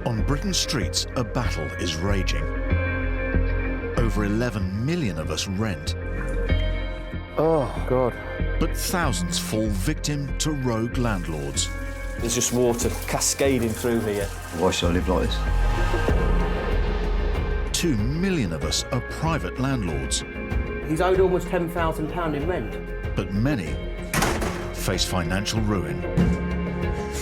On Britain's streets, a battle is raging. Over 11 million of us rent. Oh, God. But thousands fall victim to rogue landlords. There's just water cascading through here. Why should I live like this? 2 million of us are private landlords. He's owed almost £10,000 in rent. But many face financial ruin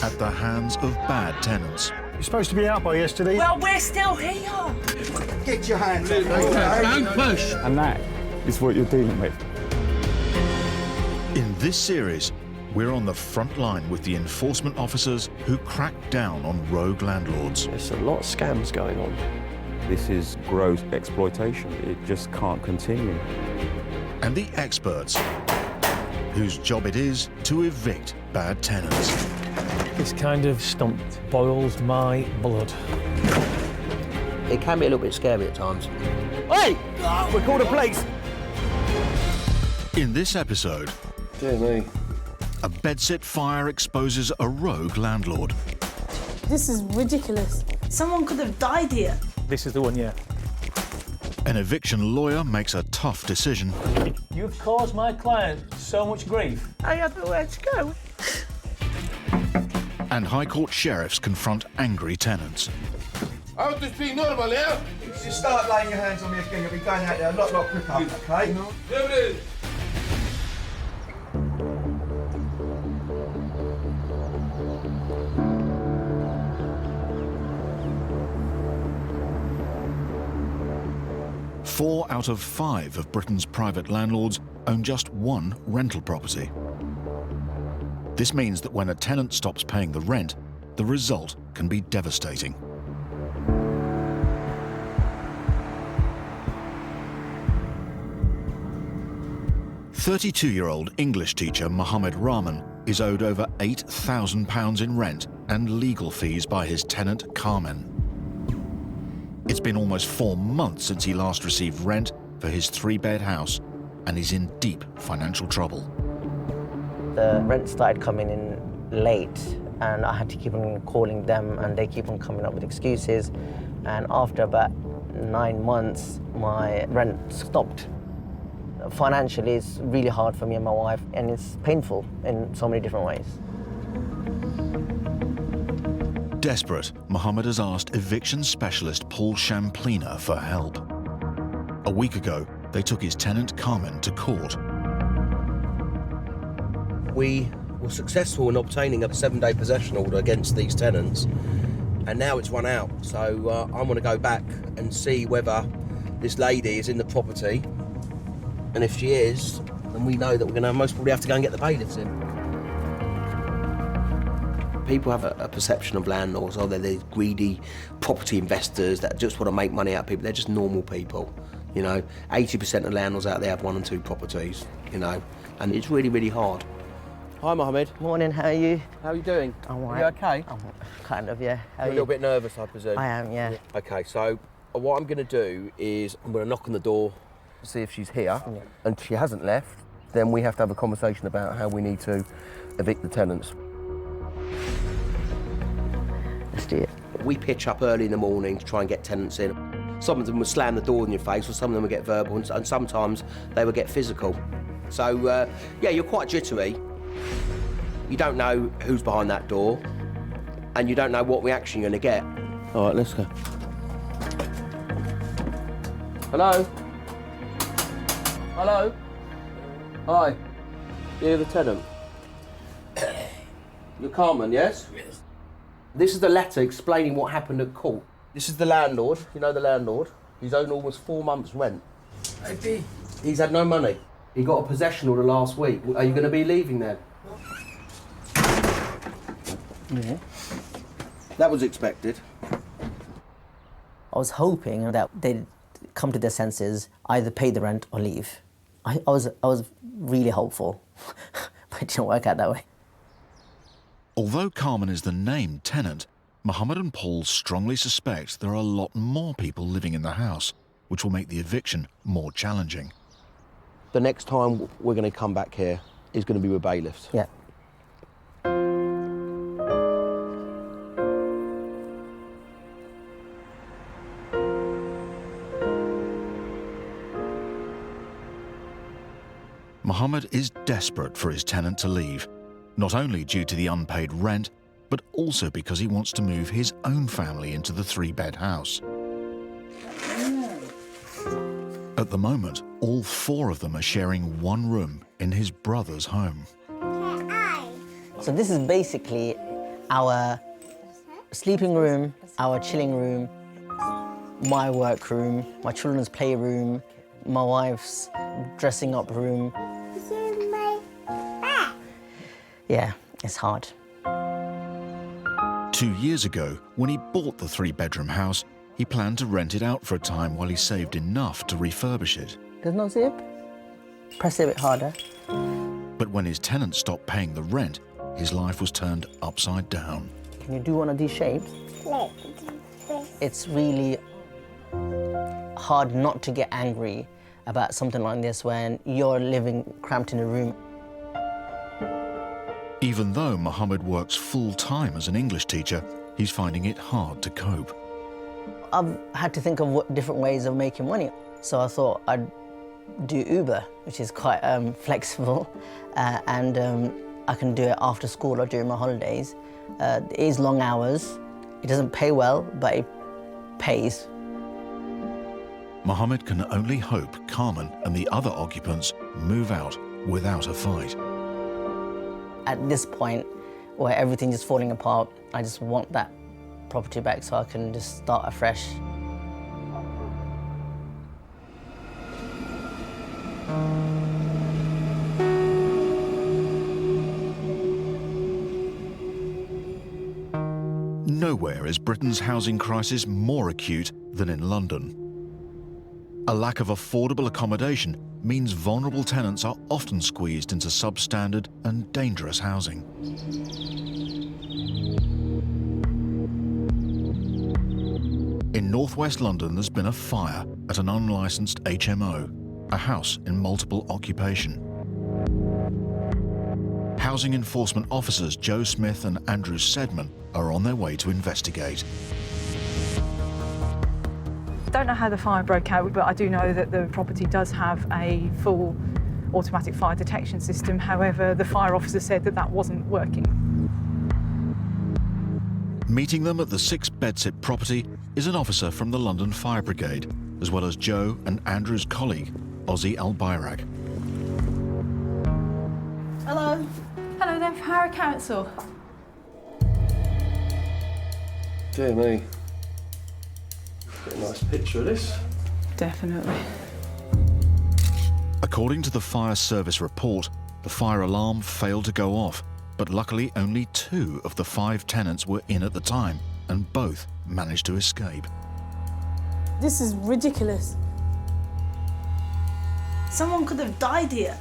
at the hands of bad tenants. You're supposed to be out by yesterday. Well, we're still here. Get your hands up. Don't push. And that is what you're dealing with. In this series, we're on the front line with the enforcement officers who crack down on rogue landlords. There's a lot of scams going on. This is gross exploitation. It just can't continue. And the experts whose job it is to evict bad tenants. This kind of stump boils my blood. It can be a little bit scary at times. Hey! We're called the police! In this episode, Dear me. a bedsit fire exposes a rogue landlord. This is ridiculous. Someone could have died here. This is the one, yeah. An eviction lawyer makes a tough decision. You've caused my client so much grief. I have nowhere to go. And High Court sheriffs confront angry tenants. I want to speak normal, yeah? Just start laying your hands on me again. You'll be going out there a lot quicker, OK? There it is. Four out of 5 of Britain's private landlords own just one rental property. This means that when a tenant stops paying the rent, the result can be devastating. "32-year-old English teacher Muhammad Rahman is owed over £8,000 in rent and legal fees by his tenant Carmen. It's been almost 4 months since he last received rent for his 3-bed house, and he's in deep financial trouble. The rent started coming in late, and I had to keep on calling them, and they keep on coming up with excuses. And after about 9 months, my rent stopped. Financially, it's really hard for me and my wife, and it's painful in so many different ways. Desperate, Muhammad has asked eviction specialist Paul Shamplina for help. A week ago, they took his tenant Carmen to court. We were successful in obtaining a 7-day possession order against these tenants, and now it's run out. So I want to go back and see whether this lady is in the property, and if she is, then we know that we're going to most probably have to go and get the bailiffs in. People have a perception of landlords, they're these greedy property investors that just want to make money out of people. They're just normal people, you know. 80% of landlords out there have 1 and 2 properties, you know, and it's really, really hard. Hi, Mohammed. Morning, how are you? How are you doing? I'm all Are right. you okay? I'm kind of, yeah. How You're are a you? little bit nervous, I presume. I am, yeah. Okay, so what I'm going to do is I'm going to knock on the door, see if she's here, and if she hasn't left, then we have to have a conversation about how we need to evict the tenants. Let's do it. We pitch up early in the morning to try and get tenants in. Some of them would slam the door in your face, or some of them would get verbal, and sometimes they would get physical. So, yeah, you're quite jittery. You don't know who's behind that door, and you don't know what reaction you're going to get. All right, let's go. Hello? Hello? Hi. You're the tenant? You're Carmen, yes? Yes. This is the letter explaining what happened at court. This is the landlord, you know the landlord. He's owed almost 4 months' rent. IP. He's had no money. He got a possession order last week. Are you going to be leaving then? Yeah. That was expected. I was hoping that they'd come to their senses, either pay the rent or leave. I was really hopeful, but it didn't work out that way. Although Carmen is the named tenant, Muhammad and Paul strongly suspect there are a lot more people living in the house, which will make the eviction more challenging. The next time we're going to come back here is going to be with bailiffs. Yeah. Muhammad is desperate for his tenant to leave, not only due to the unpaid rent, but also because he wants to move his own family into the 3-bed house. At the moment, all 4 of them are sharing one room in his brother's home. So this is basically our sleeping room, our chilling room, my work room, my children's playroom, my wife's dressing up room. Yeah, it's hard. 2 years ago, when he bought the 3-bedroom house, he planned to rent it out for a time while he saved enough to refurbish it. There's no zip. Press it a bit harder. But when his tenant stopped paying the rent, his life was turned upside down. Can you do one of these shapes? It's really hard not to get angry about something like this when you're living cramped in a room. Even though Muhammad works full-time as an English teacher, he's finding it hard to cope. I've had to think of different ways of making money. So I thought I'd do Uber, which is quite flexible, and I can do it after school or during my holidays. It is long hours. It doesn't pay well, but it pays. Muhammad can only hope Carmen and the other occupants move out without a fight. At this point, where everything is falling apart, I just want that property back so I can just start afresh. Nowhere is Britain's housing crisis more acute than in London. A lack of affordable accommodation means vulnerable tenants are often squeezed into substandard and dangerous housing. In northwest London, there's been a fire at an unlicensed HMO, a house in multiple occupation. Housing enforcement officers Joe Smith and Andrew Sedman are on their way to investigate. I don't know how the fire broke out, but I do know that the property does have a full automatic fire detection system. However, the fire officer said that that wasn't working. Meeting them at the 6-bedsit property is an officer from the London Fire Brigade, as well as Joe and Andrew's colleague, Ozzy Al-Bayrak. Hello. Hello there, Fire Council. Dear me. Got a nice picture of this. Definitely. According to the fire service report, the fire alarm failed to go off, but luckily only 2 of the 5 tenants were in at the time, and both managed to escape. This is ridiculous. Someone could have died here.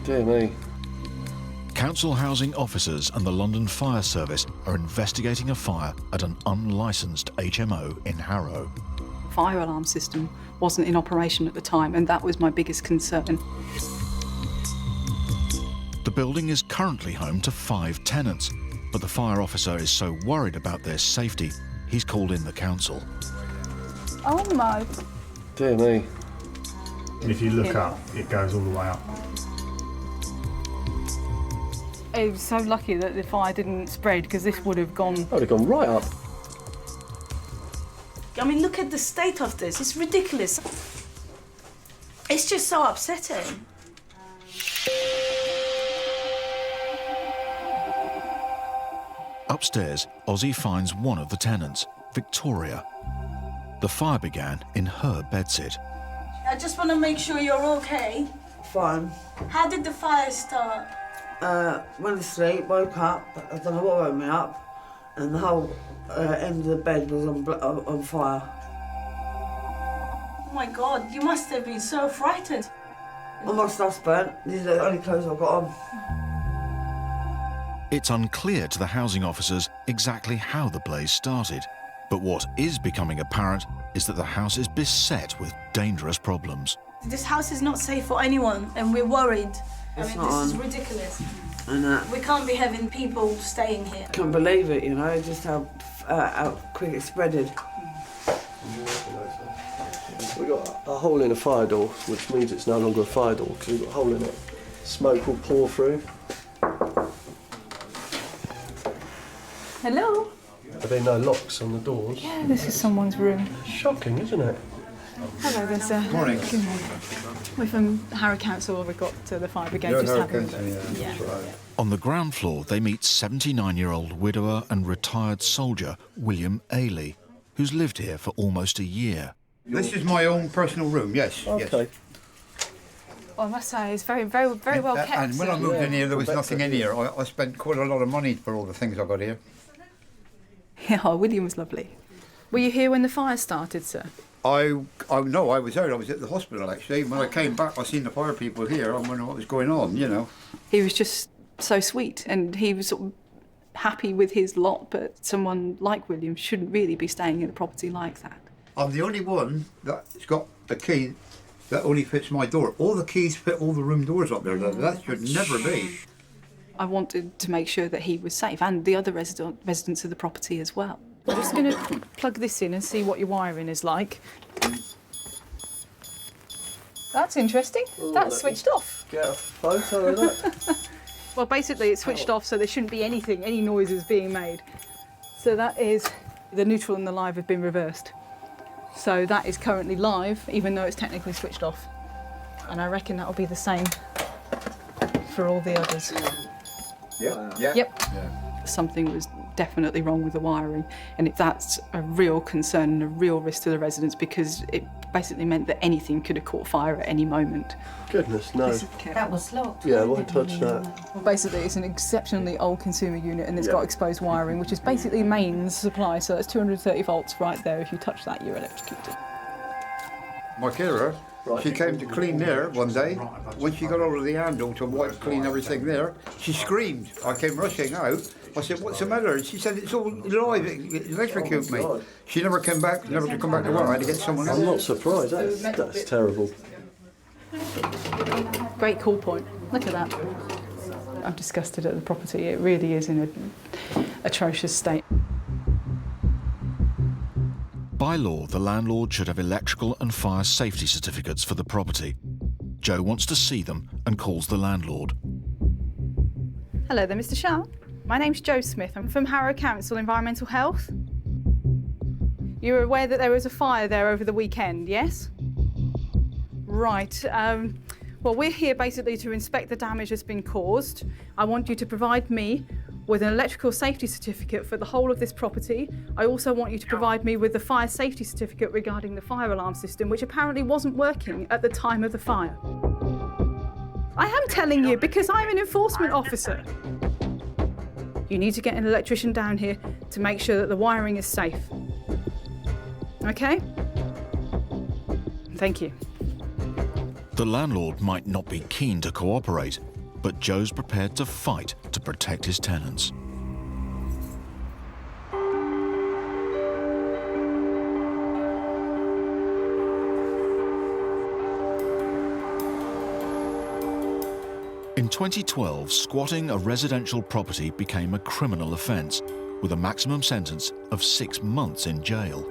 Dear me. Council housing officers and the London Fire Service are investigating a fire at an unlicensed HMO in Harrow. Fire alarm system wasn't in operation at the time, and that was my biggest concern. The building is currently home to 5 tenants, but the fire officer is so worried about their safety, he's called in the council. Oh my. Dear me. And if you look up, it goes all the way up. I was so lucky that the fire didn't spread, because this would have gone... That would have gone right up. I mean, look at the state of this. It's ridiculous. It's just so upsetting. Upstairs, Ozzy finds one of the tenants, Victoria. The fire began in her bedsit. I just want to make sure you're okay. Fine. How did the fire start? Went to sleep, woke up, I don't know what woke me up, and the whole end of the bed was on fire. Oh my God, you must have been so frightened. All my stuff's burnt. These are the only clothes I've got on. It's unclear to the housing officers exactly how the blaze started, but what is becoming apparent is that the house is beset with dangerous problems. This house is not safe for anyone, and we're worried. It's I mean, not this is on. ridiculous. And We can't be having people staying here. can't believe it, you know, just how quick it spreaded. We've got a hole in a fire door, which means it's no longer a fire door because we've got a hole in it. Smoke will pour through. Hello? Have there no locks on the doors? Yeah, this is someone's room. Shocking, isn't it? Hello, there's a... Morning. Good morning. We're from Harrow Council. We've got the fire brigade You're just Harrow having... Council, yeah. On the ground floor, they meet 79-year-old widower and retired soldier William Ailey, who's lived here for almost a year. This is my own personal room, yes. Okay. Yes. Well, I must say, it's very well kept. And when I moved in here, there was nothing in here. I spent quite a lot of money for all the things I got here. Yeah, William was lovely. Were you here when the fire started, sir? No, I was there. I was at the hospital, actually. When I came back, I seen the fire people here. I wondered what was going on, you know. He was just so sweet, and he was sort of happy with his lot, but someone like William shouldn't really be staying in a property like that. I'm the only one that's got a key that only fits my door. All the keys fit all the room doors up there. That should never be. I wanted to make sure that he was safe, and the other residents of the property as well. I'm just going to plug this in and see what your wiring is like. That's interesting. That's switched off. Get a photo of that. Well, basically it's switched off, so there shouldn't be any noises being made. So that is, the neutral and the live have been reversed. So that is currently live, even though it's technically switched off. And I reckon that'll be the same for all the others. Yeah. Yeah. Yep. Yeah. Something was definitely wrong with the wiring, and that's a real concern and a real risk to the residents, because it basically meant that anything could have caught fire at any moment. Goodness, no. That was locked. Yeah, I won't touch that. Well, basically, it's an exceptionally old consumer unit, and it's got exposed wiring, which is basically mains supply, so that's 230 volts right there. If you touch that, you're electrocuted. My carer, she came to clean there one day. When she got over the handle to wipe clean everything there, she screamed. I came rushing out. I said, "What's the matter?" And she said, "It's all live, it electrocuted me." She never came back, never to come back to work. I had to get someone else. I'm not surprised, that's terrible. Great call point. Look at that. I'm disgusted at the property. It really is in an atrocious state. By law, the landlord should have electrical and fire safety certificates for the property. Joe wants to see them and calls the landlord. Hello there, Mr. Shah. My name's Jo Smith. I'm from Harrow Council Environmental Health. You're aware that there was a fire there over the weekend, yes? Right. Well, we're here basically to inspect the damage that's been caused. I want you to provide me with an electrical safety certificate for the whole of this property. I also want you to provide me with the fire safety certificate regarding the fire alarm system, which apparently wasn't working at the time of the fire. I am telling you because I'm an enforcement officer. You need to get an electrician down here to make sure that the wiring is safe. Okay? Thank you. The landlord might not be keen to cooperate, but Joe's prepared to fight to protect his tenants. In 2012, squatting a residential property became a criminal offence, with a maximum sentence of 6 months in jail.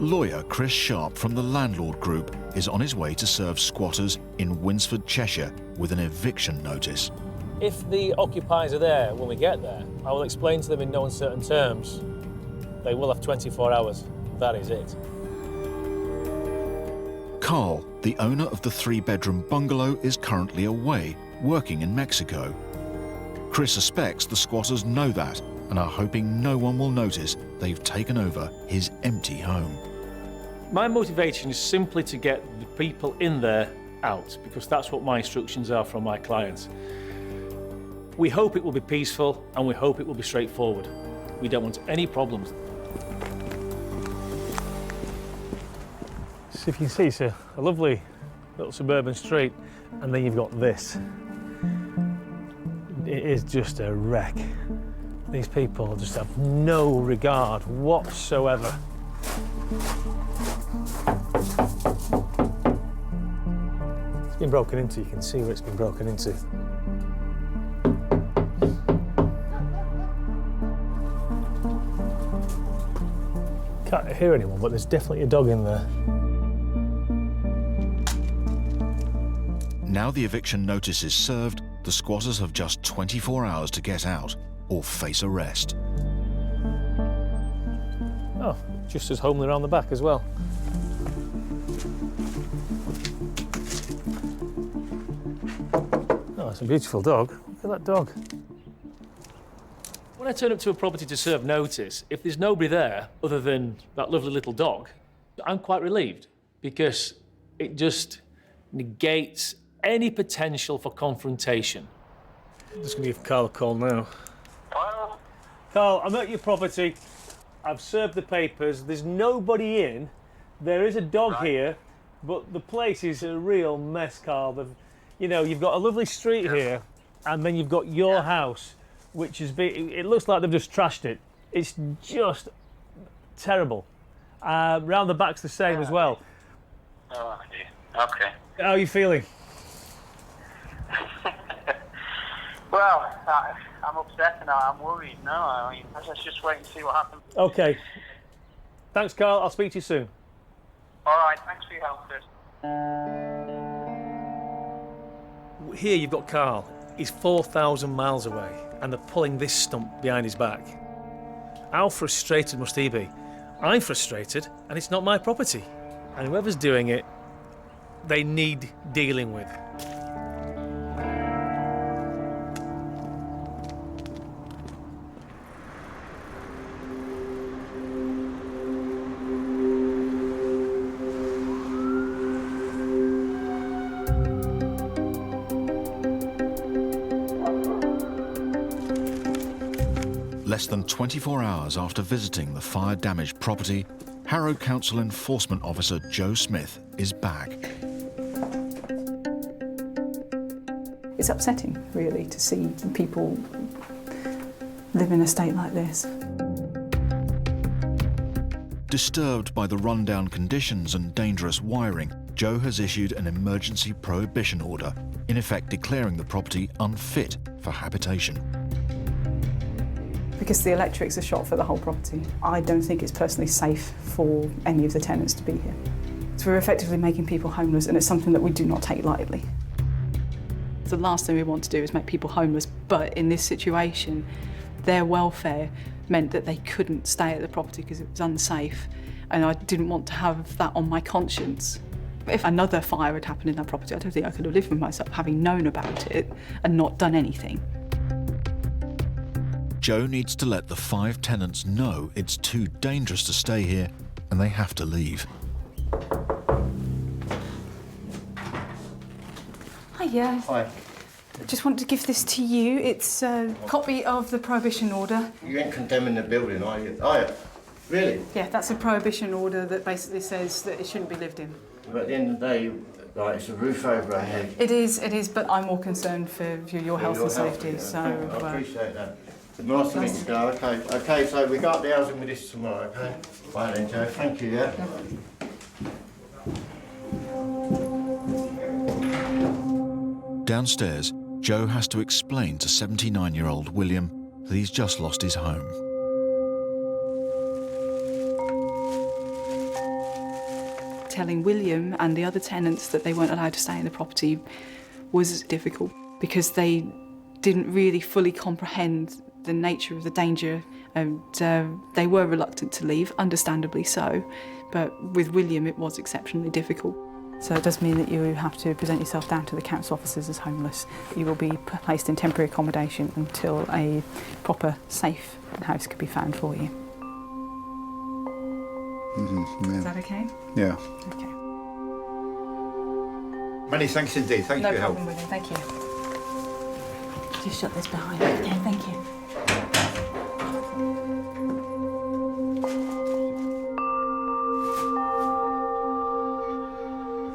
Lawyer Chris Sharp from the Landlord Group is on his way to serve squatters in Winsford, Cheshire, with an eviction notice. If the occupiers are there when we get there, I will explain to them in no uncertain terms. They will have 24 hours. That is it. Carl, the owner of the 3-bedroom bungalow, is currently away, working in Mexico. Chris suspects the squatters know that and are hoping no one will notice they've taken over his empty home. My motivation is simply to get the people in there out, because that's what my instructions are from my clients. We hope it will be peaceful and we hope it will be straightforward. We don't want any problems. So if you can see, sir, a lovely little suburban street, and then you've got this. It is just a wreck. These people just have no regard whatsoever. It's been broken into, you can see where it's been broken into. Can't hear anyone, but there's definitely a dog in there. Now the eviction notice is served, the squatters have just 24 hours to get out or face arrest. Oh, just as homely around the back as well. Oh, it's a beautiful dog. Look at that dog. When I turn up to a property to serve notice, if there's nobody there other than that lovely little dog, I'm quite relieved because it just negates any potential for confrontation. I'm just going to give Carl a call now. Hello? Carl, I'm at your property. I've served the papers. There's nobody in. There is a dog here, but the place is a real mess, Carl. You know, you've got a lovely street here, and then you've got your house, which is it looks like they've just trashed it. It's just terrible. Round the back's the same as well. Oh, dear. Okay. How are you feeling? Well, I'm upset now. I'm worried now. I mean, let's just wait and see what happens. Okay. Thanks, Carl. I'll speak to you soon. All right. Thanks for your help, Chris. Here you've got Carl. He's 4,000 miles away, and they're pulling this stump behind his back. How frustrated must he be? I'm frustrated, and it's not my property. And whoever's doing it, they need dealing with. Less than 24 hours after visiting the fire-damaged property, Harrow Council Enforcement Officer Joe Smith is back. It's upsetting, really, to see people live in a state like this. Disturbed by the rundown conditions and dangerous wiring, Joe has issued an emergency prohibition order, in effect declaring the property unfit for habitation. Because the electrics are shot for the whole property, I don't think it's personally safe for any of the tenants to be here. So we're effectively making people homeless, and it's something that we do not take lightly. The last thing we want to do is make people homeless, but in this situation, their welfare meant that they couldn't stay at the property because it was unsafe, and I didn't want to have that on my conscience. If another fire had happened in that property, I don't think I could have lived with myself having known about it and not done anything. Joe needs to let the 5 tenants know it's too dangerous to stay here and they have to leave. Hiya. Hi. I just wanted to give this to you. It's a copy of the prohibition order. You ain't condemning the building, are you? Are you? Really? Yeah, that's a prohibition order that basically says that it shouldn't be lived in. But at the end of the day, like, it's a roof over our head. It is, but I'm more concerned for your health and safety, yeah. so... I appreciate that. Nice to meet you, Joe. Okay, so we got the housing with this tomorrow, okay? Right then, Joe. Thank you, yeah? Downstairs, Joe has to explain to 79-year-old William that he's just lost his home. Telling William and the other tenants that they weren't allowed to stay in the property was difficult because they didn't really fully comprehend the nature of the danger, and they were reluctant to leave, understandably so, but with William it was exceptionally difficult. So it does mean that you have to present yourself down to the council officers as homeless. You will be placed in temporary accommodation until a proper, safe house can be found for you. Mm-hmm, yeah. Is that okay? Yeah. Okay. Many thanks indeed. Thanks for your help. No problem, William. Thank you. Just shut this behind you. Okay, thank you.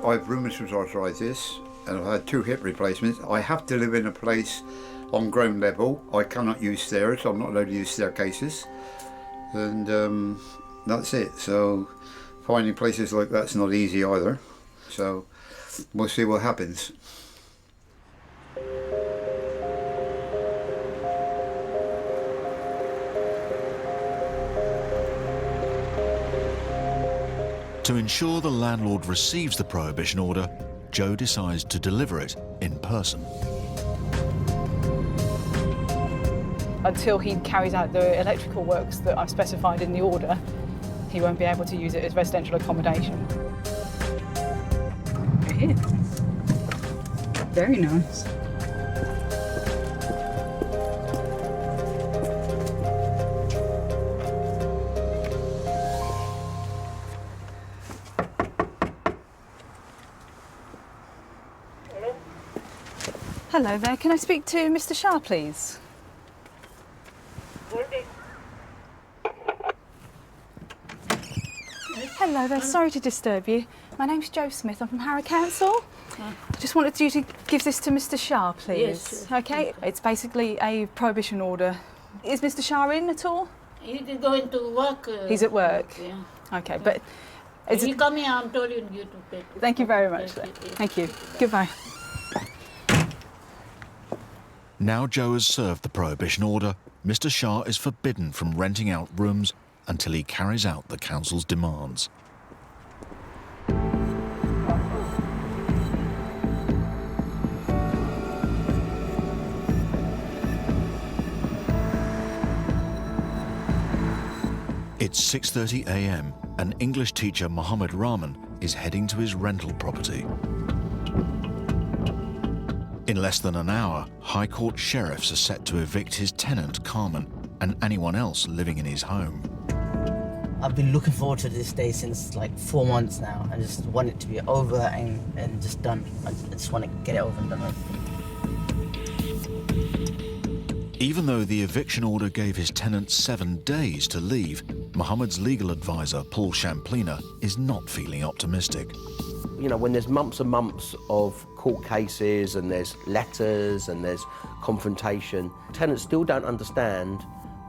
I have rheumatoid arthritis and I've had 2 hip replacements. I have to live in a place on ground level. I cannot use stairs, I'm not allowed to use staircases. And that's it. So finding places like that's not easy either. So we'll see what happens. To ensure the landlord receives the prohibition order, Joe decides to deliver it in person. Until he carries out the electrical works that I've specified in the order, he won't be able to use it as residential accommodation. Here. Very nice. Hello there, can I speak to Mr. Shah, please? Hello there, sorry to disturb you. My name's Joe Smith, I'm from Harrow Council. I just wanted you to give this to Mr. Shah, please. Yes, sure. Okay, it's basically a prohibition order. Is Mr. Shah in at all? He's going to work. He's at work? Yeah. Okay, but... He come here, I'm telling you to take it. Thank you very much. Thank you. Goodbye. Now Joe has served the prohibition order, Mr. Shah is forbidden from renting out rooms until he carries out the council's demands. It's 6:30 a.m. and English teacher Muhammad Rahman is heading to his rental property. In less than an hour, High Court sheriffs are set to evict his tenant, Carmen, and anyone else living in his home. I've been looking forward to this day since like 4 months now. I just want it to be over and just done. I just want to get it over and done with. Even though the eviction order gave his tenant 7 days to leave, Muhammad's legal advisor, Paul Shamplina, is not feeling optimistic. You know, when there's months and months of court cases and there's letters and there's confrontation, tenants still don't understand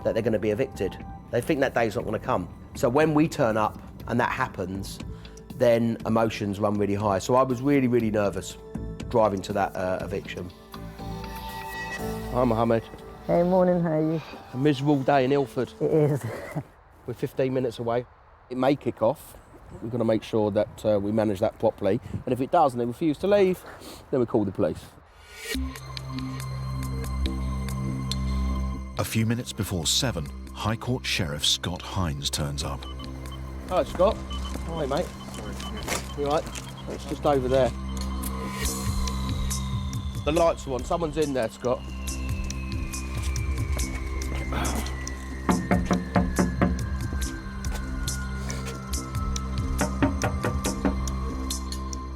that they're going to be evicted. They think that day's not going to come. So when we turn up and that happens, then emotions run really high. So I was really, really nervous driving to that eviction. Hi, Mohammed. Hey, morning, how are you? A miserable day in Ilford. It is. We're 15 minutes away. It may kick off. We've got to make sure that we manage that properly. And if it does and they refuse to leave, then we call the police. A few minutes before 7, High Court Sheriff Scott Hines turns up. Hi, Scott. Hi, mate. You all right? It's just over there. The lights are on. Someone's in there, Scott.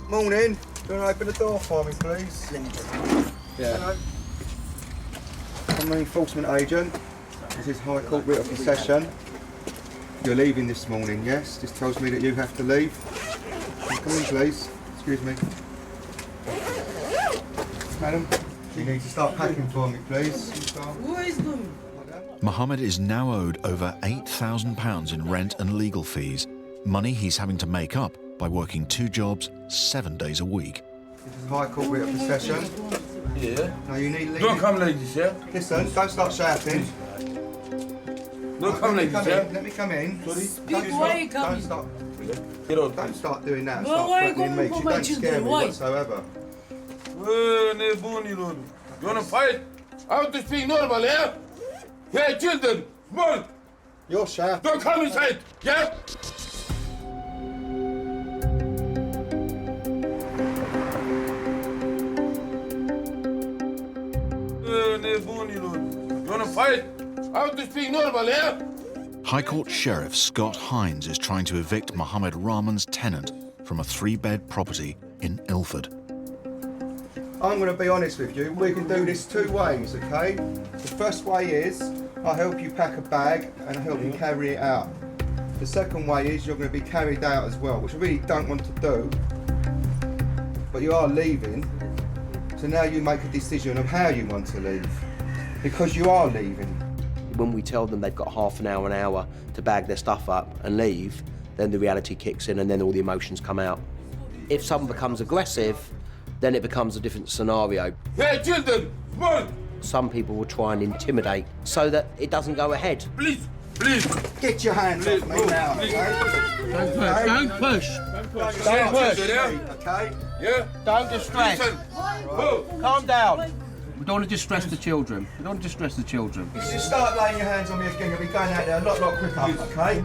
Morning. Do you want to open the door for me, please? Yeah. Hello. I'm an enforcement agent. This is High Court writ of possession. You're leaving this morning, yes? This tells me that you have to leave. Come in, please. Excuse me. Madam, you need to start packing for me, please. Who is doing? Muhammad is now owed over £8,000 in rent and legal fees, money he's having to make up by working 2 jobs 7 days a week. This is High Court writ of possession. Yeah. Now you need leave. Don't come like this, yeah? Listen, don't start shouting. Don't come like this, yeah? Let me come in. Sorry. Why are you coming? Don't start. Get out. Don't start doing that. Well, Start why are you threatening going me. for You my don't scare children? me Why? whatsoever. You wanna fight? I want to speak normal, yeah? Yeah, children, small. You're shouting. Don't come inside, yeah? You wanna fight? I want to speak normal, yeah? High Court Sheriff Scott Hines is trying to evict Muhammad Rahman's tenant from a 3-bed property in Ilford. I'm going to be honest with you. We can do this 2 ways, okay? The first way is I help you pack a bag and I help you carry it out. The second way is you're going to be carried out as well, which I really don't want to do. But you are leaving, so now you make a decision of how you want to leave. because you are leaving. When we tell them they've got half an hour to bag their stuff up and leave, then the reality kicks in and then all the emotions come out. If someone becomes aggressive, then it becomes a different scenario. Hey, children, come on! Some people will try and intimidate so that it doesn't go ahead. Please, please. Get your hands off me now, okay? Don't push. Don't push, me, okay? Yeah? Don't distress. Listen. Calm down. We don't want to distress the children. We don't want to distress the children. If you start laying your hands on me again, you'll be going out there a lot quicker, okay?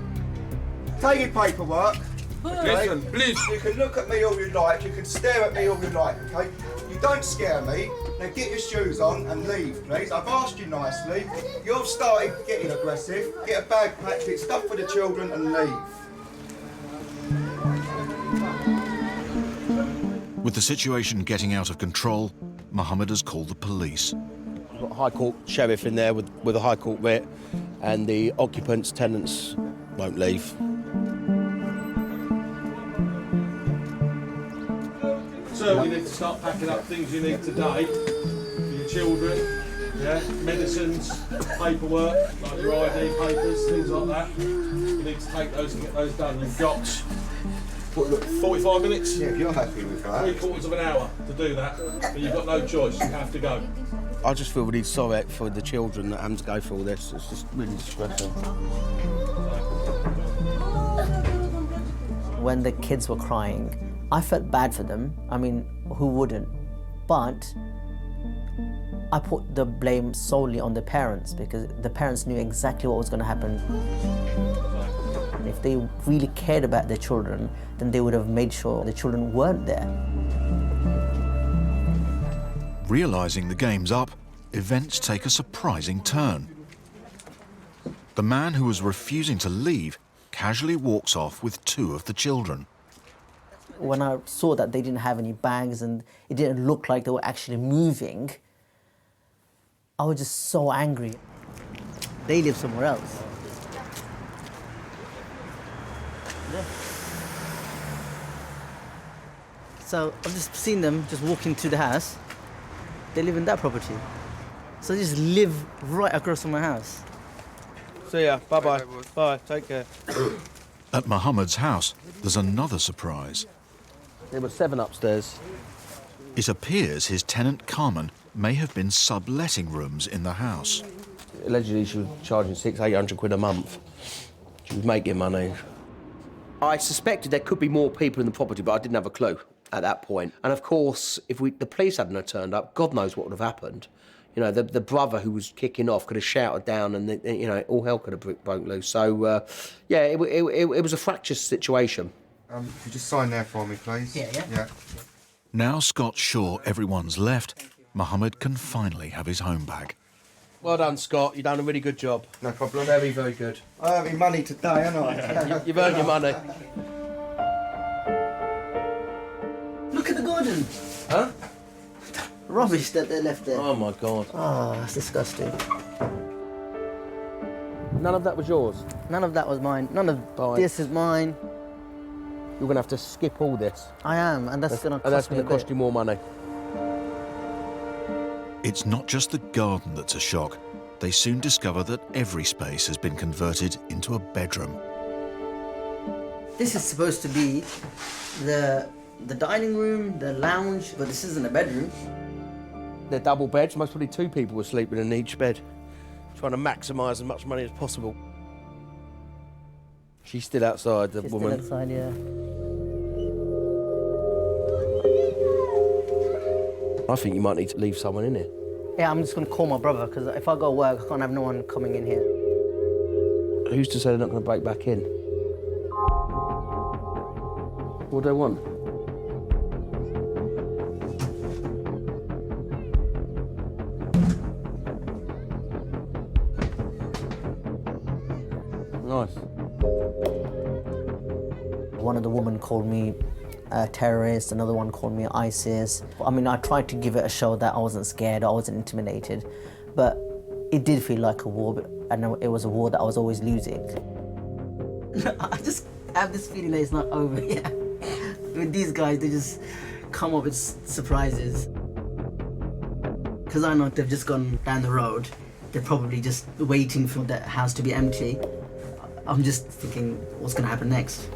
Take your paperwork. Okay? Listen, please. You can look at me all you like, you can stare at me all you like, okay? You don't scare me. Now get your shoes on and leave, please. I've asked you nicely. You've started getting aggressive. Get a bag packed, get stuff for the children and leave. With the situation getting out of control, Muhammad has called the police. We've got a High Court sheriff in there with a High Court writ, and the occupants, tenants, won't leave. So you need to start packing up things you need today for your children, yeah, medicines, paperwork, like your ID papers, things like that. You need to take those and get those done. You've got 45 minutes? Yeah, if you're happy with that. 3/4 of an hour to do that, but you've got no choice, you have to go. I just feel really sorry for the children that have to go through all this. It's just really distressing. When the kids were crying, I felt bad for them. I mean, who wouldn't? But I put the blame solely on the parents because the parents knew exactly what was going to happen. If they really cared about their children, then they would have made sure the children weren't there. Realising the game's up, events take a surprising turn. The man who was refusing to leave casually walks off with 2 of the children. When I saw that they didn't have any bags and it didn't look like they were actually moving, I was just so angry. They live somewhere else. So I've just seen them just walking to the house. They live in that property. So they just live right across from my house. See ya. Bye-bye. Bye. Take care. At Muhammad's house, there's another surprise. There were 7 upstairs. It appears his tenant Carmen may have been subletting rooms in the house. Allegedly, she was charging 600-800 quid a month. She was making money. I suspected there could be more people in the property, but I didn't have a clue at that point. And of course, if the police hadn't have turned up, God knows what would have happened. You know, the brother who was kicking off could have shouted down, and you know, all hell could have broke loose. So, yeah, it was a fractious situation. Could you just sign there for me, please? Yeah. Now Scott's sure everyone's left, Muhammad can finally have his home back. Well done, Scott. You've done a really good job. No problem. Very, very good. I earned me money today, haven't I? You've earned your money. Look at the garden. Huh? Rubbish that they left there. Oh, my God. Oh, that's disgusting. None of that was yours? None of that was mine. None of this is mine. You're going to have to skip all this. I am, and that's going to cost you more money. It's not just the garden that's a shock. They soon discover that every space has been converted into a bedroom. This is supposed to be the dining room, the lounge, but this isn't a bedroom. They're double beds. Most probably 2 people were sleeping in each bed, trying to maximise as much money as possible. She's still outside, the woman. Still outside, yeah. I think you might need to leave someone in here. Yeah, I'm just going to call my brother, because if I go work, I can't have no one coming in here. Who's to say they're not going to break back in? What do they want? Nice. One of the women called me a terrorist, another one called me ISIS. I mean, I tried to give it a show that I wasn't scared, I wasn't intimidated, but it did feel like a war, and it was a war that I was always losing. I just have this feeling that it's not over yet. With these guys, they just come up with surprises. Because I know they've just gone down the road They're probably just waiting for that house to be empty. I'm just thinking, what's going to happen next?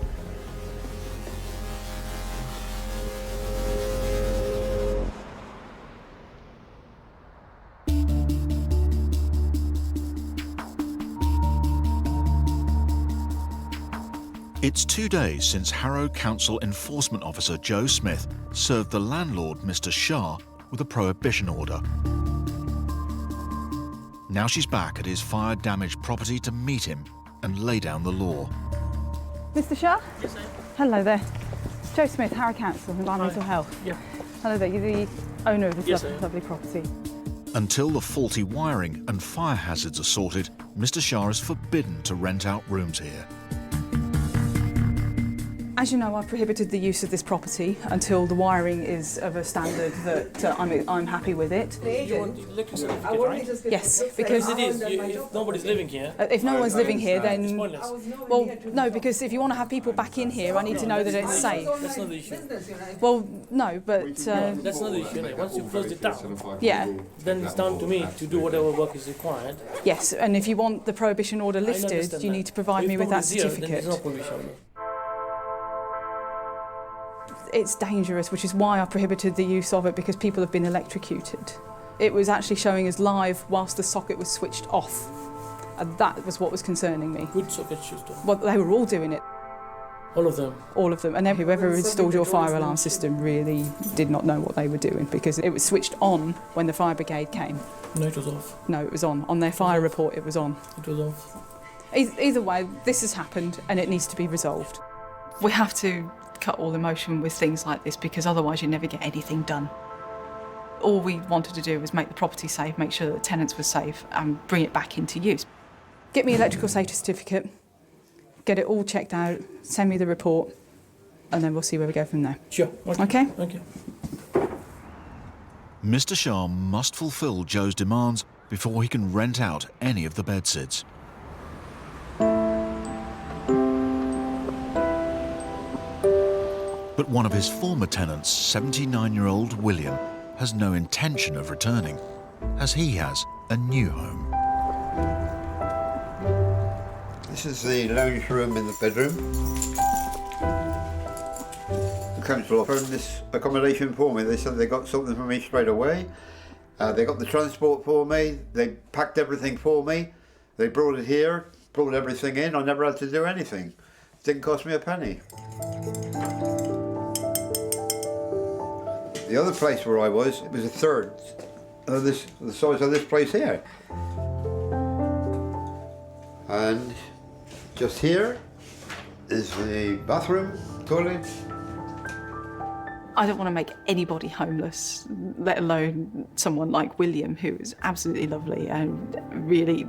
It's 2 days since Harrow Council Enforcement Officer Joe Smith served the landlord, Mr. Shah, with a prohibition order. Now she's back at his fire-damaged property to meet him and lay down the law. Mr. Shah? Yes, sir. Hello there. Joe Smith, Harrow Council, Environmental Health. Yeah. Hello there, you're the owner of this Yes, lovely property. Until the faulty wiring and fire hazards are sorted, Mr. Shah is forbidden to rent out rooms here. As you know, I've prohibited the use of this property until the wiring is of a standard that I'm happy with it. You want the electric certificate, right? Yes, because it is. If nobody's living here. If no one's living here, then it's pointless. well, no, because if you want to have people back in here, I need to know that it's safe. That's not the issue. Well, no, but that's not the issue. Once you close it down, yeah, then it's down to me to do whatever work is required. yes, and if you want the prohibition order lifted, you need to provide me with that certificate. Then there's no prohibition. It's dangerous, which is why I prohibited the use of it, because people have been electrocuted. It was actually showing us live whilst the socket was switched off, and that was what was concerning me. Good socket switched off. Well, they were all doing it. All of them? All of them, and then whoever installed your fire alarm system really did not know what they were doing, because it was switched on when the fire brigade came. No, it was off. No, it was on. On their fire report, it was on. It was off. Either way, this has happened and it needs to be resolved. We have to cut all emotion with things like this, because otherwise you never get anything done. All we wanted to do was make the property safe, make sure that the tenants were safe and bring it back into use. Get me electrical safety certificate, get it all checked out, send me the report, and then we'll see where we go from there. Sure. Okay? Okay. Mr. Shah must fulfil Joe's demands before he can rent out any of the bedsids. But one of his former tenants, 79-year-old William, has no intention of returning, as he has a new home. This is the lounge room in the bedroom. The council offered this accommodation for me. They said they got something for me straight away. They got the transport for me. They packed everything for me. They brought it here, brought everything in. I never had to do anything. It didn't cost me a penny. The other place where I was, it was a third of the size of this place here. And just here is the bathroom, toilet. I don't want to make anybody homeless, let alone someone like William, who is absolutely lovely and really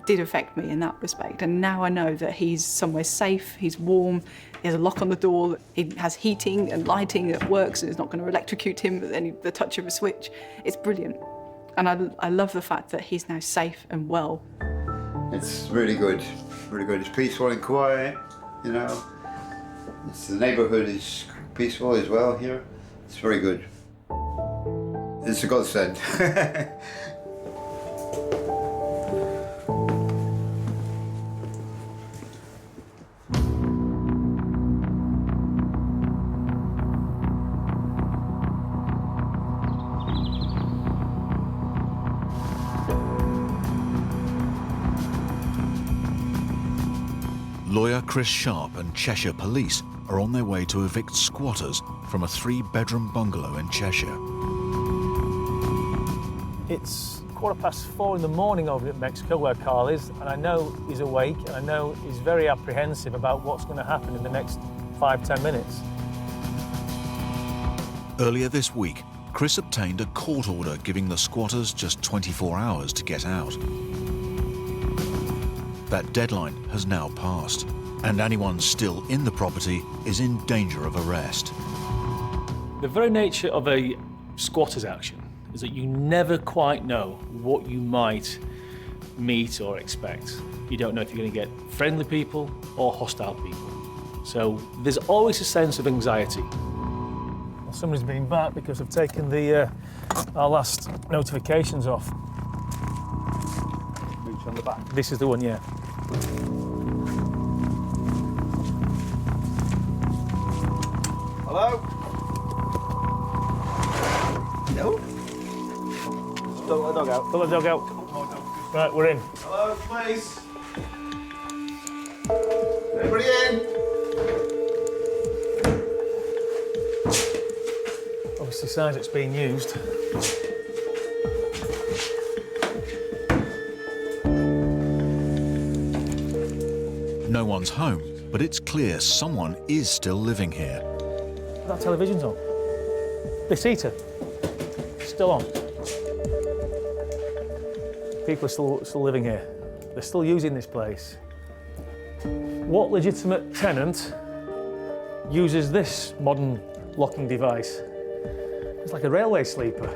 did affect me in that respect. And now I know that he's somewhere safe, he's warm, he has a lock on the door, he has heating and lighting that works and is not going to electrocute him with the touch of a switch. It's brilliant. And I love the fact that he's now safe and well. It's really good, really good. It's peaceful and quiet, you know. The neighbourhood is peaceful as well here. It's very good. It's a godsend. Lawyer Chris Sharp and Cheshire Police are on their way to evict squatters from a 3-bedroom bungalow in Cheshire. It's 4:15 in the morning over at Mexico, where Carl is, and I know he's awake, and I know he's very apprehensive about what's going to happen in the next 5-10 minutes. Earlier this week, Chris obtained a court order giving the squatters just 24 hours to get out. That deadline has now passed, and anyone still in the property is in danger of arrest. The very nature of a squatter's action is that you never quite know what you might meet or expect. You don't know if you're going to get friendly people or hostile people. So there's always a sense of anxiety. Well, somebody's been back because I've taken our last notifications off. on the back. This is the one, yeah. Hello? No? Don't let the dog out. Don't let the dog out. Right, we're in. Hello, please. Everybody in? Obviously, signs it's being used. No one's home, but it's clear someone is still living here. That television's on. This heater, still on. People are still living here. They're still using this place. What legitimate tenant uses this modern locking device? It's like a railway sleeper.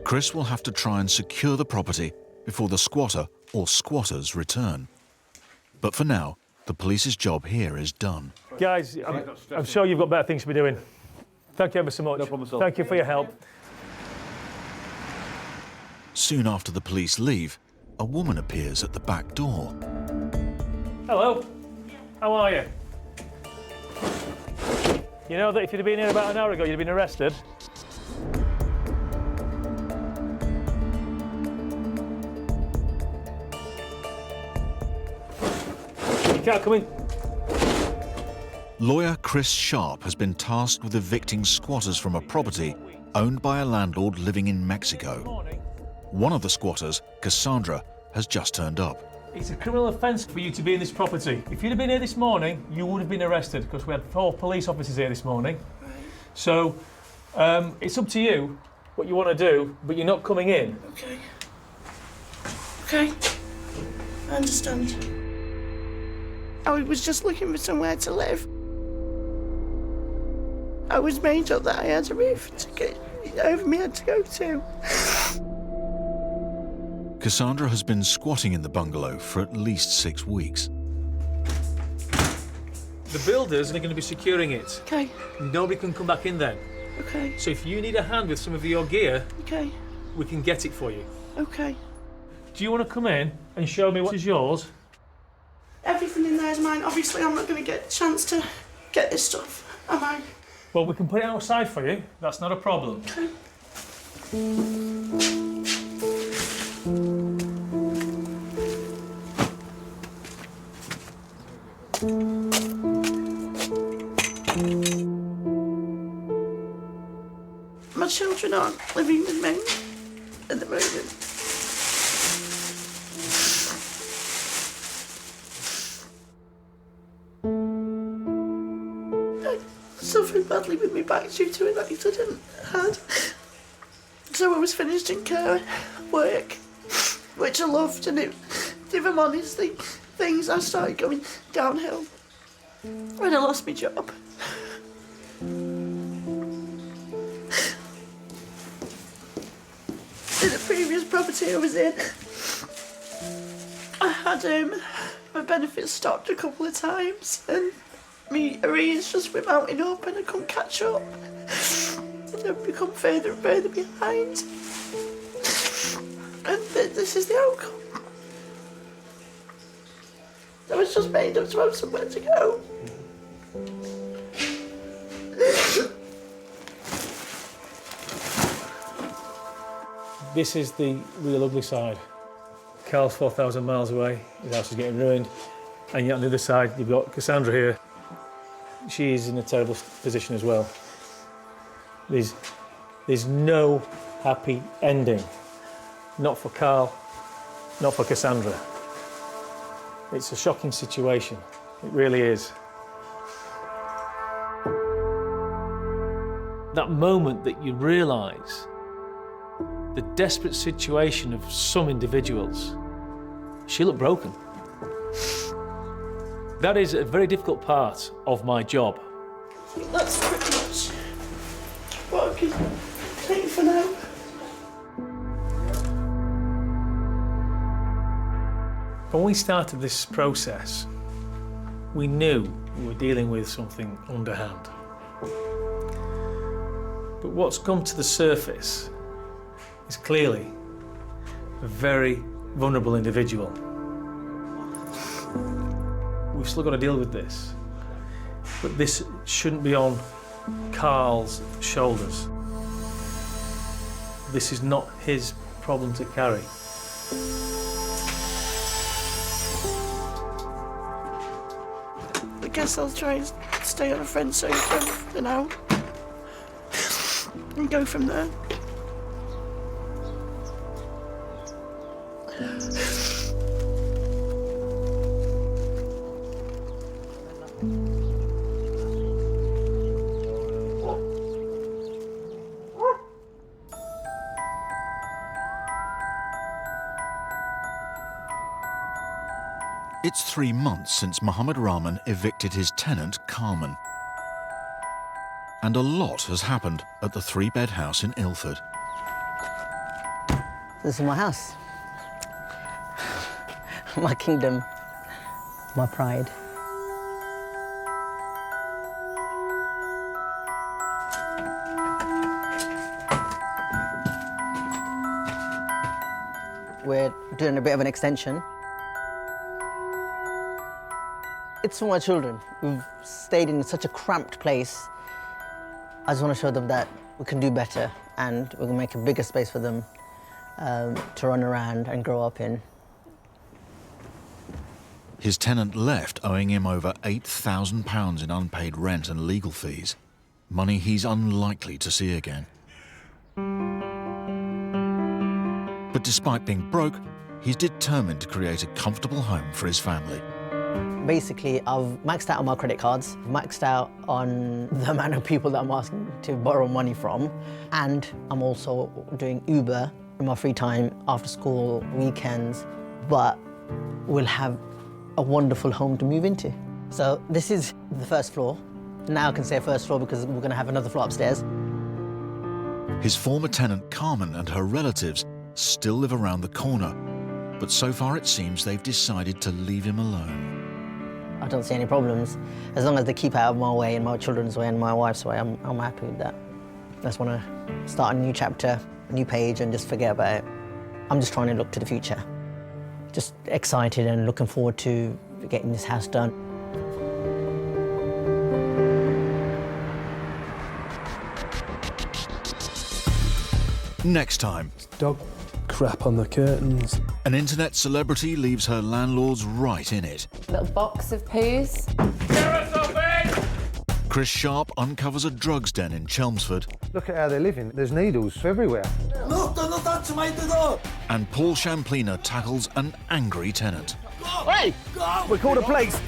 Chris will have to try and secure the property before the squatter or squatters return. But for now, the police's job here is done. Guys, I'm sure you've got better things to be doing. Thank you ever so much. No problem at all. Thank you for your help. Soon after the police leave, a woman appears at the back door. Hello. How are you? You know that if you'd have been here about an hour ago, you'd have been arrested. You can't come in. Lawyer Chris Sharp has been tasked with evicting squatters from a property owned by a landlord living in Mexico. One of the squatters, Cassandra, has just turned up. It's a criminal offence for you to be in this property. If you'd have been here this morning, you would have been arrested because we had 4 police officers here this morning. So it's up to you what you want to do, but you're not coming in. Okay. Okay. I understand. I was just looking for somewhere to live. I was made up that I had a roof to get over my head to go to. Cassandra has been squatting in the bungalow for at least 6 weeks. The builders are going to be securing it. Okay. Nobody can come back in then. Okay. So if you need a hand with some of your gear, Okay. we can get it for you. Okay. Do you want to come in and show me what is yours? Everything in there is mine. Obviously, I'm not going to get a chance to get this stuff, am I? Well, we can put it outside for you. That's not a problem. Okay. My children aren't living with me at the moment. I suffered badly with my back due to an accident I had. So I was finished in care work, which I loved, and if I'm honest, things I started going downhill when I lost my job. In the previous property I was in, I had my benefits stopped a couple of times, and my arrears just went mounting up and I couldn't catch up. And I've become further and further behind. And this is the outcome. I was just made up to have somewhere to go. This is the real ugly side. Carl's 4,000 miles away, his house is getting ruined, and yet on the other side you've got Cassandra here. She is in a terrible position as well. There's no happy ending. Not for Carl, not for Cassandra. It's a shocking situation, it really is. That moment that you realise the desperate situation of some individuals, she looked broken. That is a very difficult part of my job. That's pretty much what I can take for now. When we started this process, we knew we were dealing with something underhand. But what's come to the surface is clearly a very vulnerable individual. We've still got to deal with this, but this shouldn't be on Carl's shoulders. This is not his problem to carry. I guess I'll try and stay on a friend's sofa for now and go from there. It's 3 months since Muhammad Rahman evicted his tenant, Carmen. And a lot has happened at the 3-bed house in Ilford. This is my house. My kingdom. My pride. We're doing a bit of an extension. It's for my children. We've stayed in such a cramped place. I just want to show them that we can do better and we're going to make a bigger space for them to run around and grow up in. His tenant left owing him over £8,000 in unpaid rent and legal fees, money he's unlikely to see again. But despite being broke, he's determined to create a comfortable home for his family. Basically, I've maxed out on my credit cards, maxed out on the amount of people that I'm asking to borrow money from, and I'm also doing Uber in my free time, after school, weekends, but we'll have a wonderful home to move into. So this is the first floor. Now I can say first floor because we're going to have another floor upstairs. His former tenant, Carmen, and her relatives still live around the corner, but so far it seems they've decided to leave him alone. I don't see any problems. As long as they keep out of my way and my children's way and my wife's way, I'm happy with that. I just want to start a new chapter, a new page, and just forget about it. I'm just trying to look to the future. Just excited and looking forward to getting this house done. Next time. Dog crap on the curtains. An internet celebrity leaves her landlords right in it. Little box of poos. Chris Sharp uncovers a drugs den in Chelmsford. Look at how they're living. There's needles everywhere. Look, don't touch my door. And Paul Shamplina tackles an angry tenant. Hey! We called the police.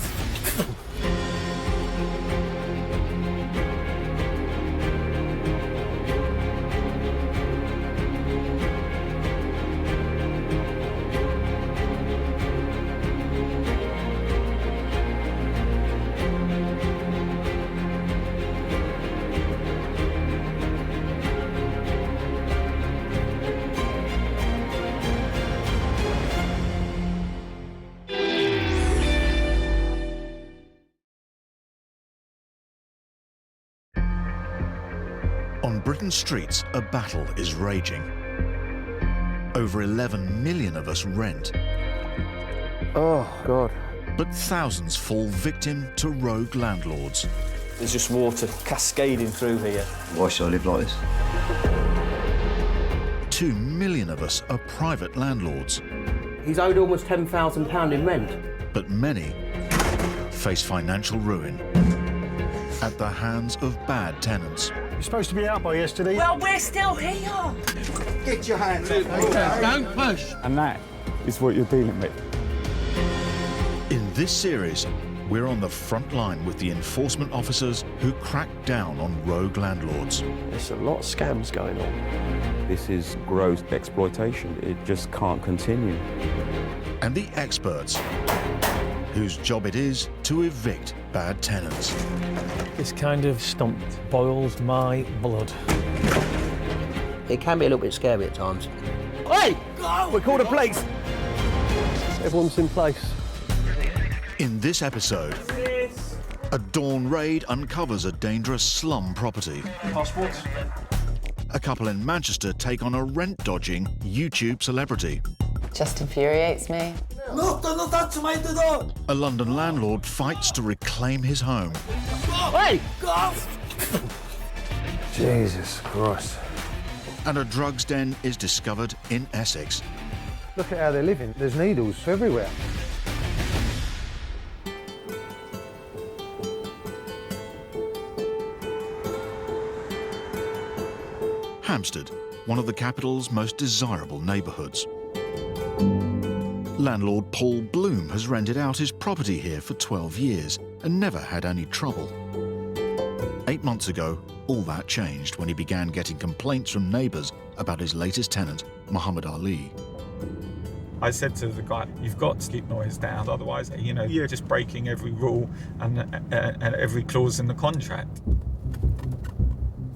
On Britain's streets, a battle is raging. Over 11 million of us rent. Oh, God. But thousands fall victim to rogue landlords. There's just water cascading through here. Why should I live like this? 2 million of us are private landlords. He's owed almost £10,000 in rent. But many face financial ruin at the hands of bad tenants. You're supposed to be out by yesterday. Well, we're still here. Get your hands up. Don't push. And that is what you're dealing with. In this series, we're on the front line with the enforcement officers who crack down on rogue landlords. There's a lot of scams going on. This is gross exploitation. It just can't continue. And the experts whose job it is to evict bad tenants. This kind of stump boils my blood. It can be a little bit scary at times. Hey! We called the police. Everyone's in place. In this episode, a dawn raid uncovers a dangerous slum property. Passports? A couple in Manchester take on a rent-dodging YouTube celebrity. Just infuriates me. No, don't touch my door! A London landlord fights to reclaim his home. Hey! Go! Jesus Christ. And a drugs den is discovered in Essex. Look at how they're living. There's needles everywhere. Hampstead, one of the capital's most desirable neighbourhoods. Landlord Paul Bloom has rented out his property here for 12 years and never had any trouble. 8 months ago, all that changed when he began getting complaints from neighbours about his latest tenant, Muhammad Ali. I said to the guy, you've got to keep noise down, otherwise, you know, you're just breaking every rule and every clause in the contract.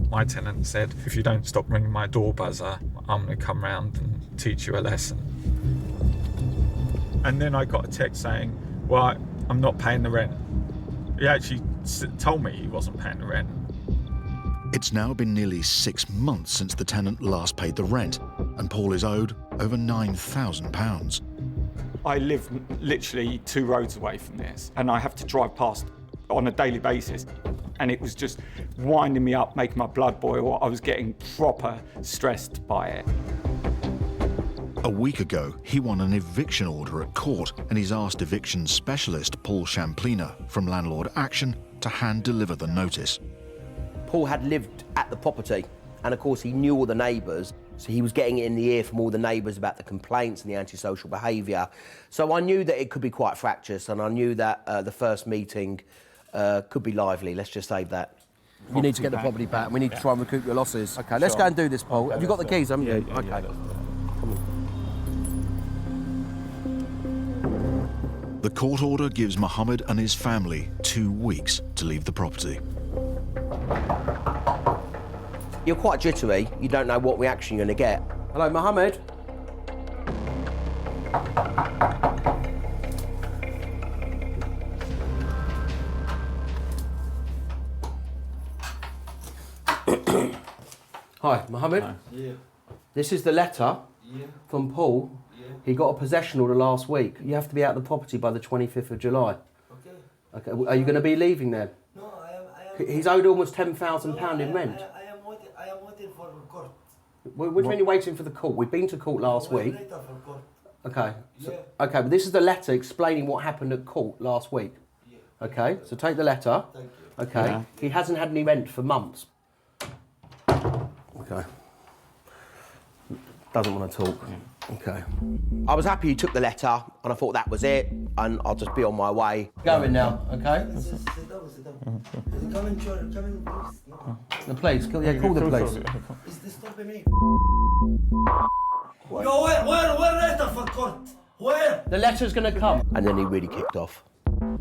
My tenant said, if you don't stop ringing my door buzzer, I'm going to come round and teach you a lesson. And then I got a text saying, well, I'm not paying the rent. He actually told me he wasn't paying the rent. It's now been nearly 6 months since the tenant last paid the rent, and Paul is owed over £9,000. I live literally 2 roads away from this, and I have to drive past on a daily basis. And it was just winding me up, making my blood boil. I was getting proper stressed by it. A week ago, he won an eviction order at court, and he's asked eviction specialist Paul Shamplina from Landlord Action to hand-deliver the notice. Paul had lived at the property, and of course he knew all the neighbours, so he was getting it in the ear from all the neighbours about the complaints and the antisocial behaviour. So I knew that it could be quite fractious, and I knew that the first meeting could be lively. Let's just say that. You need to get the property back, and we need to try and recoup your losses. OK, let's go and do this, Paul. Have you got the keys, haven't you? OK. The court order gives Muhammad and his family 2 weeks to leave the property. You're quite jittery. You don't know what reaction you're going to get. Hello, Muhammad. Hi, Muhammad. Hi. Yeah. This is the letter from Paul. Yeah. He got a possession order last week. You have to be out of the property by the 25th of July. Okay. Are you going to be leaving then? No, I am. He's owed almost £10,000 in rent. I am waiting for court. What do you mean you're waiting for the court? We've been to court last week. Later for court. Okay. Okay, but this is the letter explaining what happened at court last week. Yeah. Okay, so take the letter. Thank you. Okay. Yeah. He hasn't had any rent for months. Okay. Doesn't want to talk. Okay. I was happy you took the letter, and I thought that was it, and I'll just be on my way. Going now, okay? Sit down. Come in, please. No. The police? Call the police. Is this stopping me? Go where letter for court? Where? The letter's going to come. And then he really kicked off.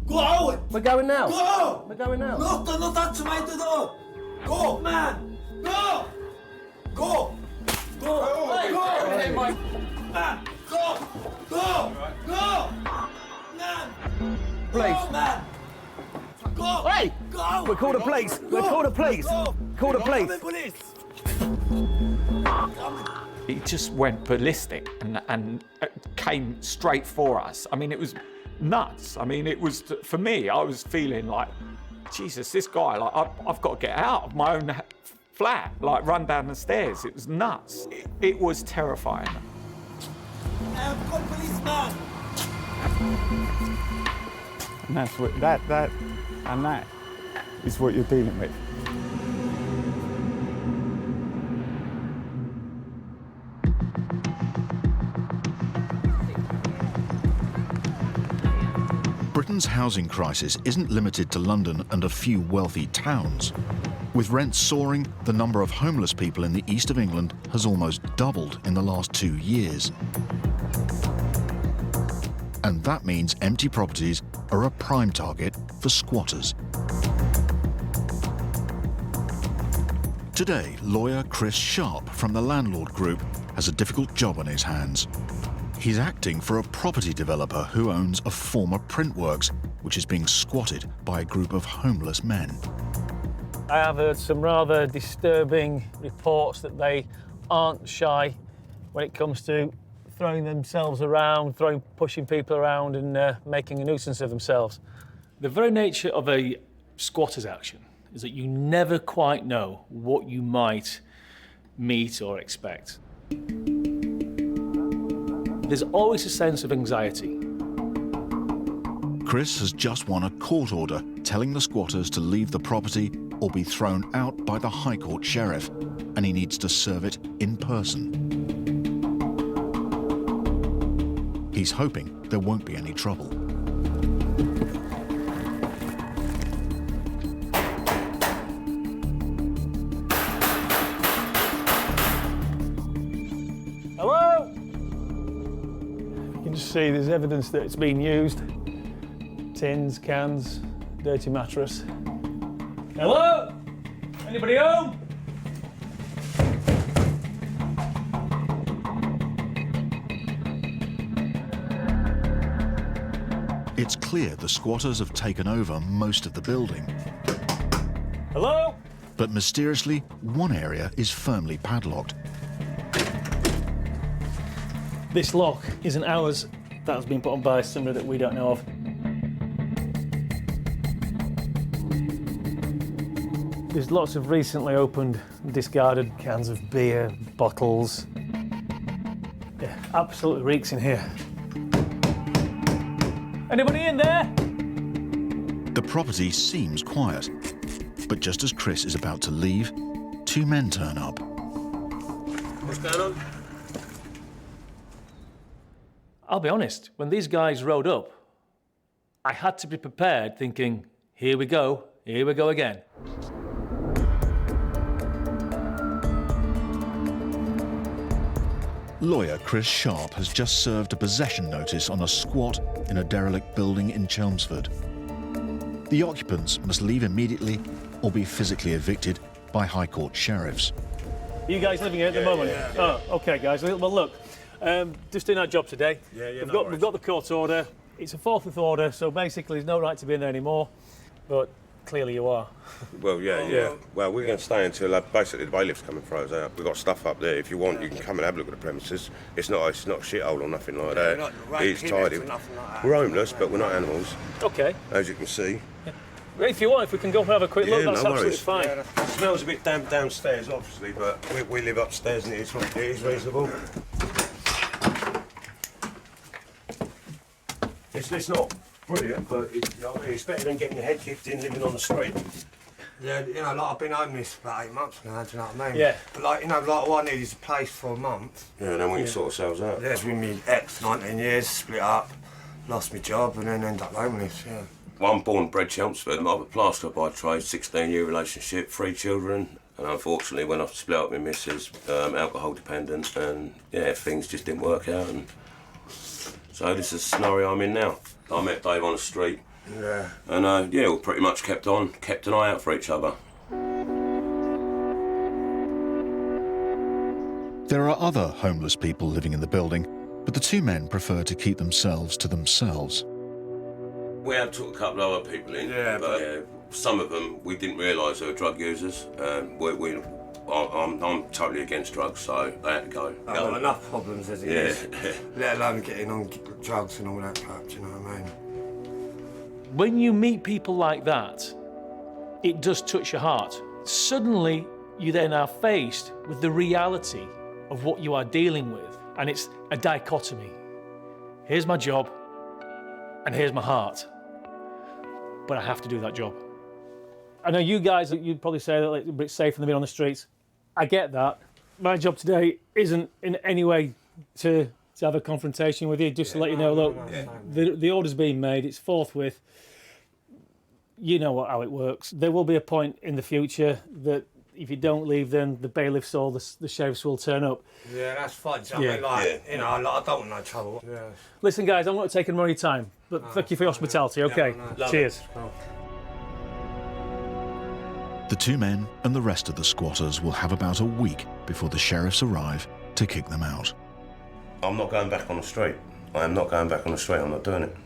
Go out! We're going now. Go! We're going now. No, don't touch my door! Go, man! Go! Go! Go! Hey, go! Hey, Mike. Man! Go! Go! Go! Man! Police. Go, man! Go! Hey! Go! We'll call the police. We'll call the police. Go! Call the police. Police! He just went ballistic and came straight for us. I mean, it was nuts. I mean, it was, for me, I was feeling like, Jesus, this guy, like, I've got to get out of my own flat, like, run down the stairs. It was nuts. It was terrifying. I am called policeman! And that's what, that is what you're dealing with. Britain's housing crisis isn't limited to London and a few wealthy towns. With rents soaring, the number of homeless people in the east of England has almost doubled in the last 2 years. And that means empty properties are a prime target for squatters. Today, lawyer Chris Sharp from the Landlord Group has a difficult job on his hands. He's acting for a property developer who owns a former printworks, which is being squatted by a group of homeless men. I have heard some rather disturbing reports that they aren't shy when it comes to throwing themselves around, pushing people around and making a nuisance of themselves. The very nature of a squatter's action is that you never quite know what you might meet or expect. There's always a sense of anxiety. Chris has just won a court order telling the squatters to leave the property or be thrown out by the High Court sheriff, and he needs to serve it in person. He's hoping there won't be any trouble. Hello? You can just see there's evidence that it's been used. Tins, cans, dirty mattress. Hello? Anybody home? It's clear the squatters have taken over most of the building. Hello? But mysteriously, one area is firmly padlocked. This lock isn't ours. That has been put on by somebody that we don't know of. There's lots of recently opened, discarded cans of beer, bottles. Yeah, absolutely reeks in here. Anybody in there? The property seems quiet, but just as Chris is about to leave, two men turn up. What's going on? I'll be honest, when these guys rode up, I had to be prepared thinking, here we go again. Lawyer Chris Sharp has just served a possession notice on a squat in a derelict building in Chelmsford. The occupants must leave immediately or be physically evicted by High Court sheriffs. Are you guys living here at the moment? Yeah. Oh, OK, guys. Well, look, just doing our job today. We've got the court order. It's a forthwith order, so basically there's no right to be in there anymore. But clearly you are. Well, yeah. Well, we're going to stay until basically the bailiff's come and throw us out. We've got stuff up there. If you want, you can come and have a look at the premises. It's not a shithole or nothing like that. It's tidy. We're homeless, but we're not animals. OK. As you can see. Yeah. If you want, if we can go and have a quick look, that's no absolutely worries. fine. Yeah, it smells a bit damp downstairs, obviously, but we live upstairs and it is reasonable. It's not brilliant, but it's better than getting your head kicked in living on the street. Yeah, you know, like I've been homeless for about 8 months now, do you know what I mean? Yeah. But like, you know, like all I need is a place for a month. Yeah, then we can sort ourselves out. Yeah, it's been me ex, 19 years, split up, lost my job and then end up homeless, yeah. Well, I'm born and bred Chelmsford. I'm a plasterer by trade, 16-year relationship, 3 children. And unfortunately, when I split up with missus, alcohol dependent, and yeah, things just didn't work out. And so this is the scenario I'm in now. I met Dave on the street. Yeah. And we pretty much kept an eye out for each other. There are other homeless people living in the building, but the two men prefer to keep themselves to themselves. We have took a couple of other people in, but some of them we didn't realise they were drug users. I'm totally against drugs, so they had to go. I've got enough problems as it is, let alone getting on drugs and all that crap, do you know what I mean? When you meet people like that, it does touch your heart. Suddenly, you then are faced with the reality of what you are dealing with, and it's a dichotomy. Here's my job, and here's my heart. But I have to do that job. I know you guys, you'd probably say that it's safer than being on the streets. I get that. My job today isn't in any way to have a confrontation with you, just to let you know, look, the order's being made, it's forthwith. You know how it works. There will be a point in the future that if you don't leave, then the bailiffs or the sheriffs will turn up. Yeah, that's fine. I mean, you know, I don't want no trouble. Yeah. Listen, guys, I'm not taking more of your time, but thank you for your hospitality, okay? Cheers. The two men and the rest of the squatters will have about a week before the sheriffs arrive to kick them out. I'm not going back on the street. I am not going back on the street. I'm not doing it.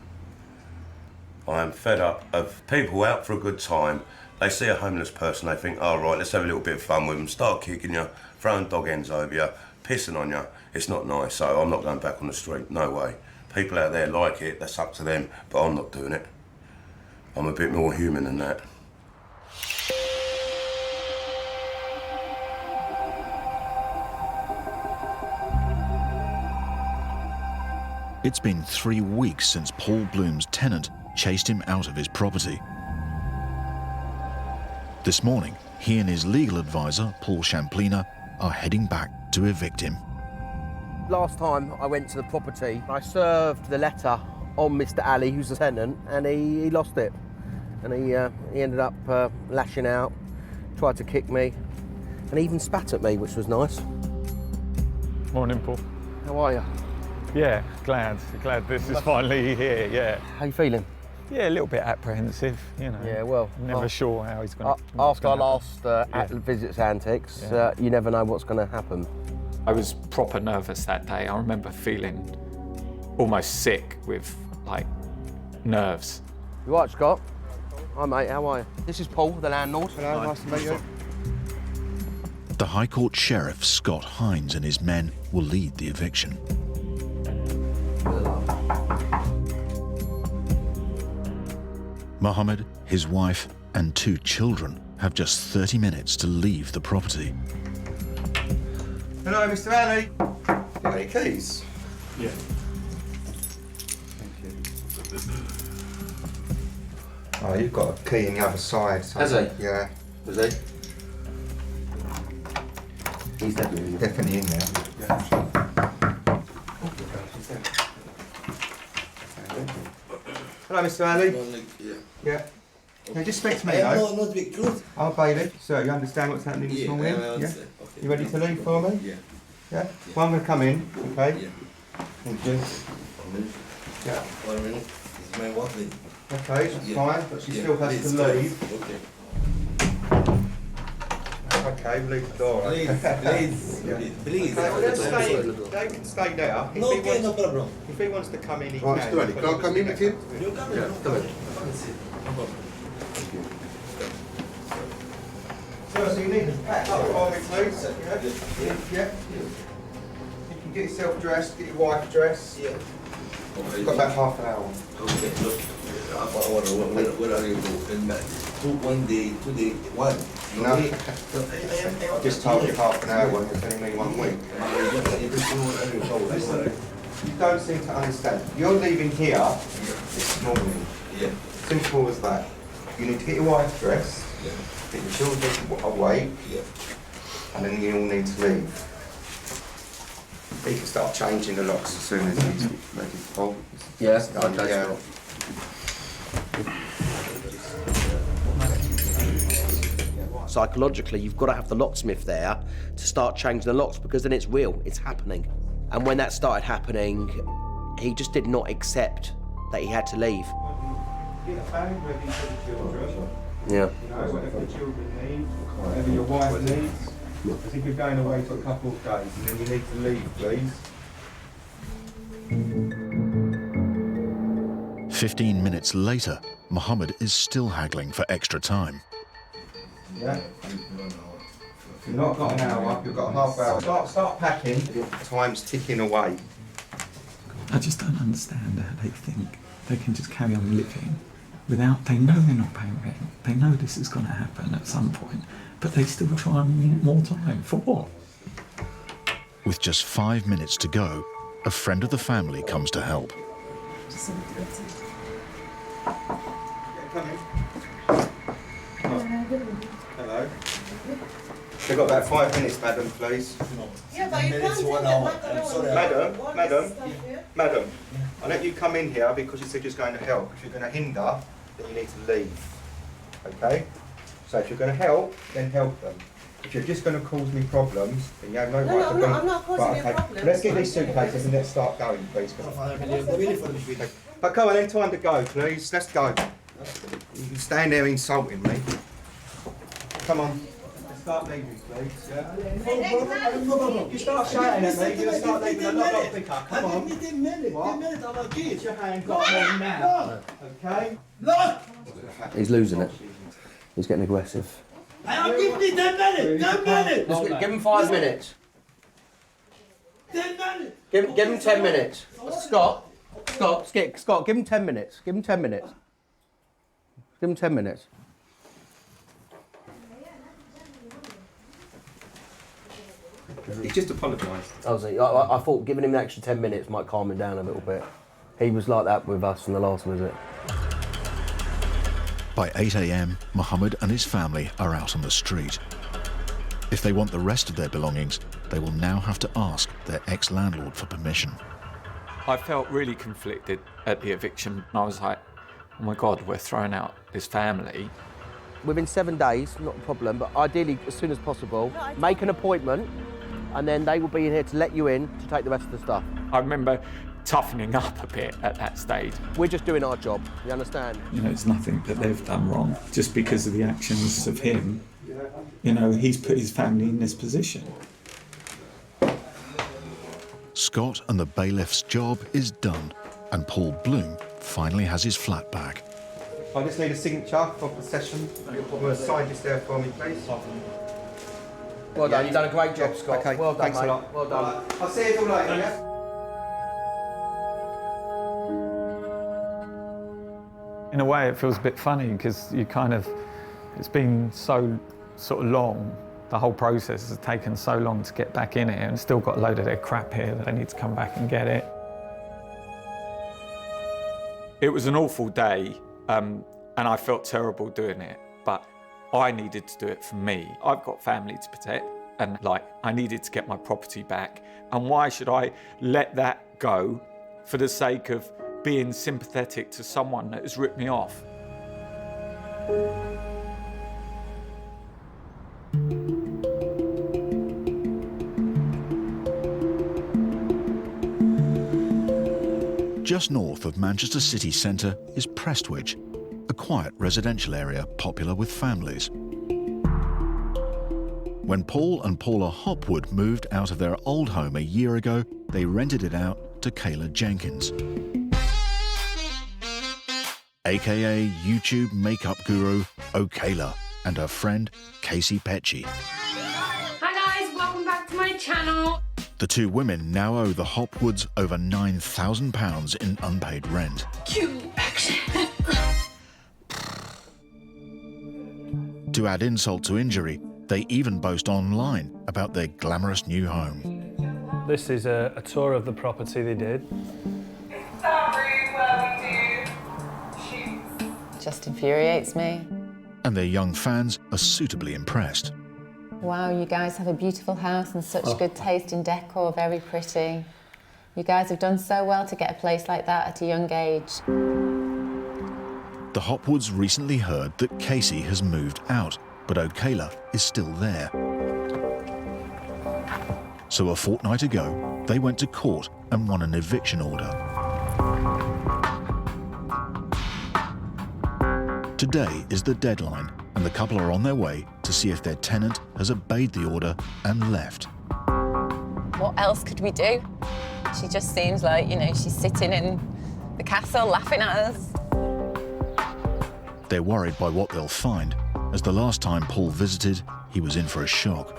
I am fed up of people out for a good time. They see a homeless person, they think, oh, right, let's have a little bit of fun with them, start kicking you, throwing dog ends over you, pissing on you, it's not nice, so I'm not going back on the street, no way. People out there like it, that's up to them, but I'm not doing it. I'm a bit more human than that. It's been 3 weeks since Paul Bloom's tenant chased him out of his property. This morning, he and his legal advisor, Paul Shamplina, are heading back to evict him. Last time I went to the property, I served the letter on Mr. Ali, who's the tenant, and he lost it. And he ended up lashing out, tried to kick me, and he even spat at me, which was nice. Morning, Paul. How are you? Yeah, glad this is finally here, yeah. How you feeling? Yeah, a little bit apprehensive, you know. Yeah, well... Never sure how he's going to... After our last Visits Antics, you never know what's going to happen. I was proper nervous that day. I remember feeling almost sick with, like, nerves. You all right, Scott? Hi, mate, how are you? This is Paul, the landlord. Hello, nice to meet you. The High Court Sheriff, Scott Hines, and his men will lead the eviction. Muhammad, his wife, and 2 children have just 30 minutes to leave the property. Hello, Mr. Ali. You got any keys? Yeah. Thank you. Oh, you've got a key in the other side. So Has he? Yeah. Is he? He's definitely in there. Yeah. Hello, Mr. Ali. Yeah. Now just speak to me, though. No, not be good. I'm a bailiff. Sir, you understand what's happening this morning? I understand. Okay. You ready to leave for me? Yeah. Yeah? Well, I'm going to come in, okay? Yeah. Thank you. 1 minute. Yeah. 1 minute. It's my wife leaving. Okay, that's fine, but she Yeah, still has please, to leave. Okay. Okay, leave the door. Please, please, Yeah. please. Okay, well, let's stay. They can stay there. No, okay, no problem. If he wants to come in, he Right, can. Mr. Ali, can I come in with him? You come in. Come and sit. No problem. So you need to pack up for me, please. Yeah? You can get yourself dressed, get your wife dressed. Yeah. You've got about half an hour. Okay, look. Half an hour. Where are you going? 1 day, 2 days, 1. No. I just told you half an hour, it's only me 1 week. Listen, you don't seem to understand. You're leaving here this morning. Yeah. Simple as that. You need to get your wife dressed, get your children away, and then you all need to leave. He can start changing the locks as soon as he's ready. Oh, Yes, okay, yeah. Psychologically, you've got to have the locksmith there to start changing the locks, because then it's real, it's happening. And when that started happening, he just did not accept that he had to leave. Get a bag ready for the children. Yeah. You know, whatever the children need, whatever your wife needs. I think you're going away for a couple of days and then you need to leave, please. 15 minutes later, Muhammad is still haggling for extra time. Yeah? You've not got an hour, you've got a half hour. Start packing. Time's ticking away. I just don't understand how they think they can just carry on living without, they know they're not paying rent, they know this is going to happen at some point, but they still try and need more time. For what? With just 5 minutes to go, a friend of the family comes to help. Come in. Hello. We've got about 5 minutes, madam, please. Yeah, but you can't take Madam, I let you come in here because you said you're going to help. If you're going to hinder, then you need to leave. Okay? So if you're going to help, then help them. If you're just going to cause me problems, then you have no right to... I'm not causing you problems. Let's get these suitcases and let's start going, please. But come on, then, time to go, please. Let's go. You can stand there insulting me. Come on. Let's start leaving, please. Yeah? You start shouting at me, you're going to start leaving a lot quicker. Come on. What? Get your hand got more now. Okay? Look! He's losing it. He's getting aggressive. I'll give me 10 minutes! 10 minutes! Give him 5 minutes. 10 minutes. Give him 10 minutes. Scott, give him 10 minutes. Give him 10 minutes. Give him 10 minutes. He just apologised. I thought giving him an extra 10 minutes might calm him down a little bit. He was like that with us in the last visit. By 8 a.m, Muhammad and his family are out on the street. If they want the rest of their belongings, they will now have to ask their ex-landlord for permission. I felt really conflicted at the eviction. I was like, oh my God, we're throwing out this family. Within 7 days, not a problem, but ideally as soon as possible, make an appointment, and then they will be in here to let you in to take the rest of the stuff. I remember toughening up a bit at that stage. We're just doing our job, you understand? You know, it's nothing that they've done wrong. Just because of the actions of him, you know, he's put his family in this position. Scott and the bailiff's job is done, and Paul Bloom finally has his flat back. I just need a signature for possession. I'm going to sign this there for me, please. Well done, you've done a great job, Scott. Okay, well done, thanks mate. a lot. Well done. Right, I'll see you all later, yeah? In a way, it feels a bit funny because you kind of, it's been so sort of long. The whole process has taken so long to get back in here, and still got a load of their crap here that they need to come back and get it. It was an awful day, and I felt terrible doing it, but I needed to do it for me. I've got family to protect, and I needed to get my property back. And why should I let that go for the sake of being sympathetic to someone that has ripped me off? Just north of Manchester city centre is Prestwich, a quiet residential area popular with families. When Paul and Paula Hopwood moved out of their old home a year ago, they rented it out to Kayla Jenkins, aka YouTube makeup guru O'Kayla, and her friend Casey Petchy. Hi guys, welcome back to my channel. The two women now owe the Hopwoods over £9,000 in unpaid rent. Cue action. To add insult to injury, they even boast online about their glamorous new home. This is a tour of the property they did. It's that room where we do shoots. Just infuriates me. And their young fans are suitably impressed. Wow, you guys have a beautiful house and such good taste in decor, very pretty. You guys have done so well to get a place like that at a young age. The Hopwoods recently heard that Casey has moved out, but O'Kayla is still there. So a fortnight ago, they went to court and won an eviction order. Today is the deadline, and the couple are on their way to see if their tenant has obeyed the order and left. What else could we do? She just seems like, you know, she's sitting in the castle laughing at us. They're worried by what they'll find, as the last time Paul visited, he was in for a shock.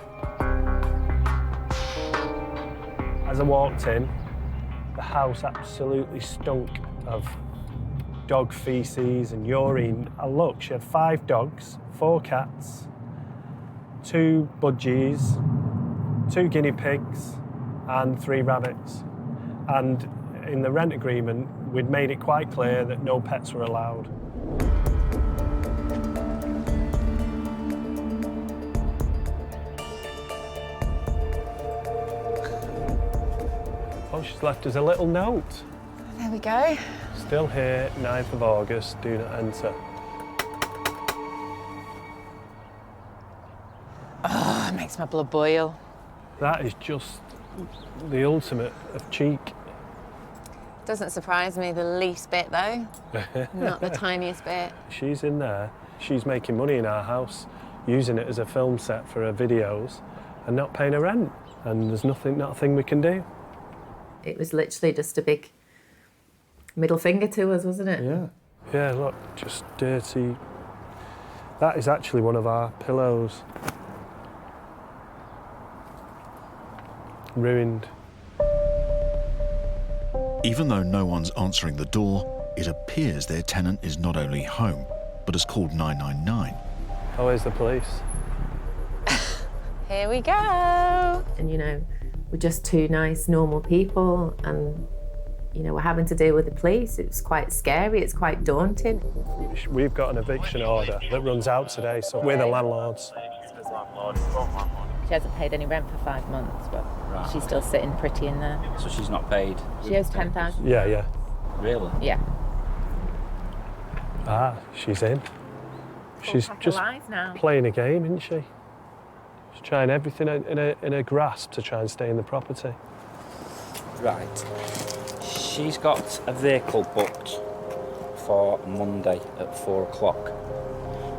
As I walked in, the house absolutely stunk of dog feces and urine. I looked, she had 5 dogs, 4 cats, 2 budgies, 2 guinea pigs, and 3 rabbits. And in the rent agreement, we'd made it quite clear that no pets were allowed. Oh, she's left us a little note. There we go. Still here, 9th of August, do not enter. Oh, it makes my blood boil. That is just the ultimate of cheek. Doesn't surprise me the least bit, though. Not the tiniest bit. She's in there. She's making money in our house, using it as a film set for her videos, and not paying her rent. And there's not a thing we can do. It was literally just a big middle finger to us, wasn't it? Yeah. Yeah, look, just dirty. That is actually one of our pillows. Ruined. Even though no one's answering the door, it appears their tenant is not only home, but has called 999. Oh, where's the police? Here we go. And, you know, we're just two nice, normal people, and, you know, we're having to deal with the police. It's quite scary, it's quite daunting. We've got an eviction order that runs out today, so we're the landlords. She hasn't paid any rent for 5 months, but she's still sitting pretty in there. So she's not paid? She owes 10,000. Yeah. Really? Yeah. Ah, she's in. She's just playing a game, isn't she? She's trying everything in her grasp to try and stay in the property. Right. She's got a vehicle booked for Monday at 4 o'clock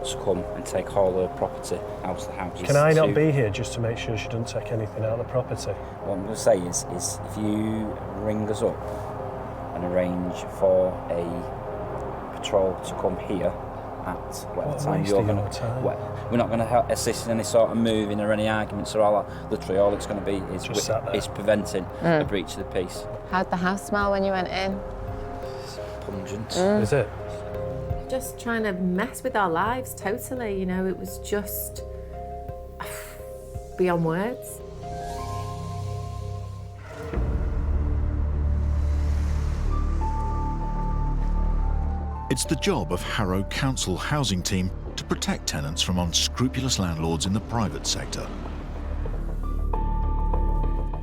to come and take all her property out of the house. Can I not be here just to make sure she doesn't take anything out of the property? What I'm going to say is if you ring us up and arrange for a patrol to come here at whatever time you're going to... We're not going to assist in any sort of moving or any arguments or all that. Literally, all it's going to be is preventing a breach of the peace. How'd the house smell when you went in? It's pungent. Is it? Just trying to mess with our lives totally, you know, it was just beyond words. It's the job of Harrow Council housing team to protect tenants from unscrupulous landlords in the private sector.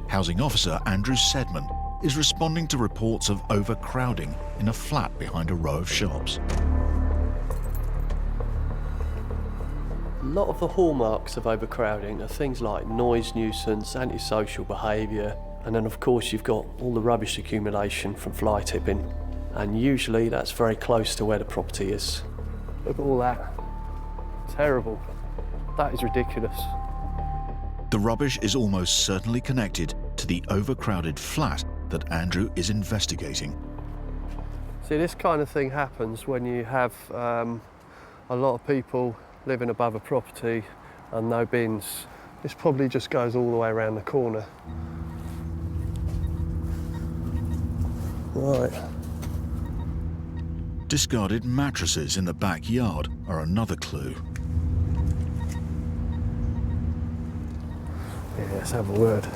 Housing officer Andrew Sedman is responding to reports of overcrowding in a flat behind a row of shops. A lot of the hallmarks of overcrowding are things like noise nuisance, antisocial behaviour, and then of course you've got all the rubbish accumulation from fly tipping, and usually that's very close to where the property is. Look at all that. Terrible. That is ridiculous. The rubbish is almost certainly connected to the overcrowded flat that Andrew is investigating. See, this kind of thing happens when you have a lot of people living above a property and no bins. This probably just goes all the way around the corner. Right. Discarded mattresses in the backyard are another clue. Yeah, let's have a word.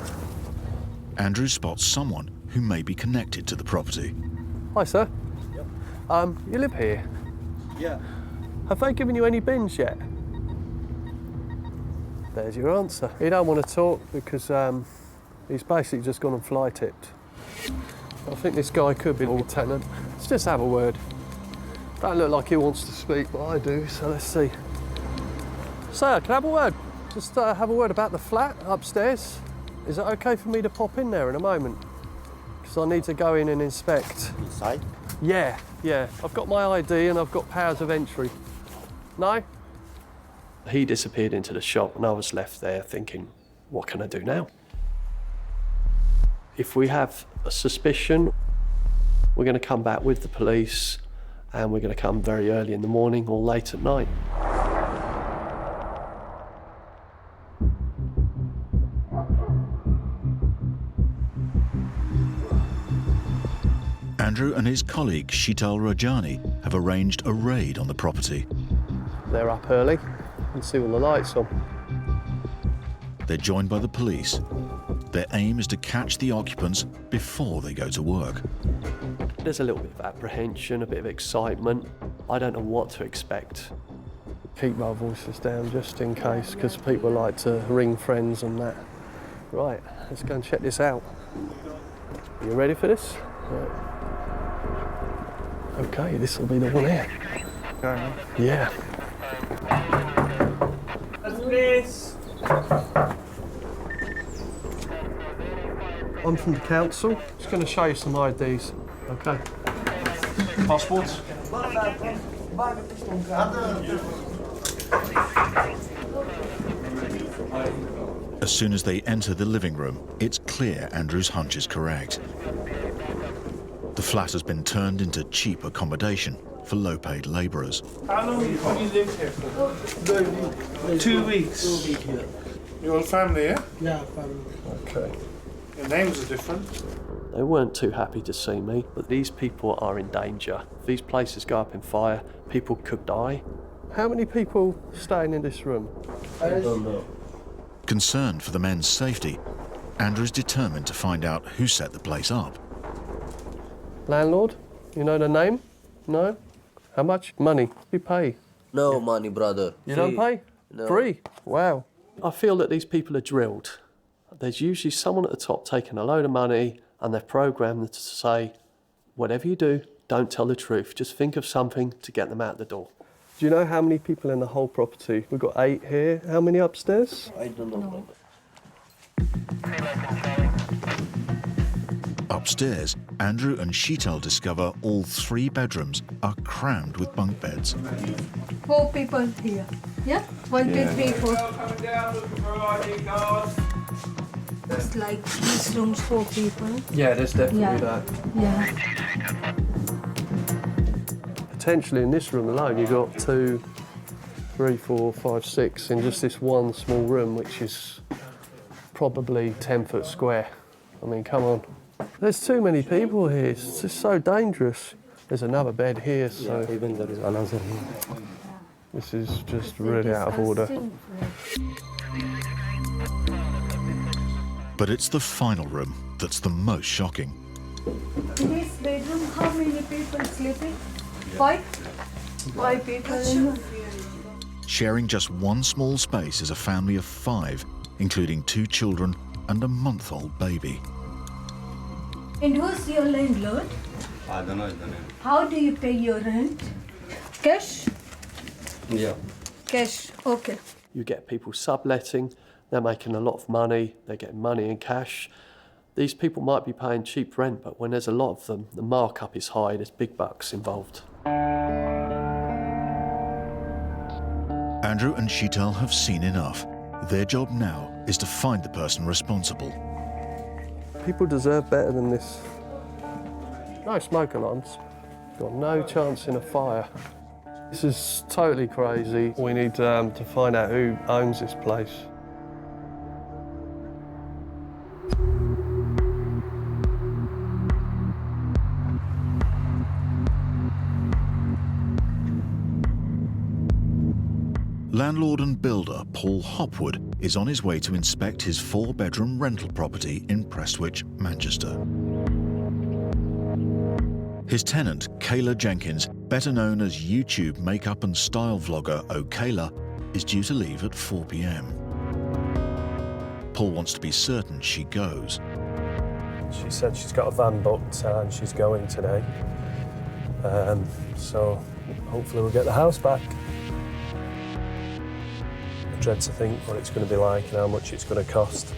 Andrew spots someone who may be connected to the property. Hi, sir. Yep. You live here? Yeah. Have they given you any bins yet? There's your answer. He don't want to talk because he's basically just gone and fly tipped. I think this guy could be a tenant. Let's just have a word. Don't look like he wants to speak, but I do, so let's see. Sir, can I have a word? Just have a word about the flat upstairs. Is it okay for me to pop in there in a moment? Because I need to go in and inspect. Inside? Yeah. I've got my ID and I've got powers of entry. No? He disappeared into the shop and I was left there thinking, what can I do now? If we have a suspicion, we're going to come back with the police and we're going to come very early in the morning or late at night. Andrew and his colleague Sheetal Rajani have arranged a raid on the property. They're up early and see all the lights on. They're joined by the police. Their aim is to catch the occupants before they go to work. There's a little bit of apprehension, a bit of excitement. I don't know what to expect. Keep my voices down just in case, because people like to ring friends and that. Right, let's go and check this out. Are you ready for this? Right. Okay, this will be the one here. Yeah. Please. I'm from the council. Just going to show you some IDs. Okay. Passports? As soon as they enter the living room, it's clear Andrew's hunch is correct. The flat has been turned into cheap accommodation for low-paid labourers. How long have you lived here for? 2 weeks. Your family, yeah? Yeah, family. Okay. Your names are different. They weren't too happy to see me, but these people are in danger. If these places go up in fire, people could die. How many people staying in this room? I don't know. Concerned for the men's safety, Andrew is determined to find out who set the place up. Landlord? You know the name? No? How much money you pay? No money, brother. You don't pay? No. Free? Wow. I feel that these people are drilled. There's usually someone at the top taking a load of money and they're programmed to say, whatever you do, don't tell the truth. Just think of something to get them out the door. Do you know how many people in the whole property? We've got 8 here. How many upstairs? I don't know. Upstairs, Andrew and Sheetal discover all 3 bedrooms are crammed with bunk beds. 4 people here. Yeah? 1, 2, 3, 4. It's like this room's 4 people. Yeah, there's definitely that. Yeah. Potentially in this room alone, you've got 2, 3, 4, 5, 6 in just this one small room, which is probably 10 foot square. I mean, come on. There's too many people here. It's just so dangerous. There's another bed here, so... Yeah, even there is another here. This is just really out of order. But it's the final room that's the most shocking. In this bedroom, how many people sleeping? 5? 5 people. Sharing just one small space is a family of 5, including 2 children and a month-old baby. And who's your landlord? I don't know. How do you pay your rent? Cash? Yeah. Cash, okay. You get people subletting, they're making a lot of money, they're getting money in cash. These people might be paying cheap rent, but when there's a lot of them, the markup is high, there's big bucks involved. Andrew and Sheetal have seen enough. Their job now is to find the person responsible. People deserve better than this. No smoke alarms. Got no chance in a fire. This is totally crazy. We need to find out who owns this place. Landlord and builder Paul Hopwood is on his way to inspect his 4-bedroom rental property in Prestwich, Manchester. His tenant, Kayla Jenkins, better known as YouTube makeup and style vlogger O'Kayla, is due to leave at 4 p.m. Paul wants to be certain she goes. She said she's got a van booked and she's going today. So hopefully we'll get the house back. I dread to think what it's going to be like and how much it's going to cost.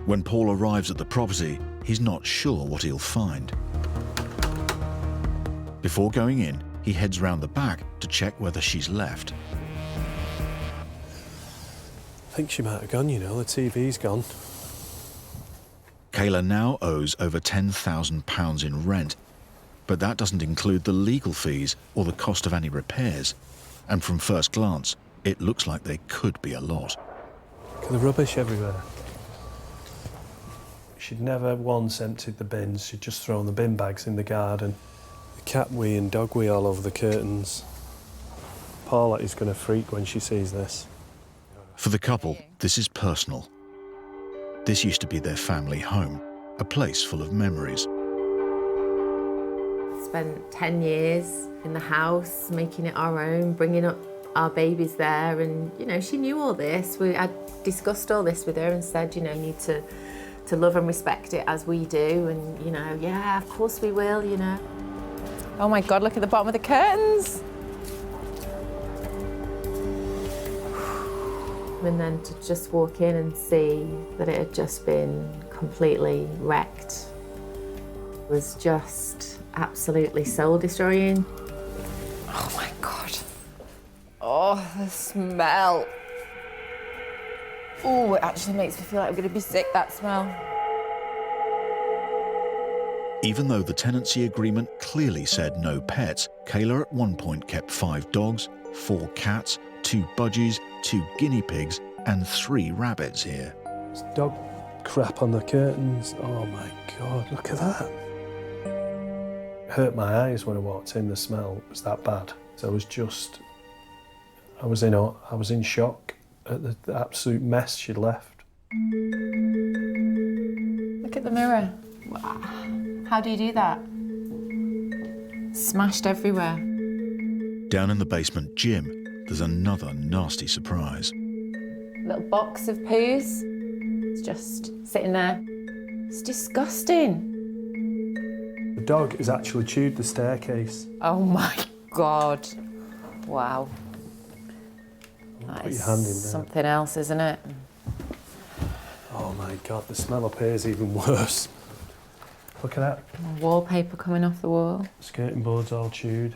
When Paul arrives at the property, he's not sure what he'll find. Before going in, he heads round the back to check whether she's left. I think she might have gone, you know, the TV's gone. Kayla now owes over £10,000 in rent, but that doesn't include the legal fees or the cost of any repairs. And from first glance, it looks like they could be a lot. Look at the rubbish everywhere. She'd never once emptied the bins, she'd just thrown the bin bags in the garden. The cat wee and dog wee all over the curtains. Paula is going to freak when she sees this. For the couple, this is personal. This used to be their family home, a place full of memories. Spent 10 years in the house, making it our own, bringing up our babies there, and, you know, she knew all this. I discussed all this with her and said, you know, you need to love and respect it as we do, and, you know, yeah, of course we will, you know. Oh my God, look at the bottom of the curtains. And then to just walk in and see that it had just been completely wrecked was just absolutely soul-destroying. Oh my God. Oh, the smell. Oh, it actually makes me feel like I'm going to be sick, that smell. Even though the tenancy agreement clearly said no pets, Kayla at one point kept 5 dogs, 4 cats, 2 budgies, 2 guinea pigs and 3 rabbits here. This dog crap on the curtains. Oh my God, look at that. It hurt my eyes when I walked in, the smell was that bad. So I was in shock at the absolute mess she'd left. Look at the mirror. How do you do that? Smashed everywhere. Down in the basement gym, there's another nasty surprise. Little box of poos. It's just sitting there. It's disgusting. The dog has actually chewed the staircase. Oh my God. Wow. That Put is your hand in there. something else, isn't it? Oh my God, the smell up here is even worse. Look at that. Wallpaper coming off the wall. Skirting boards all chewed.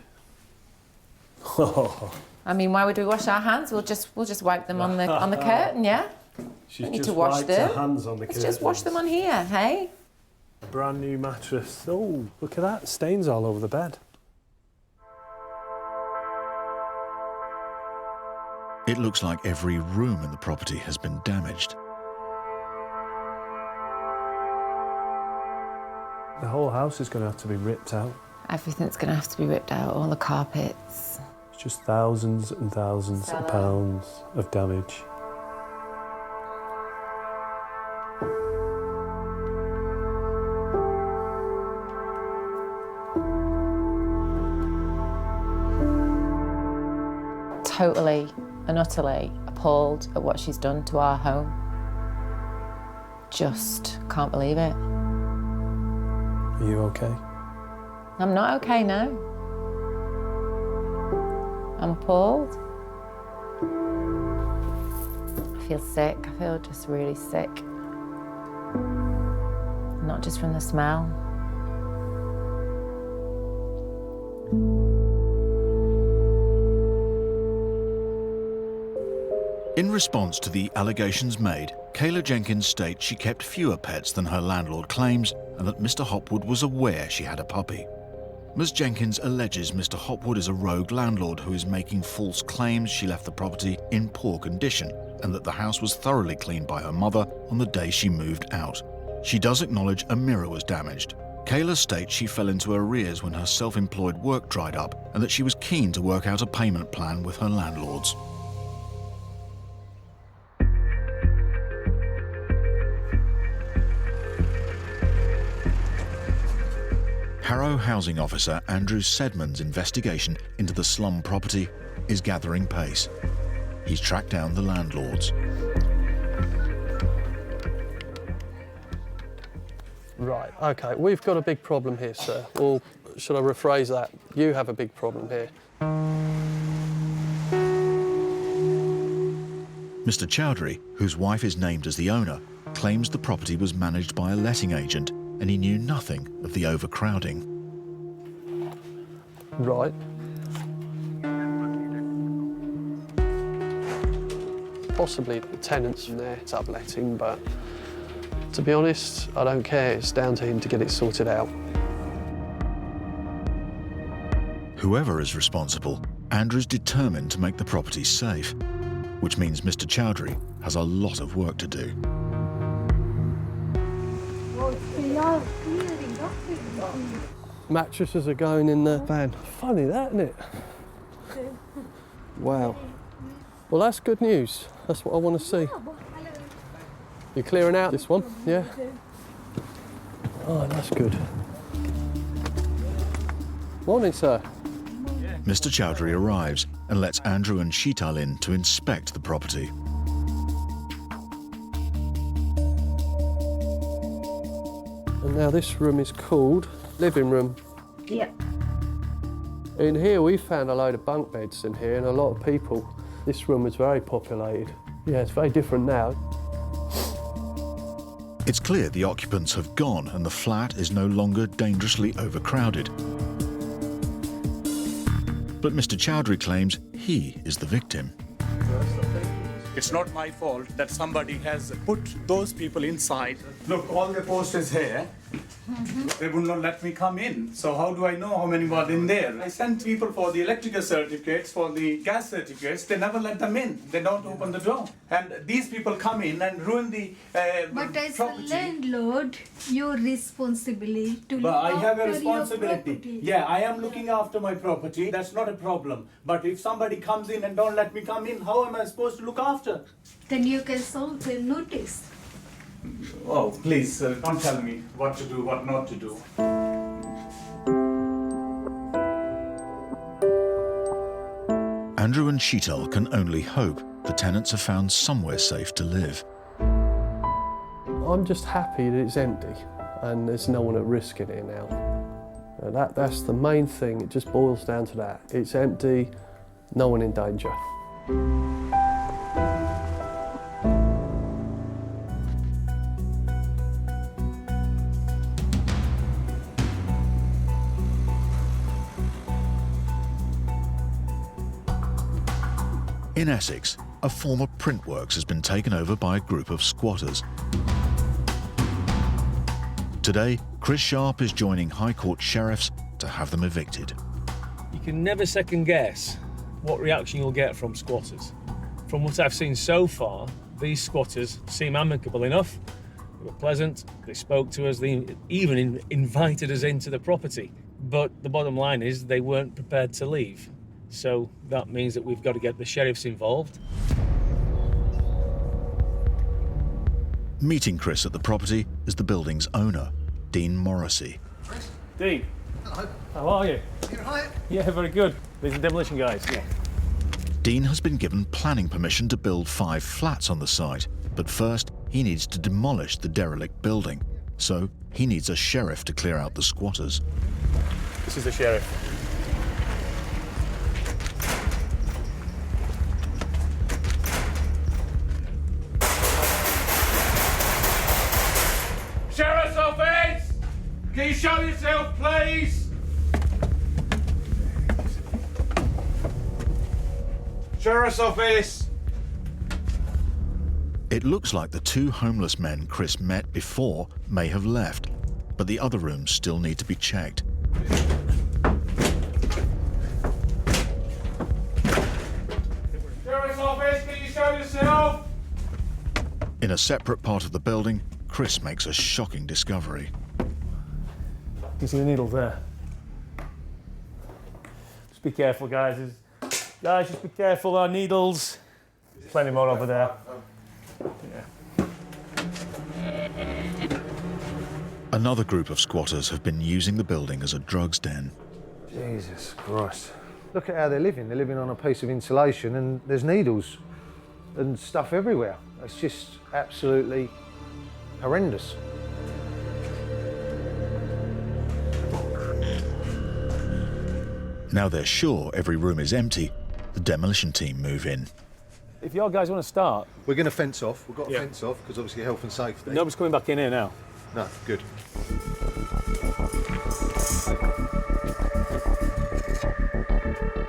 I mean, why would we wash our hands? We'll just wipe them on the curtain, yeah? She's Don't need just to wash wiped them. her hands on the Let's just wash them on here, hey? A brand new mattress. Oh, look at that. Stains all over the bed. It looks like every room in the property has been damaged. The whole house is going to have to be ripped out. Everything's going to have to be ripped out, all the carpets. It's just thousands and thousands of pounds of damage. Totally and utterly appalled at what she's done to our home. Just can't believe it. Are you okay? I'm not okay now. I'm appalled. I feel sick. I feel just really sick. Not just from the smell. In response to the allegations made, Kayla Jenkins states she kept fewer pets than her landlord claims and that Mr. Hopwood was aware she had a puppy. Ms. Jenkins alleges Mr. Hopwood is a rogue landlord who is making false claims she left the property in poor condition and that the house was thoroughly cleaned by her mother on the day she moved out. She does acknowledge a mirror was damaged. Kayla states she fell into arrears when her self-employed work dried up and that she was keen to work out a payment plan with her landlords. Harrow Housing Officer Andrew Sedman's investigation into the slum property is gathering pace. He's tracked down the landlords. Right, OK, we've got a big problem here, sir. Or should I rephrase that? You have a big problem here. Mr. Chowdhury, whose wife is named as the owner, claims the property was managed by a letting agent and he knew nothing of the overcrowding. Right. Possibly the tenants from there subletting, but to be honest, I don't care. It's down to him to get it sorted out. Whoever is responsible, Andrew's determined to make the property safe, which means Mr. Chowdhury has a lot of work to do. Mattresses are going in the van. Funny that, isn't it? Wow. Well, that's good news. That's what I want to see. You're clearing out this one, yeah? Oh, that's good. Morning, sir. Mr. Chowdhury arrives and lets Andrew and Sheetal in to inspect the property. And now this room is called living room. Yeah. In here we found a load of bunk beds in here and a lot of people. This room was very populated. Yeah, it's very different now. It's clear the occupants have gone and the flat is no longer dangerously overcrowded. But Mr. Chowdhury claims he is the victim. It's not my fault that somebody has put those people inside. Look, all the posters here, They would not let me come in. So how do I know how many were in there? I sent people for the electrical certificates, for the gas certificates. They never let them in. They don't open the door. And these people come in and ruin the But as property. a landlord, your responsibility to But look I have a after your responsibility. property. Yeah, I am looking after my property. That's not a problem. But if somebody comes in and don't let me come in, how am I supposed to look after? Then you can serve a notice. Oh, please, don't tell me what to do, what not to do. Andrew and Sheetal can only hope the tenants have found somewhere safe to live. I'm just happy that it's empty and there's no one at risk in it now. That's the main thing. It just boils down to that. It's empty, no one in danger. In Essex, a former print works has been taken over by a group of squatters. Today, Chris Sharp is joining High Court sheriffs to have them evicted. You can never second guess what reaction you'll get from squatters. From what I've seen so far, these squatters seem amicable enough. They were pleasant, they spoke to us, they even invited us into the property. But the bottom line is they weren't prepared to leave. So that means that we've got to get the sheriffs involved. Meeting Chris at the property is the building's owner, Dean Morrissey. Dean. Hello. How are you? You alright? Yeah, very good. These are demolition guys. Yeah. Dean has been given planning permission to build 5 flats on the site, but first he needs to demolish the derelict building. So he needs a sheriff to clear out the squatters. This is the sheriff. Sheriff's office! Can you show yourself, please? Sheriff's office! It looks like the 2 homeless men Chris met before may have left, but the other rooms still need to be checked. Sheriff's office, can you show yourself? In a separate part of the building, Chris makes a shocking discovery. You see the needles there? Just be careful, guys. Guys, just be careful. There are needles. There's plenty more over there. Yeah. Another group of squatters have been using the building as a drugs den. Jesus Christ. Look at how they're living. They're living on a piece of insulation and there's needles and stuff everywhere. It's just absolutely horrendous. Now they're sure every room is empty, the demolition team move in. If your guys want to start... We're going to fence off. We've got to fence off because obviously health and safety. Nobody's coming back in here now. No, good.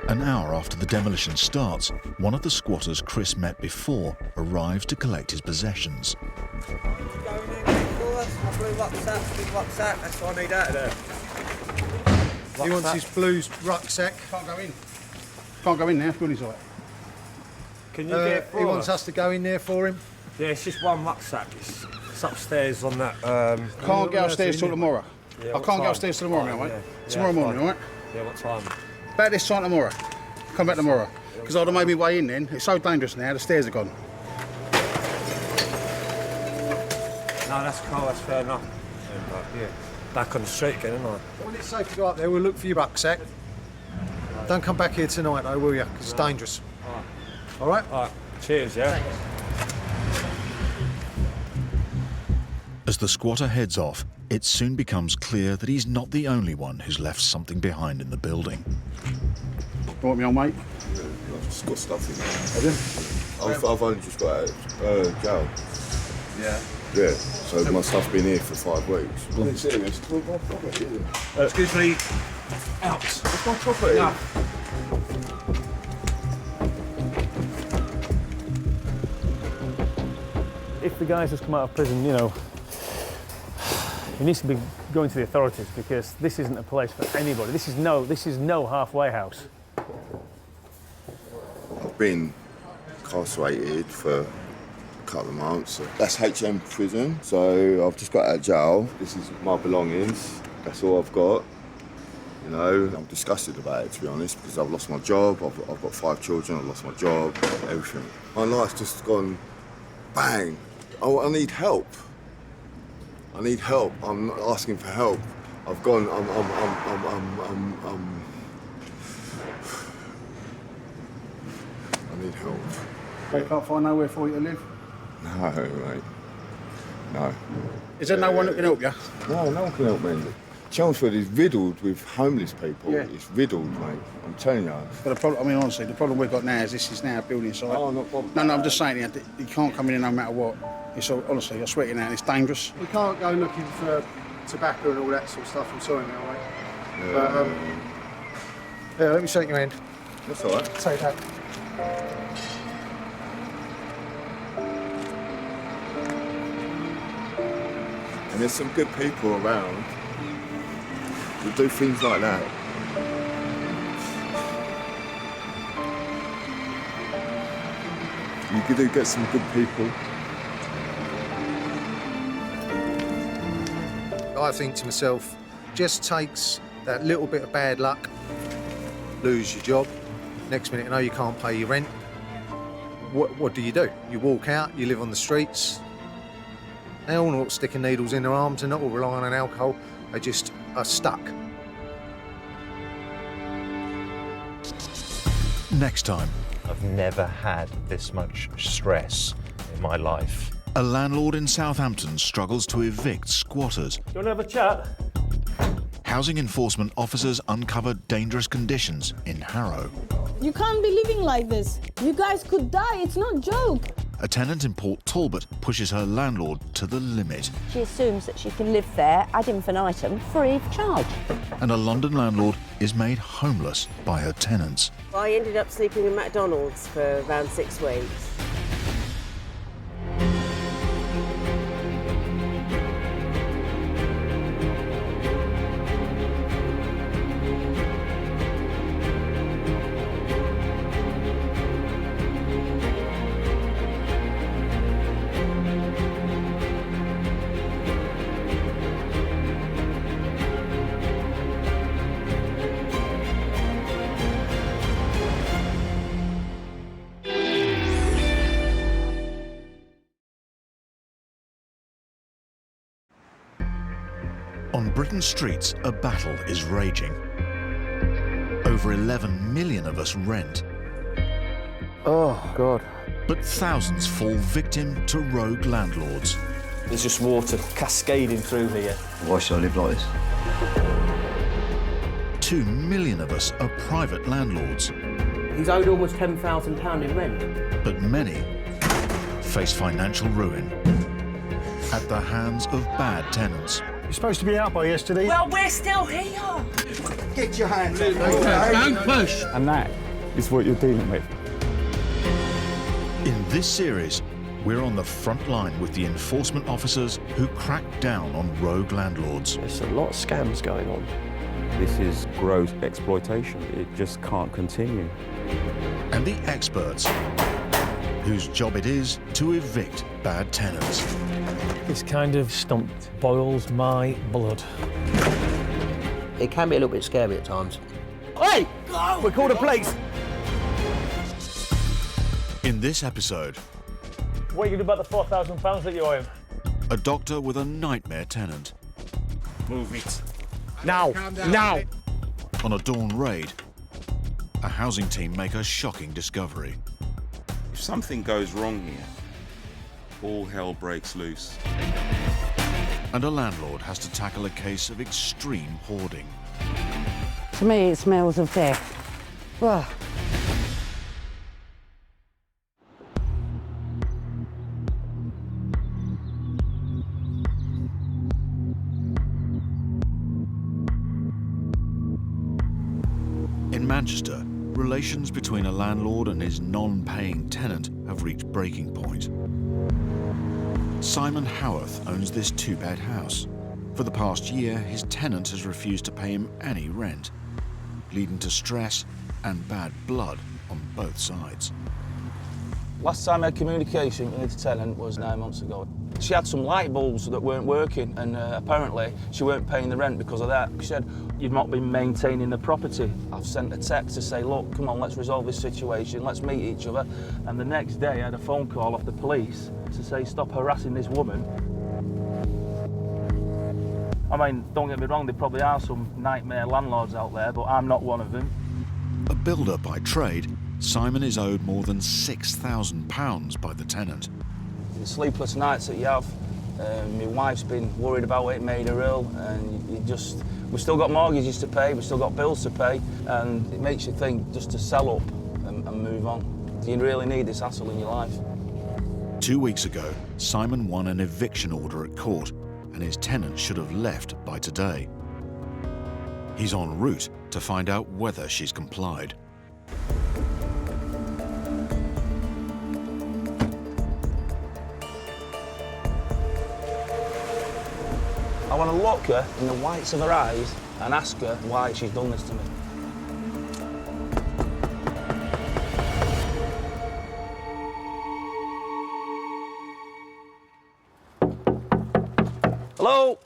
An hour after the demolition starts, one of the squatters Chris met before arrives to collect his possessions. That's what I need out of there. He wants his blues rucksack. Can't go in. Can't go in there, good as all right. Can you get it for He wants us? us to go in there for him. Yeah, it's just one rucksack. It's upstairs on that. Can't get upstairs till tomorrow. Yeah, I what can't time? get upstairs till tomorrow, mate. Yeah. Tomorrow morning, fine. all right? Yeah, what time? About this time tomorrow. Come back tomorrow. Because I'd have made me way in then. It's so dangerous now, the stairs are gone. No, that's cool, that's fair enough. Yeah, back on the street again, isn't I? When it's safe to go up there, we'll look for your rucksack. Don't come back here tonight, though, will you? Because it's dangerous. All right? All right. Cheers, yeah? As the squatter heads off, it soon becomes clear that he's not the only one who's left something behind in the building. Right, me old mate? Yeah, I've just got stuff in there. Have you? I've only just got out of jail. Yeah. Yeah, so my stuff's been here for 5 weeks. It's here, it's my property. Excuse me. Out. It's my property. No. If the guys just come out of prison, you know, He needs to be going to the authorities because this isn't a place for anybody. This is no halfway house. I've been incarcerated for a couple of months. That's HM prison, so I've just got out of jail. This is my belongings. That's all I've got. You know, I'm disgusted about it, to be honest, because I've lost my job. I've got 5 children. I've lost my job, everything. My life's just gone bang. I need help. I need help. I'm not asking for help. I've gone. I need help. They can't find nowhere for you to live? No, mate. No. Is there no one that can help you? No, no one can help me. Chelmsford is riddled with homeless people. Yeah. It's riddled, mate. I'm telling you. But the problem, I mean, honestly, the problem we've got now is this is now a building site. Oh, no problem. No, I'm just saying, you can't come in no matter what. It's all, honestly, I swear to you now, it's dangerous. We can't go looking for tobacco and all that sort of stuff. I'm sorry now, mate. Yeah. Yeah, let me shake your hand. That's all right. Take that. And there's some good people around who do things like that. You do get some good people. I think to myself, just takes that little bit of bad luck, lose your job, next minute you know you can't pay your rent. What do? You walk out, you live on the streets. They're all not sticking needles in their arms, they're not all relying on alcohol, they just are stuck. Next time. I've never had this much stress in my life. A landlord in Southampton struggles to evict squatters. Do you want to have a chat? Housing enforcement officers uncover dangerous conditions in Harrow. You can't be living like this. You guys could die, it's not a joke. A tenant in Port Talbot pushes her landlord to the limit. She assumes that she can live there ad infinitum free of charge. And a London landlord is made homeless by her tenants. I ended up sleeping in McDonald's for around 6 weeks. On Britain's streets, a battle is raging. Over 11 million of us rent. Oh, God. But thousands fall victim to rogue landlords. There's just water cascading through here. Why should I live like this? 2 million of us are private landlords. He's owed almost £10,000 in rent. But many face financial ruin at the hands of bad tenants. You're supposed to be out by yesterday. Well, we're still here. Get your hands up. Don't push. And that is what you're dealing with. In this series, we're on the front line with the enforcement officers who crack down on rogue landlords. There's a lot of scams going on. This is gross exploitation. It just can't continue. And the experts whose job it is to evict bad tenants. This kind of stump boils my blood. It can be a little bit scary at times. Hey! We're called the police! In this episode, What are you going to do about the £4,000 that you owe him? a doctor with a nightmare tenant. Move it. Now! Now! On a dawn raid, a housing team make a shocking discovery. If something goes wrong here, all hell breaks loose. And a landlord has to tackle a case of extreme hoarding. To me, it smells of death. Ugh. In Manchester, relations between a landlord and his non-paying tenant have reached breaking point. Simon Howarth owns this 2-bed house. For the past year, his tenant has refused to pay him any rent, leading to stress and bad blood on both sides. Last time I had communication with the tenant was 9 months ago. She had some light bulbs that weren't working, and apparently she weren't paying the rent because of that. She said, "You've not been maintaining the property." I've sent a text to say, "Look, come on, let's resolve this situation, let's meet each other." And the next day I had a phone call off the police to say, "Stop harassing this woman." I mean, don't get me wrong, there probably are some nightmare landlords out there, but I'm not one of them. A builder by trade, Simon is owed more than £6,000 by the tenant. The sleepless nights that you have, my wife's been worried about it, made her ill, and we've still got mortgages to pay, we've still got bills to pay, and it makes you think just to sell up and move on. Do you really need this hassle in your life? 2 weeks ago, Simon won an eviction order at court, and his tenant should have left by today. He's en route to find out whether she's complied. I want to look her in the whites of her eyes and ask her why she's done this to me. Hello?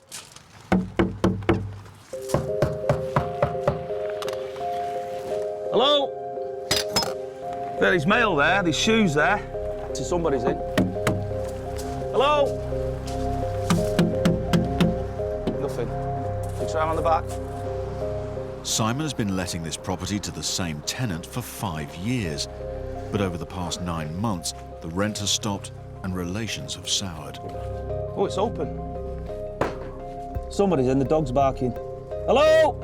Hello? There's mail there, there's shoes there. So somebody's in. Hello? Nothing. You try on the back? Simon has been letting this property to the same tenant for 5 years, but over the past 9 months, the rent has stopped and relations have soured. Oh, it's open. Somebody's in, the dog's barking. Hello?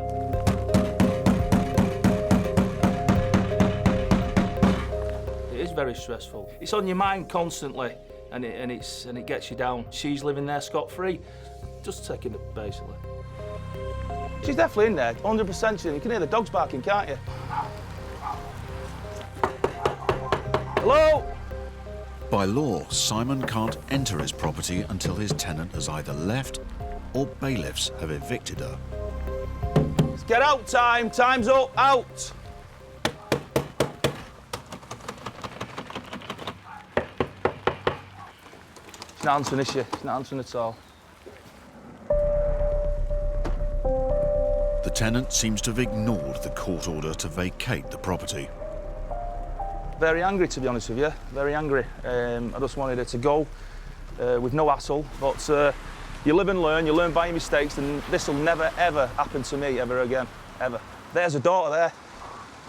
It is very stressful. It's on your mind constantly, and it gets you down. She's living there scot-free, just taking it basically. She's definitely in there, 100% she's in. You can hear the dogs barking, can't you? Hello? By law, Simon can't enter his property until his tenant has either left or bailiffs have evicted her. It's get out time, time's up, out! She's not answering, is she? She's not answering at all. The tenant seems to have ignored the court order to vacate the property. Very angry, to be honest with you, very angry. I just wanted her to go with no hassle, but you live and learn, you learn by your mistakes, and this will never, ever happen to me ever again, ever. There's a daughter there.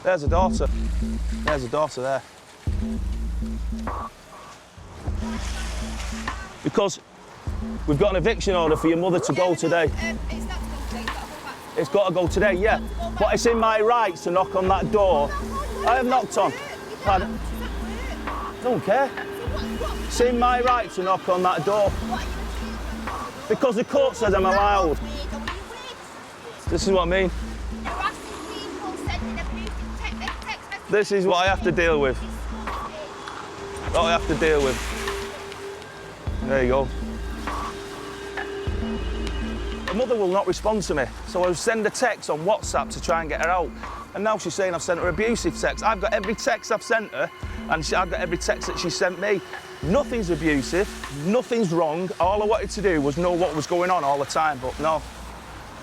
There's a daughter. There's a daughter there. Because we've got an eviction order for your mother to go today. It's got to go today, yeah. But it's in my rights to knock on that door. I have knocked on. Pardon? Don't care. It's in my right to knock on that door. Because the court says I'm allowed. This is what I mean. This is what I have to deal with. What I have to deal with. There you go. Her mother will not respond to me, so I send a text on WhatsApp to try and get her out. And now she's saying I've sent her abusive text. I've got every text I've sent her, and I've got every text that she sent me. Nothing's abusive, nothing's wrong. All I wanted to do was know what was going on all the time, but no,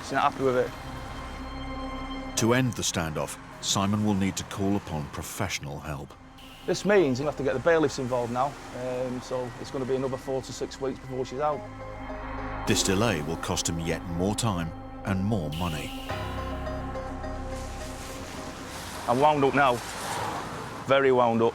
she's not happy with it. To end the standoff, Simon will need to call upon professional help. This means he'll have to get the bailiffs involved now, so it's going to be another 4 to 6 weeks before she's out. This delay will cost him yet more time and more money. I'm wound up now, very wound up.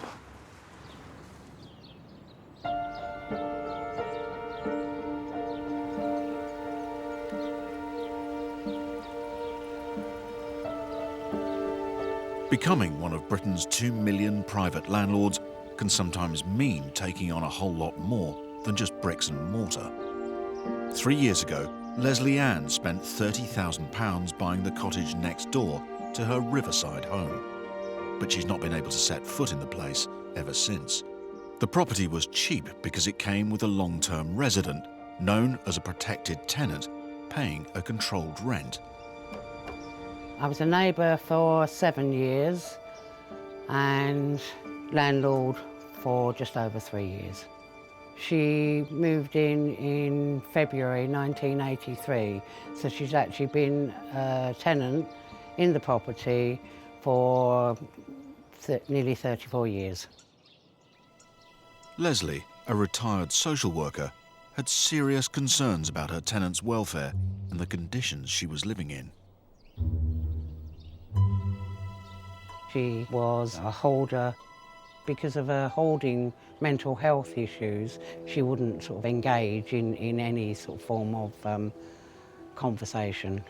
Becoming one of Britain's 2 million private landlords can sometimes mean taking on a whole lot more than just bricks and mortar. 3 years ago, Leslie Ann spent £30,000 buying the cottage next door to her riverside home. But she's not been able to set foot in the place ever since. The property was cheap because it came with a long-term resident, known as a protected tenant, paying a controlled rent. I was a neighbour for 7 years and landlord for just over 3 years. She moved in February 1983, so she's actually been a tenant in the property for nearly 34 years. Leslie, a retired social worker, had serious concerns about her tenants' welfare and the conditions she was living in. She was a holder. Because of her holding mental health issues, she wouldn't sort of engage in any sort of form of conversation.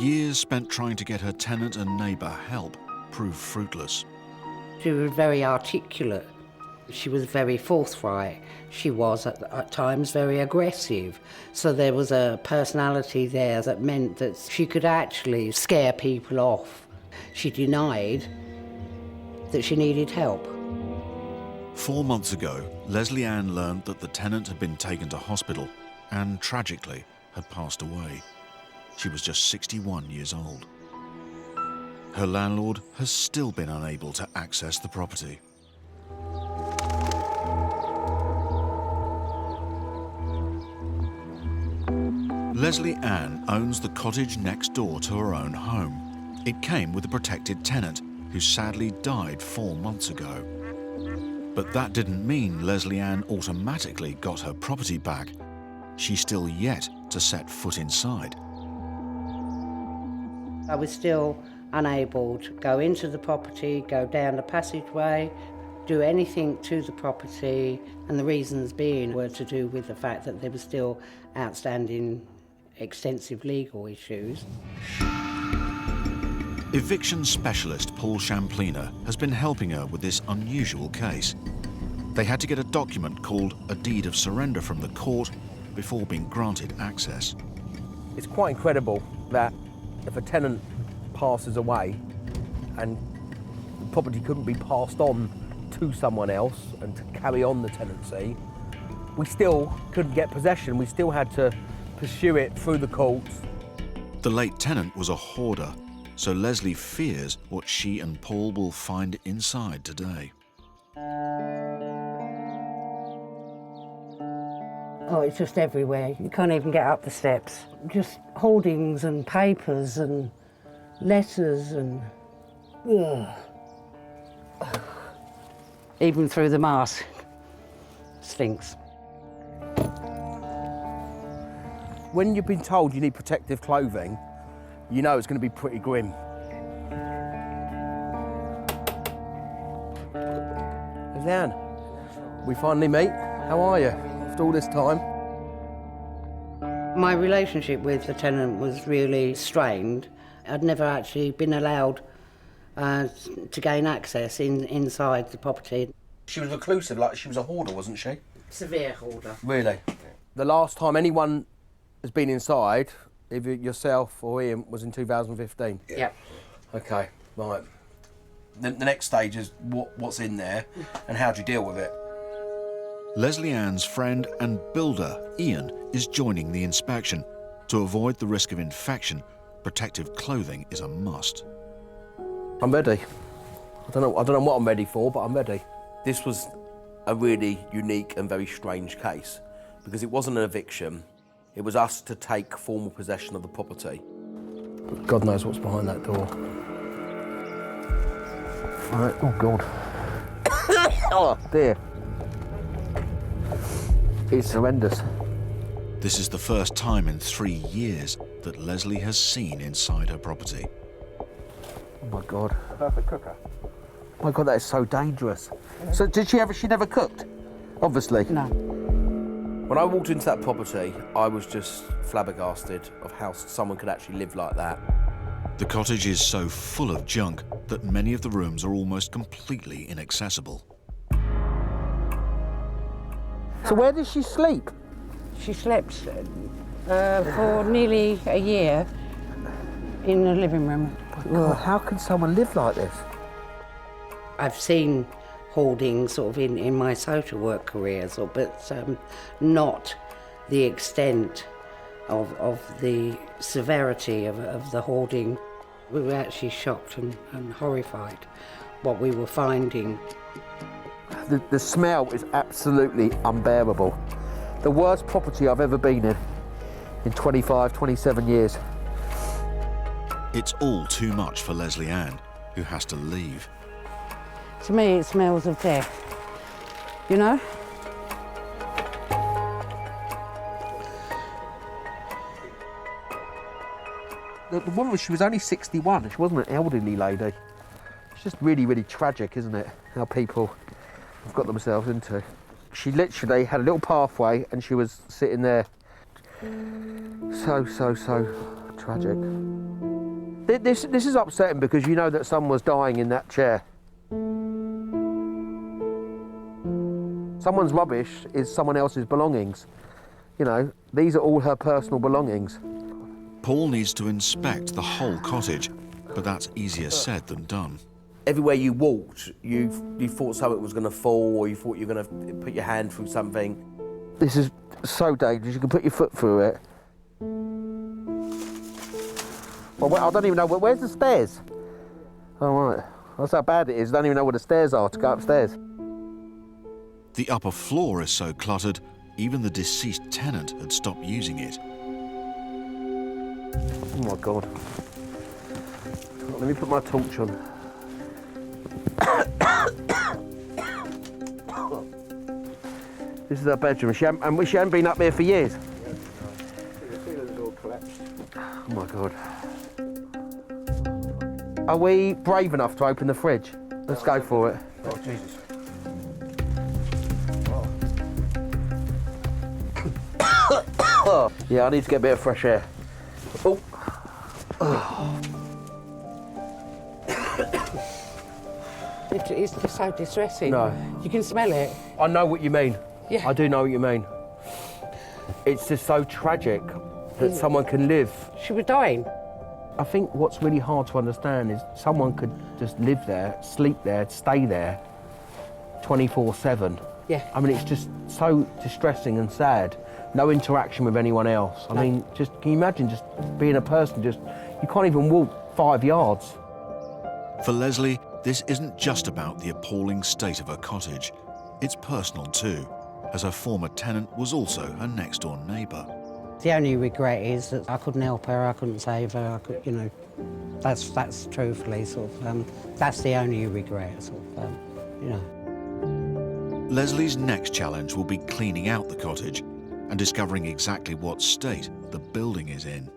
Years spent trying to get her tenant and neighbour help proved fruitless. She was very articulate. She was very forthright. She was at times very aggressive. So there was a personality there that meant that she could actually scare people off. She denied that she needed help. 4 months ago, Leslie Ann learned that the tenant had been taken to hospital and, tragically, had passed away. She was just 61 years old. Her landlord has still been unable to access the property. Leslie Ann owns the cottage next door to her own home. It came with a protected tenant who sadly died 4 months ago. But that didn't mean Leslie Ann automatically got her property back. She's still yet to set foot inside. I was still unable to go into the property, go down the passageway, do anything to the property, and the reasons being were to do with the fact that there were still outstanding extensive legal issues. Eviction specialist Paul Shamplina has been helping her with this unusual case. They had to get a document called a deed of surrender from the court before being granted access. It's quite incredible that if a tenant passes away and the property couldn't be passed on to someone else and to carry on the tenancy, we still couldn't get possession. We still had to pursue it through the courts. The late tenant was a hoarder, so Leslie fears what she and Paul will find inside today. Oh, it's just everywhere. You can't even get up the steps. Just holdings and papers and letters and... Ugh. Even through the mask. Stinks. When you've been told you need protective clothing, you know it's going to be pretty grim. Leanne, we finally meet. How are you after all this time? My relationship with the tenant was really strained. I'd never actually been allowed to gain access inside the property. She was reclusive, like she was a hoarder, wasn't she? Severe hoarder. Really? The last time anyone has been inside, either yourself or Ian, was in 2015? Yep. Okay, right. The next stage is what's in there and how do you deal with it? Leslie Ann's friend and builder, Ian, is joining the inspection. To avoid the risk of infection, protective clothing is a must. I'm ready. I don't know what I'm ready for, but I'm ready. This was a really unique and very strange case because it wasn't an eviction. It was us to take formal possession of the property. God knows what's behind that door. Right, oh God. Oh dear. It's horrendous. This is the first time in 3 years that Leslie has seen inside her property. Oh my God. A perfect cooker. Oh my God, that is so dangerous. So she never cooked? Obviously. No. When I walked into that property, I was just flabbergasted of how someone could actually live like that. The cottage is so full of junk that many of the rooms are almost completely inaccessible. So where does she sleep? She slept for nearly a year in the living room. God, how can someone live like this? I've seen hoarding sort of in my social work career, but not the extent of the severity of the hoarding. We were actually shocked and horrified what we were finding. The smell is absolutely unbearable. The worst property I've ever been in 25, 27 years. It's all too much for Leslie Ann, who has to leave. To me, it smells of death, you know? The woman, she was only 61. She wasn't an elderly lady. It's just really, really tragic, isn't it? How people have got themselves into. She literally had a little pathway and she was sitting there. So tragic. This is upsetting because you know that someone was dying in that chair. Someone's rubbish is someone else's belongings. You know, these are all her personal belongings. Paul needs to inspect the whole cottage, but that's easier said than done. Everywhere you walked, you thought something was going to fall, or you thought you were going to put your hand through something. This is so dangerous, you can put your foot through it. Well, I don't even know, where's the stairs? Oh, right. That's how bad it is, I don't even know where the stairs are to go upstairs. The upper floor is so cluttered, even the deceased tenant had stopped using it. Oh my God. Let me put my torch on. This is her bedroom. She hadn't been up there for years. Oh my God. Are we brave enough to open the fridge? Let's go for it. Oh, Jesus. Yeah, I need to get a bit of fresh air. Oh. It's just so distressing. No. You can smell it. I know what you mean. Yeah. I do know what you mean. It's just so tragic that someone can live. She was dying. I think what's really hard to understand is someone could just live there, sleep there, stay there 24/7. Yeah. I mean, it's just so distressing and sad. No interaction with anyone else. I mean, just can you imagine just being a person, you can't even walk 5 yards. For Leslie, this isn't just about the appalling state of her cottage. It's personal too, as her former tenant was also her next-door neighbour. The only regret is that I couldn't help her, I couldn't save her, you know, that's truthfully sort of, that's the only regret, sort of, you know. Leslie's next challenge will be cleaning out the cottage and discovering exactly what state the building is in.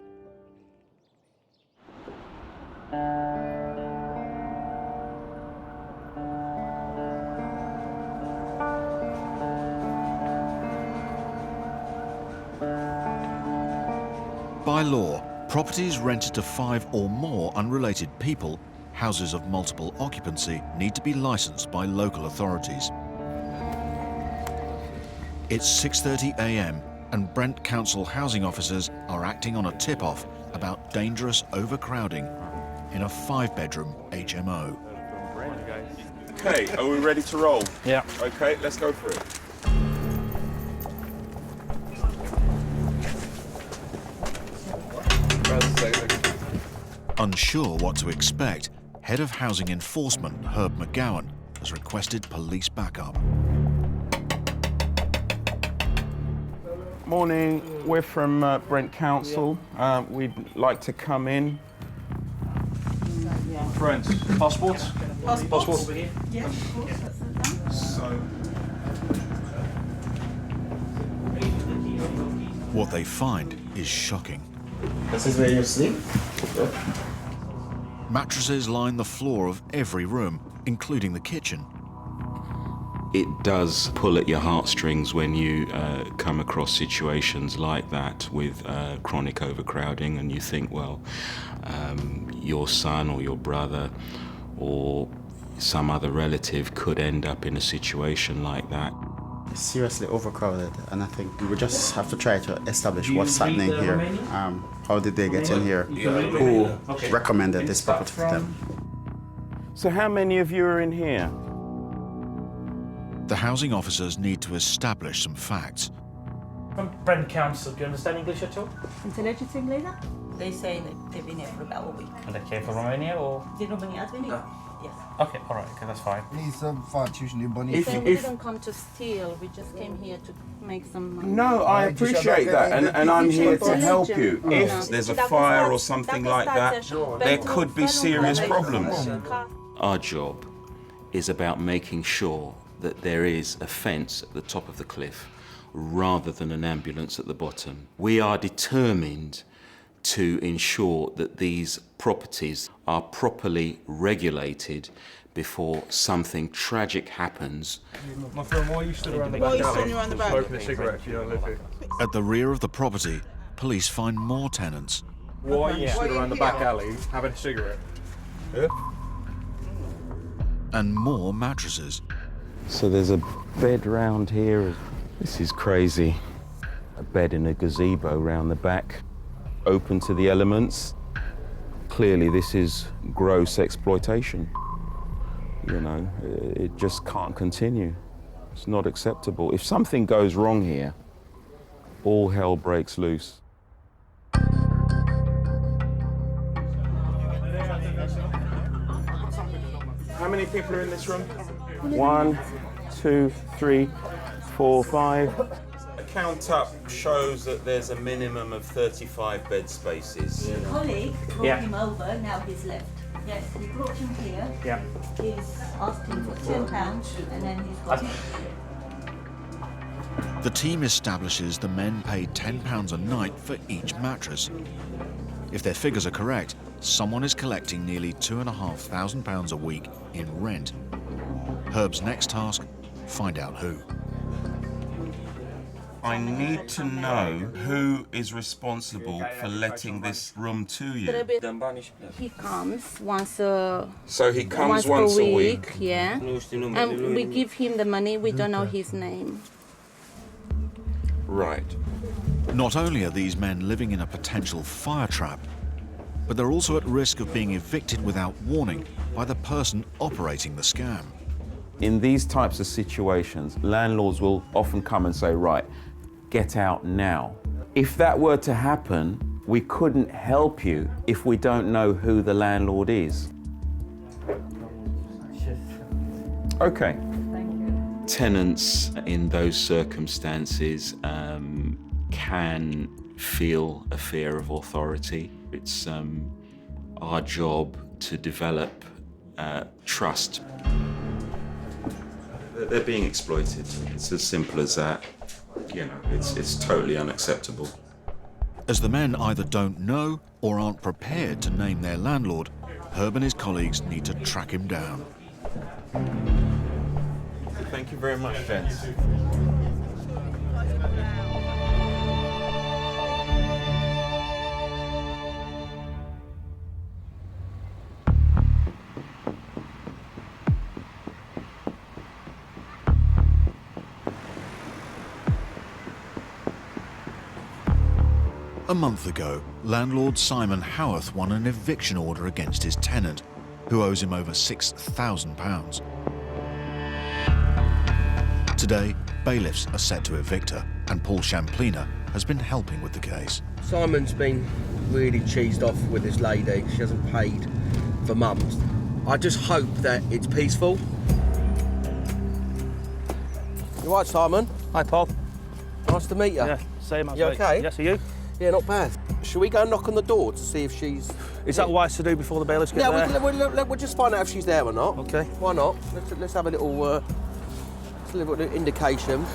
By law, properties rented to 5 or more unrelated people, houses of multiple occupancy, need to be licensed by local authorities. It's 6:30 a.m. and Brent Council housing officers are acting on a tip-off about dangerous overcrowding in a 5-bedroom HMO. Okay, are we ready to roll? Yeah. Okay, let's go for it. Unsure what to expect, Head of Housing Enforcement Herb McGowan has requested police backup. Morning, we're from Brent Council. We'd like to come in. Brent, passport? Passport over here. Yeah, of course. So, What they find is shocking. This is where you sleep? Mattresses line the floor of every room, including the kitchen. it does pull at your heartstrings when you come across situations like that with chronic overcrowding, and you think, well, your son or your brother or some other relative could end up in a situation like that. It's seriously overcrowded, and I think we would just have to try to establish what's happening here. How did they get in here? Who recommended this property for them? So how many of you are in here? The housing officers need to establish some facts. From Brent Council, do you understand English at all? Intelligence team leader? They say that they've been here for about a week. And they came from Romania or? The Romania has been here? Yes. Okay, all right, okay, that's fine. If we didn't come to steal, we just came here to make some money. No, I appreciate that, and I'm here to help you. If there's a fire or something like that, there could be serious problems. Our job is about making sure that there is a fence at the top of the cliff rather than an ambulance at the bottom. We are determined to ensure that these properties are properly regulated before something tragic happens. My friend, why are you stood around the back? Why are you standing around the back? Smoking a cigarette if you don't live here. At the rear of the property, police find more tenants. Why are you stood around the back alley having a cigarette? Yeah? And more mattresses. So there's a bed round here. This is crazy. A bed in a gazebo round the back, open to the elements. Clearly this is gross exploitation. You know, it just can't continue. It's not acceptable. If something goes wrong here, all hell breaks loose. How many people are in this room? 1, 2, 3, 4, 5. A count up shows that there's a minimum of 35 bed spaces. The colleague brought him over, now he's left. Yes, he brought him here. Yeah. He's asked him for £10 and then he's got it. The team establishes the men paid £10 a night for each mattress. If their figures are correct, someone is collecting nearly £2,500 a week in rent. Herb's next task, find out who. I need to know who is responsible for letting this room to you. He comes once a So he comes once a week? Yeah. And we give him the money, we don't know his name. Right. Not only are these men living in a potential fire trap, but they're also at risk of being evicted without warning by the person operating the scam. In these types of situations, landlords will often come and say, right, get out now. If that were to happen, we couldn't help you if we don't know who the landlord is. Okay. Tenants in those circumstances can feel a fear of authority. It's our job to develop trust. They're being exploited. It's as simple as that. You know, it's totally unacceptable. As the men either don't know or aren't prepared to name their landlord, Herb and his colleagues need to track him down. Thank you very much, gents. A month ago, landlord Simon Howarth won an eviction order against his tenant, who owes him over £6,000. Today, bailiffs are set to evict her, and Paul Shamplina has been helping with the case. Simon's been really cheesed off with this lady. She hasn't paid for months. I just hope that it's peaceful. You right, Simon? Hi, Paul. Nice to meet you. Yeah, same as You me. okay? Yes, are you? Yeah, not bad. Shall we go and knock on the door to see if she's... Is that wise to do before the bailiffs get there? Yeah, we'll just find out if she's there or not. Okay. Why not? Let's have a little indication.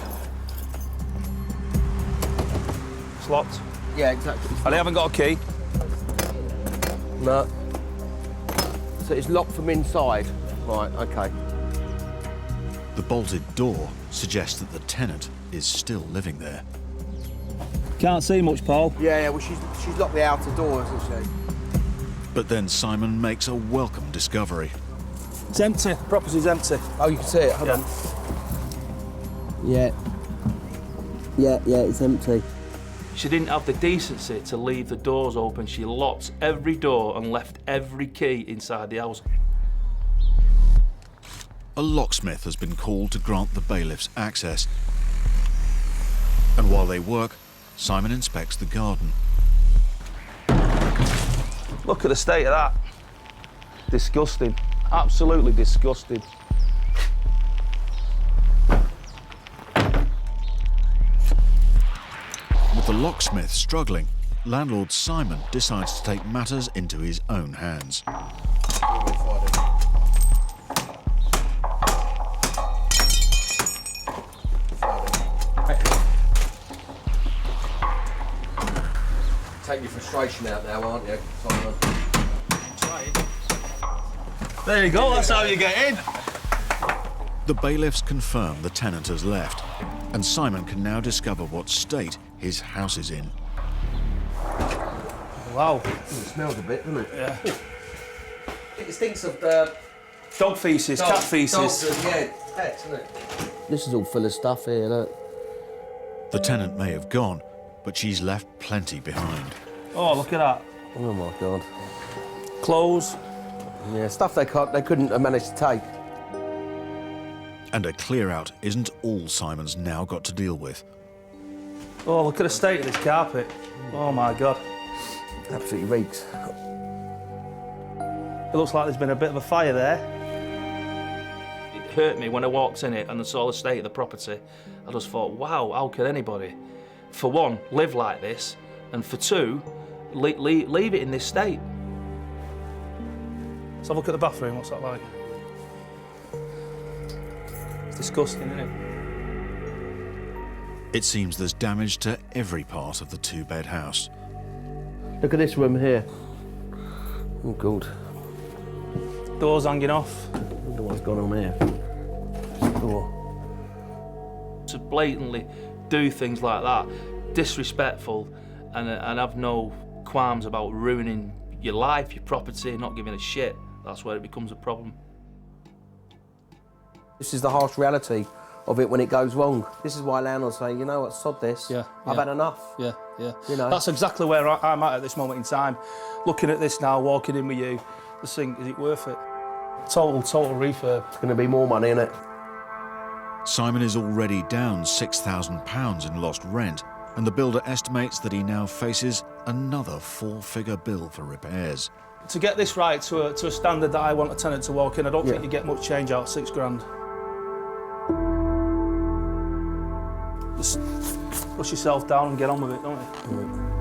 It's locked. Yeah, exactly. And they haven't got a key? No. So it's locked from inside. Right, okay. The bolted door suggests that the tenant is still living there. Can't see much, Paul. Yeah, well, she's locked the outer door, hasn't she? But then Simon makes a welcome discovery. It's empty. Property's empty. Oh, you can see it. Hold on. Yeah, it's empty. She didn't have the decency to leave the doors open. She locked every door and left every key inside the house. A locksmith has been called to grant the bailiffs access. And while they work, Simon inspects the garden. Look at the state of that. Disgusting. Absolutely disgusting. With the locksmith struggling, landlord Simon decides to take matters into his own hands. Take your frustration out now, aren't you, Simon? There you go, that's how you get in. The bailiffs confirm the tenant has left, and Simon can now discover what state his house is in. Wow. It smells a bit, doesn't it? Yeah. It stinks of the... Dog feces, cat feces. Dogs, yeah, pets, isn't it? This is all full of stuff here, look. The tenant may have gone, but she's left plenty behind. Oh, look at that. Oh, my God. Clothes. Yeah, stuff they couldn't have managed to take. And a clear-out isn't all Simon's now got to deal with. Oh, look at the state of this carpet. Oh, my God. Absolutely reeks. It looks like there's been a bit of a fire there. It hurt me when I walked in it and I saw the state of the property. I just thought, wow, how could anybody, for one, live like this, and for two, leave it in this state? Let's have a look at the bathroom. What's that like? It's disgusting, isn't it? It seems there's damage to every part of the two-bed house. Look at this room here. Oh, God. Doors hanging off. I wonder what's gone on here. Oh. To blatantly do things like that, disrespectful, and have no qualms about ruining your life, your property, not giving a shit, that's where it becomes a problem. This is the harsh reality of it when it goes wrong. This is why landlords say, you know what, sod this. Yeah, I've had enough. Yeah. You know. That's exactly where I'm at this moment in time. Looking at this now, walking in with you, just think, is it worth it? Total refurb. It's going to be more money, isn't it? Simon is already down £6,000 in lost rent, and the builder estimates that he now faces another four-figure bill for repairs. To get this right to a standard that I want a tenant to walk in, I don't think you get much change out of £6 grand. Just push yourself down and get on with it, don't you?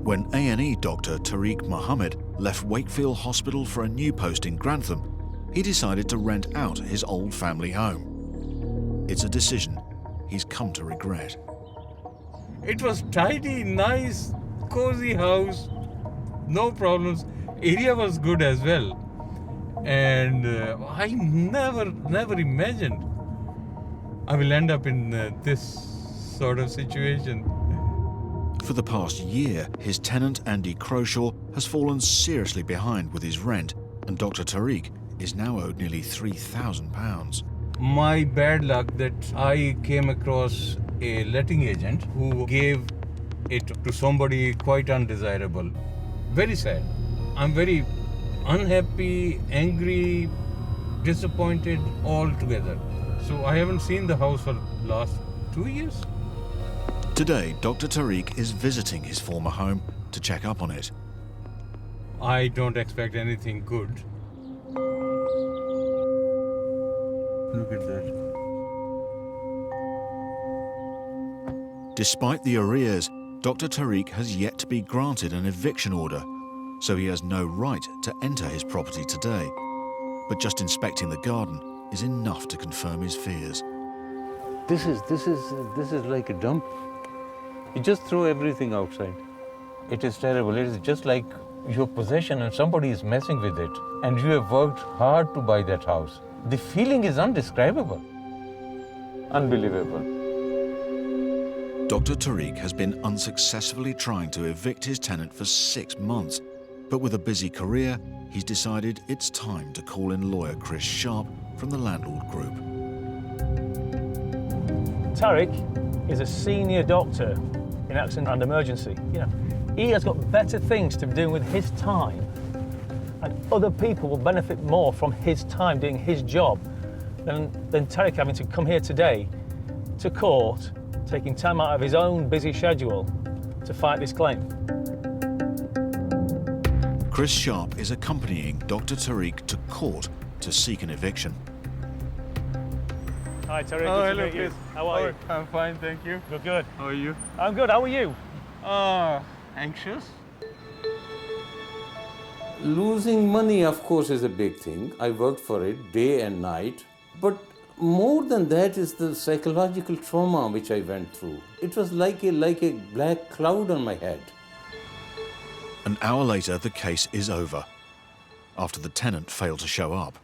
When A&E doctor Tariq Mohammed left Wakefield Hospital for a new post in Grantham, he decided to rent out his old family home. It's a decision he's come to regret. It was tidy, nice, cozy house, no problems. Area was good as well. And I never imagined I will end up in this sort of situation. For the past year, his tenant Andy Croshaw has fallen seriously behind with his rent, and Dr. Tariq is now owed nearly £3,000. My bad luck that I came across a letting agent who gave it to somebody quite undesirable. Very sad. I'm very unhappy, angry, disappointed all together. So I haven't seen the house for the last 2 years. Today, Dr. Tariq is visiting his former home to check up on it. I don't expect anything good. Look at that. Despite the arrears, Dr. Tariq has yet to be granted an eviction order, so he has no right to enter his property today. But just inspecting the garden is enough to confirm his fears. This is like a dump. You just throw everything outside. It is terrible. It is just like your possession and somebody is messing with it. And you have worked hard to buy that house. The feeling is undescribable. Unbelievable. Dr. Tariq has been unsuccessfully trying to evict his tenant for 6 months. But with a busy career, he's decided it's time to call in lawyer Chris Sharp from the Landlord Group. Tariq is a senior doctor in accident and emergency. You know, He has got better things to be doing with his time, and other people will benefit more from his time doing his job than Tarek having to come here today to court, taking time out of his own busy schedule to fight this claim. Chris Sharp is accompanying Dr. Tariq to court to seek an eviction. Hi Tarek, Oh, good hello, to meet you. Chris. How are you? I'm fine, thank you. Good, good. How are you? I'm good, how are you? Anxious? Losing money, of course, is a big thing. I worked for it day and night. But more than that is the psychological trauma which I went through. It was like a black cloud on my head. An hour later, the case is over, after the tenant failed to show up.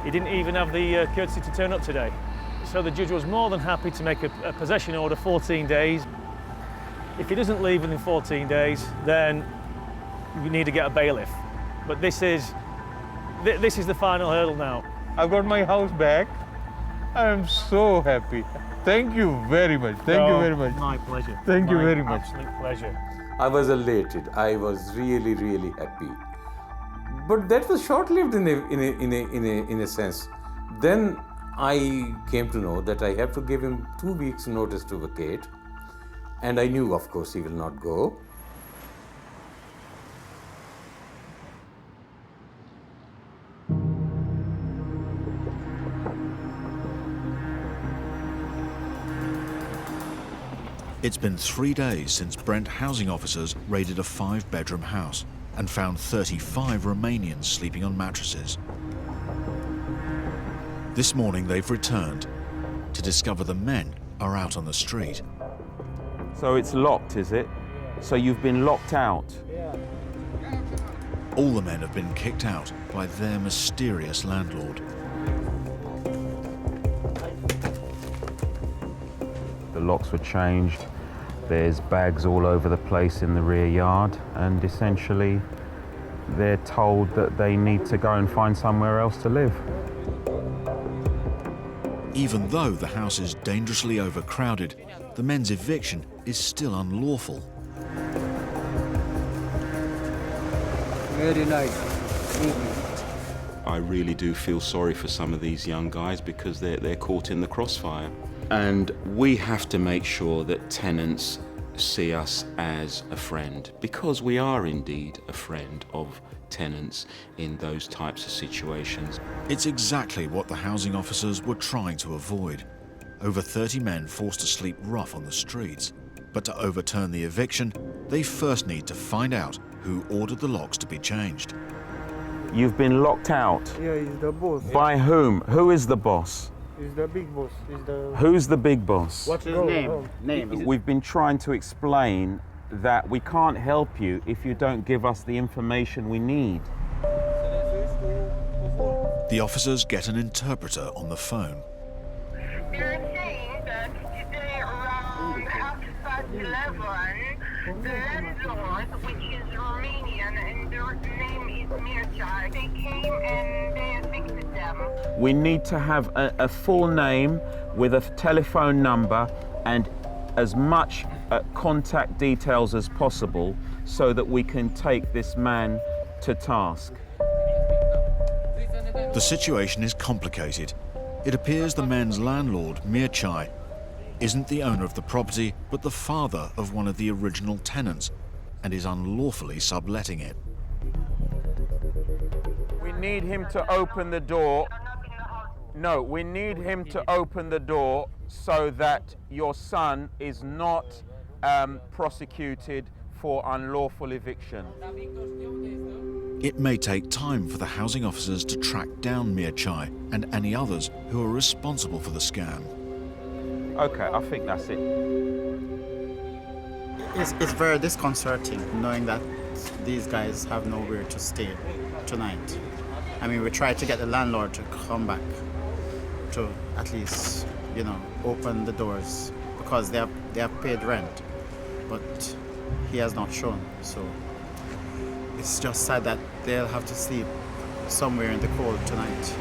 He didn't even have the courtesy to turn up today. So the judge was more than happy to make a possession order 14 days. If he doesn't leave within 14 days, then we need to get a bailiff. But this is the final hurdle now. I've got my house back. I'm so happy. Thank you very much. Thank you very much. My pleasure. Thank you very much. Absolute pleasure. I was elated. I was really, really happy. But that was short-lived in a sense. Then I came to know that I have to give him 2 weeks' notice to vacate. And I knew, of course, he will not go. It's been 3 days since Brent housing officers raided a 5-bedroom house and found 35 Romanians sleeping on mattresses. This morning they've returned to discover the men are out on the street. So it's locked, is it? So you've been locked out? All the men have been kicked out by their mysterious landlord. The locks were changed. There's bags all over the place in the rear yard, and essentially they're told that they need to go and find somewhere else to live. Even though the house is dangerously overcrowded, the men's eviction is still unlawful. Very nice. I really do feel sorry for some of these young guys because they're caught in the crossfire. And we have to make sure that tenants see us as a friend, because we are indeed a friend of tenants in those types of situations. It's exactly what the housing officers were trying to avoid. Over 30 men forced to sleep rough on the streets. But to overturn the eviction, they first need to find out who ordered the locks to be changed. You've been locked out? Yeah, he's the boss. By whom? Who is the boss? He's the big boss. Who's the big boss? What's his name? We've been trying to explain that we can't help you if you don't give us the information we need. The officers get an interpreter on the phone. They're saying that today around 11:30, the landlord, which is Romanian, and their name is Mircea, they came and they evicted them. We need to have a full name with a telephone number and as much contact details as possible so that we can take this man to task. The situation is complicated. It appears the men's landlord, Mircea, isn't the owner of the property, but the father of one of the original tenants, and is unlawfully subletting it. We need him to open the door. No, we need him to open the door so that your son is not prosecuted for unlawful eviction. It may take time for the housing officers to track down Mircea and any others who are responsible for the scam. Okay, I think that's it. It's very disconcerting knowing that these guys have nowhere to stay tonight. I mean, we tried to get the landlord to come back to at least, you know, open the doors because they have paid rent, but he has not shown. So it's just sad that they'll have to sleep somewhere in the cold tonight.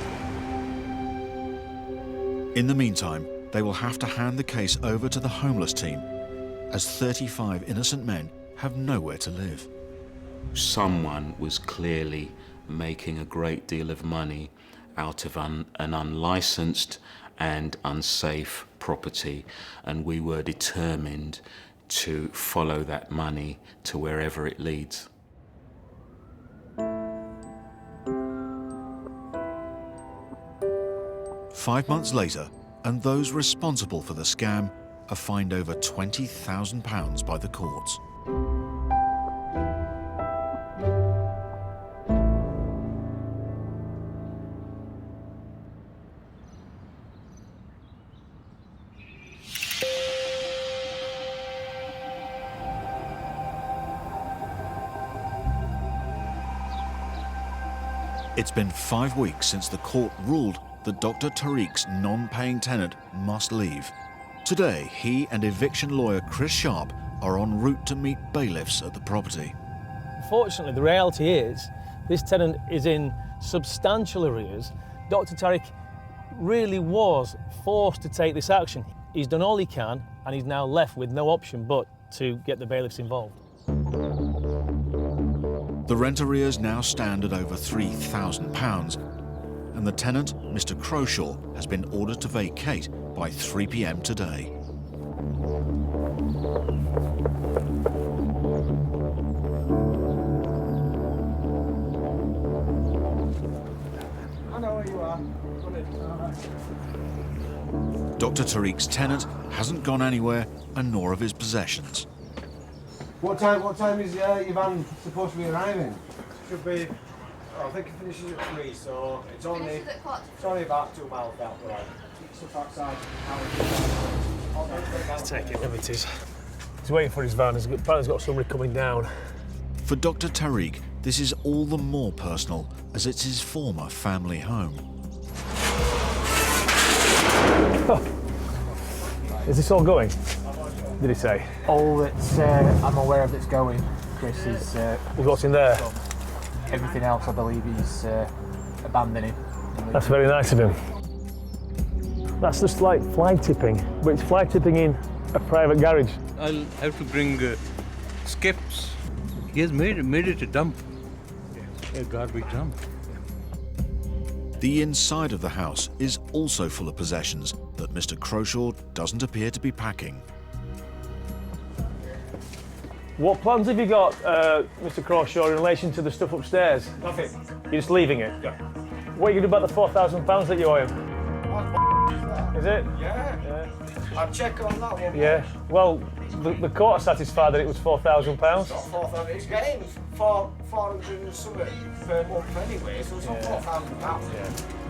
In the meantime, they will have to hand the case over to the homeless team as 35 innocent men have nowhere to live. Someone was clearly making a great deal of money out of an unlicensed and unsafe property, and we were determined to follow that money to wherever it leads. Five months later, and those responsible for the scam are fined over £20,000 by the courts. It's been 5 weeks since the court ruled that Dr. Tariq's non-paying tenant must leave. Today, he and eviction lawyer Chris Sharp are en route to meet bailiffs at the property. Unfortunately, the reality is this tenant is in substantial arrears. Dr. Tariq really was forced to take this action. He's done all he can, and he's now left with no option but to get the bailiffs involved. The rent arrears now stand at over £3,000, and the tenant, Mr. Croshaw, has been ordered to vacate by 3 p.m. today. I know where you are. Dr. Tariq's tenant hasn't gone anywhere, and nor have his possessions. What time is your van supposed to be arriving? Should be. I think it finishes at 3, so it's only about 2 miles down the road. Stuff outside. He's taking liberties. He's waiting for his van. Apparently he's got somebody coming down. For Dr. Tariq, this is all the more personal as it's his former family home. Oh. Is this all going? Did he say? All that's I'm aware of that's going, Chris, is... What's in there? Everything else, I believe, he's abandoning. That's very nice of him. That's just like fly tipping, but it's fly tipping in a private garage. I'll have to bring skips. He has made it a dump, a garbage dump. The inside of the house is also full of possessions that Mr. Croshaw doesn't appear to be packing. What plans have you got, Mr. Croshaw, in relation to the stuff upstairs? Nothing. You're just leaving it? Yeah. What are you going to do about the £4,000 that you owe him? Is it? Yeah. I'll check on that one. Yeah. Well, the court are satisfied that it was £4,000. It's not 4,000. It's getting 400 and something per month anyway, so it's not 4,000 pounds.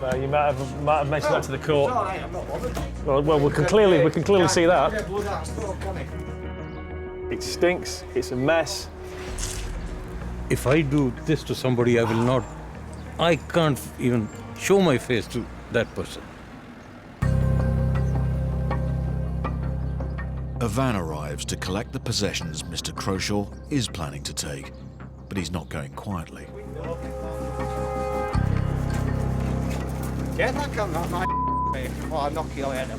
Yeah. You might have mentioned that to the court. It's all right, I'm not bothered. Well, we can clearly see that. Get blood out of stuff, can it? It stinks. It's a mess. If I do this to somebody, I can't even show my face to that person. A van arrives to collect the possessions Mr. Croshaw is planning to take, but he's not going quietly. Get that gun, that might before I knock your head up.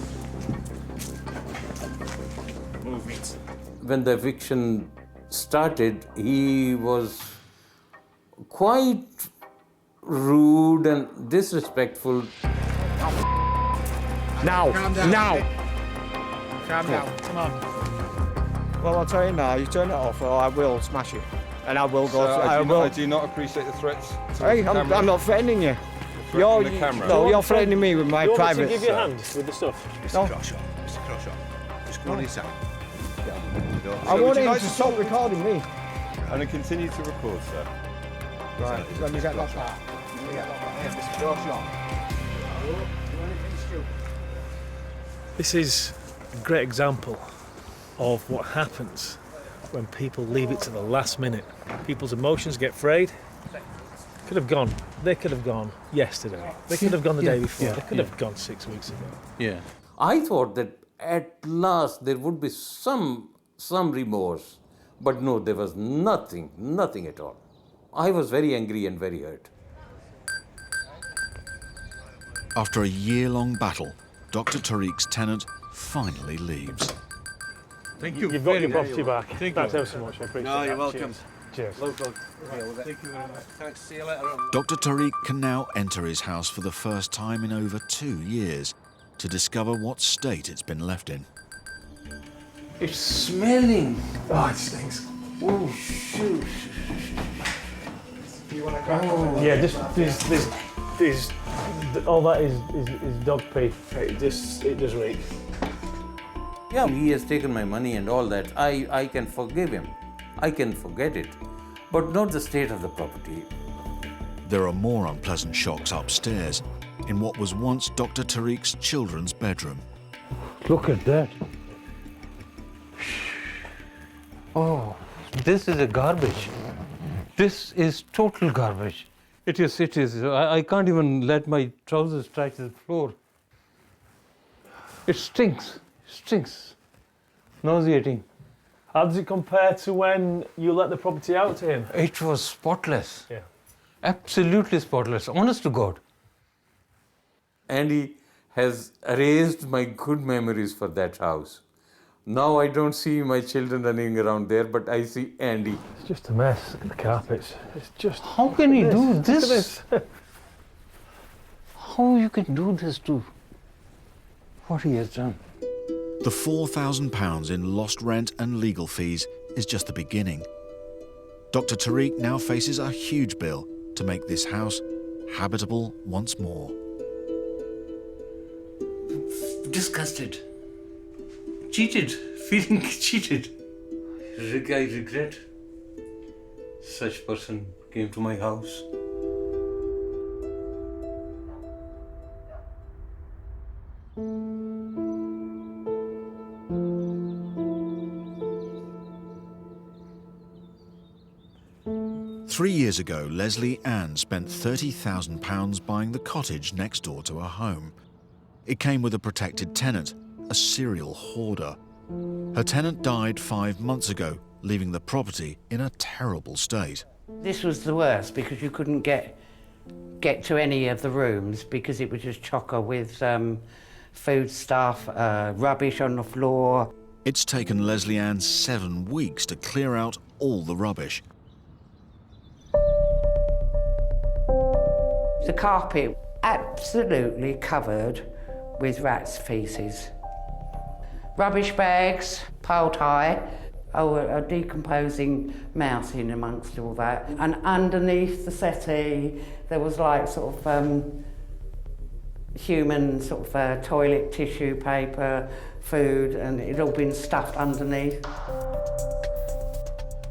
Move it. When the eviction started, he was quite rude and disrespectful. Now! Calm down. Now! Calm down. Come on. Well, I'll tell you now, you turn it off or I will smash you. And I will go... I do not appreciate the threats. Hey, I'm not threatening you. You're the camera. No, you're threatening me with my you private... Want me to give you a hand with the stuff? No. Mr. Croshaw, just go on inside. I want him to stop recording me. And continue to record, sir. Right, let me get that back. Mr. Croshaw. This is a great example of what happens when people leave it to the last minute. People's emotions get frayed. They could have gone yesterday. They could have gone the day before. They could have gone 6 weeks ago. Yeah. I thought that at last there would be some remorse, but no, there was nothing at all. I was very angry and very hurt. After a year-long battle, Dr. Tariq's tenant finally leaves. Thank you. You've got very your much. property back. Thank Thanks you. ever so much. I appreciate No, it. you're welcome. Cheers. Local. Thank you very much. Thanks. See you later. Dr. Tariq can now enter his house for the first time in over 2 years to discover what state it's been left in. It's smelling. Oh, it stinks. Oh, shoot. Do you want to crack Yeah, just there's all that is dog pee. It just reeks. Yeah, he has taken my money and all that. I can forgive him. I can forget it. But not the state of the property. There are more unpleasant shocks upstairs in what was once Dr. Tariq's children's bedroom. Look at that. Oh, this is a garbage. This is total garbage. It is. I can't even let my trousers touch the floor. It stinks. Stinks. Nauseating. How does it compare to when you let the property out to him? It was spotless. Yeah. Absolutely spotless, honest to God. And he has erased my good memories for that house. Now I don't see my children running around there, but I see Andy. It's just a mess. Look at the carpets. It's just... How can he do Look this? at this. How you can do this to what he has done? The £4,000 in lost rent and legal fees is just the beginning. Dr. Tariq now faces a huge bill to make this house habitable once more. Disgusted. Cheated. Feeling cheated. I regret such person came to my house. Three years ago, Leslie Ann spent £30,000 buying the cottage next door to her home. It came with a protected tenant, a serial hoarder. Her tenant died 5 months ago, leaving the property in a terrible state. This was the worst because you couldn't get to any of the rooms because it was just chocker with food stuff, rubbish on the floor. It's taken Leslie Ann 7 weeks to clear out all the rubbish. The carpet absolutely covered with rats' feces. Rubbish bags piled high, a decomposing mouse in amongst all that. And underneath the settee, there was like sort of human sort of toilet tissue paper, food, and it had all been stuffed underneath.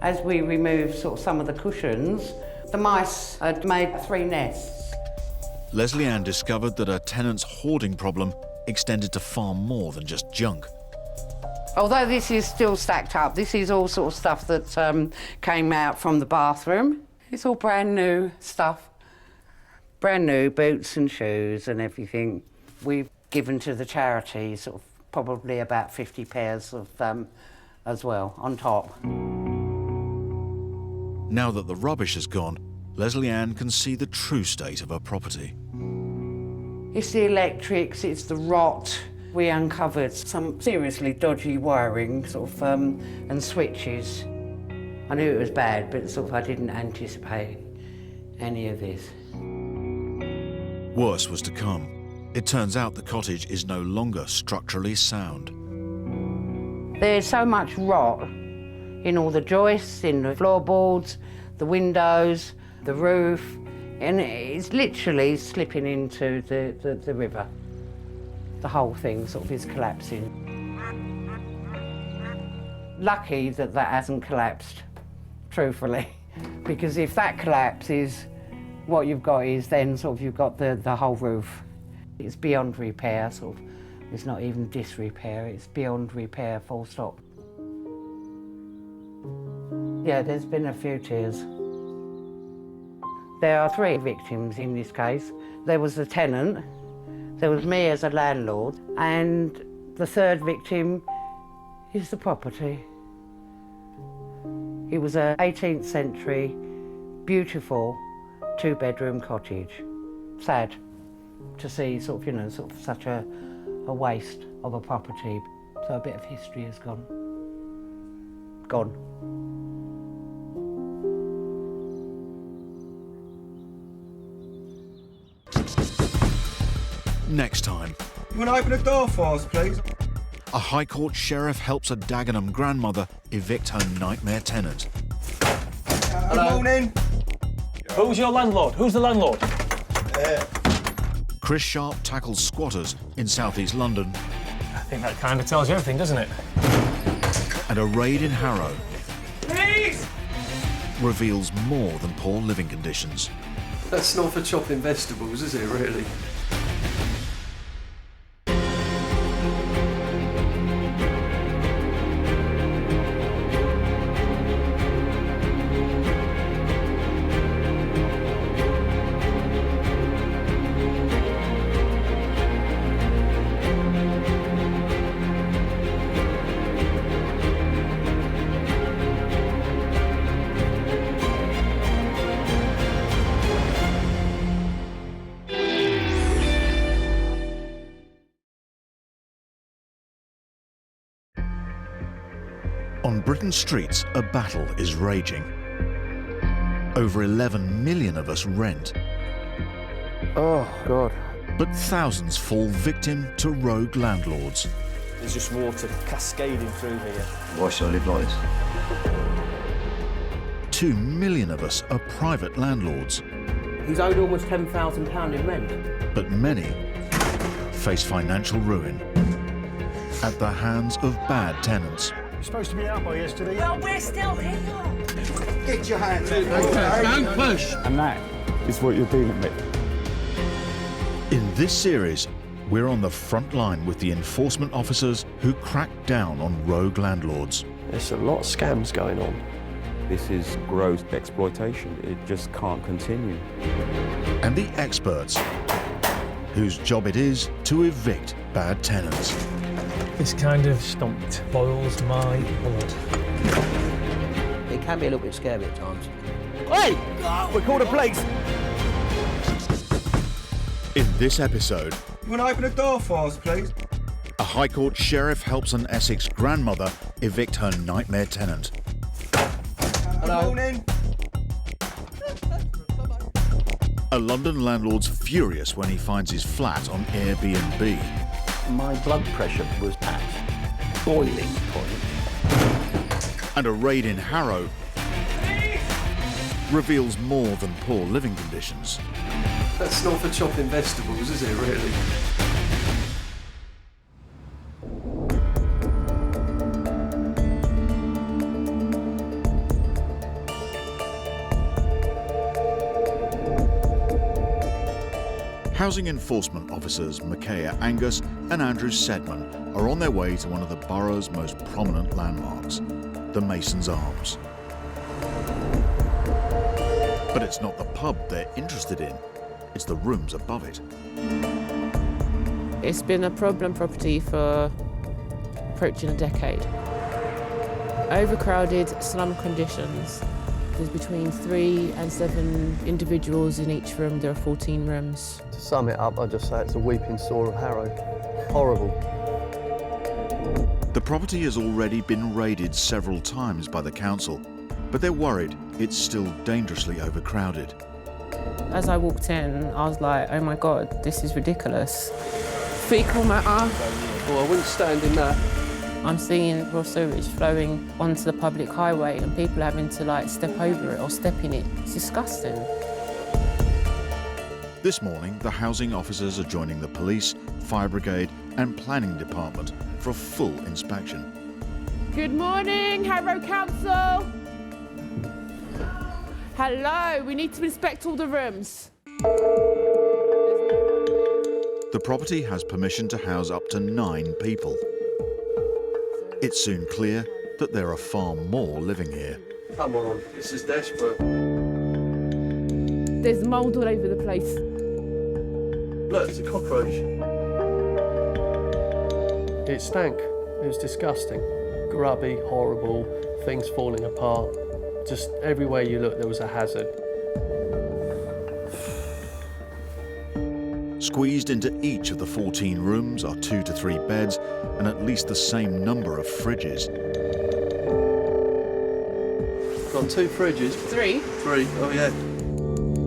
As we removed sort of some of the cushions, the mice had made 3 nests. Leslie Ann discovered that her tenant's hoarding problem extended to far more than just junk. Although this is still stacked up, this is all sort of stuff that came out from the bathroom. It's all brand new stuff. Brand new boots and shoes and everything. We've given to the charity sort of probably about 50 pairs of as well, on top. Now that the rubbish has gone, Leslie Ann can see the true state of her property. It's the electrics, it's the rot. We uncovered some seriously dodgy wiring, sort of, and switches. I knew it was bad, but sort of I didn't anticipate any of this. Worse was to come. It turns out the cottage is no longer structurally sound. There's so much rot in all the joists, in the floorboards, the windows, the roof, and it's literally slipping into the river. The whole thing sort of is collapsing. Lucky that that hasn't collapsed, truthfully, because if that collapses, what you've got is then sort of you've got the whole roof. It's beyond repair, sort of. It's not even disrepair, it's beyond repair, full stop. Yeah, there's been a few tears. There are 3 victims in this case. There was the tenant, there was me as a landlord, and the 3rd victim is the property. It was an 18th century, beautiful 2-bedroom cottage. Sad to see sort of, you know, sort of such a waste of a property. So a bit of history has gone. gone. Next time, You want to open the door for us, please? a High Court sheriff helps a Dagenham grandmother evict her nightmare tenant. Good morning. Who's your landlord? Who's the landlord? Chris Sharp tackles squatters in southeast London. I think that kind of tells you everything, doesn't it? And a raid in Harrow Please! reveals more than poor living conditions. That's not for chopping vegetables, is it, really? On Britain's streets, a battle is raging. Over 11 million of us rent. Oh, God. But thousands fall victim to rogue landlords. There's just water cascading through here. Why should I live like this? 2 million of us are private landlords. He's owed almost £10,000 in rent. But many face financial ruin at the hands of bad tenants. You're supposed to be out by yesterday. Well, we're still here. Get your hands in. Don't push! And that is what you're dealing with. In this series, we're on the front line with the enforcement officers who crack down on rogue landlords. There's a lot of scams going on. This is gross exploitation. It just can't continue. And the experts whose job it is to evict bad tenants. This kind of stomp boils my blood. It can be a little bit scary at times. Hey! We're called the police! In this episode, You want to open the door for us, please? a High Court sheriff helps an Essex grandmother evict her nightmare tenant. Good morning. A London landlord's furious when he finds his flat on Airbnb. My blood pressure was at boiling point. And a raid in Harrow reveals more than poor living conditions. That's not for chopping vegetables, is it, really? Housing enforcement officers Micaiah Angus and Andrew Sedman are on their way to one of the borough's most prominent landmarks, the Mason's Arms. But it's not the pub they're interested in, it's the rooms above it. It's been a problem property for approaching a decade. Overcrowded slum conditions. There's between 3 and 7 individuals in each room. There are 14 rooms. To sum it up, I'd just say it's a weeping sore of Harrow. Horrible. The property has already been raided several times by the council, but they're worried it's still dangerously overcrowded. As I walked in, I was like, oh my God, this is ridiculous. Fecal matter. Well, I wouldn't stand in that. I'm seeing raw sewage flowing onto the public highway and people having to like step over it or step in it. It's disgusting. This morning, the housing officers are joining the police, fire brigade and planning department for a full inspection. Good morning, Harrow Council. Hello, we need to inspect all the rooms. The property has permission to house up to 9 people. It's soon clear that there are far more living here. Come on, this is desperate. There's mould all over the place. Look, it's a cockroach. It stank. It was disgusting. Grubby, horrible, things falling apart. Just everywhere you look, there was a hazard. Squeezed into each of the 14 rooms are 2 to 3 beds and at least the same number of fridges. got 2 fridges. 3? 3, oh yeah.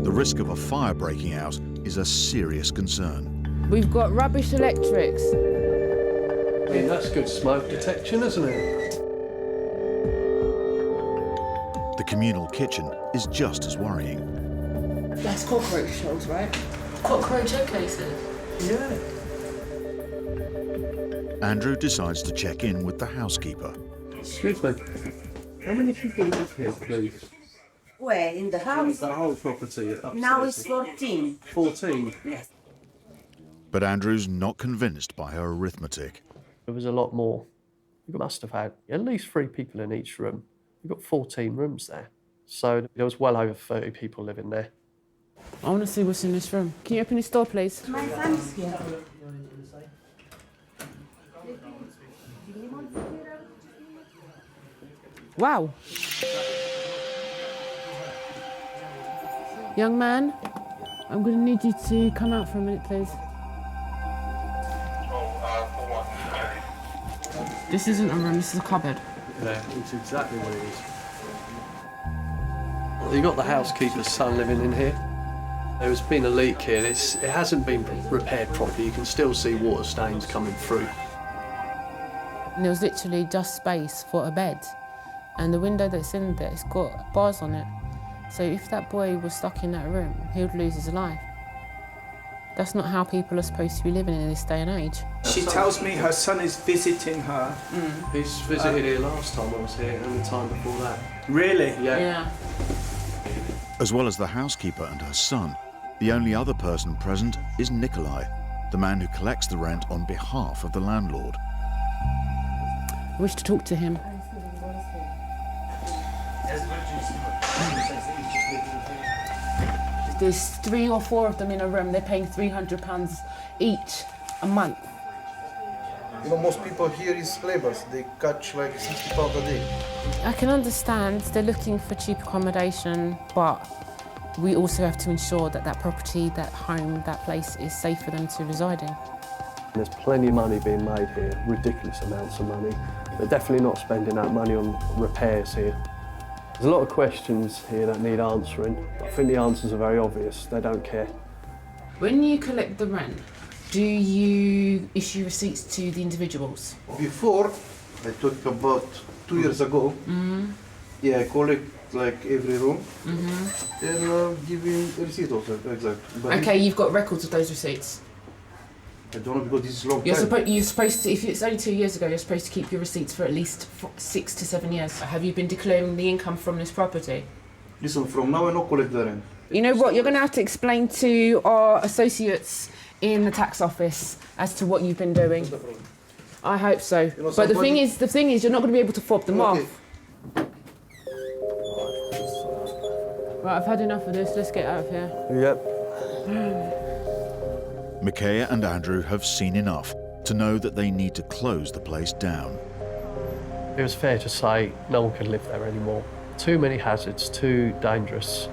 The risk of a fire breaking out is a serious concern. We've got rubbish electrics. I mean, that's good smoke detection, isn't it? The communal kitchen is just as worrying. That's cockroach shells, right? Cockroach egg cases? Yeah. Andrew decides to check in with the housekeeper. Excuse me. How many people live here, please? Where? In the house? The whole property upstairs. Now it's 14. 14? Yes. But Andrew's not convinced by her arithmetic. There was a lot more. We must have had at least 3 people in each room. We've got 14 rooms there. So there was well over 30 people living there. I want to see what's in this room. Can you open this door, please? My son's here. Wow. Young man, I'm going to need you to come out for a minute, please. This isn't a room, this is a cupboard. Yeah, it's exactly what it is. Well, you got the housekeeper's son living in here. There's been a leak here. It hasn't been repaired properly. You can still see water stains coming through. And there was literally just space for a bed. And the window that's in there, it's got bars on it. So if that boy was stuck in that room, he would lose his life. That's not how people are supposed to be living in this day and age. She tells me her son is visiting her. He's visited here last time I was here and the time before that. Really? Yeah. As well as the housekeeper and her son, the only other person present is Nikolai, the man who collects the rent on behalf of the landlord. I wish to talk to him. There's 3 or 4 of them in a room. They're paying £300 each a month. You know, most people here is labourers. They catch like £60 a day. I can understand they're looking for cheap accommodation, but we also have to ensure that that property, that home, that place is safe for them to reside in. There's plenty of money being made here, ridiculous amounts of money. They're definitely not spending that money on repairs here. There's a lot of questions here that need answering. I think the answers are very obvious. They don't care. When you collect the rent, do you issue receipts to the individuals? Before, I talked about 2 years ago. Yeah, I collect like every room and give him a receipt also, exactly. But Okay, you've got records of those receipts. I don't know because this is long You're time. supposed to, if it's only 2 years ago, you're supposed to keep your receipts for at least 6 to 7 years. Have you been declaring the income from this property? Listen, from now I no collect the rent. You know what, you're going to have to explain to our associates in the tax office as to what you've been doing. I hope so. But the thing is, you're not going to be able to fob them off. Right, I've had enough of this. Let's get out of here. Yep. Micaiah and Andrew have seen enough to know that they need to close the place down. It was fair to say no one could live there anymore. Too many hazards, too dangerous.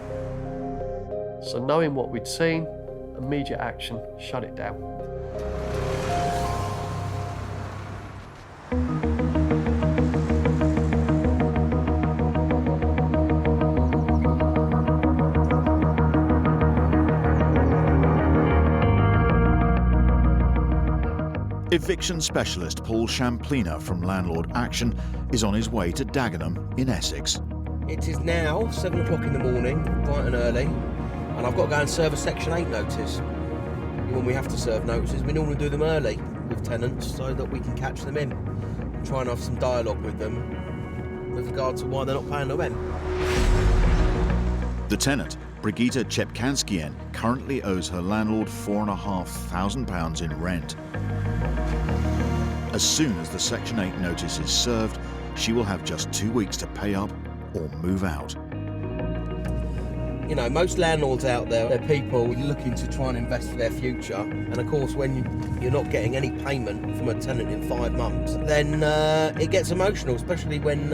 So knowing what we'd seen, immediate action, shut it down. Eviction specialist Paul Shamplina from Landlord Action is on his way to Dagenham in Essex. It is now 7 o'clock in the morning, bright and early, and I've got to go and serve a Section 8 notice. When we have to serve notices, we normally do them early with tenants so that we can catch them in, try and have some dialogue with them with regard to why they're not paying the rent. The tenant, Brigitte Chepkanskien, currently owes her landlord £4,500 in rent. As soon as the Section 8 notice is served, she will have just 2 weeks to pay up or move out. You know, most landlords out there, they're people looking to try and invest for their future. And of course, when you're not getting any payment from a tenant in 5 months, then it gets emotional, especially when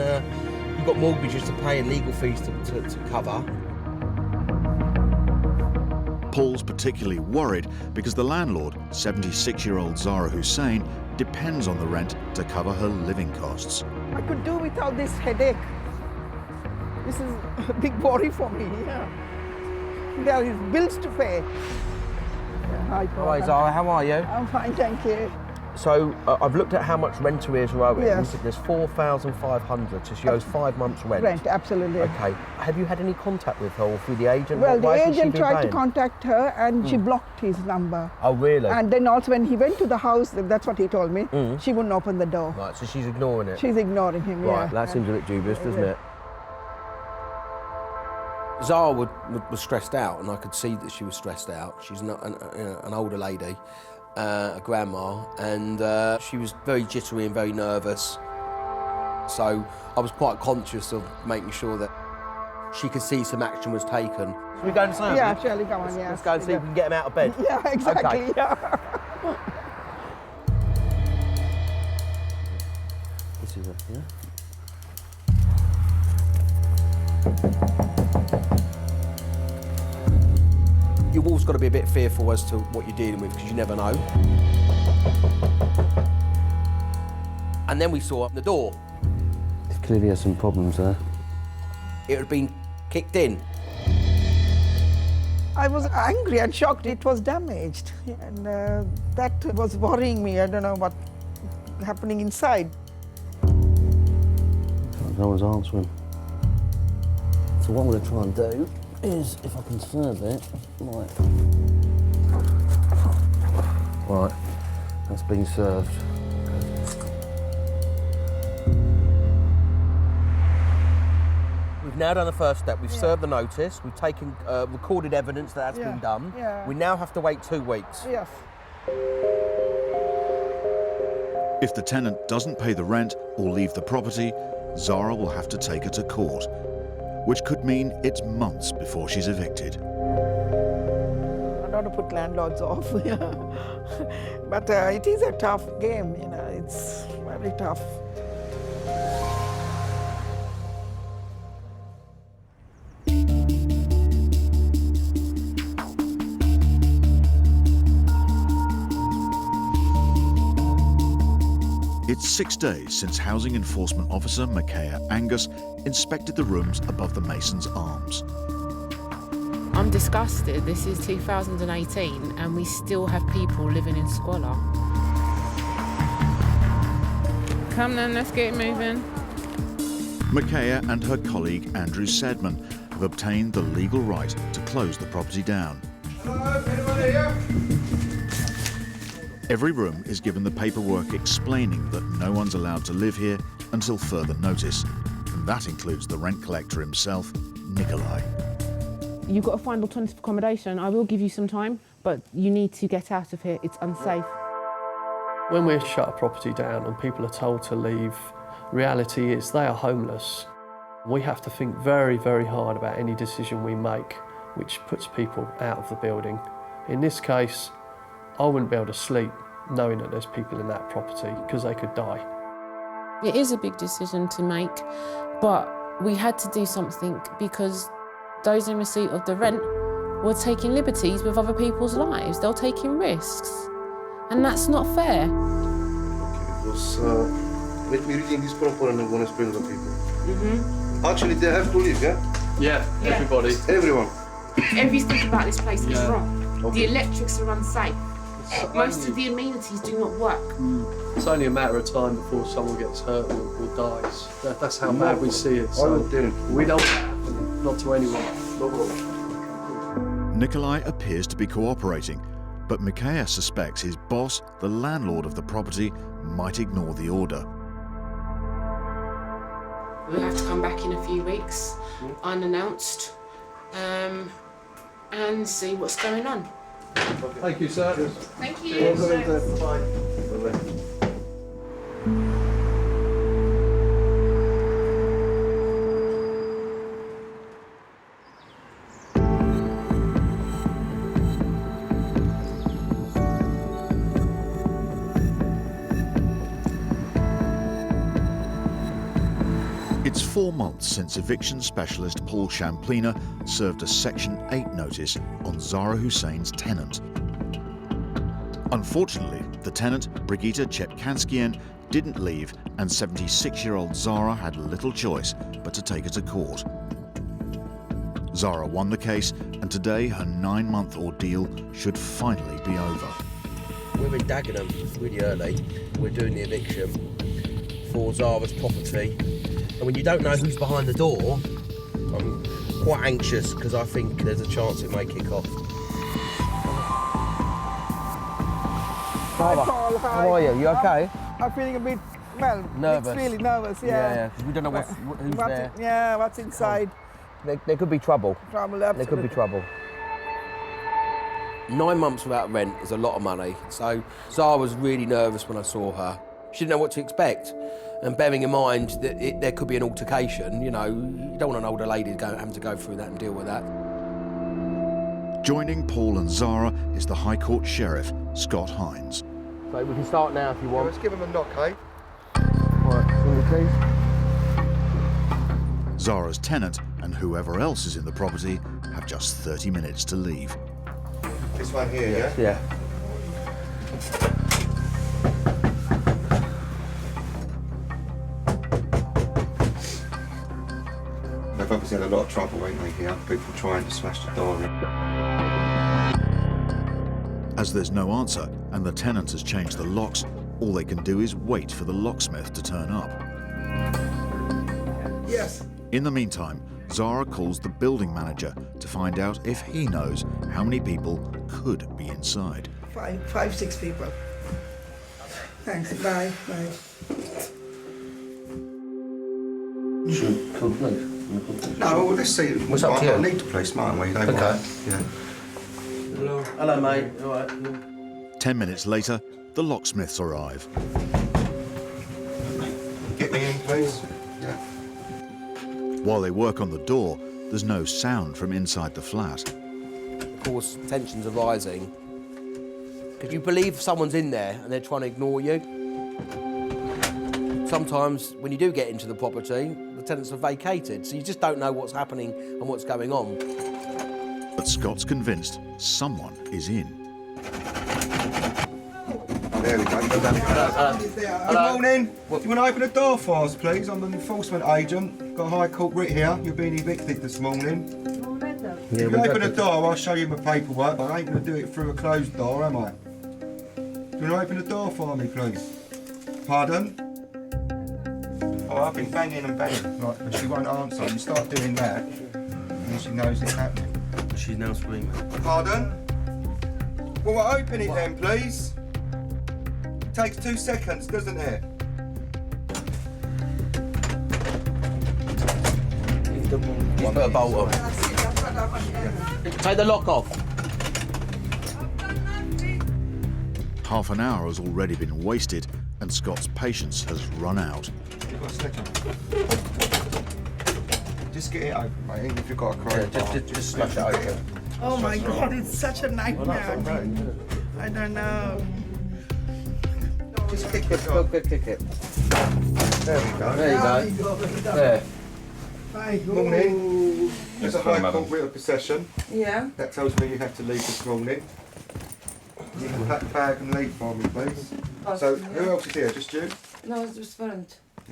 you've got mortgages to pay and legal fees to cover. Paul's particularly worried because the landlord, 76-year-old Zara Hussein, depends on the rent to cover her living costs. I could do without this headache. This is a big worry for me, yeah. There is bills to pay. Yeah, hi, Paul. Hi, Zara, how are you? I'm fine, thank you. So, I've looked at how much rent arrears are owing. Yes. There's 4,500, so she owes 5 months' rent. Rent, absolutely. Okay. Have you had any contact with her or through the agent? Well, Why the hasn't she agent been tried to paying? contact her and she blocked his number. Oh, really? And then also when he went to the house, that's what he told me, Mm. she wouldn't open the door. Right, so she's ignoring it? She's ignoring him, Right, yeah. that seems a bit dubious, doesn't it? Zara was stressed out, and I could see that she was stressed out. She's not an older lady, a grandma, and she was very jittery and very nervous. So I was quite conscious of making sure that she could see some action was taken. Should we go and see her? Yeah, Shirley, come on, yeah. Let's go and see if we can get him out of bed. Yeah, exactly, Okay. yeah. This is it, yeah? You've always got to be a bit fearful as to what you're dealing with because you never know. And then we saw the door. There clearly has some problems there. It had been kicked in. I was angry and shocked it was damaged. And that was worrying me. I don't know what's happening inside. No one's answering. So what I'm going to try and do is, if I can serve it, right, that's been served. We've now done the first step. We've served the notice. We've taken recorded evidence that that's been done. Yeah. We now have to wait 2 weeks. Yes. If the tenant doesn't pay the rent or leave the property, Zara will have to take her to court, which could mean it's months before she's evicted. I don't want to put landlords off, but it is a tough game, it's very tough. It's 6 days since Housing Enforcement Officer Micaiah Angus inspected the rooms above the Masons' Arms. I'm disgusted. This is 2018 and we still have people living in squalor. Come then, let's get moving. Micaiah and her colleague Andrew Sedman have obtained the legal right to close the property down. Hello, anyone here? Every room is given the paperwork explaining that no one's allowed to live here until further notice. And that includes the rent collector himself, Nikolai. You've got to find alternative accommodation. I will give you some time, but you need to get out of here. It's unsafe. When we shut a property down and people are told to leave, reality is they are homeless. We have to think very, very hard about any decision we make which puts people out of the building. In this case, I wouldn't be able to sleep knowing that there's people in that property because they could die. It is a big decision to make, but we had to do something because those in receipt of the rent were taking liberties with other people's lives. They're taking risks, and that's not fair. Because let me reading this proper and I'm gonna explain to people. Actually, they have to leave, yeah? Yeah, everybody. Everyone. Everything about this place is wrong. Okay. The electrics are unsafe. Most of the amenities do not work. It's only a matter of time before someone gets hurt or dies. That's how bad we see it. So we don't want that happening, not to anyone. Nikolai appears to be cooperating, but Micaiah suspects his boss, the landlord of the property, might ignore the order. We'll have to come back in a few weeks, unannounced, and see what's going on. Thank you, sir. Thank you. It's 4 months since eviction specialist Paul Shamplina served a Section 8 notice on Zara Hussein's tenant. Unfortunately, the tenant, Brigitte Chetkanskian, didn't leave, and 76-year-old Zara had little choice but to take her to court. Zara won the case, and today her 9-month ordeal should finally be over. We're in Dagenham really early. We're doing the eviction for Zara's property. And when you don't know who's behind the door, I'm quite anxious because I think there's a chance it may kick off. Hi, Paul. Hi. How are you? You okay? I'm feeling a bit, well, Nervous. It's really nervous, yeah. Yeah, because we don't know who's there. Yeah, what's inside. There could be trouble. Trouble, absolutely. There could be trouble. 9 months without rent is a lot of money. So Zara was really nervous when I saw her. She didn't know what to expect. And bearing in mind that there could be an altercation, you know, you don't want an older lady having to go through that and deal with that. Joining Paul and Zara is the High Court Sheriff, Scott Hines. So we can start now if you want. Let's give him a knock, eh? Right, please. Zara's tenant and whoever else is in the property have just 30 minutes to leave. This one here, yeah? Yeah. They've obviously had a lot of trouble, ain't they, here? People trying to smash the door in. As there's no answer and the tenant has changed the locks, all they can do is wait for the locksmith to turn up. Yes. In the meantime, Zara calls the building manager to find out if he knows how many people could be inside. Five, 6 people. Thanks. Bye. Bye. No, well, let's see. What's up to you? I need the police, mightn't we? They Okay. might. Yeah. Hello, mate. All right. 10 minutes later, the locksmiths arrive. Get me in, please. Yeah. While they work on the door, there's no sound from inside the flat. Of course, tensions are rising. Could you believe someone's in there and they're trying to ignore you? Sometimes when you do get into the property, the tenants are vacated, so you just don't know what's happening and what's going on. But Scott's convinced someone is in. Oh, there we go. Good morning. Do you want to open the door for us, please? I'm an enforcement agent. Got a High Court writ here. You're being evicted this morning. If you open the door, I'll show you my paperwork, but I ain't going to do it through a closed door, am I? Do you want to open the door for me, please? Pardon? Oh, I've been banging and banging. Right, but she won't answer. You start doing that, and then she knows it's happening. She's now screaming. Pardon? Well, open it then, please. It takes 2 seconds, doesn't it? Just put a bolt on. Take the lock off. Half an hour has already been wasted and Scott's patience has run out. You've got a stick on. Just get it open, mate, even if you've got a crowbar. Yeah, just smash it open. Oh my God, it's such a nightmare. I don't know. Just kick it. Kick it. There we go. There you go. There. Morning. There's a High Court writ of possession. Yeah. That tells me you have to leave this morning. You can pack the bag and leave for me, please. So, who else is here? Just you? No, it's just friend.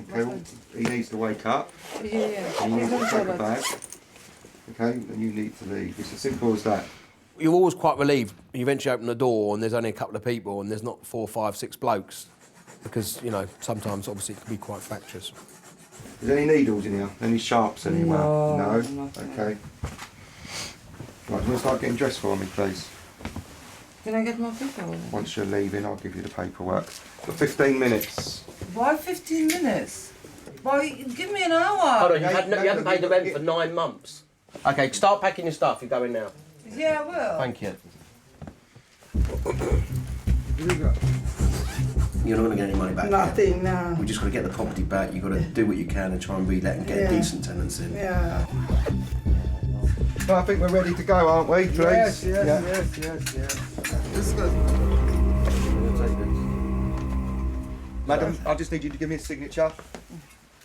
Okay, well, he needs to wake up. Yeah. And you need to take a bag. Okay, and you need to leave. It's as simple as that. You're always quite relieved. You eventually open the door and there's only a couple of people and there's not 4, 5, 6 blokes. Because, you know, sometimes obviously it can be quite fractious. Is there any needles in here? Any sharps anywhere? No? Okay. Right, you want to start getting dressed for me, please? Can I get my paperwork? Once you're leaving, I'll give you the paperwork. For 15 minutes. Why 15 minutes? Why, give me an hour. Hold on, you haven't paid the rent for 9 months. Okay, start packing your stuff. You're going now. Yeah, I will. Thank you. You're not going to get any money back. Nothing, no. We just got to get the property back. You've got to do what you can and try and relet and get decent tenants in. Yeah. Well, I think we're ready to go, aren't we, please? Yes. This is good. Madam, I just need you to give me a signature.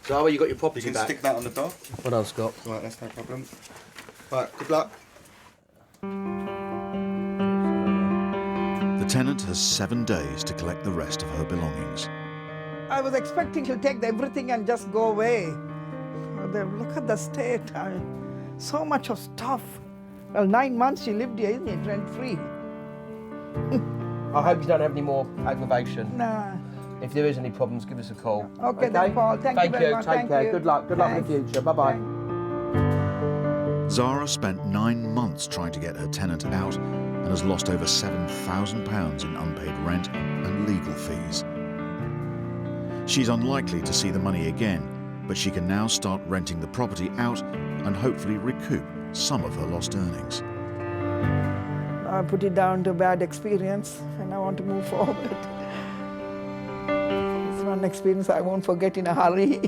Zara, you got your property You can back. stick that on the door. Well done, Scott. Right, that's no problem. Right, good luck. The tenant has 7 days to collect the rest of her belongings. I was expecting to take everything and just go away. Look at the state. So much of stuff. Well, 9 months she lived here, isn't it? Rent-free. I hope you don't have any more aggravation. Nah. If there is any problems, give us a call. Okay, then, Paul. Thank you very much. Take Thank care. you. Good luck. Good luck in the future. Bye-bye. Zara spent 9 months trying to get her tenant out and has lost over £7,000 in unpaid rent and legal fees. She's unlikely to see the money again, but she can now start renting the property out and hopefully recoup some of her lost earnings. I put it down to a bad experience and I want to move forward. It's one experience I won't forget in a hurry.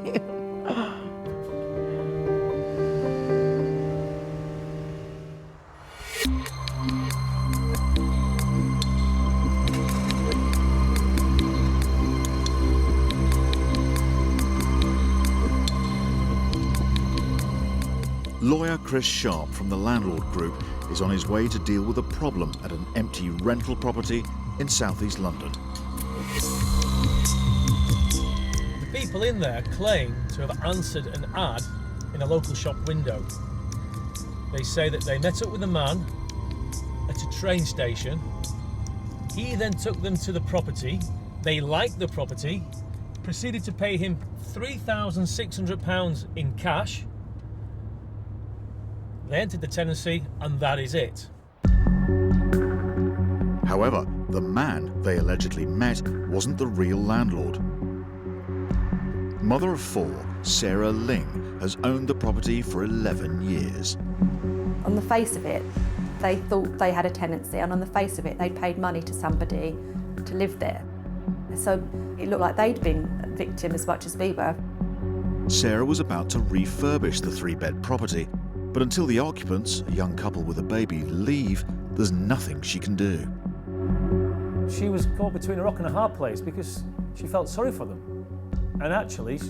Lawyer Chris Sharp from the Landlord Group is on his way to deal with a problem at an empty rental property in southeast London. The people in there claim to have answered an ad in a local shop window. They say that they met up with a man at a train station. He then took them to the property. They liked the property, proceeded to pay him £3,600 in cash. They entered the tenancy, and that is it. However, the man they allegedly met wasn't the real landlord. Mother of 4, Sarah Ling, has owned the property for 11 years. On the face of it, they thought they had a tenancy, and on the face of it, they'd paid money to somebody to live there. So it looked like they'd been a victim as much as we were. Sarah was about to refurbish the 3-bed property, but until the occupants, a young couple with a baby, leave, there's nothing she can do. She was caught between a rock and a hard place because she felt sorry for them. And actually,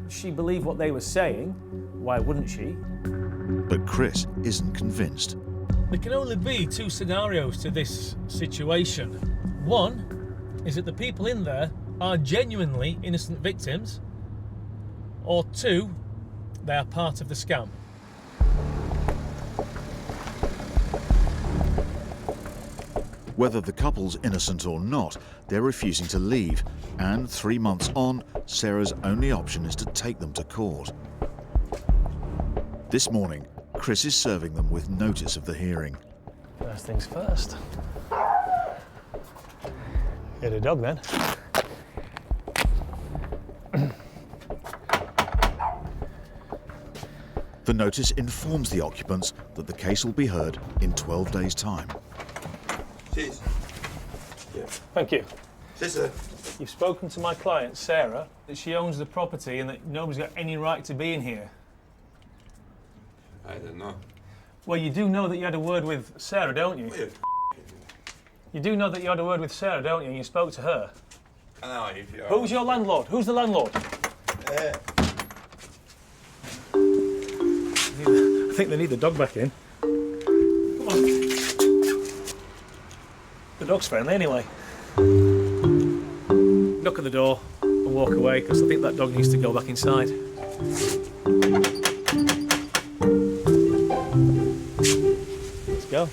she believed what they were saying. Why wouldn't she? But Chris isn't convinced. There can only be 2 scenarios to this situation. One is that the people in there are genuinely innocent victims, or 2, they are part of the scam. Whether the couple's innocent or not, they're refusing to leave, and 3 months on, Sarah's only option is to take them to court. This morning, Chris is serving them with notice of the hearing. First things first. Get a dog then. The notice informs the occupants that the case will be heard in 12 days' time. Cheers. Yeah. Thank you. Cheers, sir. You've spoken to my client, Sarah, that she owns the property and that nobody's got any right to be in here. I don't know. Well, you do know that you had a word with Sarah, don't you? You do know that you had a word with Sarah, don't you? And you spoke to her. I know, if you are. Who's your landlord? Who's the landlord? I think they need the dog back in. Come on. The dog's friendly anyway. Knock at the door and walk away, because I think that dog needs to go back inside. Let's go.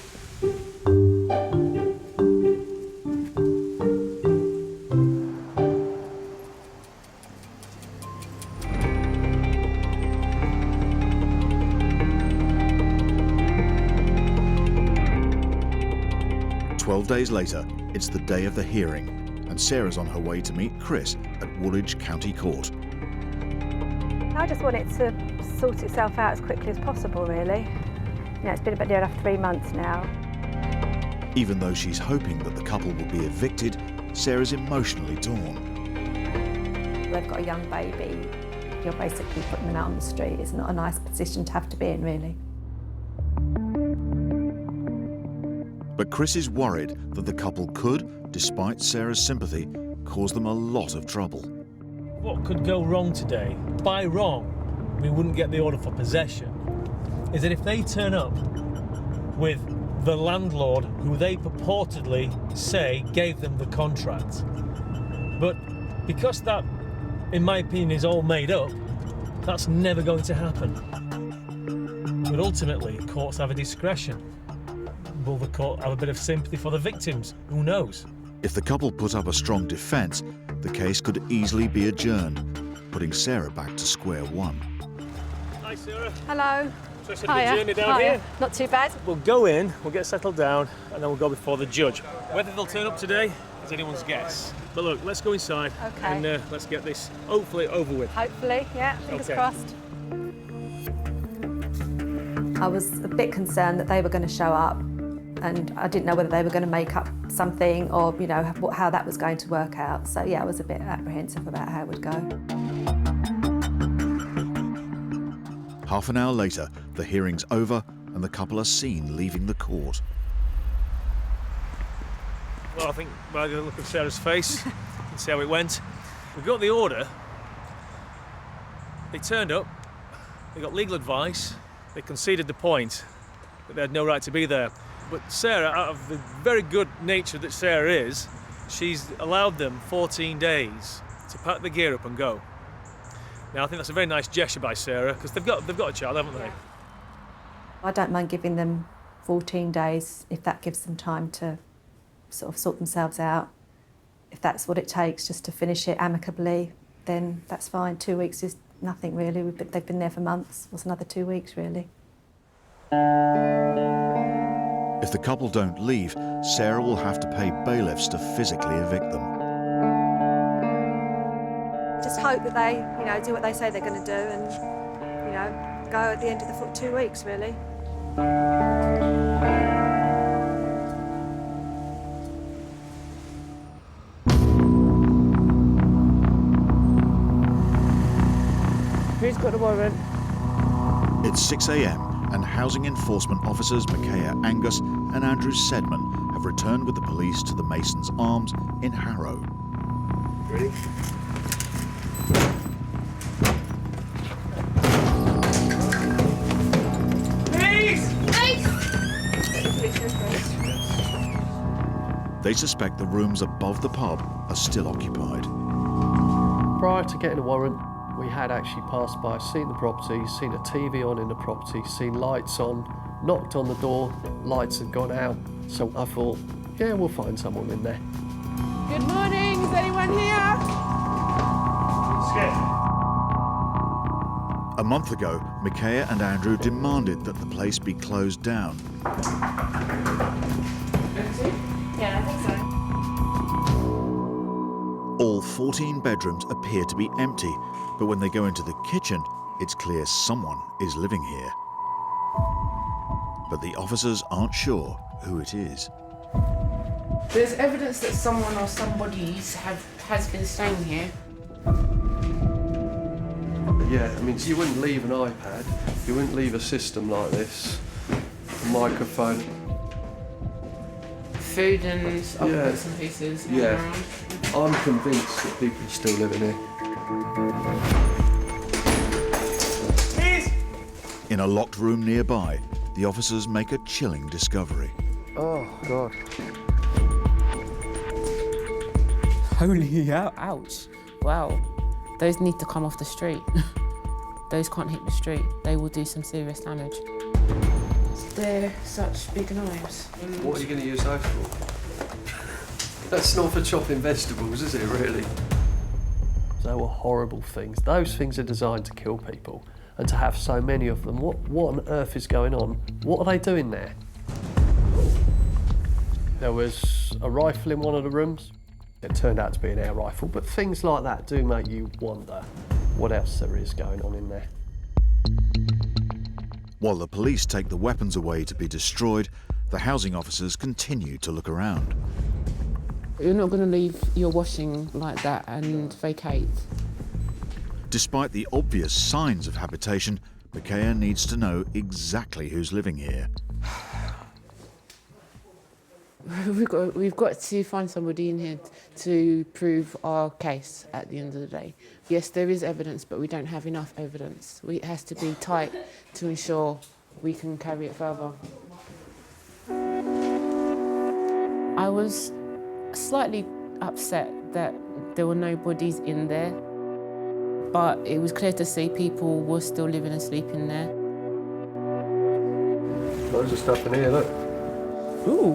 Days later, it's the day of the hearing, and Sarah's on her way to meet Chris at Woolwich County Court. I just want it to sort itself out as quickly as possible, really. Yeah, it's been about near enough 3 months now. Even though she's hoping that the couple will be evicted, Sarah's emotionally torn. They've got a young baby. You're basically putting them out on the street. It's not a nice position to have to be in, really. But Chris is worried that the couple could, despite Sarah's sympathy, cause them a lot of trouble. What could go wrong today? By wrong, we wouldn't get the order for possession. Is that if they turn up with the landlord who they purportedly say gave them the contract, but because that, in my opinion, is all made up, that's never going to happen. We'll But ultimately, courts have a discretion. Will the court have a bit of sympathy for the victims? Who knows? If the couple put up a strong defence, the case could easily be adjourned, putting Sarah back to square one. Hi, Sarah. Hello. So I said the journey down here. Not too bad. We'll go in, we'll get settled down, and then we'll go before the judge. Whether they'll turn up today is anyone's guess. But look, let's go inside and let's get this hopefully over with. Hopefully, yeah, fingers crossed. I was a bit concerned that they were going to show up, and I didn't know whether they were going to make up something or, you know, how that was going to work out. So yeah, I was a bit apprehensive about how it would go. Half an hour later, the hearing's over and the couple are seen leaving the court. Well, I think by the look of Sarah's face, you can see how it went. We got the order. They turned up, they got legal advice, they conceded the point that they had no right to be there. But Sarah, out of the very good nature that Sarah is, she's allowed them 14 days to pack the gear up and go. Now, I think that's a very nice gesture by Sarah, because they've got a child, haven't they? I don't mind giving them 14 days if that gives them time to sort of sort themselves out. If that's what it takes just to finish it amicably, then that's fine. 2 weeks is nothing really. They've been there for months. What's another 2 weeks really? If the couple don't leave, Sarah will have to pay bailiffs to physically evict them. Just hope that they, you know, do what they say they're going to do and, you know, go at the end of the 2 weeks, really. Who's got the warrant? It's 6 a.m. and housing enforcement officers Micaiah Angus and Andrew Sedman have returned with the police to the Mason's Arms in Harrow. Ready? They suspect the rooms above the pub are still occupied. Prior to getting a warrant, we had actually passed by, seen the property, seen a TV on in the property, seen lights on, knocked on the door, lights had gone out. So I thought, yeah, we'll find someone in there. Good morning, is anyone here? A month ago, Micaiah and Andrew demanded that the place be closed down. Yeah, I think so. All 14 bedrooms appear to be empty, but when they go into the kitchen, it's clear someone is living here. But the officers aren't sure who it is. There's evidence that someone or somebody's has been staying here. Yeah, I mean, you wouldn't leave an iPad, you wouldn't leave a system like this, a microphone. Food and other bits and pieces. Yeah, I'm convinced that people are still living here. In a locked room nearby, the officers make a chilling discovery. Oh, God. Holy ouch. Wow. Those need to come off the street. Those can't hit the street. They will do some serious damage. They're such big knives. What are you going to use those for? That's not for chopping vegetables, is it, really? They were horrible things. Those things are designed to kill people. And to have so many of them, what on earth is going on? What are they doing there? There was a rifle in one of the rooms. It turned out to be an air rifle, but things like that do make you wonder what else there is going on in there. While the police take the weapons away to be destroyed, the housing officers continue to look around. You're not going to leave your washing like that and vacate. Despite the obvious signs of habitation, Micaiah needs to know exactly who's living here. We've got to find somebody in here to prove our case at the end of the day. Yes, there is evidence, but we don't have enough evidence. It has to be tight to ensure we can carry it further. I was slightly upset that there were no bodies in there, but it was clear to see people were still living and sleeping there. Loads of stuff in here, look. Ooh.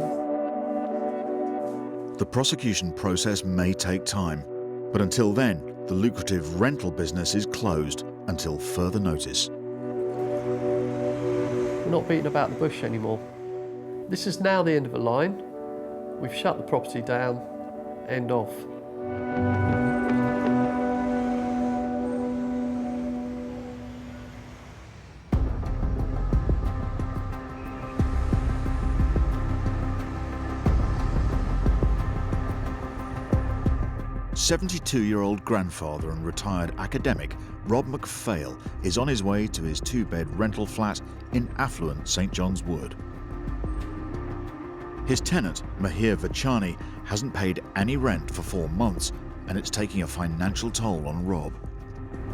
The prosecution process may take time, but until then, the lucrative rental business is closed until further notice. We're not beating about the bush anymore. This is now the end of a line. We've shut the property down. End of. 72-year-old grandfather and retired academic Rob McPhail is on his way to his two-bed rental flat in affluent St John's Wood. His tenant, Mahir Vachani, hasn't paid any rent for 4 months, and it's taking a financial toll on Rob.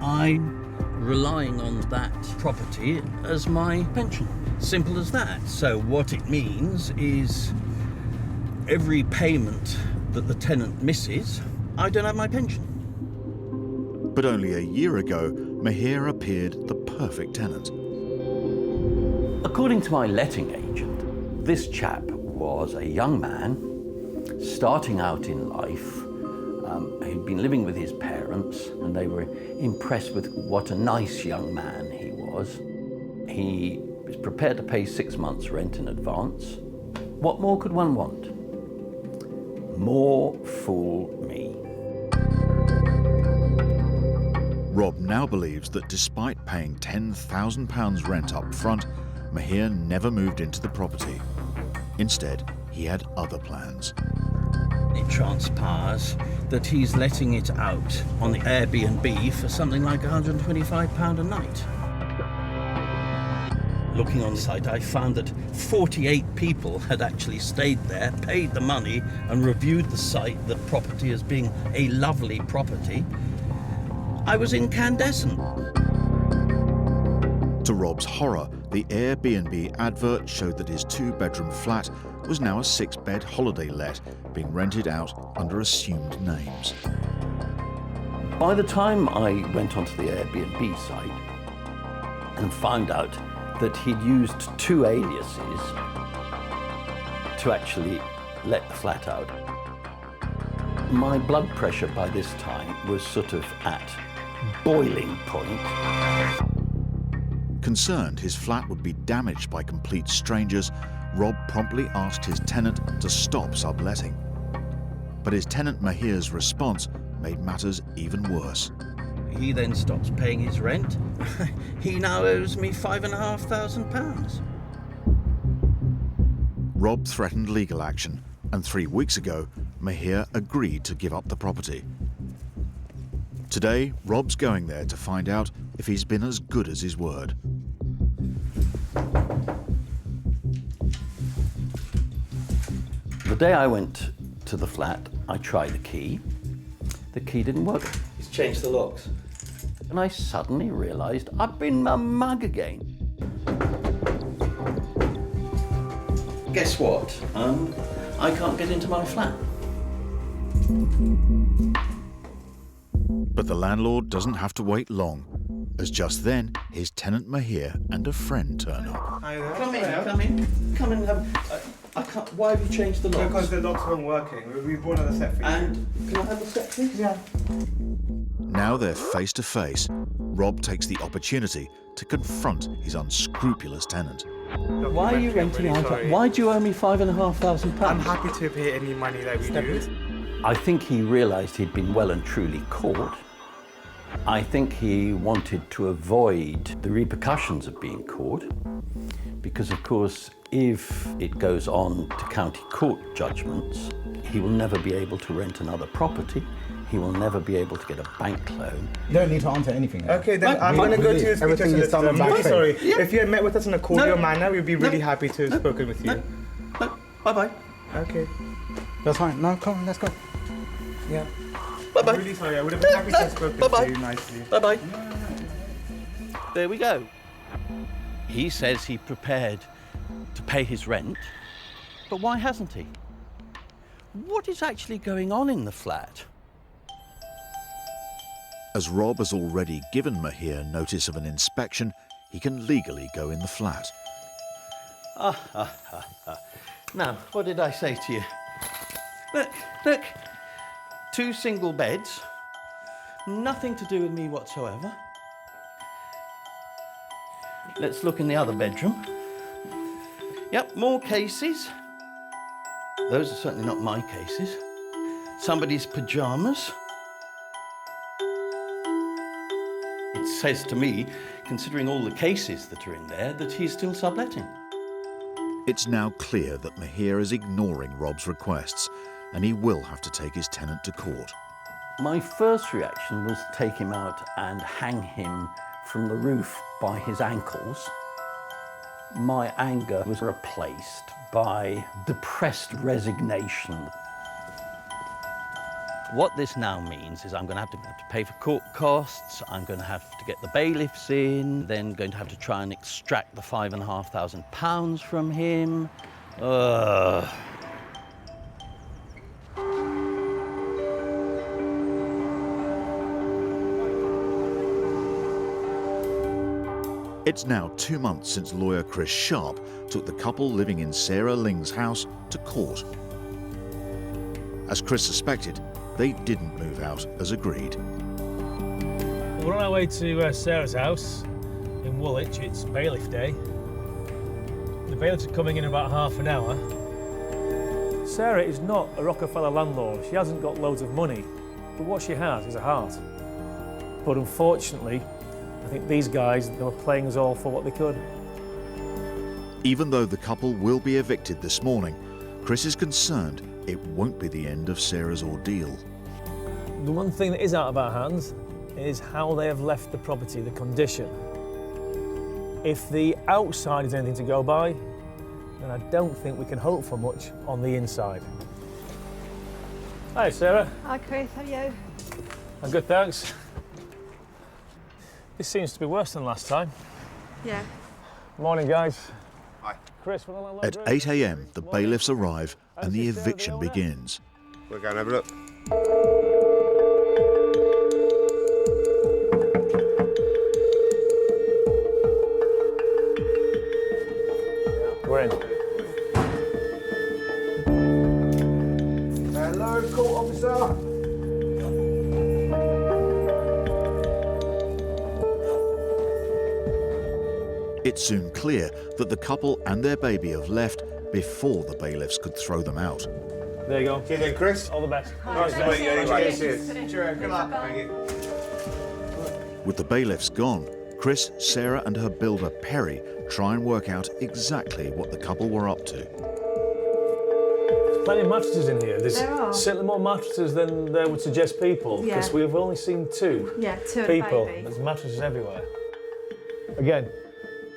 I'm relying on that property as my pension. Simple as that. So what it means is every payment that the tenant misses, I don't have my pension. But only a year ago, Mahir appeared the perfect tenant. According to my letting agent, this chap was a young man starting out in life. He'd been living with his parents, and they were impressed with what a nice young man he was. He was prepared to pay 6 months' rent in advance. What more could one want? More fool me. Rob now believes that despite paying £10,000 rent up front, Mahir never moved into the property. Instead, he had other plans. It transpires that he's letting it out on the Airbnb for something like £125 a night. Looking on the site, I found that 48 people had actually stayed there, paid the money, and reviewed the site, the property, as being a lovely property. I was incandescent. To Rob's horror, the Airbnb advert showed that his two-bedroom flat was now a 6-bed holiday let, being rented out under assumed names. By the time I went onto the Airbnb site and found out that he'd used 2 aliases to actually let the flat out, my blood pressure by this time was sort of at boiling point. Concerned his flat would be damaged by complete strangers, Rob promptly asked his tenant to stop subletting. But his tenant Mahir's response made matters even worse. He then stops paying his rent. He now owes me £5,500. Rob threatened legal action, and 3 weeks ago, Mahir agreed to give up the property. Today, Rob's going there to find out if he's been as good as his word. The day I went to the flat, I tried the key. The key didn't work. He's changed the locks. And I suddenly realised I'd been a mug again. Guess what? I can't get into my flat. But the landlord doesn't have to wait long, as just then his tenant Mahir and a friend turn up. Come in. I can't. Why have you changed the locks? Because the locks weren't working. We brought another set for you. And can I have the set, please? Yeah. Now they're face to face. Rob takes the opportunity to confront his unscrupulous tenant. Why are you renting out? Why do you owe me £5,500? I'm happy to pay any money that we do. I think he realised he'd been well and truly caught. I think he wanted to avoid the repercussions of being caught, because of course, if it goes on to county court judgments, he will never be able to rent another property. He will never be able to get a bank loan. You don't need to answer anything. Okay, then I'm going to go to speak to the solicitor. I'm really sorry. Yeah. If you had met with us in a cordial manner, we'd be really happy to have spoken with you. Bye-bye. Okay. That's fine. No, come on, let's go. Yeah. Bye-bye. I'm really sorry. I would have been happy to have spoken to you nicely. Bye-bye. There we go. He says he's prepared to pay his rent, but why hasn't he? What is actually going on in the flat? As Rob has already given Mahir notice of an inspection, he can legally go in the flat. Now, what did I say to you? Look, 2 single beds, nothing to do with me whatsoever. Let's look in the other bedroom. Yep, more cases. Those are certainly not my cases. Somebody's pyjamas. It says to me, considering all the cases that are in there, that he's still subletting. It's now clear that Mahir is ignoring Rob's requests, and he will have to take his tenant to court. My first reaction was to take him out and hang him from the roof by his ankles. My anger was replaced by depressed resignation. What this now means is I'm going to have to pay for court costs, I'm going to have to get the bailiffs in, then going to have to try and extract the £5,500 from him. It's now 2 months since lawyer Chris Sharp took the couple living in Sarah Ling's house to court. As Chris suspected, they didn't move out as agreed. We're on our way to Sarah's house in Woolwich. It's bailiff day. The bailiffs are coming in about half an hour. Sarah is not a Rockefeller landlord. She hasn't got loads of money, but what she has is a heart. But unfortunately, I think these guys, they were playing us all for what they could. Even though the couple will be evicted this morning, Chris is concerned it won't be the end of Sarah's ordeal. The one thing that is out of our hands is how they have left the property, the condition. If the outside is anything to go by, then I don't think we can hope for much on the inside. Hi, Sarah. Hi, Chris. How are you? I'm good, thanks. This seems to be worse than last time. Yeah. Morning, guys. Hi. Chris, At 8 a.m, the bailiffs arrive and the eviction begins. We're going to have a look. We're in. Hello, court officer. It's soon clear that the couple and their baby have left before the bailiffs could throw them out. There you go. See you then, Chris. All the best. Nice to meet you. Cheers. Cheers. Cheers. Good luck. Thank you. With the bailiffs gone, Chris, Sarah and her builder Perry try and work out exactly what the couple were up to. There's plenty of mattresses in here. There's There are. certainly more mattresses than there would suggest people, Yeah. because we've only seen 2 Yeah, 2 and a people. baby. There's mattresses everywhere. Again, a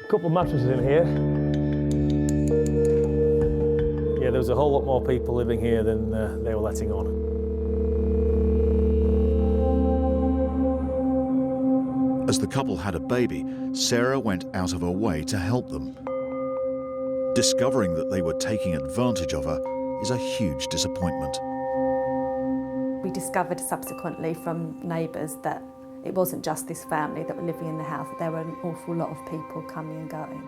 couple of mattresses in here. Yeah, there was a whole lot more people living here than they were letting on. As the couple had a baby, Sarah went out of her way to help them. Discovering that they were taking advantage of her is a huge disappointment. We discovered subsequently from neighbours that it wasn't just this family that were living in the house, that there were an awful lot of people coming and going.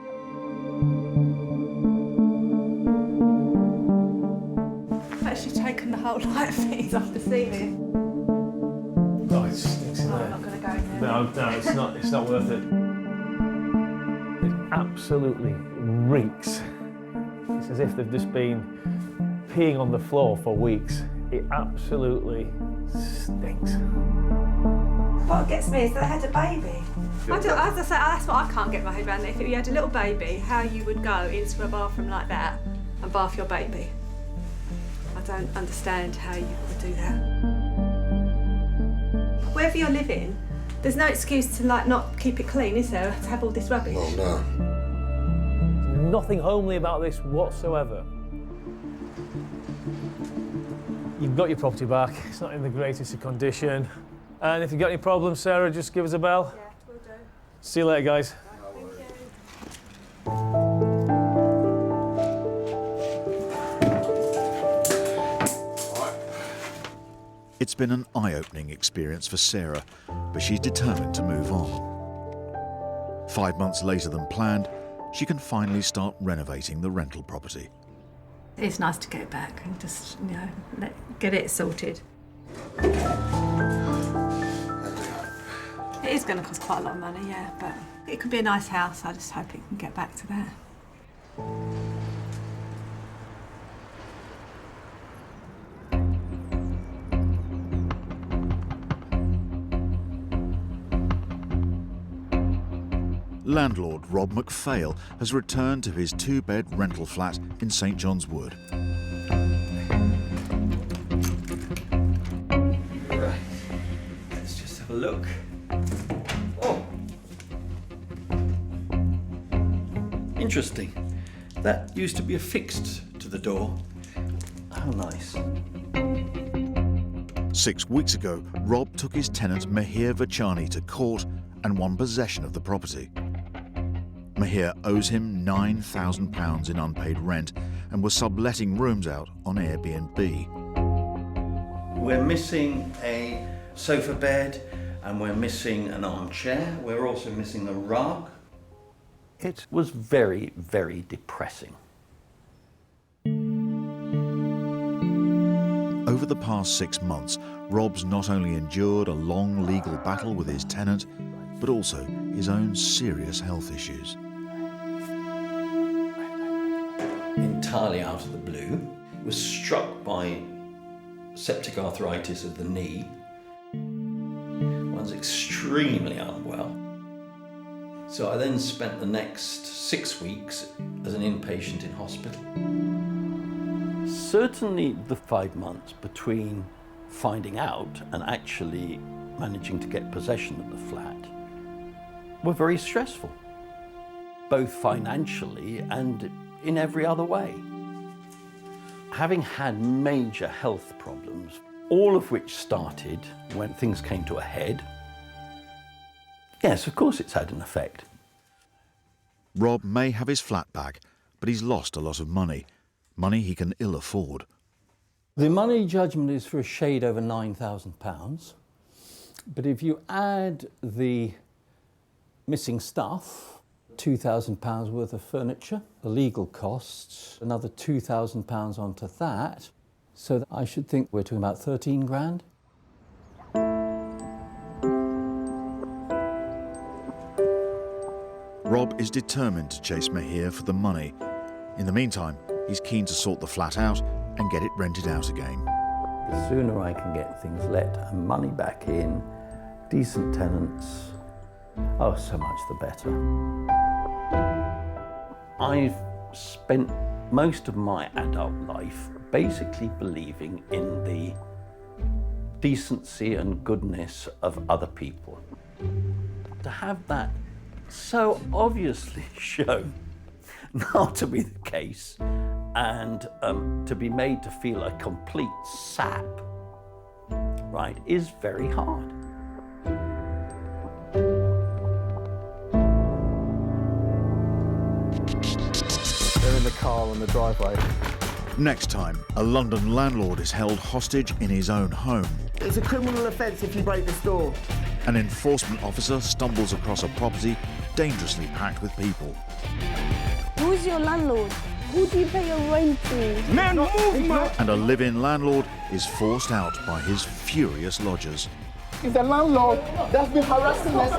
I've actually taken the whole light of things off the ceiling. Oh, it stinks in Oh, there. I'm not going to go in there. No, it's not worth it. It absolutely reeks. It's as if they've just been peeing on the floor for weeks. It absolutely stinks. What gets me is that they had a baby. As I say, that's what I can't get my head around. If you had a little baby, how you would go into a bathroom like that and bath your baby. I don't understand how you would do that. Wherever you're living, there's no excuse to not keep it clean, is there? To have all this rubbish. Oh, no. Nothing homely about this whatsoever. You've got your property back. It's not in the greatest of condition. And if you've got any problems, Sarah, just give us a bell. Yeah, we'll do. See you later, guys. It's been an eye-opening experience for Sarah, but she's determined to move on. 5 months later than planned, she can finally start renovating the rental property. It's nice to get back and just, you know, get it sorted. It is going to cost quite a lot of money, yeah, but it could be a nice house. I just hope it can get back to that. Landlord Rob McPhail has returned to his two-bed rental flat in St John's Wood. Right. Let's just have a look. Oh. Interesting. That used to be affixed to the door. How nice. 6 weeks ago, Rob took his tenant Mihir Vachani to court and won possession of the property. Mihir owes him £9,000 in unpaid rent and was subletting rooms out on Airbnb. We're missing a sofa bed and we're missing an armchair. We're also missing a rug. It was very, very depressing. Over the past 6 months, Rob's not only endured a long legal battle with his tenant, but also his own serious health issues. Entirely out of the blue, was struck by septic arthritis of the knee. One's extremely unwell. So I then spent the next 6 weeks as an inpatient in hospital. Certainly the 5 months between finding out and actually managing to get possession of the flat were very stressful, both financially and in every other way. Having had major health problems, all of which started when things came to a head, yes, of course it's had an effect. Rob may have his flat back, but he's lost a lot of money he can ill afford. The money judgment is for a shade over £9,000, but if you add the missing stuff, £2,000 worth of furniture, the legal costs, another £2,000 onto that, so that I should think we're talking about 13 grand. Rob is determined to chase Mihir for the money. In the meantime, he's keen to sort the flat out and get it rented out again. The sooner I can get things let and money back in, decent tenants, oh, so much the better. I've spent most of my adult life basically believing in the decency and goodness of other people. To have that so obviously shown not to be the case and to be made to feel a complete sap, right, is very hard. They're in the car on the driveway. Next time, a London landlord is held hostage in his own home. It's a criminal offence if you break this door. An enforcement officer stumbles across a property dangerously packed with people. Who's your landlord? Who do you pay your rent to? Man, move, man! And a live-in landlord is forced out by his furious lodgers. It's the landlord that's been harassing us.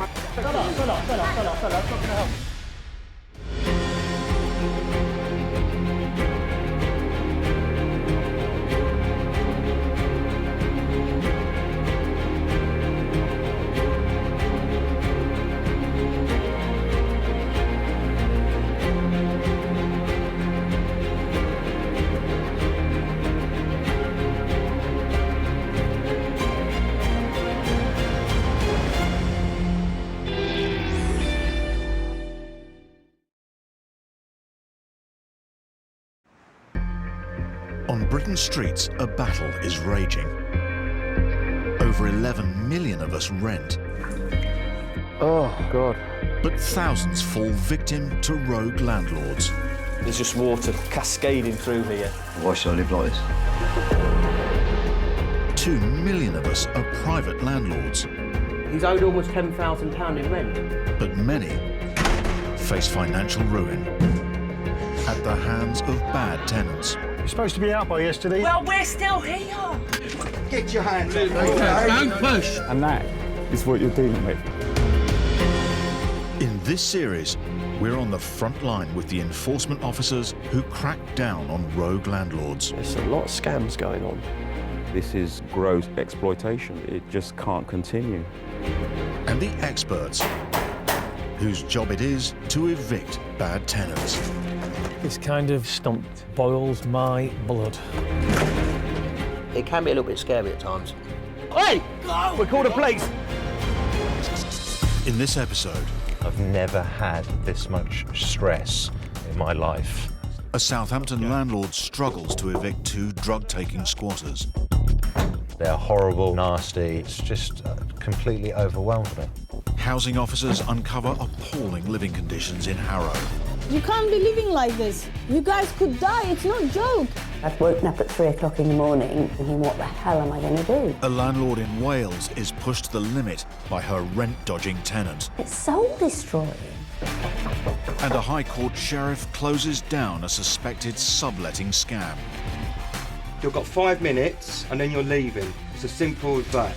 On Britain's streets, a battle is raging. Over 11 million of us rent. Oh, God. But thousands fall victim to rogue landlords. There's just water cascading through here. Why should I live like this? 2 million of us are private landlords. He's owed almost £10,000 in rent. But many face financial ruin at the hands of bad tenants. You're supposed to be out by yesterday. Well, we're still here. Get your hands up. Don't push. And that is what you're dealing with. In this series, we're on the front line with the enforcement officers who crack down on rogue landlords. There's a lot of scams going on. This is gross exploitation. It just can't continue. And the experts whose job it is to evict bad tenants. This kind of stump boils my blood. It can be a little bit scary at times. Hey! We're called the police! In this episode, I've never had this much stress in my life. a Southampton landlord struggles to evict 2 drug-taking squatters. They're horrible, nasty. It's just completely overwhelmed me. Housing officers uncover appalling living conditions in Harrow. You can't be living like this. You guys could die. It's not a joke. I've woken up at 3 o'clock in the morning thinking, what the hell am I going to do? A landlord in Wales is pushed to the limit by her rent-dodging tenant. It's soul-destroying. And a High Court sheriff closes down a suspected subletting scam. You've got 5 minutes and then you're leaving. It's as simple as that.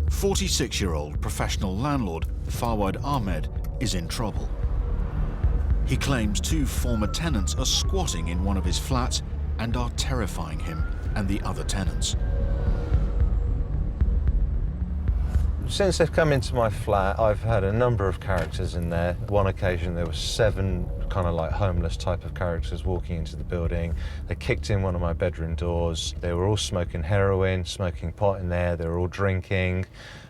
A 46-year-old professional landlord, Fawad Ahmed, is in trouble. He claims 2 former tenants are squatting in one of his flats and are terrifying him and the other tenants. Since they've come into my flat, I've had a number of characters in there. One occasion there were 7 kind of like homeless type of characters walking into the building. They kicked in one of my bedroom doors. They were all smoking heroin, smoking pot in there. They were all drinking.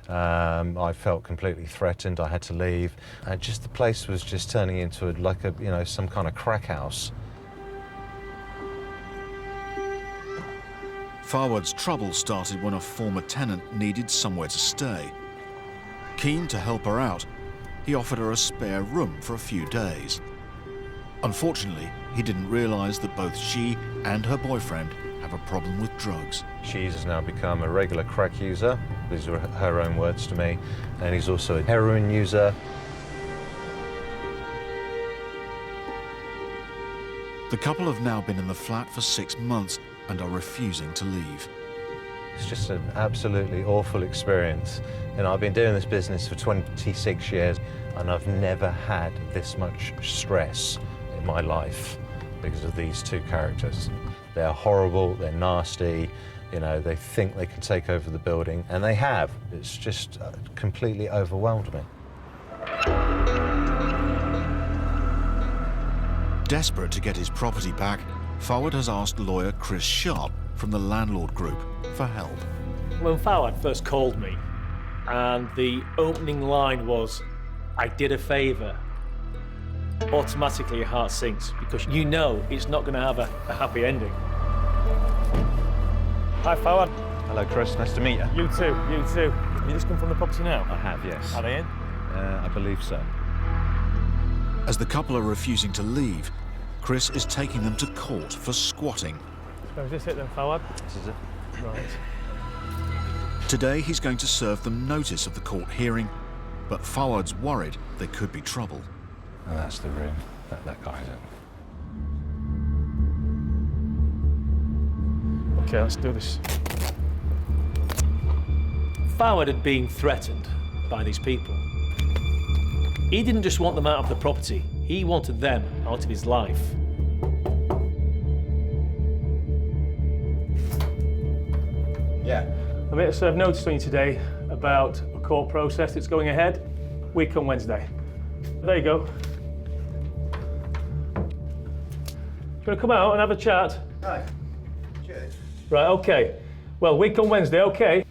I felt completely threatened. I had to leave. And just the place was just turning into like a, you know, some kind of crack house. Fawad's trouble started when a former tenant needed somewhere to stay. Keen to help her out, he offered her a spare room for a few days. Unfortunately, he didn't realise that both she and her boyfriend have a problem with drugs. She has now become a regular crack user. These are her own words to me. And he's also a heroin user. The couple have now been in the flat for 6 months and are refusing to leave. It's just an absolutely awful experience. And I've been doing this business for 26 years, and I've never had this much stress in my life because of these 2 characters. They're horrible, they're nasty, you know, they think they can take over the building, and they have. It's just completely overwhelmed me. Desperate to get his property back, Fawad has asked lawyer Chris Sharp from the landlord group for help. When Fawad first called me, and the opening line was, "I did a favour," automatically your heart sinks because you know it's not going to have a happy ending. Hi, Fawad. Hello, Chris. Nice to meet you. You too, you too. You just come from the property now? I have, yes. Are they in? I believe so. As the couple are refusing to leave, Chris is taking them to court for squatting. So is this it then, Fawad? This is it. Right. Today he's going to serve them notice of the court hearing, but Fawad's worried there could be trouble. And that's the room that guy's in. Okay, let's do this. Fawad had been threatened by these people. He didn't just want them out of the property, he wanted them out of his life. Yeah. I'm here to serve notice on you today about a court process that's going ahead week on Wednesday. There you go. Do you want to come out and have a chat? Hi. Cheers. Right, okay. Well, week on Wednesday, okay.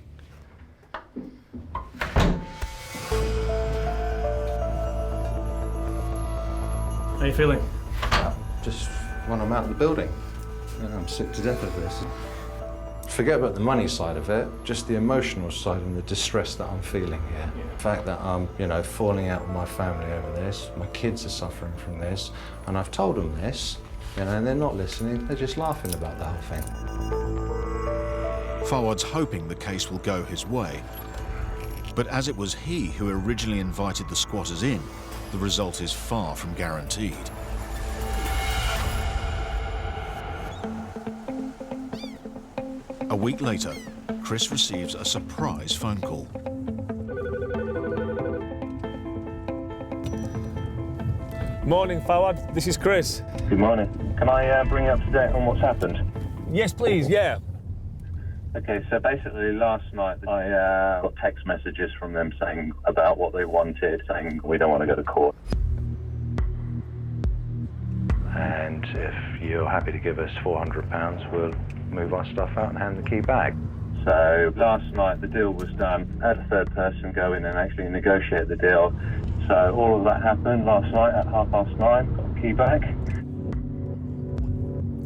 How you feeling? Just when I'm out of the building. I'm sick to death of this. Forget about the money side of it, just the emotional side and the distress that I'm feeling here. The fact that I'm, you know, falling out with my family over this, my kids are suffering from this, and I've told them this, you know, and they're not listening, they're just laughing about the whole thing. Fawad's hoping the case will go his way. But as it was he who originally invited the squatters in, the result is far from guaranteed. A week later, Chris receives a surprise phone call. Morning, Fawad. This is Chris. Good morning. Can I bring you up to date on what's happened? Yes, please, yeah. Okay, so basically last night I got text messages from them saying about what they wanted, saying we don't want to go to court. And if you're happy to give us £400, we'll move our stuff out and hand the key back. So last night the deal was done. I had a third person go in and actually negotiate the deal. So all of that happened last night at 9:30, got the key back.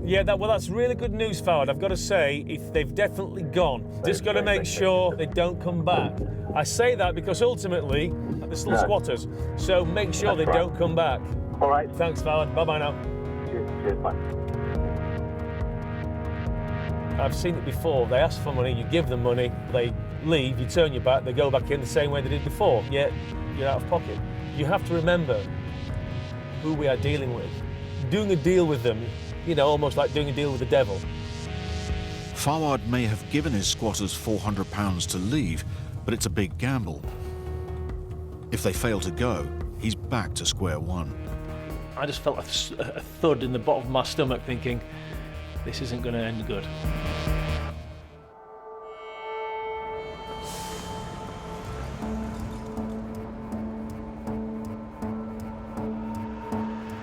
Yeah, that's really good news, Fawad. I've got to say, if they've definitely gone, just got to make sure they don't come back. I say that because ultimately, they're still squatters, so make sure they don't come back. All right. Thanks, Fawad. Bye-bye now. Cheers, bye. I've seen it before. They ask for money, you give them money, they leave, you turn your back, they go back in the same way they did before, yet you're out of pocket. You have to remember who we are dealing with. Doing a deal with them, you know, almost like doing a deal with the devil. Fawad may have given his squatters £400 to leave, but it's a big gamble. If they fail to go, he's back to square one. I just felt a thud in the bottom of my stomach thinking, this isn't going to end good.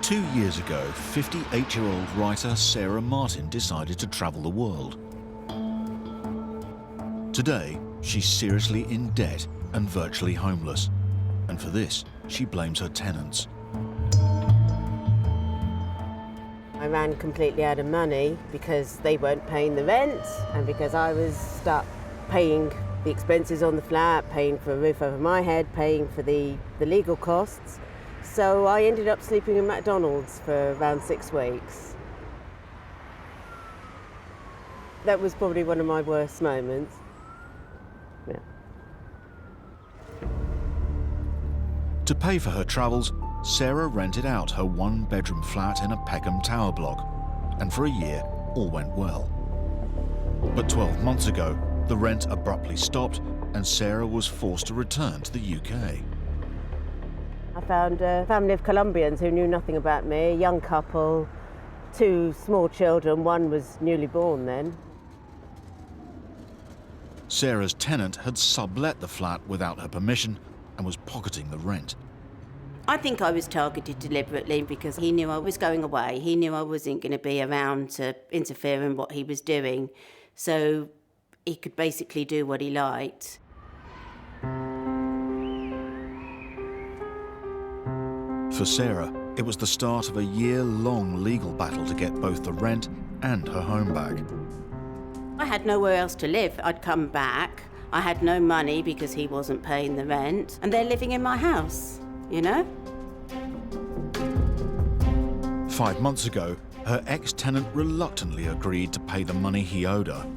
Two years ago, 58-year-old writer Sarah Martin decided to travel the world. Today, she's seriously in debt and virtually homeless. And for this, she blames her tenants. I ran completely out of money because they weren't paying the rent and because I was stuck paying the expenses on the flat, paying for a roof over my head, paying for the legal costs. So I ended up sleeping in McDonald's for around 6 weeks. That was probably one of my worst moments. Yeah. To pay for her travels, Sarah rented out her one-bedroom flat in a Peckham tower block, and for a year, all went well. But 12 months ago, the rent abruptly stopped, and Sarah was forced to return to the UK. I found a family of Colombians who knew nothing about me, a young couple, 2 small children, one was newly born then. Sarah's tenant had sublet the flat without her permission and was pocketing the rent. I think I was targeted deliberately because he knew I was going away. He knew I wasn't going to be around to interfere in what he was doing. So he could basically do what he liked. For Sarah, it was the start of a year-long legal battle to get both the rent and her home back. I had nowhere else to live. I'd come back. I had no money because he wasn't paying the rent. And they're living in my house, you know? 5 months ago, her ex-tenant reluctantly agreed to pay the money he owed her.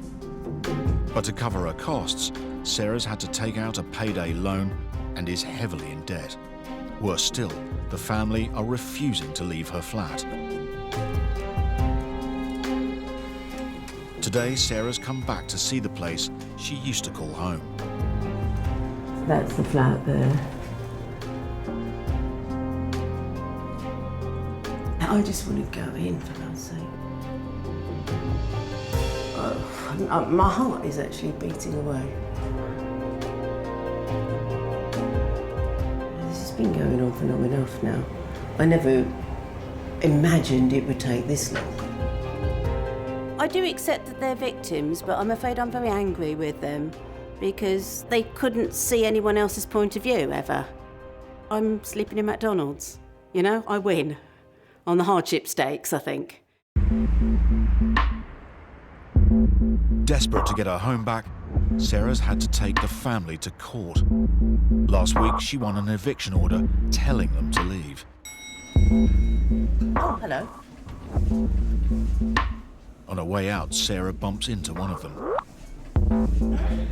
But to cover her costs, Sarah's had to take out a payday loan and is heavily in debt. Worse still, the family are refusing to leave her flat. Today, Sarah's come back to see the place she used to call home. That's the flat there. I just want to go in, for God's sake. Oh, my heart is actually beating away. This has been going on for long enough now. I never imagined it would take this long. I do accept that they're victims, but I'm afraid I'm very angry with them because they couldn't see anyone else's point of view, ever. I'm sleeping in McDonald's, you know? I win. On the hardship stakes, I think. Desperate to get her home back, Sarah's had to take the family to court. Last week, she won an eviction order telling them to leave. Oh, hello. On her way out, Sarah bumps into one of them.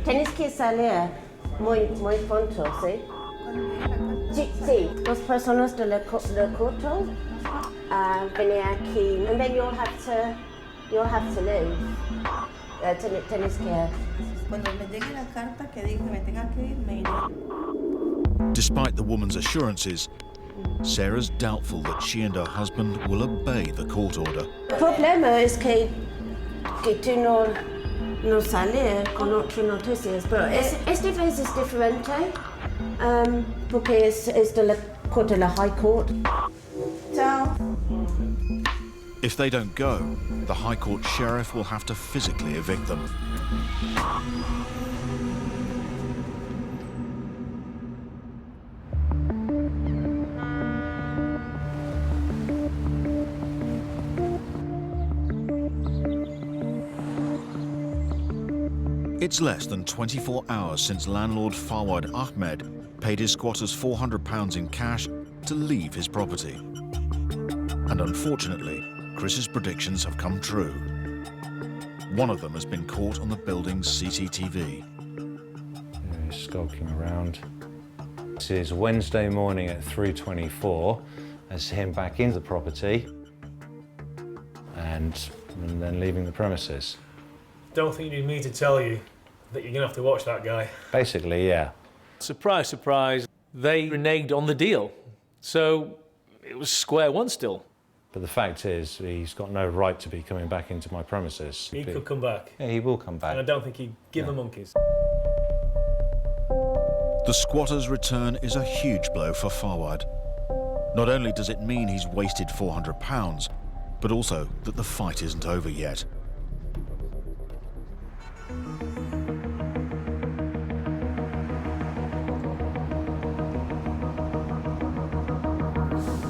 Tienes que salir muy pronto, ¿sí? Sí, dos personas de la corto venir aquí, and then you'll have to leave. Tienes que. Cuando me llegue la carta que diga que me tenga que ir, me iré. Despite the woman's assurances, Sarah's doubtful that she and her husband will obey the court order. El problema es que tú no salir con otras noticias, pero esta vez es diferente porque es de la corte de la High Court. Ciao. If they don't go, the High Court sheriff will have to physically evict them. It's less than 24 hours since landlord Fawad Ahmed paid his squatters £400 in cash to leave his property. And unfortunately, Chris's predictions have come true. One of them has been caught on the building's CCTV. He's skulking around. This is Wednesday morning at 3:24. I see him back into the property and then leaving the premises. Don't think you need me to tell you that you're going to have to watch that guy. Basically, yeah. Surprise, surprise, they reneged on the deal. So it was square one still. But the fact is, he's got no right to be coming back into my premises. He could come back. Yeah, he will come back. And I don't think he'd give the monkeys. The squatter's return is a huge blow for Fawad. Not only does it mean he's wasted £400, but also that the fight isn't over yet.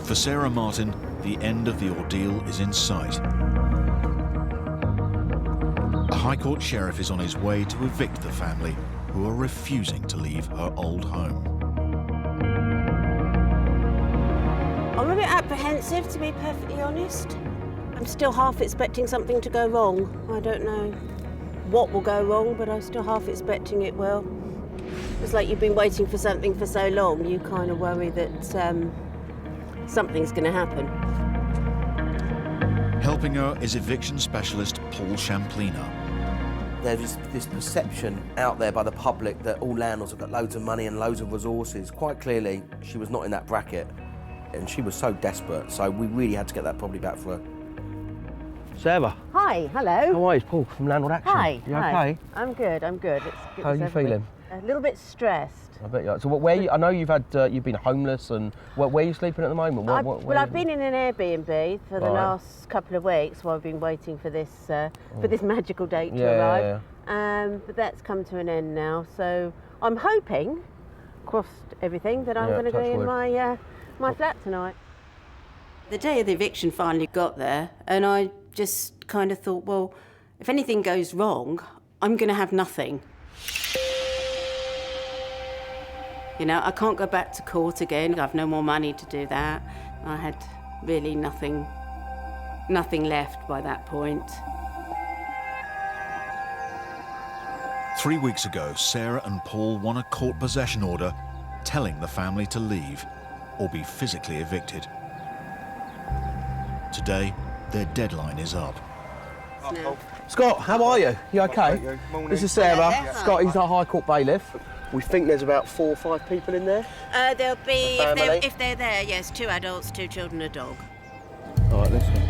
For Sarah Martin, the end of the ordeal is in sight. A High Court sheriff is on his way to evict the family, who are refusing to leave her old home. I'm a bit apprehensive, to be perfectly honest. I'm still half expecting something to go wrong. I don't know what will go wrong, but I'm still half expecting it will. It's like you've been waiting for something for so long, you kind of worry that something's going to happen. Helping her is eviction specialist Paul Shamplina. There's this perception out there by the public that all landlords have got loads of money and loads of resources. Quite clearly, she was not in that bracket, and she was so desperate, so we really had to get that property back for her. Sarah. Hi, hello. How are you? It's Paul from Landlord Action. Hi. You hi. okay? I'm good, I'm good. It's good. How are you feeling? A little bit stressed. I bet you are. So I know you've been homeless, and where are you sleeping at the moment? I've been in an Airbnb for the last couple of weeks while I've been waiting for this magical date to arrive. But that's come to an end now, so I'm hoping, crossed everything, that I'm going to be in my flat tonight. The day of the eviction finally got there, and I just kind of thought, well, if anything goes wrong, I'm going to have nothing. You know, I can't go back to court again. I've no more money to do that. I had really nothing left by that point. 3 weeks ago, Sarah and Paul won a court possession order telling the family to leave or be physically evicted. Today, their deadline is up. Scott, how are you? You okay? This is Sarah. Scott, he's our High Court bailiff. We think there's about 4 or 5 people in there. There'll be, if they're there, yes, 2 adults, 2 children, a dog. All right, let's go.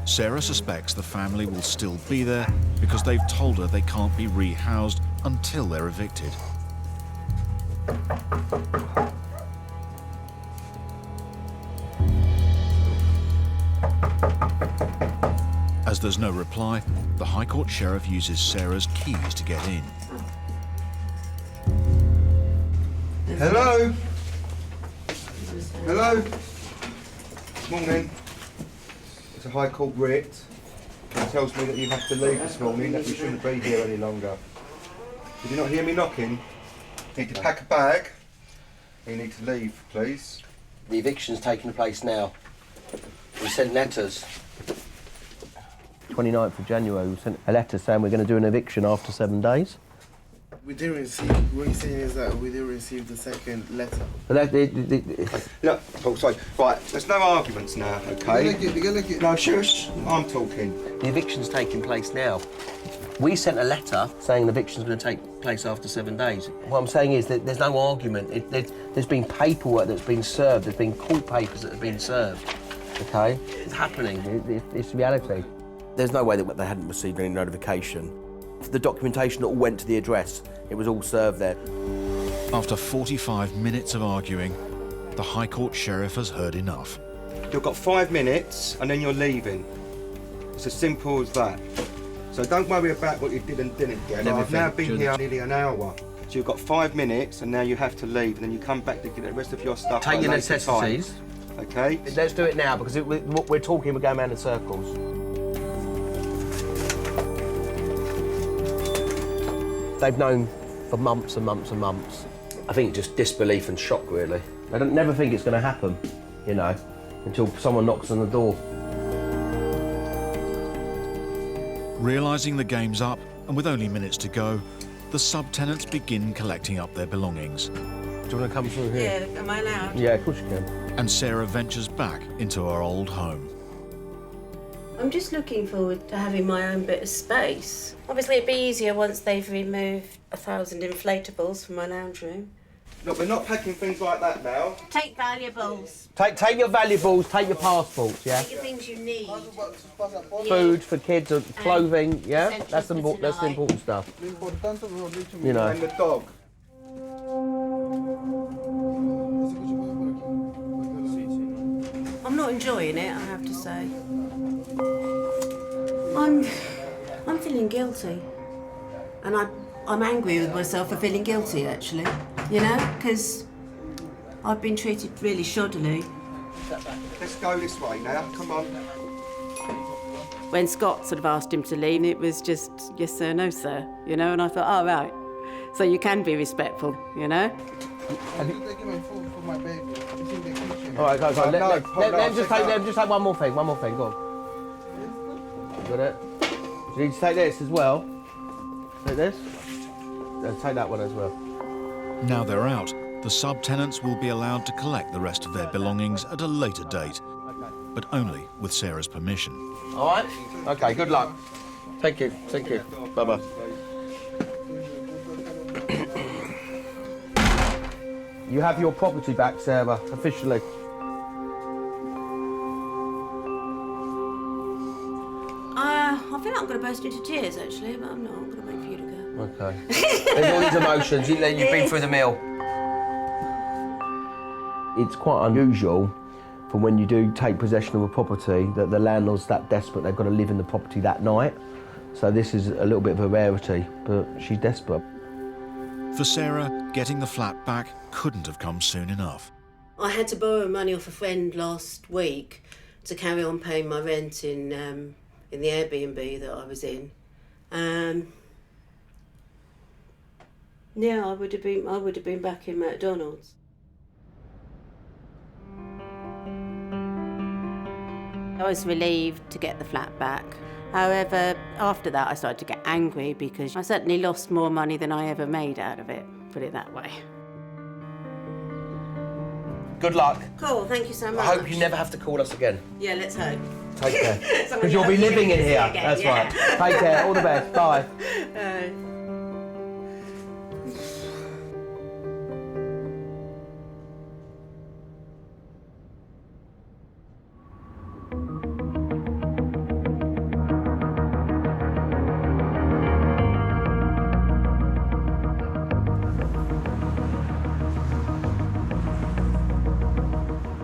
Sarah suspects the family will still be there because they've told her they can't be rehoused until they're evicted. As there's no reply, the High Court sheriff uses Sarah's keys to get in. Hello? Hello? Morning. It's a High Court writ. It tells me that you have to leave this morning, that you shouldn't be here any longer. Did you not hear me knocking? You need to pack a bag. You need to leave, please. The eviction's taking place now. We sent letters. 29th of January, we sent a letter saying we're going to do an eviction after 7 days. We didn't receive, what you're saying is that we didn't receive the second letter. Look, oh, sorry. Right, there's no arguments now, okay? No, shush. I'm talking. The eviction's taking place now. We sent a letter saying the eviction's going to take place after 7 days. What I'm saying is that there's no argument. There's been paperwork that's been served. There's been court papers that have been served. Okay? It's happening. It's reality. There's no way that they hadn't received any notification. The documentation all went to the address. It was all served there. After 45 minutes of arguing, the High Court Sheriff has heard enough. You've got 5 minutes and then you're leaving. It's as simple as that. So don't worry about what you did and didn't get. I've now been here nearly an hour. So you've got 5 minutes and now you have to leave and then you come back to get the rest of your stuff. Take your necessities. Okay? Let's do it now because what we're talking, we're going around in circles. They've known for months and months and months. I think just disbelief and shock, really. They don't never think it's going to happen, you know, until someone knocks on the door. Realising the game's up, and with only minutes to go, the subtenants begin collecting up their belongings. Do you want to come through here? Yeah, am I allowed? Yeah, of course you can. And Sarah ventures back into her old home. I'm just looking forward to having my own bit of space. Obviously, it'd be easier once they've removed 1,000 inflatables from my lounge room. Look, we're not packing things like that now. Take valuables. Take your valuables, take your passports, yeah? Take your things you need. Food for kids, clothing, yeah? That's the important stuff. You know. And the dog. I'm not enjoying it, I have to say. I'm feeling guilty. And I'm angry with myself for feeling guilty, actually. You know, because I've been treated really shoddily. Let's go this way now, come on. When Scott sort of asked him to leave, it was just, yes sir, no sir, you know, and I thought, oh, right. So you can be respectful, you know? All right, guys, let him just take one more thing, go on. Got it? You need to take this as well. Take this. Take that one as well. Now they're out, the subtenants will be allowed to collect the rest of their belongings at a later date, but only with Sarah's permission. All right? Okay, good luck. Thank you. Bye-bye. You have your property back, Sarah, officially. I feel like I'm going to burst into tears, actually, but I'm not. I'm going to wait for you to go. Okay. There's all these emotions. You've been through the mill. It's quite unusual for when you do take possession of a property that the landlord's that desperate they've got to live in the property that night. So this is a little bit of a rarity, but she's desperate. For Sarah, getting the flat back couldn't have come soon enough. I had to borrow money off a friend last week to carry on paying my rent in the Airbnb that I was in. Yeah, I would have been back in McDonald's. I was relieved to get the flat back. However, after that I started to get angry because I certainly lost more money than I ever made out of it, put it that way. Good luck. Cool, thank you so much. I hope you never have to call us again. Yeah, let's hope. Take care. Because you'll be living in here. Again, That's right. Take care. All the best. Bye.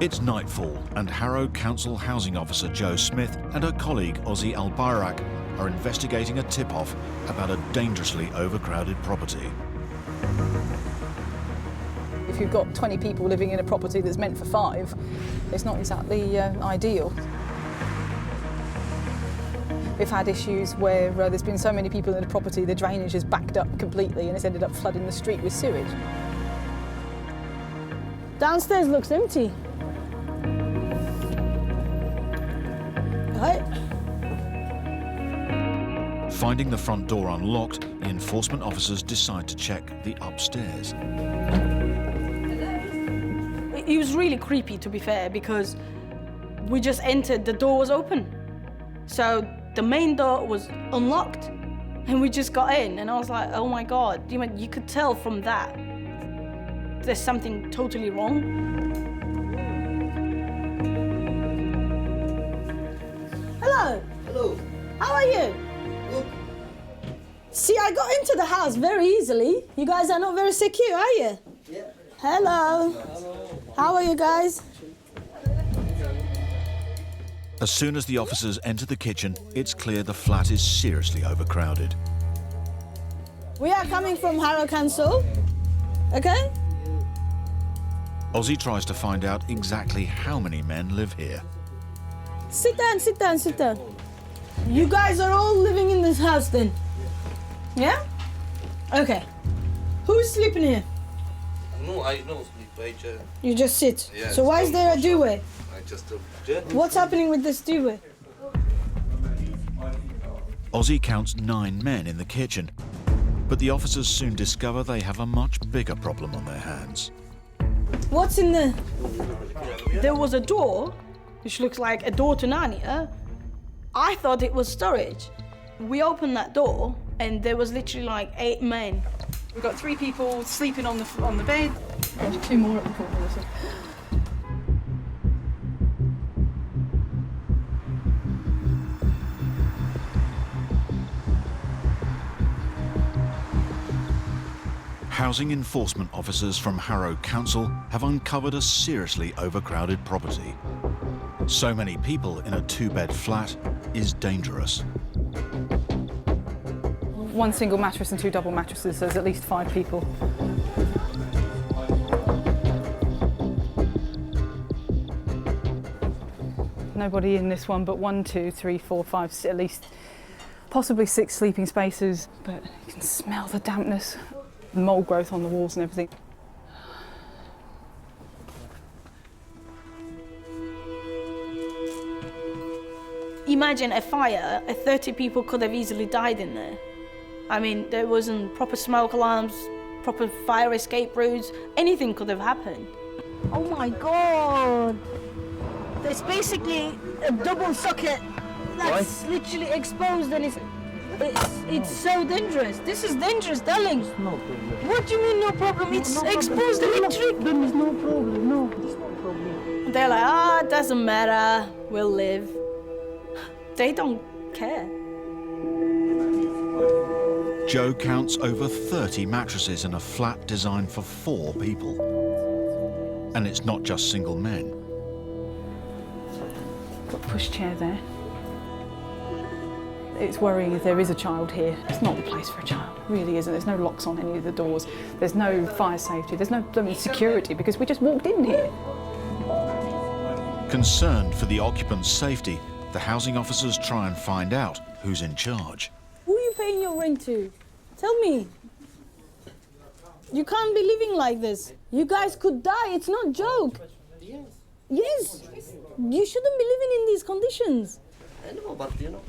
It's nightfall, and Harrow Council Housing Officer Jo Smith and her colleague Ozzy Al-Bayrak are investigating a tip-off about a dangerously overcrowded property. If if you've got 20 people living in a property that's meant for 5, it's not exactly ideal. We've had issues where there's been so many people in a property, the drainage has backed up completely and it's ended up flooding the street with sewage. Downstairs looks empty. Right. Finding the front door unlocked, the enforcement officers decide to check the upstairs. It was really creepy, to be fair, because we just entered, the door was open. So the main door was unlocked and we just got in and I was like, oh my God, you could tell from that there's something totally wrong. Hello. Hello. How are you? Good. See, I got into the house very easily. You guys are not very secure, are you? Yeah. Hello. Hello. How are you guys? As soon as the officers enter the kitchen, it's clear the flat is seriously overcrowded. We are coming from Harrow Council, okay? Ozzy tries to find out exactly how many men live here. Sit down, sit down, sit down. You guys are all living in this house then? Yeah? Okay. Who's sleeping here? No, I know sleep. You just sit. Yeah, so why is there a duvet? I just What's happening with this duvet? Ozzy counts 9 men in the kitchen, but the officers soon discover they have a much bigger problem on their hands. What's in there? There was a door, which looks like a door to Narnia. I thought it was storage. We opened that door and there was literally like 8 men. We've got 3 people sleeping on the bed. There's 2 more at the corner. Housing enforcement officers from Harrow Council have uncovered a seriously overcrowded property. So many people in a 2-bed flat is dangerous. 1 single mattress and 2 double mattresses, there's at least 5 people. Nobody in this one, but 1, 2, 3, 4, 5, at least possibly 6 sleeping spaces, but you can smell the dampness, mold growth on the walls and everything. Imagine a fire, 30 people could have easily died in there. I mean, there wasn't proper smoke alarms, proper fire escape routes, anything could have happened. Oh my God! There's basically a double socket that's literally exposed and it's so dangerous. This is dangerous, darling. No problem. What do you mean no problem? It's exposed electric. There is no problem, no. There's no problem. They're like, it doesn't matter, we'll live. They don't care. Joe counts over 30 mattresses in a flat designed for 4 people. And it's not just single men. Got a pushchair there. It's worrying if there is a child here. It's not the place for a child, it really isn't. There's no locks on any of the doors. There's no fire safety. There's no security because we just walked in here. Concerned for the occupants' safety, the housing officers try and find out who's in charge. Who are you paying your rent to? Tell me. You can't be living like this. You guys could die, it's not a joke. Yes. Yes. You shouldn't be living in these conditions. I know, but people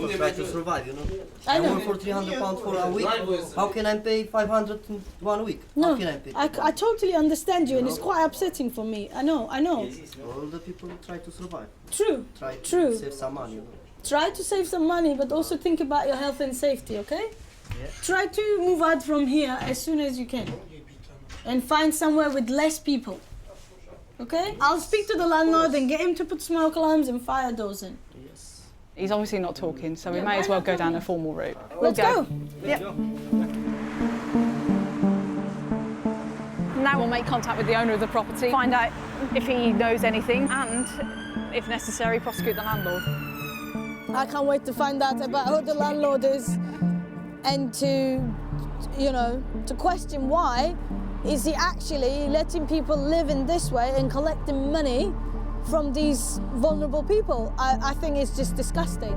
try to survive, I know. work for £300 for a week. How can I pay 500 in 1 week? No, How can I pay? I totally understand you and it's quite upsetting for me. I know. All the people try to survive. True. Try to save some money, Try to save some money, but also think about your health and safety, okay? Yeah. Try to move out from here as soon as you can. And find somewhere with less people. Okay? I'll speak to the landlord and get him to put smoke alarms and fire doors in. Yes. He's obviously not talking, so we may as well go down a formal route. Let's go. Yep. Now we'll make contact with the owner of the property, find out if he knows anything, and, if necessary, prosecute the landlord. I can't wait to find out about who the landlord is and to question why is he actually letting people live in this way and collecting money from these vulnerable people? I think it's just disgusting.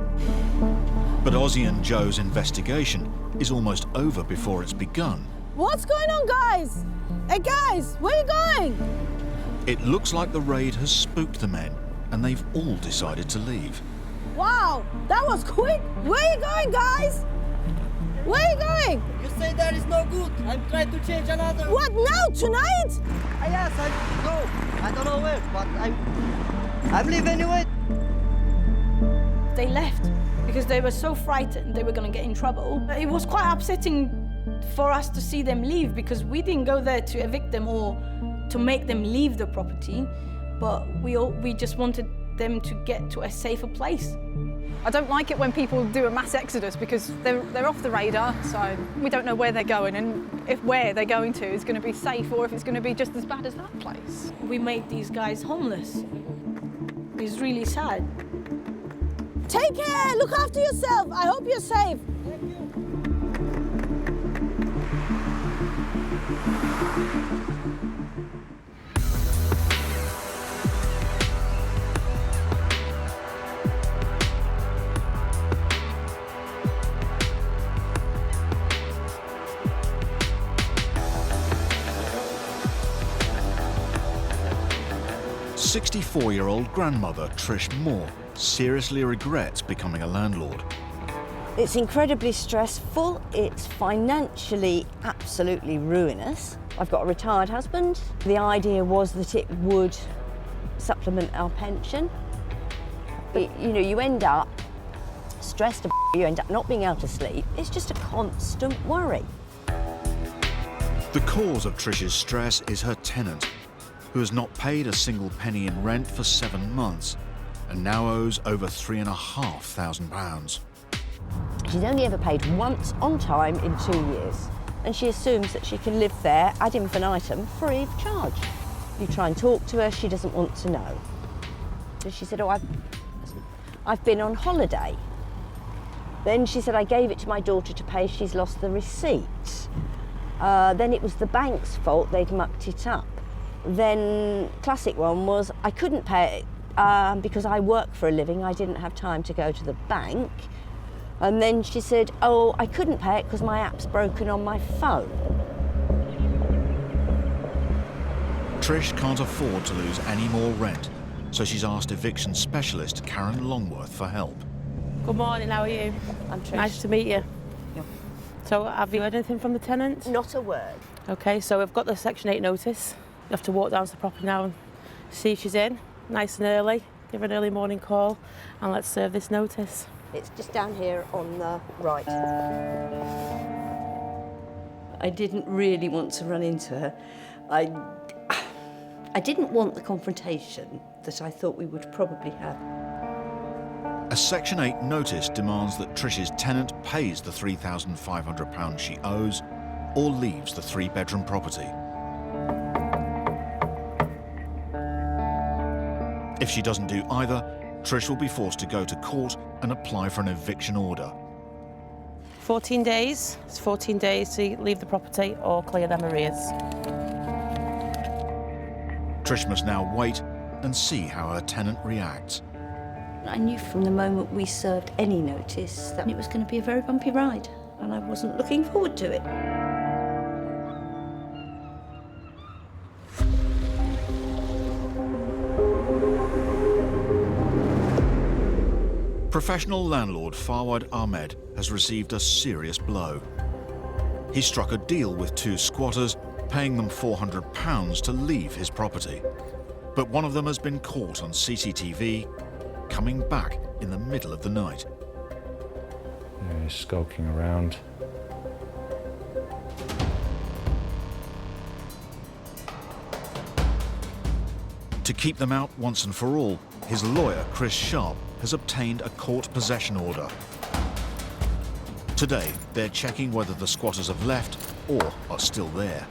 But Ozzy and Joe's investigation is almost over before it's begun. What's going on, guys? Hey, guys, where are you going? It looks like the raid has spooked the men, and they've all decided to leave. Wow, that was quick. Where are you going, guys? Where are you going? You say that is no good. I'm trying to change another. What, now, tonight? Yes, I go. I don't know where, but I'm leaving anyway. They left because they were so frightened they were going to get in trouble. It was quite upsetting for us to see them leave because we didn't go there to evict them or to make them leave the property, but we just wanted them to get to a safer place. I don't like it when people do a mass exodus because they're off the radar, so we don't know where they're going and if where they're going to is going to be safe or if it's going to be just as bad as that place. We made these guys homeless. It's really sad. Take care, look after yourself. I hope you're safe. Thank you. 64-year-old grandmother Trish Moore seriously regrets becoming a landlord. It's incredibly stressful. It's financially absolutely ruinous. I've got a retired husband. The idea was that it would supplement our pension. You end up stressed, you end up not being able to sleep. It's just a constant worry. The cause of Trish's stress is her tenant, who has not paid a single penny in rent for 7 months and now owes over £3,500. She's only ever paid once on time in 2 years, and she assumes that she can live there ad infinitum free of charge. You try and talk to her, she doesn't want to know. So she said, oh, I've been on holiday. Then she said, I gave it to my daughter to pay, she's lost the receipt. Then it was the bank's fault, they'd mucked it up. Then classic one was, I couldn't pay it because I work for a living, I didn't have time to go to the bank. And then she said, oh, I couldn't pay it because my app's broken on my phone. Trish can't afford to lose any more rent, so she's asked eviction specialist Karen Longworth for help. Good morning, how are you? I'm Trish. Nice to meet you. So have you heard anything from the tenant? Not a word. Okay, so we've got the Section 8 notice. You have to walk down to the property now and see if she's in, nice and early, give her an early morning call, and let's serve this notice. It's just down here on the right. I didn't really want to run into her. I didn't want the confrontation that I thought we would probably have. A Section 8 notice demands that Trish's tenant pays the £3,500 she owes or leaves the 3-bedroom property. If she doesn't do either, Trish will be forced to go to court and apply for an eviction order. 14 days. It's 14 days to leave the property or clear them arrears. Trish must now wait and see how her tenant reacts. I knew from the moment we served any notice that it was going to be a very bumpy ride, and I wasn't looking forward to it. Professional landlord Fawad Ahmed has received a serious blow. He struck a deal with 2 squatters, paying them £400 to leave his property. But one of them has been caught on CCTV coming back in the middle of the night. He's skulking around. To keep them out once and for all, his lawyer, Chris Sharp, has obtained a court possession order. Today, they're checking whether the squatters have left or are still there.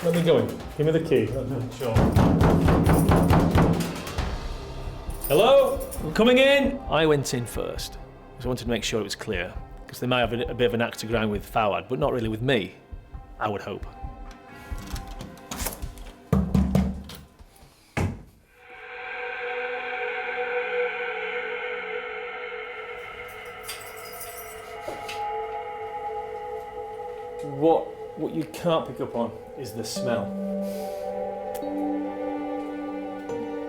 Let me go in. Give me the key. Sure. Hello? I'm coming in! I went in first, because I wanted to make sure it was clear, because they might have a bit of an axe to grind with Fawad, but not really with me, I would hope. What you can't pick up on is the smell.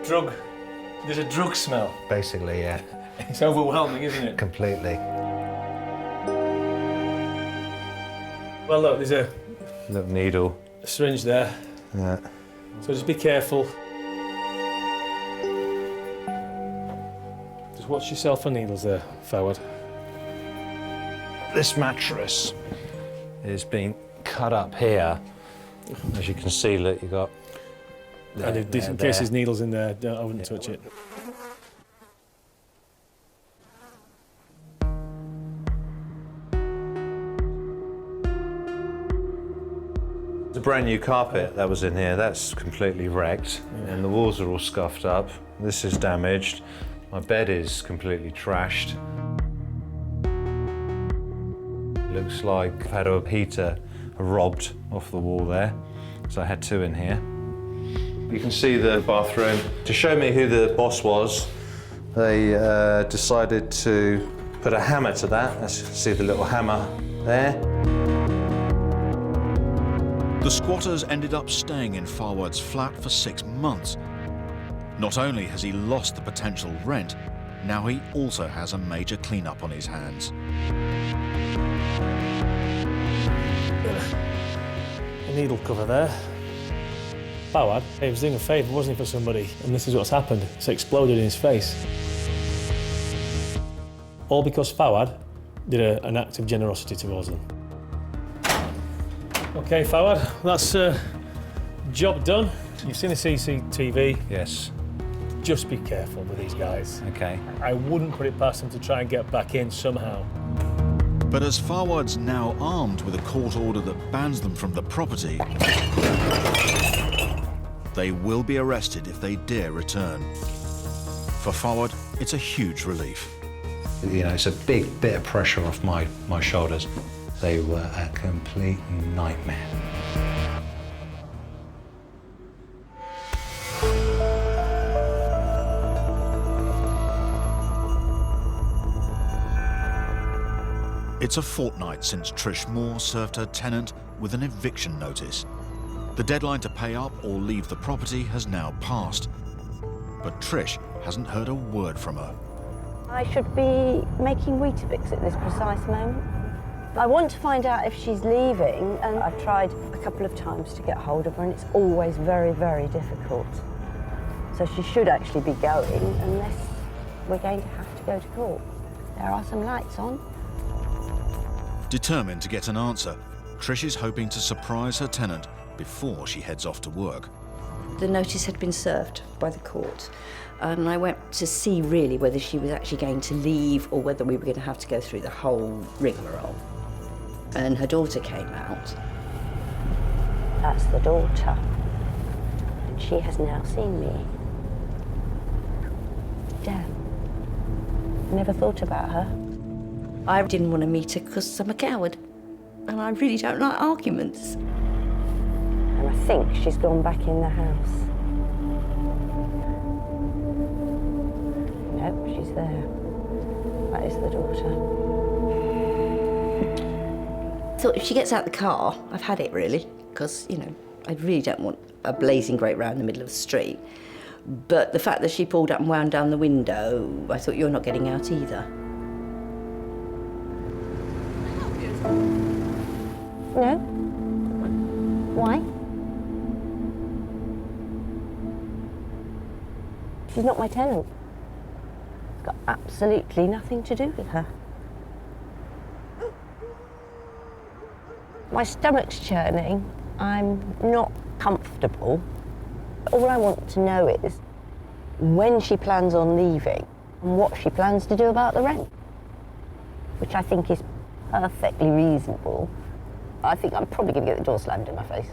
Drug. There's a drug smell. Basically, yeah. It's overwhelming, isn't it? Completely. Well, look, there's a Little needle. syringe there. Yeah. So just be careful. Just watch yourself for needles there, Fawad. This mattress is being cut up here. As you can see, look, you got. And in case there's needles in there, I wouldn't touch it. The brand new carpet that was in here, that's completely wrecked, and the walls are all scuffed up. This is damaged. My bed is completely trashed. Looks like I've had a heater robbed off the wall there, so I had two in here. You can see the bathroom. To show me who the boss was, they decided to put a hammer to that. As you can see the little hammer there. The squatters ended up staying in Fawad's flat for 6 months. Not only has he lost the potential rent, now he also has a major clean-up on his hands. A needle cover there. Fawad, he was doing a favour, wasn't he, for somebody? And this is what's happened. It's exploded in his face. All because Fawad did an act of generosity towards them. OK, Fawad, that's job done. You've seen the CCTV. Yes. Just be careful with these guys. OK. I wouldn't put it past them to try and get back in somehow. But as Fawad's now armed with a court order that bans them from the property, they will be arrested if they dare return. For Fawad, it's a huge relief. You know, it's a big bit of pressure off my shoulders. They were a complete nightmare. It's a fortnight since Trish Moore served her tenant with an eviction notice. The deadline to pay up or leave the property has now passed. But Trish hasn't heard a word from her. I should be making Weetabix at this precise moment. I want to find out if she's leaving, and I've tried a couple of times to get hold of her, and it's always very, very difficult. So she should actually be going, unless we're going to have to go to court. There are some lights on. Determined to get an answer, Trish is hoping to surprise her tenant before she heads off to work. The notice had been served by the court, and I went to see really whether she was actually going to leave or whether we were going to have to go through the whole rigmarole. And her daughter came out. That's the daughter. And she has now seen me. Damn. Never thought about her. I didn't want to meet her because I'm a coward, and I really don't like arguments. And I think she's gone back in the house. Nope, she's there. That is the daughter. I thought if she gets out the car, I've had it really, because, you know, I really don't want a blazing great row in the middle of the street. But the fact that she pulled up and wound down the window, I thought, you're not getting out either. No? Why? She's not my tenant. It's got absolutely nothing to do with her. My stomach's churning. I'm not comfortable. All I want to know is when she plans on leaving and what she plans to do about the rent, which I think is perfectly reasonable. I think I'm probably going to get the door slammed in my face.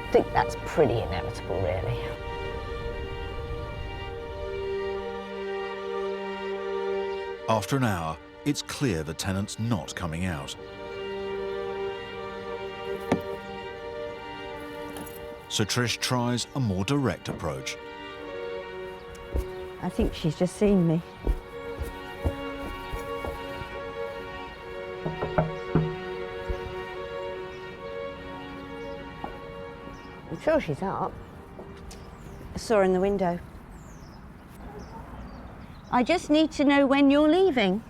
I think that's pretty inevitable, really. After an hour, it's clear the tenant's not coming out. So Trish tries a more direct approach. I think she's just seen me. I'm sure she's up. I saw her in the window. I just need to know when you're leaving.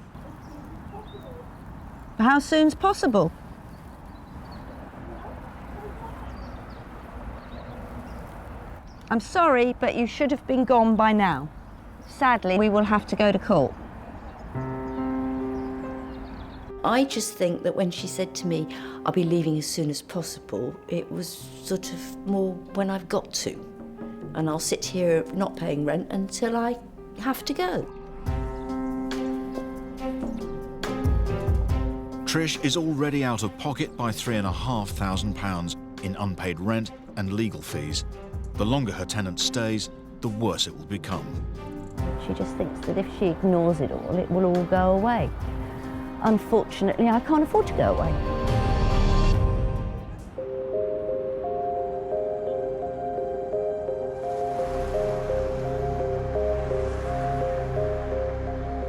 How soon's possible? I'm sorry, but you should have been gone by now. Sadly, we will have to go to court. I just think that when she said to me, I'll be leaving as soon as possible, it was sort of more when I've got to. And I'll sit here not paying rent until I have to go. Trish is already out of pocket by £3,500 in unpaid rent and legal fees. The longer her tenant stays, the worse it will become. She just thinks that if she ignores it will all go away. Unfortunately, I can't afford to go away.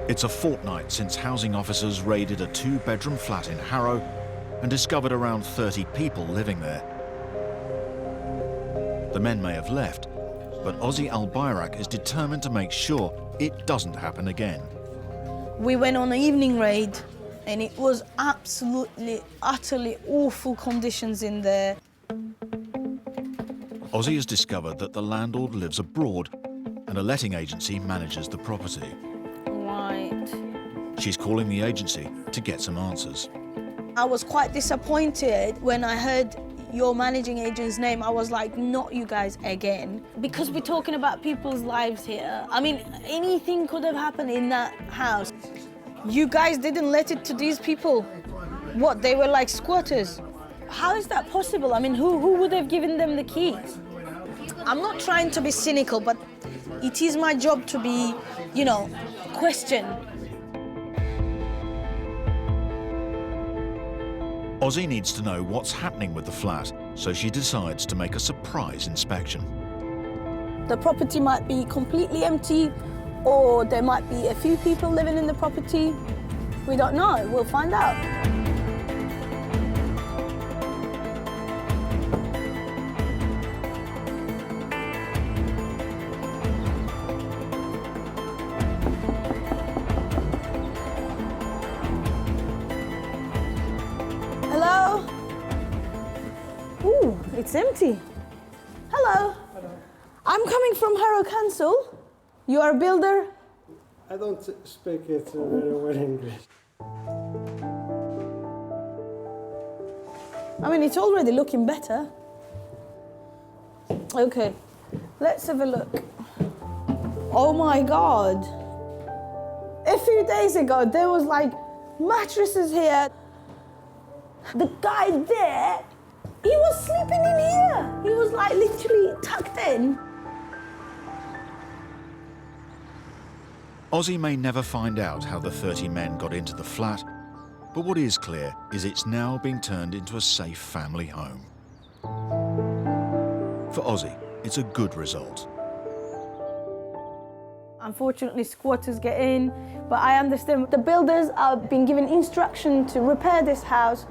It's a fortnight since housing officers raided a two-bedroom flat in Harrow and discovered around 30 people living there. The men may have left, but Ozzy Al-Bayrak is determined to make sure it doesn't happen again. We went on an evening raid and it was absolutely, utterly awful conditions in there. Ozzy has discovered that the landlord lives abroad and a letting agency manages the property. Right. She's calling the agency to get some answers. I was quite disappointed when I heard your managing agent's name. I was like, not you guys again. Because we're talking about people's lives here. I mean, anything could have happened in that house. You guys didn't let it to these people. What, they were like squatters? How is that possible? I mean, who would have given them the keys? I'm not trying to be cynical, but it is my job to be, you know, questioned. Ozzy needs to know what's happening with the flat, so she decides to make a surprise inspection. The property might be completely empty, or there might be a few people living in the property. We don't know. We'll find out. Hello? Ooh, it's empty. Hello. Hello. I'm coming from Harrow Council. You are a builder? I don't speak it very well English. I mean, it's already looking better. Okay, let's have a look. Oh my God. A few days ago, there was like mattresses here. The guy there, he was sleeping in here. He was like literally tucked in. Ozzy may never find out how the 30 men got into the flat, but what is clear is it's now being turned into a safe family home. For Ozzy, it's a good result. Unfortunately, squatters get in, but I understand the builders are being given instruction to repair this house,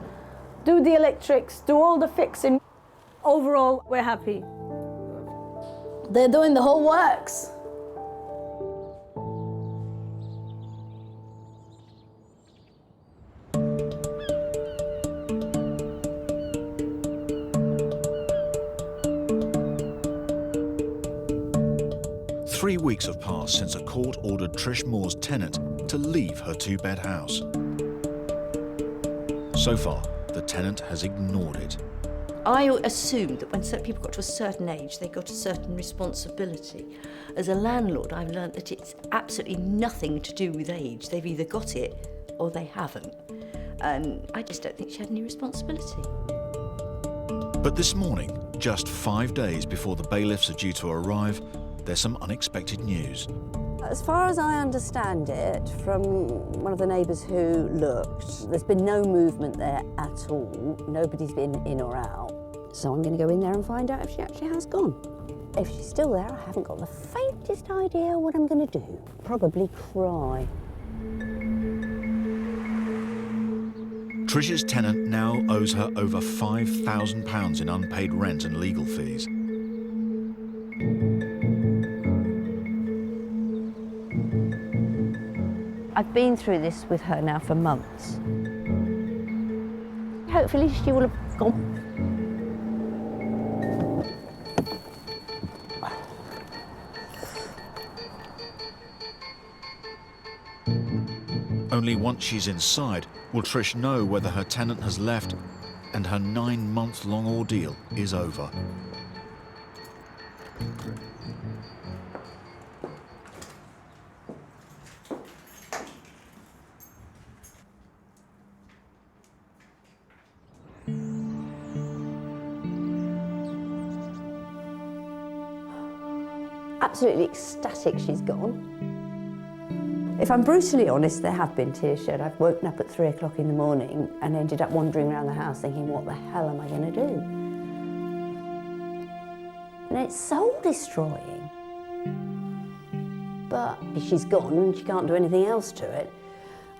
do the electrics, do all the fixing. Overall, we're happy. They're doing the whole works. Three weeks have passed since a court ordered Trish Moore's tenant to leave her two-bed house. So far, the tenant has ignored it. I assumed that when certain people got to a certain age, they got a certain responsibility. As a landlord, I've learnt that it's absolutely nothing to do with age. They've either got it or they haven't. And I just don't think she had any responsibility. But this morning, just 5 days before the bailiffs are due to arrive, there's some unexpected news. As far as I understand it, from one of the neighbours who looked, there's been no movement there at all. Nobody's been in or out. So I'm going to go in there and find out if she actually has gone. If she's still there, I haven't got the faintest idea what I'm going to do. Probably cry. Trish's tenant now owes her over £5,000 in unpaid rent and legal fees. I've been through this with her now for months. Hopefully she will have gone. Only once she's inside will Trish know whether her tenant has left and her 9-month-long ordeal is over. Absolutely ecstatic she's gone. If I'm brutally honest, there have been tears shed. I've woken up at 3 o'clock in the morning and ended up wandering around the house thinking, what the hell am I going to do? And it's soul-destroying. But she's gone and she can't do anything else to it.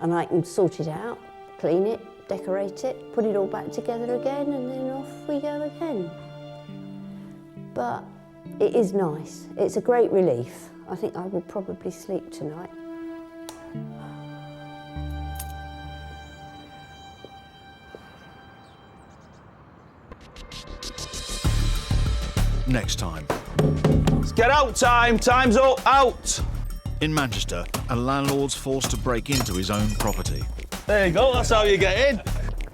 And I can sort it out, clean it, decorate it, put it all back together again, and then off we go again. But it is nice. It's a great relief. I think I will probably sleep tonight. Next time. It's get out time. Time's up. Out. In Manchester, a landlord's forced to break into his own property. There you go. That's how you get in.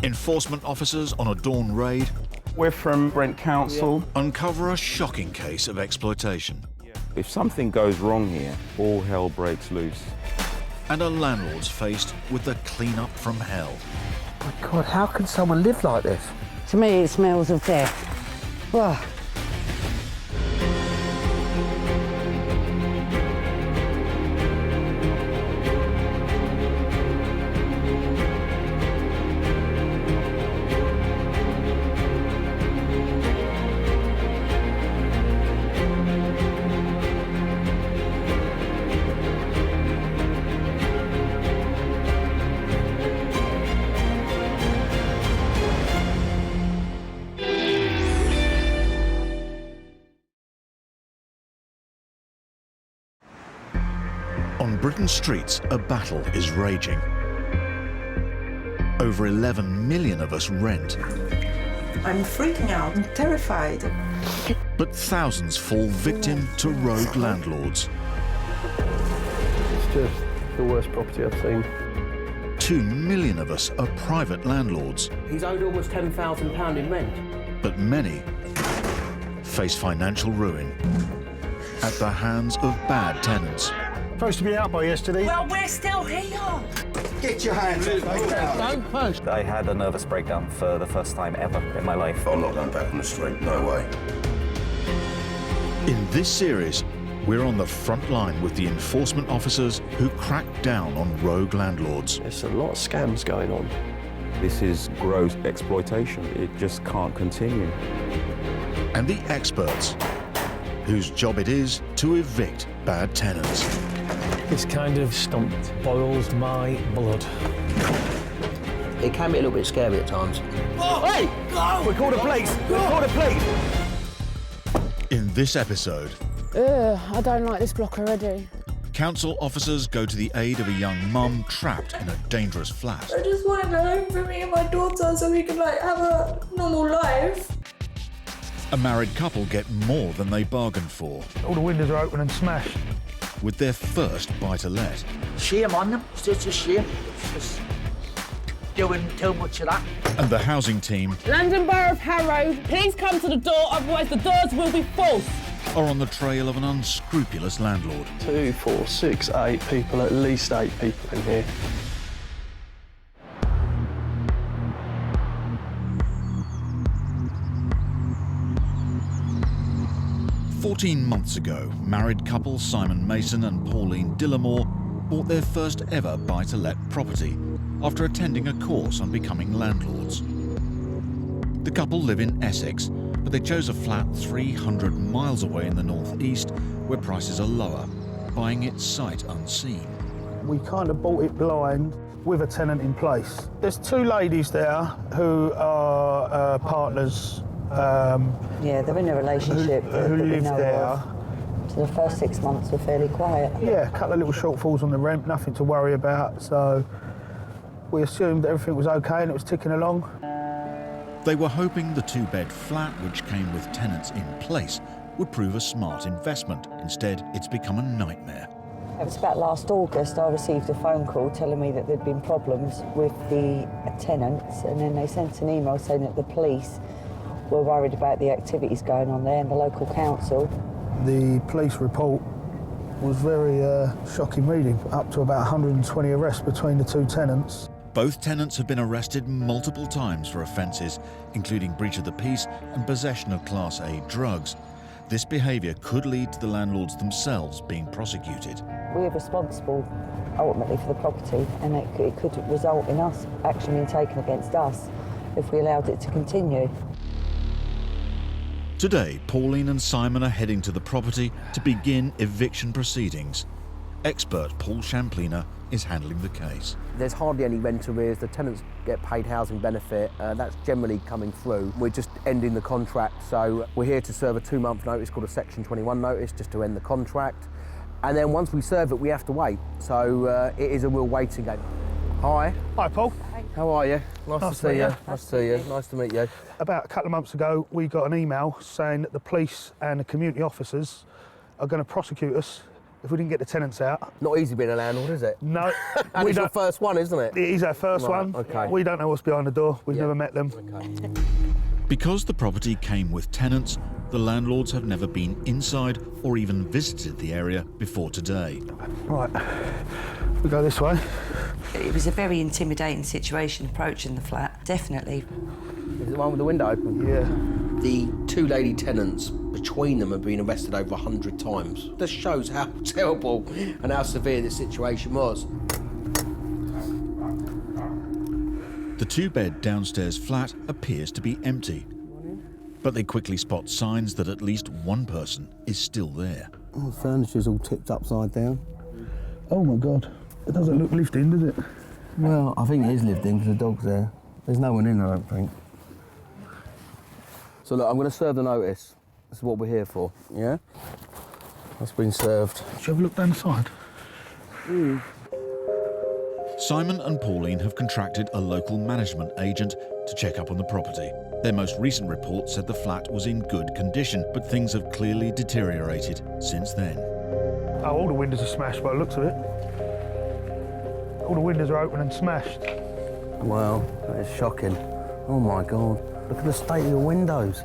Enforcement officers on a dawn raid. We're from Brent Council. Uncover a shocking case of exploitation. If something goes wrong here, all hell breaks loose. And a landlord's faced with the clean-up from hell. My God, how can someone live like this? To me, it smells of death. Wow. On Britain's streets, a battle is raging. Over 11 million of us rent. I'm freaking out. I'm terrified. But thousands fall victim to rogue landlords. It's just the worst property I've seen. 2 million of us are private landlords. He's owed almost £10,000 in rent. But many face financial ruin at the hands of bad tenants. Supposed to be out by yesterday. Well, we're still here. Get your hands off me. I had a nervous breakdown for the first time ever in my life. I'm not going back on the street, no way. In this series, we're on the front line with the enforcement officers who crack down on rogue landlords. There's a lot of scams going on. This is gross exploitation. It just can't continue. And the experts, whose job it is to evict bad tenants. This kind of stunt boils my blood. It can be a little bit scary at times. Oh, hey! Go! We called the police! We called the police! In this episode, I don't like this block already. council officers go to the aid of a young mum trapped in a dangerous flat. I just want to go home for me and my daughter so we can have a normal life. A married couple get more than they bargained for. All the windows are open and smashed. With their first buy-to-let. Shame on them. It's just a shame. It's just doing too much of that. And the housing team London Borough of Harrow, please come to the door, otherwise the doors will be false. are on the trail of an unscrupulous landlord. 2, 4, 6, 8 people, at least 8 people in here. 14 months ago, married couple Simon Mason and Pauline Dillamore bought their first ever buy-to-let property after attending a course on becoming landlords. The couple live in Essex, but they chose a flat 300 miles away in the northeast where prices are lower, buying it sight unseen. We kind of bought it blind with a tenant in place. There's two ladies there who are partners. Yeah, they're in a relationship. Who live there. So the first 6 months were fairly quiet. Yeah, a couple of little shortfalls on the rent, nothing to worry about. So we assumed everything was okay and it was ticking along. They were hoping the two-bed flat, which came with tenants in place, would prove a smart investment. Instead, it's become a nightmare. It was about last August I received a phone call telling me that there'd been problems with the tenants, and then they sent an email saying that the police were worried about the activities going on there and the local council. The police report was very shocking reading, up to about 120 arrests between the two tenants. Both tenants have been arrested multiple times for offences, including breach of the peace and possession of Class A drugs. This behaviour could lead to the landlords themselves being prosecuted. We're responsible ultimately for the property, and it could result in us action being taken against us if we allowed it to continue. Today, Pauline and Simon are heading to the property to begin eviction proceedings. Expert Paul Shamplina is handling the case. There's hardly any rent arrears. The tenants get paid housing benefit. That's generally coming through. We're just ending the contract, so we're here to serve a 2-month notice called a Section 21 notice, just to end the contract. And then once we serve it, we have to wait. So it is a real waiting game. Hi. Hi, Paul. How are you? Nice to see you. Nice to see you. Nice to meet you. About a couple of months ago, we got an email saying that the police and the community officers are going to prosecute us if we didn't get the tenants out. Not easy being a landlord, is it? No. And it's your first one, isn't it? It is our first one. Okay. We don't know what's behind the door. We've never met them. Okay. Because the property came with tenants, the landlords have never been inside or even visited the area before today. Right, we go this way. It was a very intimidating situation approaching the flat, definitely. Is it the one with the window open? Yeah. The two lady tenants between them have been arrested over 100 times. This shows how terrible and how severe this situation was. The two-bed downstairs flat appears to be empty, but they quickly spot signs that at least one person is still there. Oh, the furniture's all tipped upside down. Oh my God, it doesn't look lived in, does it? Well, I think it is lived in because the dog's there. There's no one in, I don't think. So look, I'm going to serve the notice. This is what we're here for, yeah? That's been served. Should we have a look down the side? Simon and Pauline have contracted a local management agent to check up on the property. Their most recent report said the flat was in good condition, but things have clearly deteriorated since then. Oh, all the windows are smashed by the looks of it. All the windows are open and smashed. Wow, that is shocking. Oh my God, look at the state of your windows.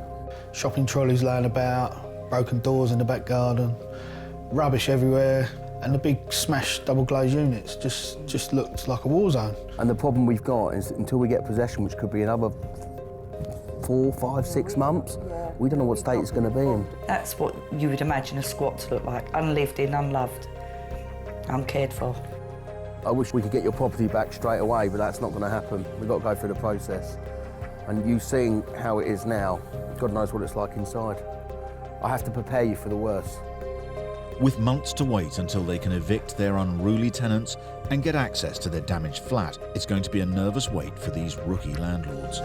Shopping trolleys laying about, broken doors in the back garden, rubbish everywhere, and the big smashed double glazed units just looked like a war zone. And the problem we've got is until we get possession, which could be another 4, 5, 6 months, we don't know what state it's going to be in. That's what you would imagine a squat to look like, unlived in, unloved, uncared for. I wish we could get your property back straight away, but that's not going to happen. We've got to go through the process. And you seeing how it is now, God knows what it's like inside. I have to prepare you for the worst. With months to wait until they can evict their unruly tenants and get access to their damaged flat, it's going to be a nervous wait for these rookie landlords.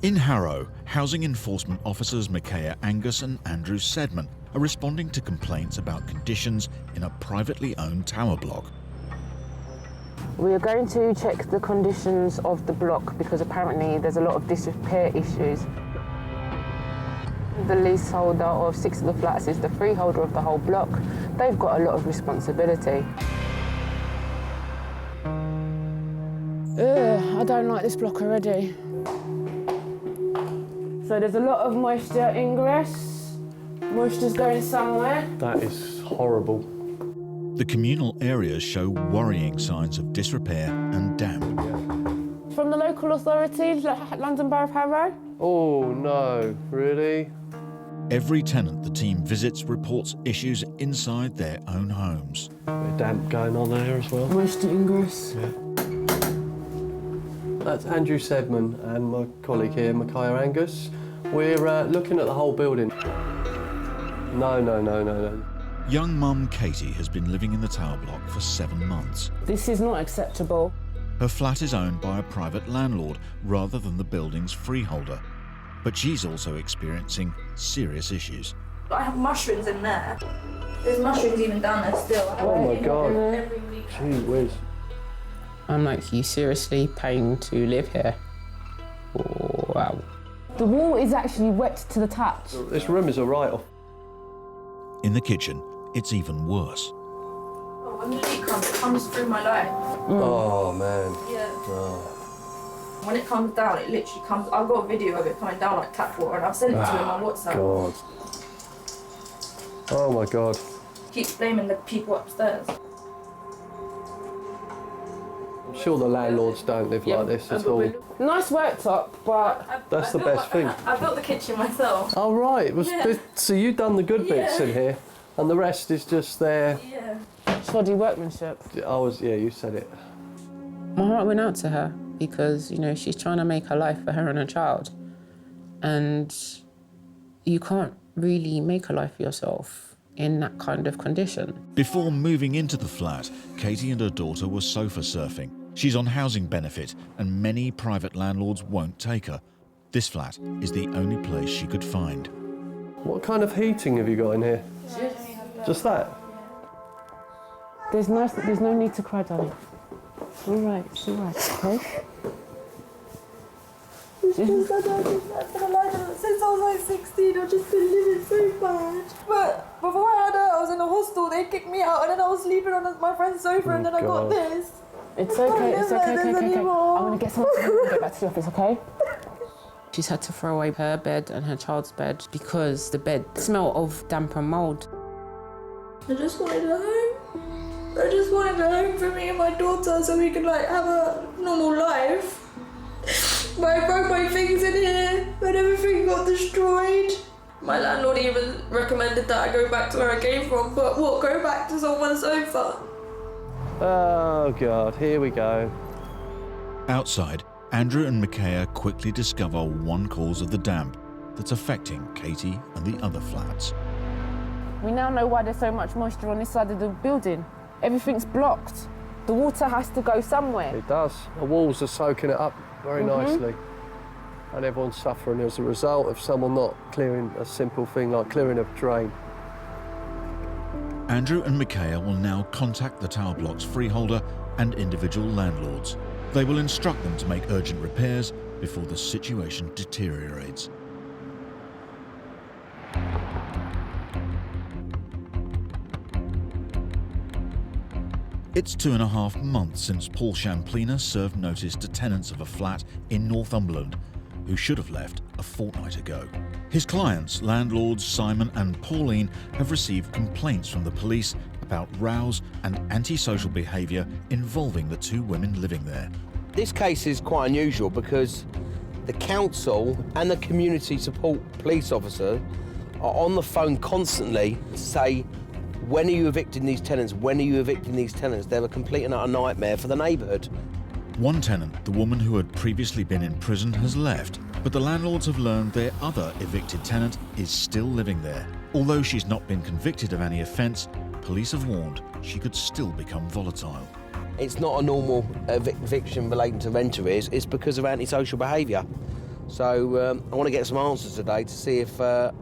In Harrow, housing enforcement officers Micaiah Angus and Andrew Sedman are responding to complaints about conditions in a privately owned tower block. We are going to check the conditions of the block because apparently there's a lot of disrepair issues. The leaseholder of 6 of the flats is the freeholder of the whole block. They've got a lot of responsibility. I don't like this block already. So there's a lot of moisture ingress. Moisture's going somewhere. That is horrible. The communal areas show worrying signs of disrepair and damp. local authority, London Borough of Harrow. Oh no, really? Every tenant the team visits reports issues inside their own homes. A bit of damp going on there as well. Moisture ingress. Yeah. That's Andrew Sedman and my colleague here, Micaiah Angus. We're looking at the whole building. No. Young mum Katie has been living in the tower block for 7 months. This is not acceptable. Her flat is owned by a private landlord rather than the building's freeholder. But she's also experiencing serious issues. I have mushrooms in there. There's mushrooms even down there still. Oh my God. Gee whiz. I'm like, you seriously paying to live here? Oh, wow. The wall is actually wet to the touch. This room is a write-off. In the kitchen, it's even worse. Oh, when the leak comes, it comes through my light. Oh man. Yeah. Oh. When it comes down, it literally comes. I've got a video of it coming down like tap water, and I've sent it to him on WhatsApp. God. Oh my God. Keeps blaming the people upstairs. I'm sure the landlords don't live like this at all. Nice worktop, but... That's the best thing. I built the kitchen myself. Oh right, Yeah. So you've done the good bits in here, and the rest is just there. Yeah. Shoddy workmanship. You said it. My heart went out to her because, you know, she's trying to make a life for her and her child. And you can't really make a life for yourself in that kind of condition. Before moving into the flat, Katie and her daughter were sofa surfing. She's on housing benefit and many private landlords won't take her. This flat is the only place she could find. What kind of heating have you got in here? Just that? There's no need to cry, darling. It's all right, okay? It's just that I've been there for the life of it. Since I was like 16, I've just been living so bad. But before I had her, I was in a hostel. They kicked me out, and then I was sleeping on my friend's sofa, and then I got this. It's okay. I want to get someone to get back to the office, okay? She's had to throw away her bed and her child's bed because the bed smelled of damp and mould. I just wanted a home. I just wanted a home for me and my daughter so we could like have a normal life. But I broke my things in here and everything got destroyed. My landlord even recommended that I go back to where I came from, but what, go back to someone's sofa? Oh God, here we go. Outside, Andrew and Micaiah quickly discover one cause of the damp that's affecting Katie and the other flats. We now know why there's so much moisture on this side of the building. Everything's blocked. The water has to go somewhere. It does. The walls are soaking it up very nicely. And everyone's suffering as a result of someone not clearing a simple thing like clearing a drain. Andrew and Micaiah will now contact the tower block's freeholder and individual landlords. They will instruct them to make urgent repairs before the situation deteriorates. It's 2.5 months since Paul Shamplina served notice to tenants of a flat in Northumberland who should have left a fortnight ago. His clients, landlords Simon and Pauline, have received complaints from the police about rows and antisocial behaviour involving the two women living there. This case is quite unusual because the council and the community support police officer are on the phone constantly to say, when are you evicting these tenants? When are you evicting these tenants? They're a complete and utter nightmare for the neighbourhood. One tenant, the woman who had previously been in prison, has left, but the landlords have learned their other evicted tenant is still living there. Although she's not been convicted of any offence, police have warned she could still become volatile. It's not a normal eviction relating to rent arrears, it's because of antisocial behaviour. So I want to get some answers today to see if they're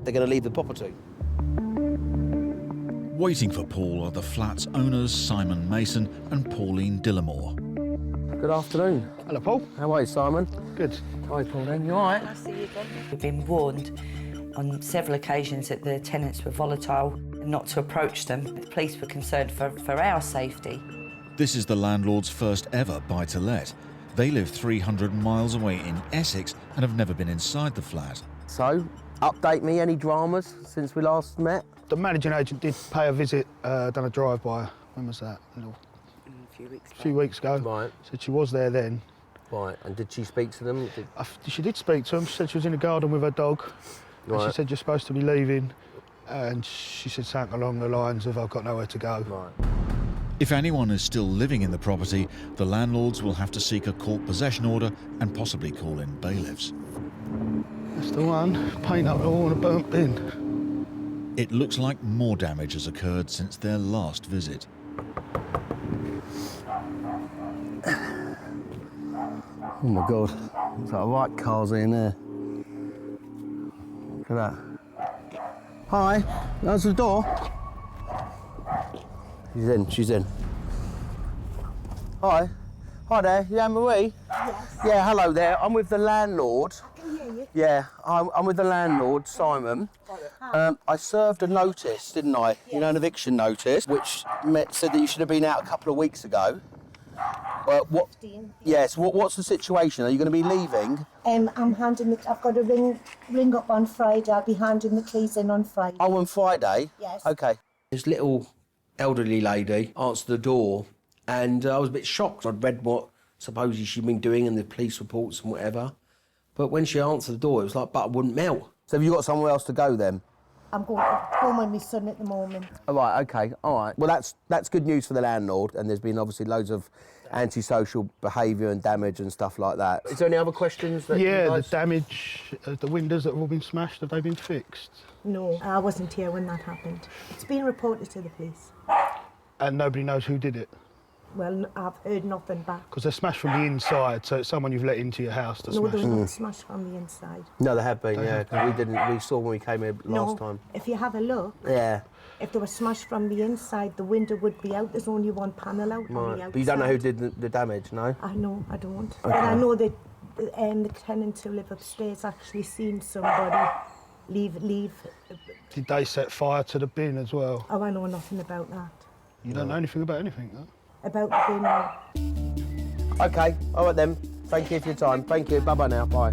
going to leave the property. Waiting for Paul are the flat's owners Simon Mason and Pauline Dillamore. Good afternoon. Hello, Paul. How are you, Simon? Good. Hi, Pauline. You all right? Nice to see you again. We've been warned on several occasions that the tenants were volatile and not to approach them. The police were concerned for our safety. This is the landlord's first ever buy-to-let. They live 300 miles away in Essex and have never been inside the flat. So, update me, any dramas since we last met? The managing agent did pay a visit, done a drive-by. When was that? A few weeks ago. Right. Said she was there then. Right, and did she speak to them? She did speak to them. She said she was in the garden with her dog. And Right. she said, you're supposed to be leaving. And she said something along the lines of, I've got nowhere to go. Right. If anyone is still living in the property, the landlords will have to seek a court possession order and possibly call in bailiffs. That's the one. Paint up the wall and a burnt bin. It looks like more damage has occurred since their last visit. Oh my God, there's like right cars in there. Look at that. Hi, there's the door. She's in. Hi. Hi there, you Anne-Marie? Yes. Yeah, hello there. I'm with the landlord. I can hear you. Yeah, I'm with the landlord, Simon. I served a notice, didn't I? You know, an eviction notice, which said that you should have been out a couple of weeks ago. What? 15. Yes. What's the situation? Are you going to be leaving? I'm handing it. I've got to ring up on Friday. I'll be handing the keys in on Friday. Oh, on Friday? Yes. Okay. This little elderly lady answered the door, and I was a bit shocked. I'd read what supposedly she'd been doing in the police reports and whatever. But when she answered the door, it was like butter wouldn't melt. So have you got somewhere else to go then? I'm going home with my son at the moment. Oh, right, okay, all right. Well, that's good news for the landlord, and there's been obviously loads of antisocial behaviour and damage and stuff like that. Is there any other questions? That Yeah, you guys... the damage, the windows that have all been smashed, have they been fixed? No, I wasn't here when that happened. It's been reported to the police. And nobody knows who did it? Well, I've heard nothing back. Because they're smashed from the inside, so it's someone you've let into your house to No, smash. they're not smashed from the inside. No, they have been, yeah. We saw when we came here last time. If you have a look, Yeah. if they were smashed from the inside, the window would be out. There's only one panel out on the outside. But you don't know who did the damage, no? I know, I don't. Okay. But I know that the tenants who live upstairs actually seen somebody leave. Did they set fire to the bin as well? Oh, I know nothing about that. You don't know anything about anything, though? About the bin, no. Okay, all right then. Thank you for your time. Thank you. Bye-bye now. Bye.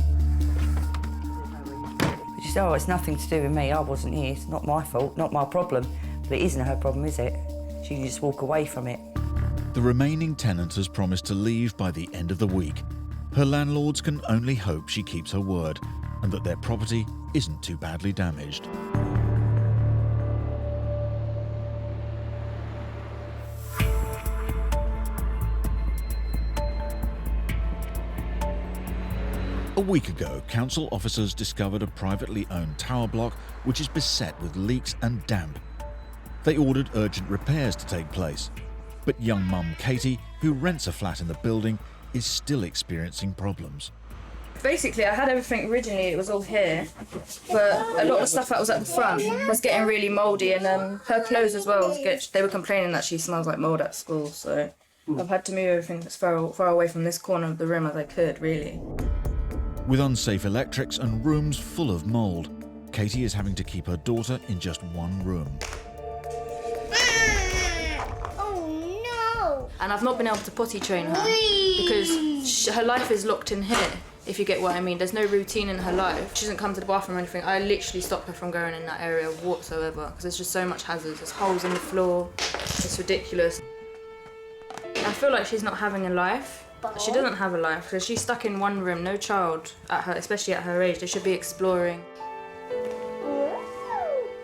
She said, oh, it's nothing to do with me. I wasn't here. It's not my fault, not my problem. But it isn't her problem, is it? She can just walk away from it. The remaining tenant has promised to leave by the end of the week. Her landlords can only hope she keeps her word and that their property isn't too badly damaged. A week ago, council officers discovered a privately owned tower block which is beset with leaks and damp. They ordered urgent repairs to take place. But young mum Katie, who rents a flat in the building, is still experiencing problems. Basically, I had everything originally, it was all here, but a lot of the stuff that was at the front was getting really mouldy, and her clothes as well, they were complaining that she smells like mould at school, so I've had to move everything as far away from this corner of the room as I could, really. With unsafe electrics and rooms full of mould, Katie is having to keep her daughter in just one room. And I've not been able to potty train her because her life is locked in here, if you get what I mean. There's no routine in her life. She doesn't come to the bathroom or anything. I literally stop her from going in that area whatsoever because there's just so much hazards. There's holes in the floor. It's ridiculous. I feel like she's not having a life. She doesn't have a life because she's stuck in one room. No child, especially at her age, they should be exploring.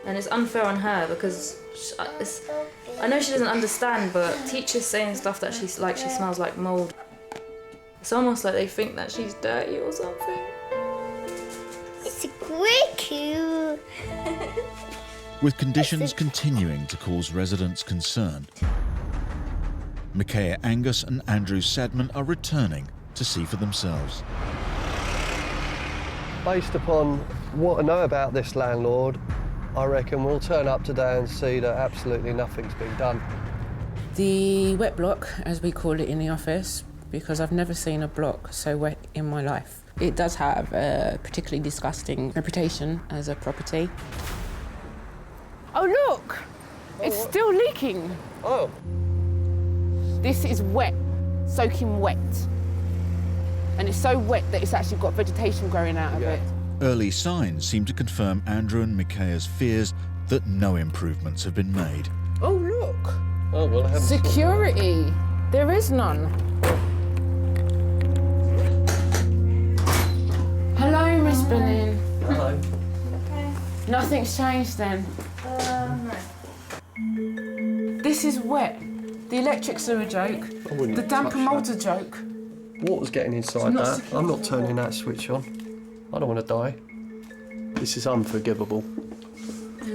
And it's unfair on her because I know she doesn't understand, but teachers saying stuff that she smells like mould. It's almost like they think that she's dirty or something. It's great cute. With conditions continuing to cause residents concern, Micaiah Angus and Andrew Sedman are returning to see for themselves. Based upon what I know about this landlord, I reckon we'll turn up today and see that absolutely nothing's been done. The wet block, as we call it in the office, because I've never seen a block so wet in my life. It does have a particularly disgusting reputation as a property. Oh, look! It's still leaking. Oh. This is wet, soaking wet. And it's so wet that it's actually got vegetation growing out of it. Early signs seem to confirm Andrew and Micaiah's fears that no improvements have been made. Oh, look! Oh, well, security. There is none. happening? Hello. Nothing's changed then? No. This is wet. The electrics are a joke. I wouldn't The damp touch and mold's that. a joke. Water's getting inside It's not that. secure. I'm not turning that switch on. I don't want to die. This is unforgivable. I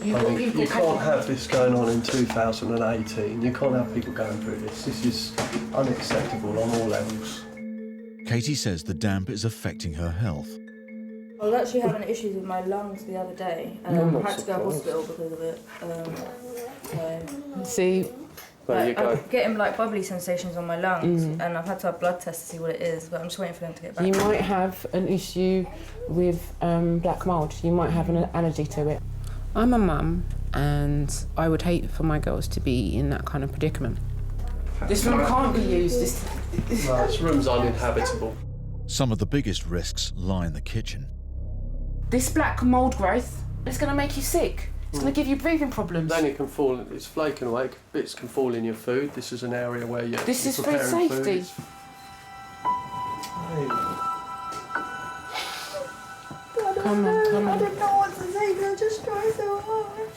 mean, you can't have this going on in 2018. You can't have people going through this. This is unacceptable on all levels. Katie says the damp is affecting her health. I was actually having issues with my lungs the other day, and I'm I not had to go to hospital surprised. because of it. See, There you go. I'm getting like bubbly sensations on my lungs, and I've had to have blood tests to see what it is, but I'm just waiting for them to get back. you might have an issue with black mould. You might have an allergy to it. I'm a mum, and I would hate for my girls to be in that kind of predicament. This room can't be used. No, this room's uninhabitable. Some of the biggest risks lie in the kitchen. This black mould growth, it's going to make you sick. It's going to give you breathing problems. Then it can fall, it's flaking away, bits can fall in your food. This is an area where you're This is food preparing safety. food. Hey. Come on, come I on. don't know what to say, I just try so hard.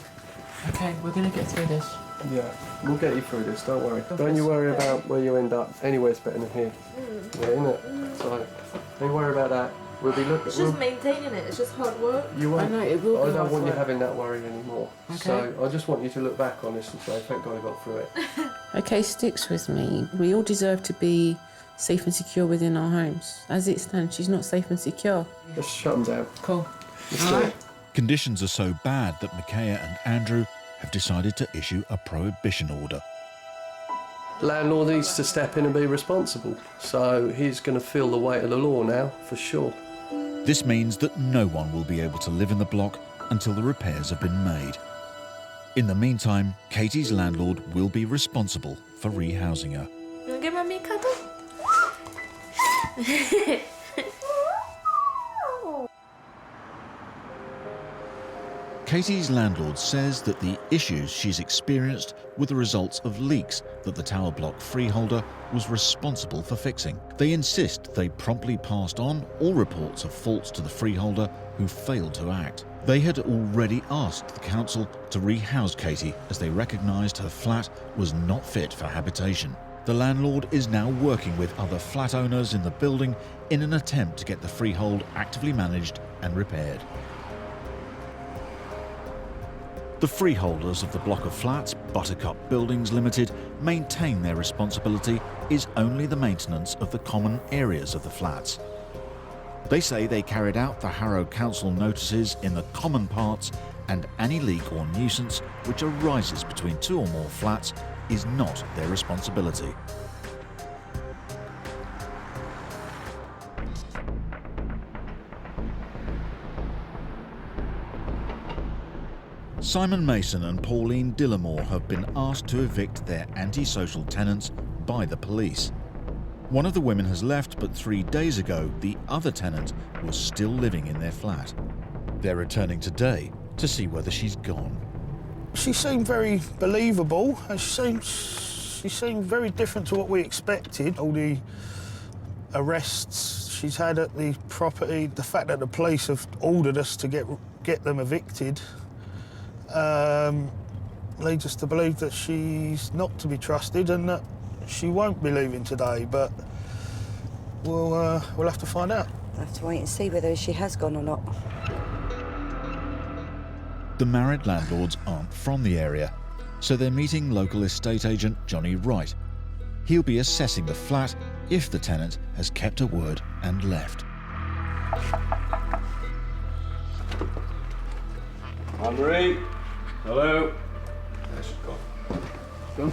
Okay, we're going to get through this. Yeah, we'll get you through this, don't worry. Don't you worry about where you end up. Anywhere's better than here. Yeah, innit? So, don't worry about that. We'll be looking. It's just maintaining it. It's just hard work. You won't. I know, it will be I don't hard want you work. having that worry anymore. Okay. So I just want you to look back on this and say, thank God I got through it. Okay, sticks with me. We all deserve to be safe and secure within our homes. As it stands, she's not safe and secure. Just shut them down. Cool. Let's All do right. it. Conditions are so bad that Micaiah and Andrew have decided to issue a prohibition order. Landlord needs to step in and be responsible. So he's going to feel the weight of the law now, for sure. This means that no one will be able to live in the block until the repairs have been made. In the meantime, Katie's landlord will be responsible for rehousing her. You want to give Mummy a cuddle? Katie's landlord says that the issues she's experienced were the results of leaks that the tower block freeholder was responsible for fixing. They insist they promptly passed on all reports of faults to the freeholder who failed to act. They had already asked the council to rehouse Katie as they recognised her flat was not fit for habitation. The landlord is now working with other flat owners in the building in an attempt to get the freehold actively managed and repaired. The freeholders of the block of flats, Buttercup Buildings Limited, maintain their responsibility is only the maintenance of the common areas of the flats. They say they carried out the Harrow Council notices in the common parts, and any leak or nuisance which arises between two or more flats is not their responsibility. Simon Mason and Pauline Dillamore have been asked to evict their antisocial tenants by the police. One of the women has left, but 3 days ago, the other tenant was still living in their flat. They're returning today to see whether she's gone. She seemed very believable, and she seemed very different to what we expected. All the arrests she's had at the property, the fact that the police have ordered us to get them evicted, leads us to believe that she's not to be trusted and that she won't be leaving today, but we'll have to find out. We'll have to wait and see whether she has gone or not. The married landlords aren't from the area, so they're meeting local estate agent Johnny Wright. He'll be assessing the flat if the tenant has kept her word and left. Anne-Marie. Hello. There she's gone.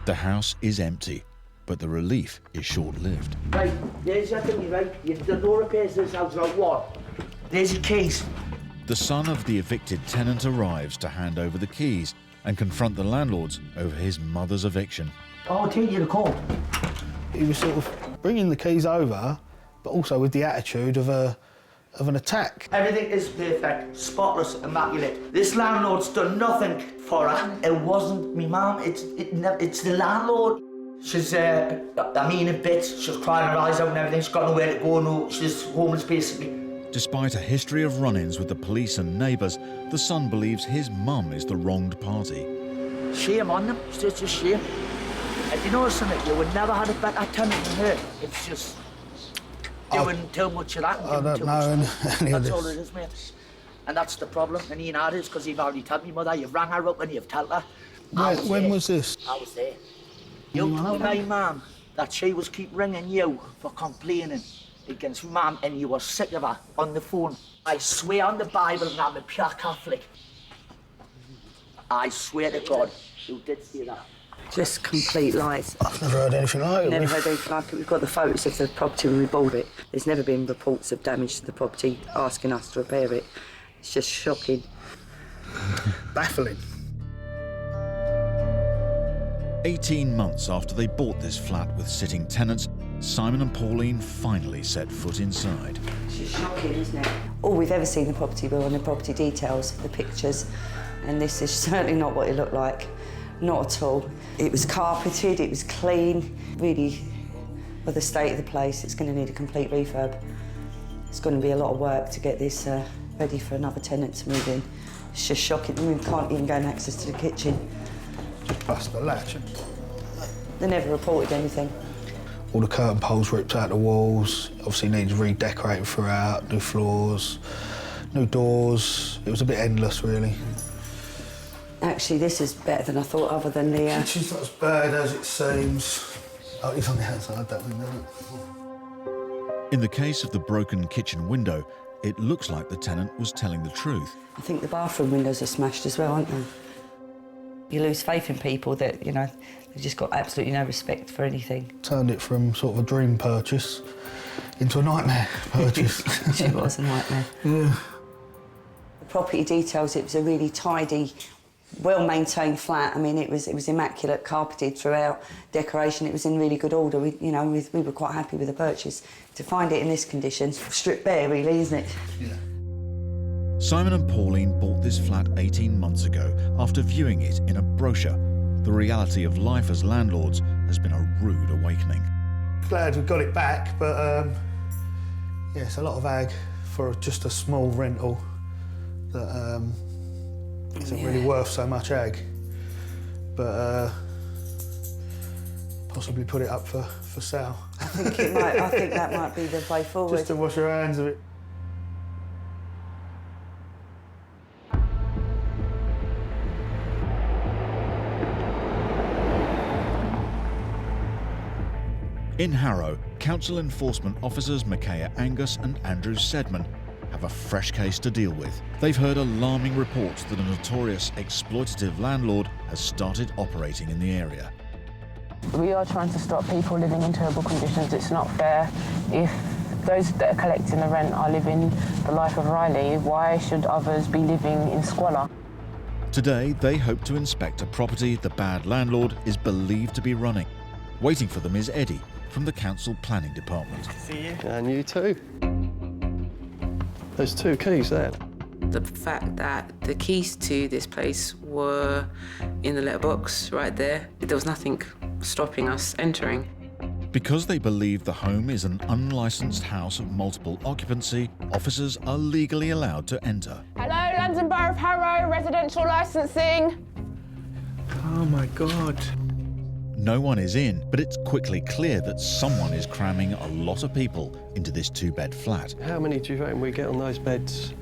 The house is empty, but the relief is short-lived. Right, there's your thing, right? You've done no repairs to this house, like what? There's your keys. The son of the evicted tenant arrives to hand over the keys and confront the landlords over his mother's eviction. I'll take you to court. He was sort of bringing the keys over, but also with the attitude of an attack. Everything is perfect, spotless, immaculate. This landlord's done nothing for her. It wasn't me mum, it's the landlord. She's, in bits, she's crying her eyes out and everything, she's got nowhere to go, no, she's homeless basically. Despite a history of run-ins with the police and neighbours, the son believes his mum is the wronged party. Shame on them, it's just a shame. And you know something, you would never have a better tenant than her. It's just doing too much of that. I don't know any of this. That's all it is, mate. And that's the problem. And he had it because you've already told me, mother, you've rang her up and you've told her. When was this? I was there. You told my mum that she was keep ringing you for complaining against mum and you were sick of her on the phone. I swear on the Bible and I'm a pure Catholic. I swear to God, you did say that. Just complete lies. I've never heard anything like it. Never heard anything like it. We've got the photos of the property when we bought it. There's never been reports of damage to the property asking us to repair it. It's just shocking. Baffling. 18 months after they bought this flat with sitting tenants, Simon and Pauline finally set foot inside. It's just shocking, isn't it? All we've ever seen the property were on the property details, the pictures, and this is certainly not what it looked like. Not at all. It was carpeted, it was clean. Really, with the state of the place, it's going to need a complete refurb. It's going to be a lot of work to get this ready for another tenant to move in. It's just shocking. We can't even gain access to the kitchen. Just bust the latch. They never reported anything. All the curtain poles ripped out the walls. Obviously needs redecorating throughout, new floors, new doors. It was a bit endless, really. Actually, this is better than I thought, other than the... Kitchen's not as bad as it seems. Oh, it's on the outside, that window, isn't it? In the case of the broken kitchen window, it looks like the tenant was telling the truth. I think the bathroom windows are smashed as well, aren't they? You lose faith in people that, you know, they've just got absolutely no respect for anything. Turned it from sort of a dream purchase into a nightmare purchase. It was a nightmare. Yeah. The property details, it was a really tidy, well-maintained flat. I mean, it was immaculate, carpeted throughout, decoration. It was in really good order. We were quite happy with the purchase. To find it in this condition, stripped bare, really, isn't it? Yeah. Simon and Pauline bought this flat 18 months ago after viewing it in a brochure. The reality of life as landlords has been a rude awakening. Glad we got it back, but yeah, it's a lot of ag for just a small rental that isn't really worth so much ag. But possibly put it up for sale. I think it might. I think that might be the way forward. Just to wash your hands of it. In Harrow, council enforcement officers Micaiah Angus and Andrew Sedman have a fresh case to deal with. They've heard alarming reports that a notorious exploitative landlord has started operating in the area. We are trying to stop people living in terrible conditions. It's not fair. If those that are collecting the rent are living the life of Riley, why should others be living in squalor? Today, they hope to inspect a property the bad landlord is believed to be running. Waiting for them is Eddie from the council planning department. See you. And you too. There's 2 keys there. The fact that the keys to this place were in the letterbox right there, there was nothing stopping us entering. Because they believe the home is an unlicensed house of multiple occupancy, officers are legally allowed to enter. Hello, London Borough of Harrow, residential licensing. Oh my God. No one is in, but it's quickly clear that someone is cramming a lot of people into this 2-bed flat. How many do you reckon we get on those beds?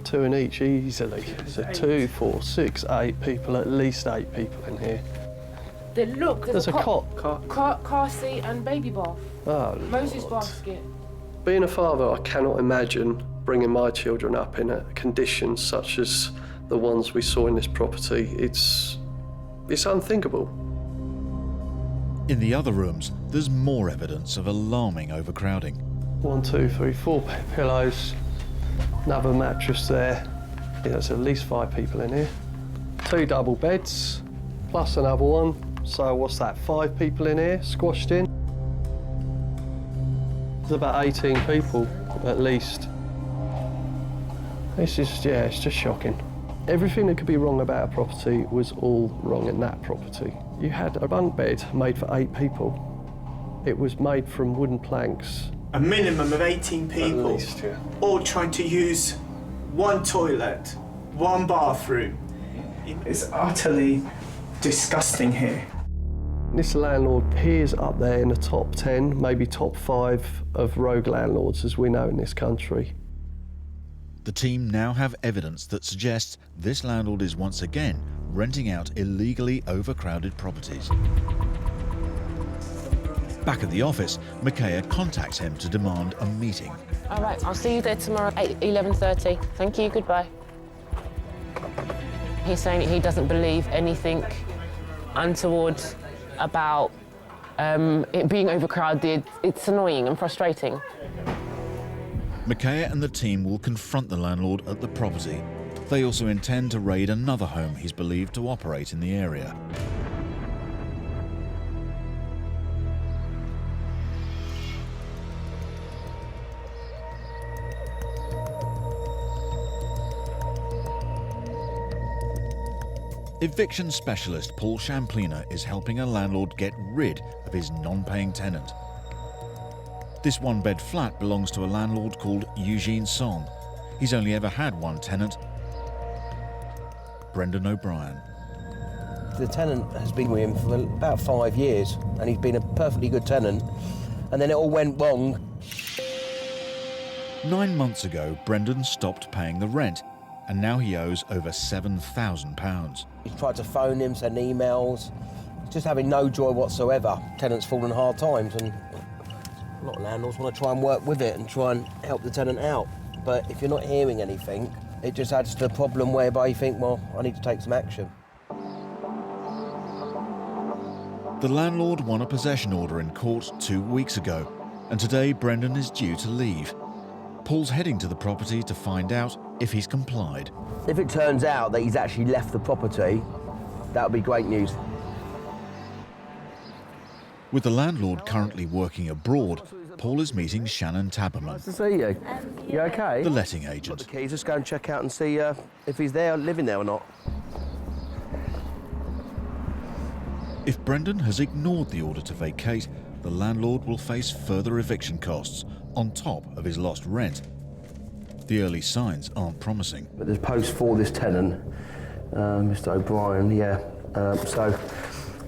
2 in each easily. So 2, 4, 6, 8 people, at least 8 people in here. Look, there's a cot. Car seat and baby bath. Oh, Moses Lord. basket. Being a father, I cannot imagine bringing my children up in conditions such as the ones we saw in this property. It's unthinkable. In the other rooms, there's more evidence of alarming overcrowding. 1, 2, 3, 4 pillows, another mattress there. Yeah, there's at least 5 people in here. 2 double beds, plus another one. So what's that, 5 people in here, squashed in? There's about 18 people, at least. This is, yeah, it's just shocking. Everything that could be wrong about a property was all wrong in that property. You had a bunk bed made for 8 people. It was made from wooden planks. A minimum of 18 people, At least, yeah. all trying to use one toilet, one bathroom. It's utterly disgusting here. This landlord peers up there in the top 10, maybe top 5 of rogue landlords as we know in this country. The team now have evidence that suggests this landlord is once again renting out illegally overcrowded properties. Back at the office, Micaiah contacts him to demand a meeting. All right, I'll see you there tomorrow at 11:30. Thank you, goodbye. He's saying he doesn't believe anything untoward about it being overcrowded. It's annoying and frustrating. Micaiah and the team will confront the landlord at the property. They also intend to raid another home he's believed to operate in the area. Eviction specialist Paul Shamplina is helping a landlord get rid of his non-paying tenant. This one-bed flat belongs to a landlord called Eugene Song. He's only ever had one tenant, Brendan O'Brien. The tenant has been with him for about 5 years, and he's been a perfectly good tenant, and then it all went wrong. 9 months ago, Brendan stopped paying the rent, and now he owes over £7,000. He's tried to phone him, send emails, just having no joy whatsoever. Tenants fall in hard times, and a lot of landlords want to try and work with it and try and help the tenant out. But if you're not hearing anything, it just adds to the problem whereby you think, well, I need to take some action. The landlord won a possession order in court 2 weeks ago, and today Brendan is due to leave. Paul's heading to the property to find out if he's complied. If it turns out that he's actually left the property, that would be great news. With the landlord currently working abroad, Paul is meeting Shannon Taberman. Nice to see you. You okay? The letting agent. Got the keys, just go and check out and see if he's there, living there or not. If Brendan has ignored the order to vacate, the landlord will face further eviction costs on top of his lost rent. The early signs aren't promising. But there's post for this tenant, Mr. O'Brien, yeah. So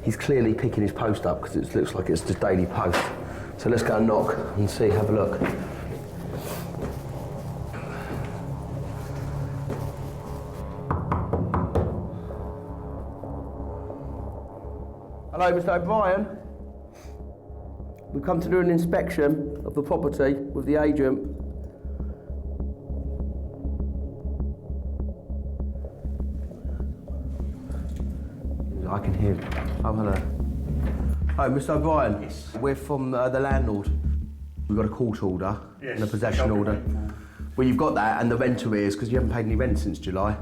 he's clearly picking his post up because it looks like it's just daily post. So let's go and knock and see, have a look. Hello, Mr. O'Brien. We've come to do an inspection of the property with the agent. I can hear. Oh, hello. Hi, Mr. O'Brien. Yes. We're from the landlord. We've got a court order and a possession order. Well, you've got that and the rent arrears because you haven't paid any rent since July.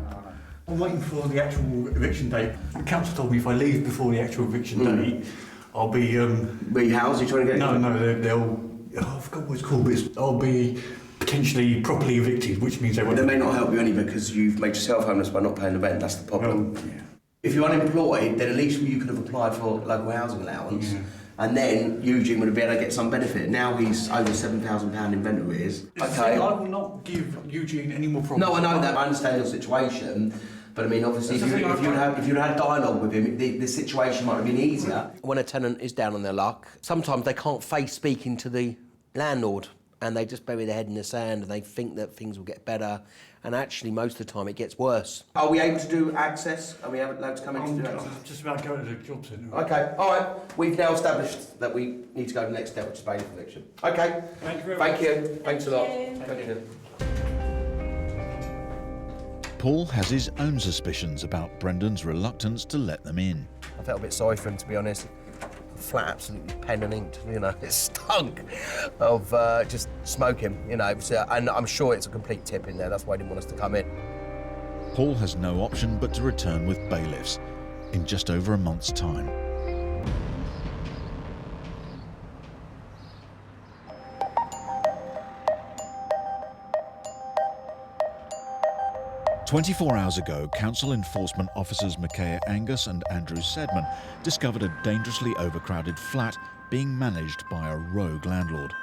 I'm waiting for the actual eviction date. The council told me if I leave before the actual eviction date, I'll be... Rehoused? You're trying to get... No, they'll... I forgot what it's called, but I'll be potentially properly evicted, which means they won't... They may not help you only because you've made yourself homeless by not paying the rent. That's the problem. Yeah. If you're unemployed, then at least you could have applied for local housing allowance, and then Eugene would have been able to get some benefit. Now he's over £7,000 in rent arrears. Okay. I will not give Eugene any more problems. No, I know that. I understand your situation. But I mean, obviously, if you'd had dialogue with him, the situation might have been easier. When a tenant is down on their luck, sometimes they can't face speaking to the landlord, and they just bury their head in the sand, and they think that things will get better, and actually, most of the time, it gets worse. Are we able to do access? Are we allowed to come in to do access? I'm just about going to the job centre. Okay, all right. We've now established that we need to go to the next step, which is bail eviction. Okay. Thank you very much. Thank you. Thanks a lot. Thank you. Paul has his own suspicions about Brendan's reluctance to let them in. I felt a bit sorry for him, to be honest. The flat absolutely pen and inked, you know, it stunk of just smoking, you know, so, and I'm sure it's a complete tip in there, that's why he didn't want us to come in. Paul has no option but to return with bailiffs in just over a month's time. 24 hours ago, council enforcement officers Micaiah Angus and Andrew Sedman discovered a dangerously overcrowded flat being managed by a rogue landlord.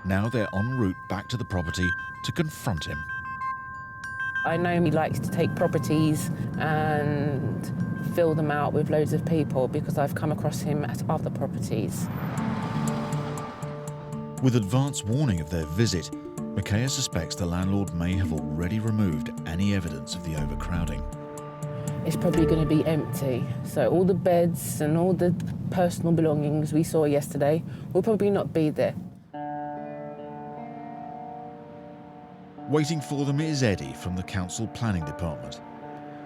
Now they're en route back to the property to confront him. I know he likes to take properties and fill them out with loads of people because I've come across him at other properties. With advance warning of their visit, Micaiah suspects the landlord may have already removed any evidence of the overcrowding. It's probably going to be empty, so all the beds and all the personal belongings we saw yesterday will probably not be there. Waiting for them is Eddie from the council planning department.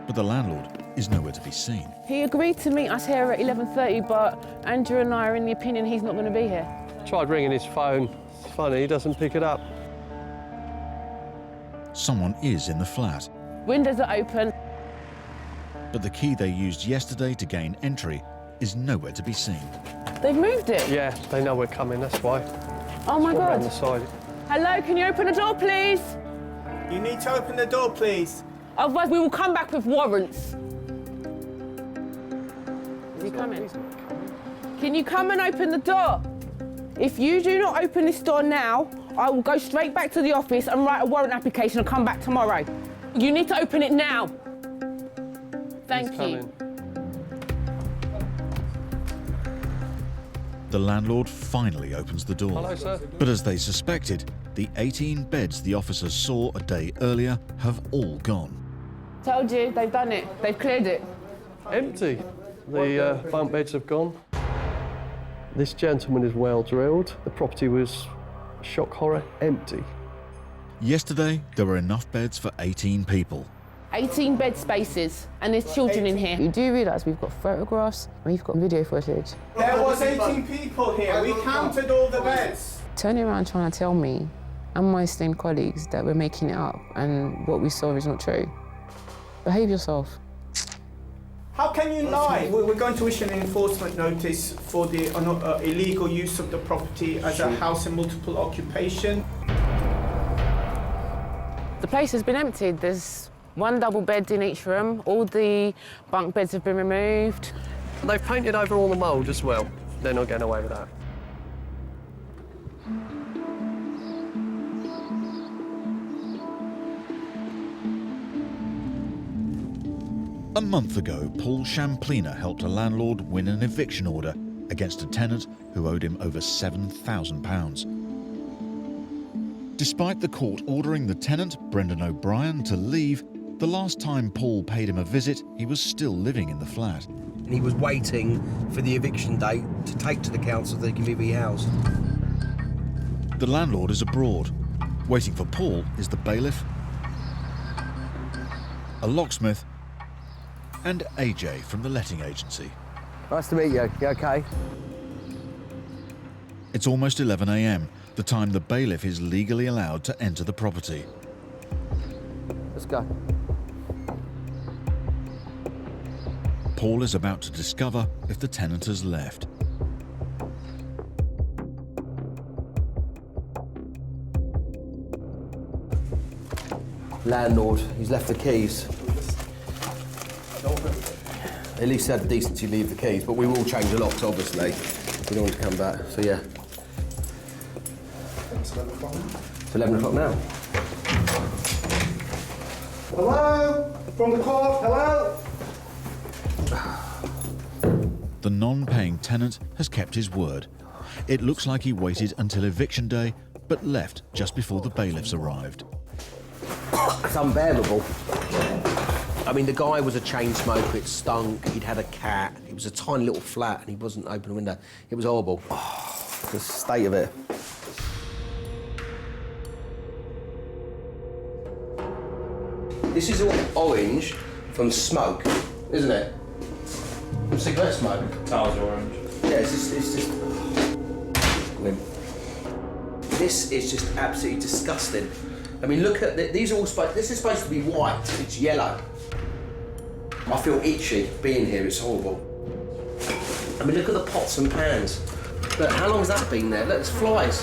But the landlord is nowhere to be seen. He agreed to meet us here at 11:30, but Andrew and I are in the opinion he's not going to be here. Tried ringing his phone. It's funny, he doesn't pick it up. Someone is in the flat, Windows are open. but the key they used yesterday to gain entry is nowhere to be seen. They've moved it. Yeah, they know we're coming, that's why. Oh my It's God. around the side. Hello, can you open the door, please? You need to open the door, please. Otherwise, we will come back with warrants. Is he coming? Can you come and open the door? If you do not open this door now, I will go straight back to the office and write a warrant application and come back tomorrow. You need to open it now. Thank you. The landlord finally opens the door. Hello, sir. But as they suspected, the 18 beds the officers saw a day earlier have all gone. Told you, they've done it. They've cleared it. Empty. The bunk beds have gone. This gentleman is well drilled. The property was, shock horror, empty. Yesterday, there were enough beds for 18 people. 18 bed spaces, and there's children in here. You do realise we've got photographs and we've got video footage. There was 18 people here. We counted all the beds. Turning around trying to tell me and my esteemed colleagues that we're making it up and what we saw is not true. Behave yourself. How can you lie? We're going to issue an enforcement notice for the illegal use of the property as a house in multiple occupation. The place has been emptied. There's one double bed in each room. All the bunk beds have been removed. They've painted over all the mould as well. They're not getting away with that. A month ago, Paul Shamplina helped a landlord win an eviction order against a tenant who owed him over £7,000. Despite the court ordering the tenant, Brendan O'Brien, to leave, the last time Paul paid him a visit, he was still living in the flat. And he was waiting for the eviction date to take to the council so they can be rehoused. The landlord is abroad. Waiting for Paul is the bailiff, a locksmith, and AJ from the letting agency. Nice to meet you. You okay? It's almost 11 a.m, the time the bailiff is legally allowed to enter the property. Let's go. Paul is about to discover if the tenant has left. Landlord, he's left the keys. At least had the decency to leave the keys, but we will change the locks, obviously. We don't want to come back, so yeah. It's 11 o'clock now. Hello? From the court, hello? The non-paying tenant has kept his word. It looks like he waited until eviction day, but left just before the bailiffs arrived. It's unbearable. I mean, the guy was a chain smoker, it stunk, he'd had a cat, it was a tiny little flat and he wasn't opening a window. It was horrible. Oh, the state of it. This is all orange from smoke, isn't it? From cigarette smoke. Tiles orange. Yeah, it's just... This is just absolutely disgusting. I mean, look at these are all supposed. This is supposed to be white. It's yellow. I feel itchy being here. It's horrible. I mean, look at the pots and pans. Look, how long has that been there? Look, there's flies.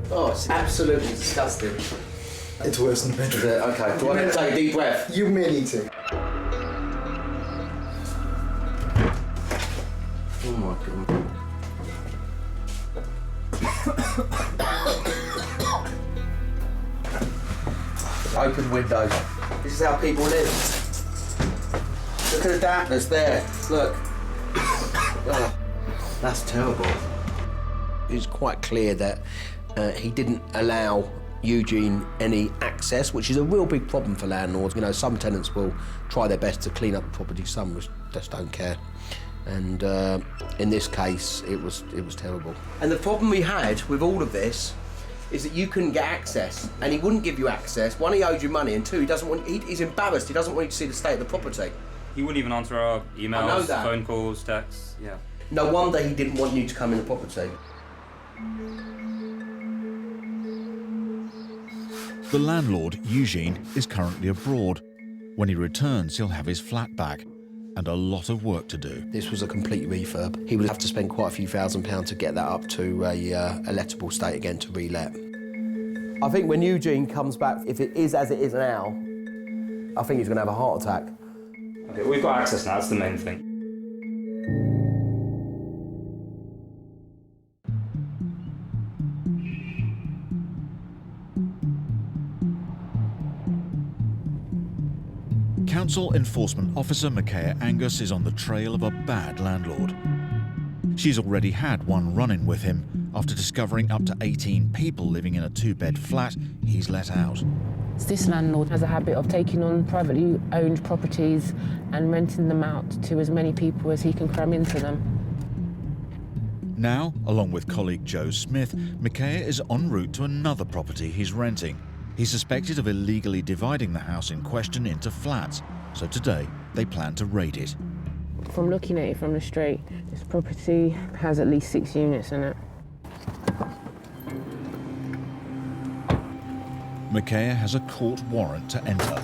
Oh, it's absolutely disgusting. It's worse than the bedroom. Is it? Okay. Do I need to take a deep breath? You may need to. Oh my god. Open windows. This is how people live. Look at the dampness there. Look. Oh, that's terrible. It's quite clear that he didn't allow Eugene any access, which is a real big problem for landlords. You know, some tenants will try their best to clean up the property, some just don't care. And in this case, it was terrible. And the problem we had with all of this is that you couldn't get access, and he wouldn't give you access. One, he owed you money, and two, he's embarrassed. He doesn't want you to see the state of the property. He wouldn't even answer our emails, phone calls, texts, yeah. No wonder he didn't want you to come in the property. The landlord, Eugene, is currently abroad. When he returns, he'll have his flat back and a lot of work to do. This was a complete refurb. He would have to spend quite a few £1,000s to get that up to a lettable state again to re-let. I think when Eugene comes back, if it is as it is now, I think he's going to have a heart attack. Okay, we've got access now, that's the main thing. Council Enforcement Officer Micaiah Angus is on the trail of a bad landlord. She's already had one run-in with him after discovering up to 18 people living in a two-bed flat he's let out. This landlord has a habit of taking on privately owned properties and renting them out to as many people as he can cram into them. Now, along with colleague Joe Smith, Micaiah is en route to another property he's renting. He's suspected of illegally dividing the house in question into flats, so today they plan to raid it. From looking at it from the street, this property has at least 6 units in it. Micaiah has a court warrant to enter.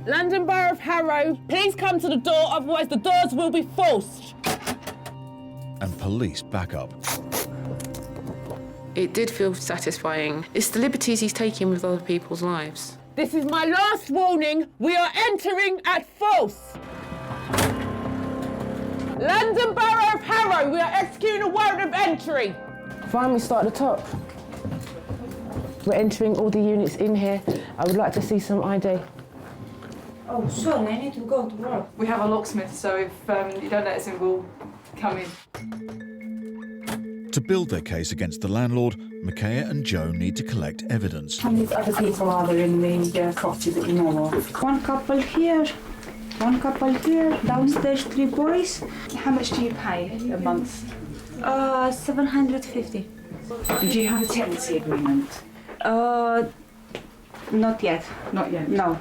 London Borough of Harrow, please come to the door, otherwise the doors will be forced. And police backup. It did feel satisfying. It's the liberties he's taking with other people's lives. This is my last warning. We are entering at force. London Borough of Harrow, we are executing a warrant of entry. Fine, we start at the top. We're entering all the units in here. I would like to see some ID. Oh, sorry, I need to go to work. We have a locksmith, so if you don't let us in, we'll come in. To build their case against the landlord, Micaiah and Joe need to collect evidence. How many other people are there in the property that you know of? One couple here, one couple here, downstairs 3 boys. How much do you pay a month? 750. Do you have a tenancy agreement? Not yet. Not yet? No.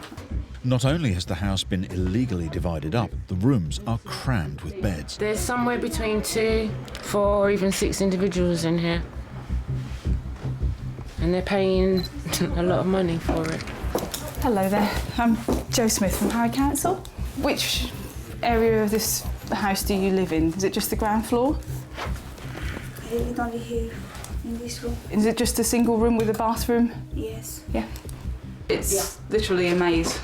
Not only has the house been illegally divided up, the rooms are crammed with beds. There's somewhere between 2, 4, or even 6 individuals in here. And they're paying a lot of money for it. Hello there, I'm Joe Smith from Harrow Council. Which area of this house do you live in? Is it just the ground floor? I live only here, in this room. Is it just a single room with a bathroom? Yes. Yeah. It's literally a maze.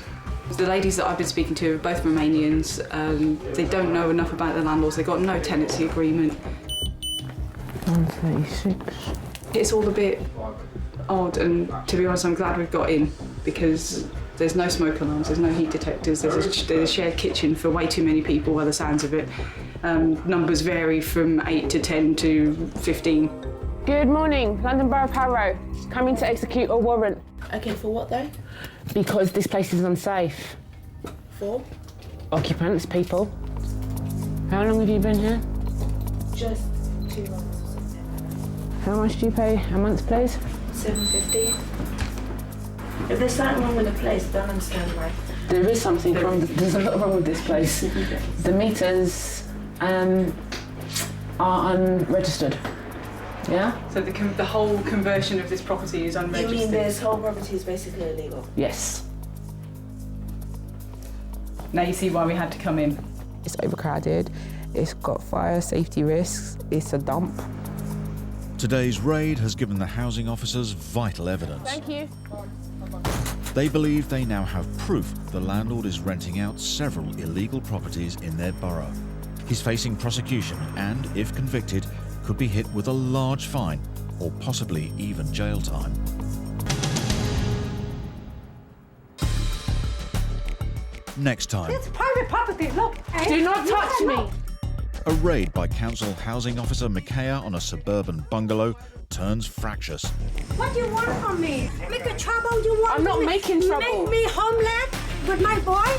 The ladies that I've been speaking to are both Romanians. They don't know enough about the landlords. They've got no tenancy agreement. 136. It's all a bit odd, and to be honest, I'm glad we've got in because there's no smoke alarms, there's no heat detectors, there's a shared kitchen for way too many people by the sounds of it. Numbers vary from 8 to 10 to 15. Good morning, London Borough of Harrow. Coming to execute a warrant. Okay, for what though? Because this place is unsafe. For? Occupants, people. How long have you been here? Just 2 months. How much do you pay a month, please? 750. If there's something wrong with the place, I don't understand why. There is something wrong. There's a lot wrong with this place. The meters are unregistered. Yeah? So the whole conversion of this property is unregistered? You mean this whole property is basically illegal? Yes. Now you see why we had to come in. It's overcrowded, it's got fire safety risks, it's a dump. Today's raid has given the housing officers vital evidence. Thank you. They believe they now have proof the landlord is renting out several illegal properties in their borough. He's facing prosecution and, if convicted, could be hit with a large fine or possibly even jail time. Next time, It's private property, look. Do not touch me. a raid by council housing officer Micaiah on a suburban bungalow turns fractious. What do you want from me? Make a trouble you want I'm not me? making trouble. Make me homeless with my boy?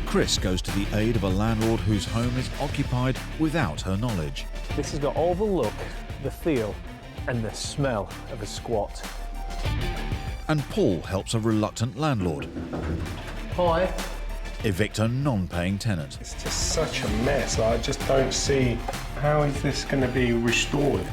Chris goes to the aid of a landlord whose home is occupied without her knowledge. This has got all the look, the feel, and the smell of a squat. And Paul helps a reluctant landlord Hi. evict a non-paying tenant. It's just such a mess. I just don't see how is this going to be restored.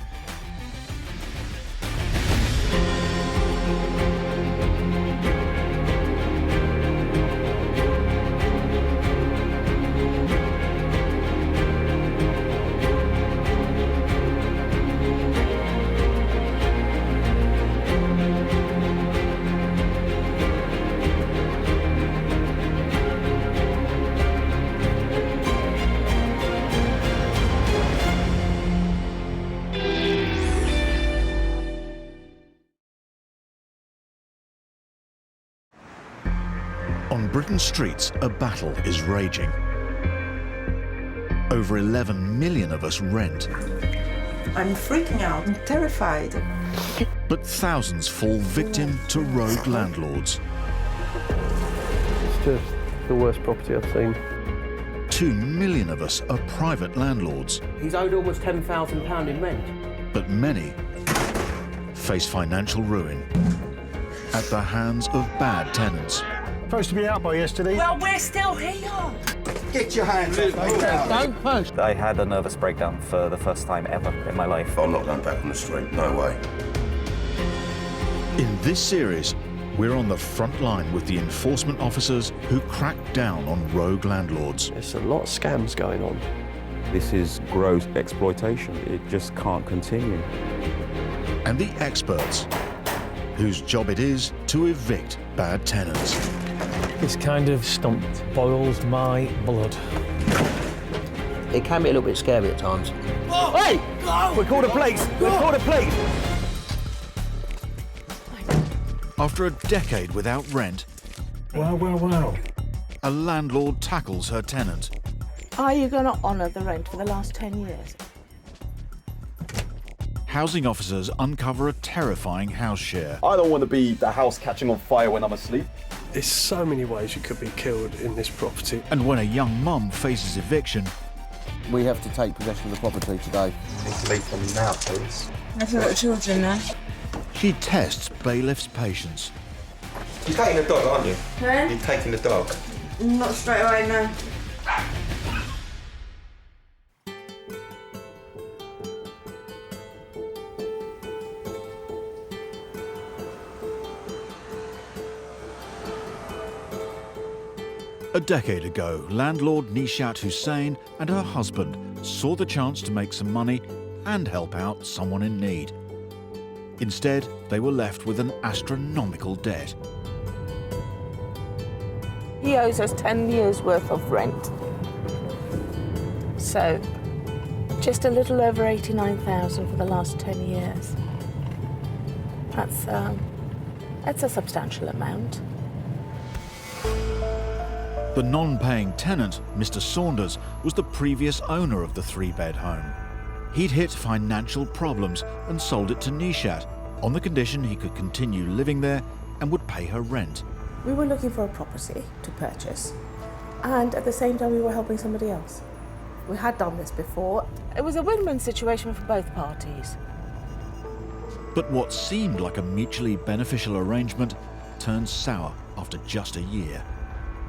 On Britain's streets, a battle is raging. Over 11 million of us rent, I'm freaking out. I'm terrified. but thousands fall victim to rogue landlords. It's just the worst property I've seen. 2 million of us are private landlords, He's owed almost £10,000 in rent. but many face financial ruin at the hands of bad tenants. Supposed to be out by yesterday. Well, we're still here. Get your hands off me. Don't push. I had a nervous breakdown for the first time ever in my life. I'm not going back on the street, no way. In this series, we're on the front line with the enforcement officers who crack down on rogue landlords. There's a lot of scams going on. This is gross exploitation. It just can't continue. And the experts, whose job it is to evict bad tenants. This kind of stump boils my blood. It can be a little bit scary at times. Hey! We called the police! We called the police! After a decade without rent, Wow. a landlord tackles her tenant. Are you going to honour the rent for the last 10 years? Housing officers uncover a terrifying house share. I don't want to be the house catching on fire when I'm asleep. There's so many ways you could be killed in this property. And when a young mum faces eviction, We have to take possession of the property today. Leave them now, please. I've got children there. she tests bailiff's patience. You're taking the dog, aren't you? Huh? You're taking the dog. Not straight away, no. A decade ago, landlord Nishat Hussain and her husband saw the chance to make some money and help out someone in need. Instead, they were left with an astronomical debt. He owes us 10 years worth of rent. So, just a little over 89,000 for the last 10 years. That's a substantial amount. The non-paying tenant, Mr. Saunders, was the previous owner of the three-bed home. He'd hit financial problems and sold it to Nishat on the condition he could continue living there and would pay her rent. We were looking for a property to purchase, and at the same time we were helping somebody else. We had done this before. It was a win-win situation for both parties. But what seemed like a mutually beneficial arrangement turned sour after just a year.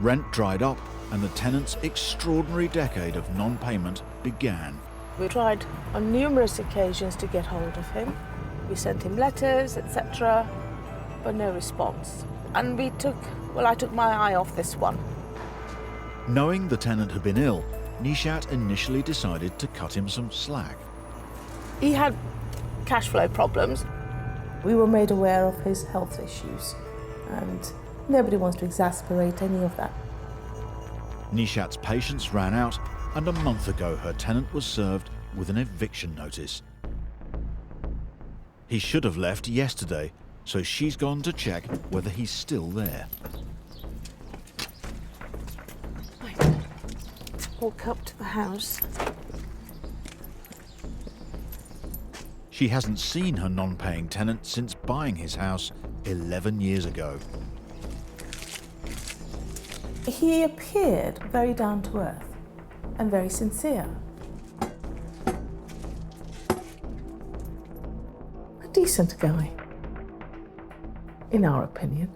Rent dried up and the tenant's extraordinary decade of non-payment began. We tried on numerous occasions to get hold of him. We sent him letters, etc., but no response. And I took my eye off this one. Knowing the tenant had been ill, Nishat initially decided to cut him some slack. He had cash flow problems. We were made aware of his health issues, and nobody wants to exasperate any of that. Nishat's patience ran out, and a month ago her tenant was served with an eviction notice. He should have left yesterday, so she's gone to check whether he's still there. Walk up to the house. She hasn't seen her non-paying tenant since buying his house 11 years ago. He appeared very down to earth and very sincere. A decent guy, in our opinion.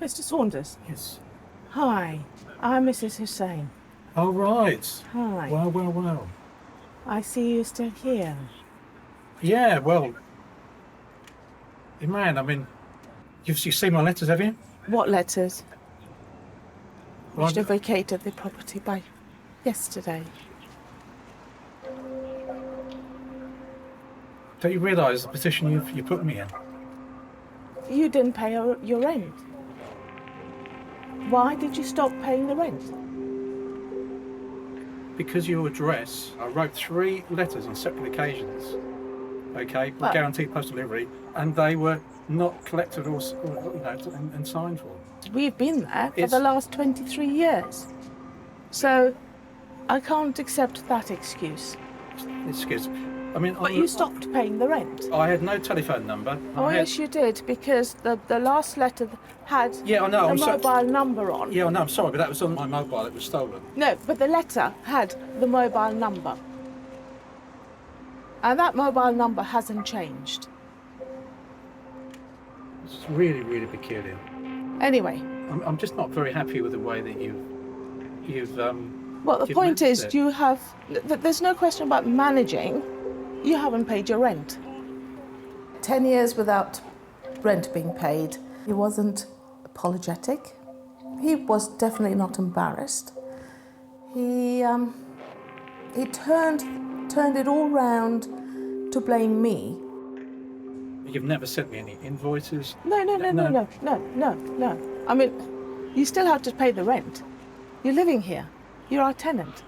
Mr. Saunders? Yes. Hi, I'm Mrs. Hussain. Oh, right. Hi. Well. I see you're still here. Yeah, well, man, I mean, you've seen my letters, have you? What letters? Well, We should have vacated the property by yesterday. Don't you realise the position you put me in? You didn't pay your rent. Why did you stop paying the rent? Because your address, I wrote 3 letters on separate occasions, okay, with Well- guaranteed post delivery, and they were not collected or and signed for. We've been there for It's- the last 23 years. So I can't accept that excuse. Excuse. I mean, But you stopped paying the rent. I had no telephone number. Oh, I had, yes, you did, because the last letter had Yeah, I know, the I'm so- mobile number on. Yeah, no, I'm sorry, but that was on my mobile. It was stolen. No, but the letter had the mobile number. And that mobile number hasn't changed. It's really, really peculiar. Anyway, I'm just not very happy with the way that you've well, the you've point managed managed is it. there's no question about managing. You haven't paid your rent. 10 years without rent being paid. He wasn't apologetic. He was definitely not embarrassed. He turned it all round to blame me. You've never sent me any invoices. No. I mean, you still have to pay the rent. You're living here. You're our tenant.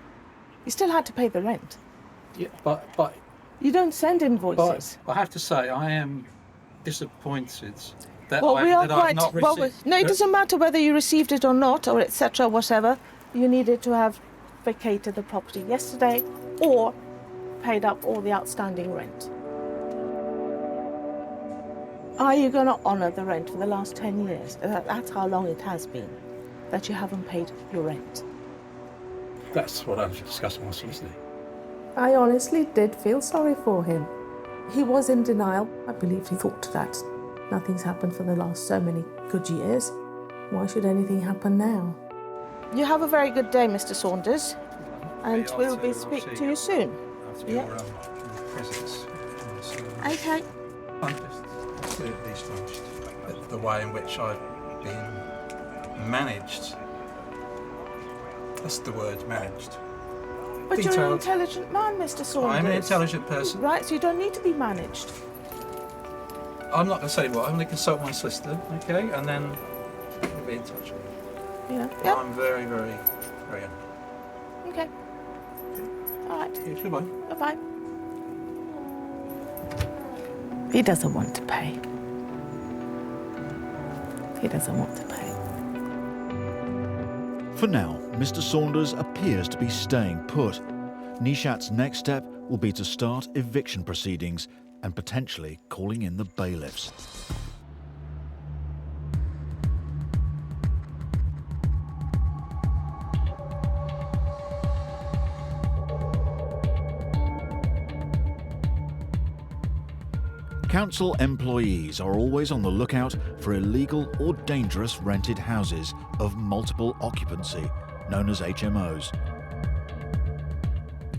You still had to pay the rent. Yeah, but You don't send invoices. I have to say, I am disappointed that Well, we are I've quite. not Well, received. no, it doesn't matter whether you received it or not, or etc. Whatever. You needed to have vacated the property yesterday, or paid up all the outstanding rent. Are you going to honour the rent for the last 10 years? That's how long it has been that you haven't paid your rent. That's what I was discussing with my solicitor. I honestly did feel sorry for him. He was in denial. I believe he thought that nothing's happened for the last so many good years. Why should anything happen now? You have a very good day, Mr. Saunders, and we'll be speak to you soon. Yeah. Presence. Okay. I'm just absolutely astonished at the way in which I've been managed. That's the word, managed. But you're an Detailed. intelligent man, Mr. Saunders. I'm an intelligent person. Right, so you don't need to be managed. I'm not going to say what. I'm going to consult my solicitor, okay, and then we'll be in touch with you. Yeah. Yeah. I'm very, very, very happy. Okay. All right. Yeah, goodbye. Bye-bye. He doesn't want to pay. He doesn't want to pay. For now, Mr. Saunders appears to be staying put. Nishat's next step will be to start eviction proceedings and potentially calling in the bailiffs. Council employees are always on the lookout for illegal or dangerous rented houses of multiple occupancy, known as HMOs.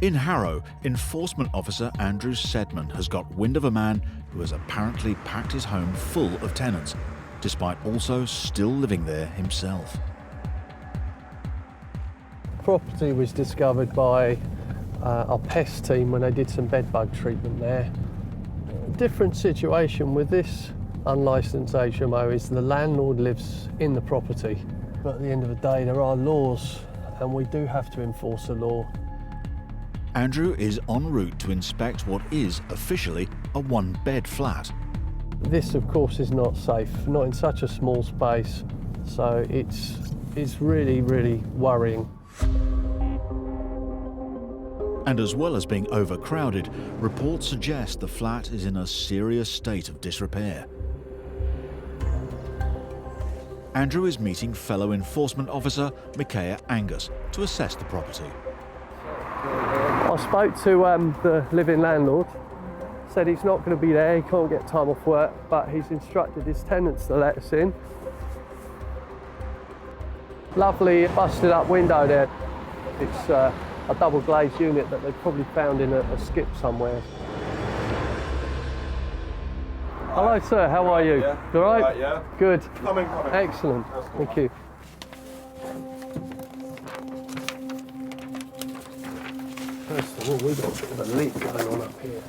In Harrow, Enforcement Officer Andrew Sedman has got wind of a man who has apparently packed his home full of tenants, despite also still living there himself. Property was discovered by our pest team when they did some bed bug treatment there. Different situation with this unlicensed HMO is the landlord lives in the property, but at the end of the day there are laws and we do have to enforce the law. Andrew is en route to inspect what is officially a one-bed flat. This, of course, is not safe, not in such a small space, so it's really, really worrying. And as well as being overcrowded, reports suggest the flat is in a serious state of disrepair. Andrew is meeting fellow enforcement officer Micaiah Angus to assess the property. I spoke to the living landlord, said he's not going to be there, he can't get time off work, but he's instructed his tenants to let us in. Lovely busted up window there. It's a double glazed unit that they've probably found in a skip somewhere. Hello sir, how are you? Yeah. You all right? Right, yeah. Good. Come in. Excellent, thank you. First of all, we've got a bit of a leak going on up here.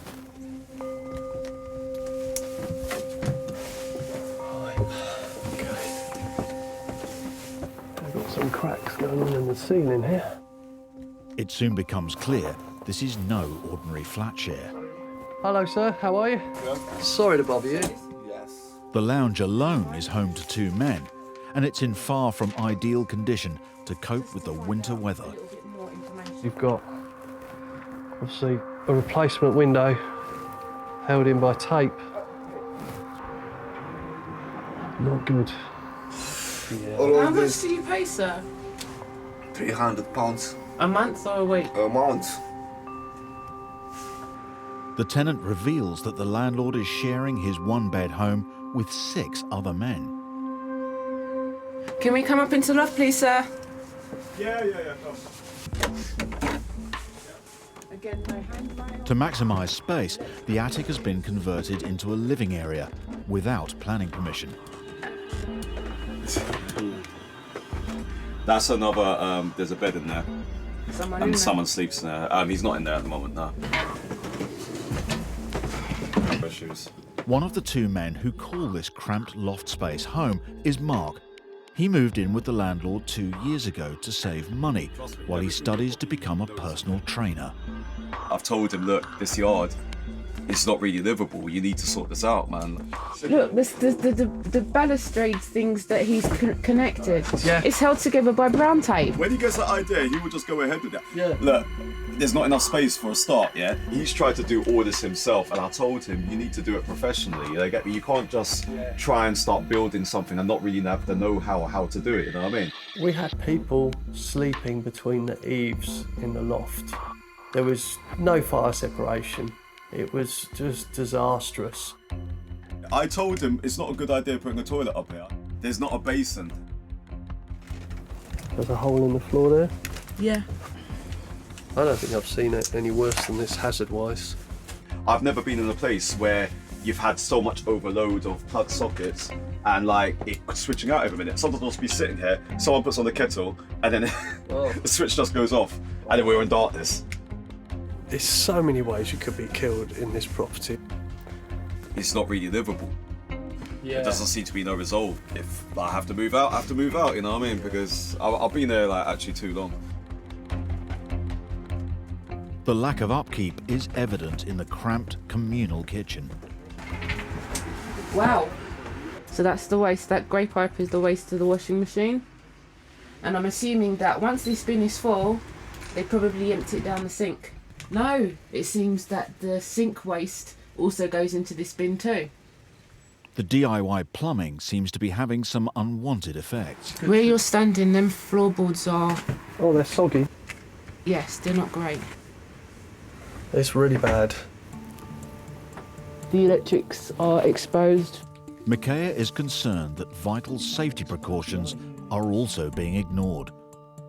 Right, okay. We've got some cracks going on in the ceiling here. It soon becomes clear this is no ordinary flat share. Hello sir, how are you? Yeah. Sorry to bother you. Yes. The lounge alone is home to 2 men, and it's in far from ideal condition to cope with the winter weather. You've got, obviously, a replacement window held in by tape. Not good. Yeah. How much do you pay, sir? £300. A month or a week? A month. The tenant reveals that the landlord is sharing his one-bed home with 6 other men. Can we come up into the loft, please, sir? Yeah, come. Again, no handrail. To maximise space, the attic has been converted into a living area without planning permission. That's another, there's a bed in there. Someone And in there? someone sleeps in there. He's not in there at the moment, no. Issues. One of the 2 men who call this cramped loft space home is Mark. He moved in with the landlord 2 years ago to save money while he studies to become a personal trainer. I've told him, look, this yard, it's not really livable. You need to sort this out, man. Look, the balustrade things that he's connected. Yeah. It's held together by brown tape. When he gets that idea, he will just go ahead with that. Yeah. Look, there's not enough space for a start, yeah? He's tried to do all this himself, and I told him, you need to do it professionally. You can't just try and start building something and not really have the know-how or how to do it, you know what I mean? We had people sleeping between the eaves in the loft. There was no fire separation. It was just disastrous. I told him it's not a good idea putting a toilet up here. There's not a basin. There's a hole in the floor there. Yeah. I don't think I've seen it any worse than this hazard-wise. I've never been in a place where you've had so much overload of plug sockets and like it switching out every minute. Sometimes I'll just be sitting here, someone puts on the kettle and then the switch just goes off and then we're in darkness. There's so many ways you could be killed in this property. It's not really livable. Yeah. It doesn't seem to be no resolve. If I have to move out, I have to move out, you know what I mean? Because I've been there like actually too long. The lack of upkeep is evident in the cramped communal kitchen. Wow. So that's the waste. That grey pipe is the waste of the washing machine. And I'm assuming that once this bin is full, they probably empty it down the sink. No, it seems that the sink waste also goes into this bin too. The DIY plumbing seems to be having some unwanted effects. Where you're standing, them floorboards are... Oh, they're soggy. Yes, they're not great. It's really bad. The electrics are exposed. Micaiah is concerned that vital safety precautions are also being ignored.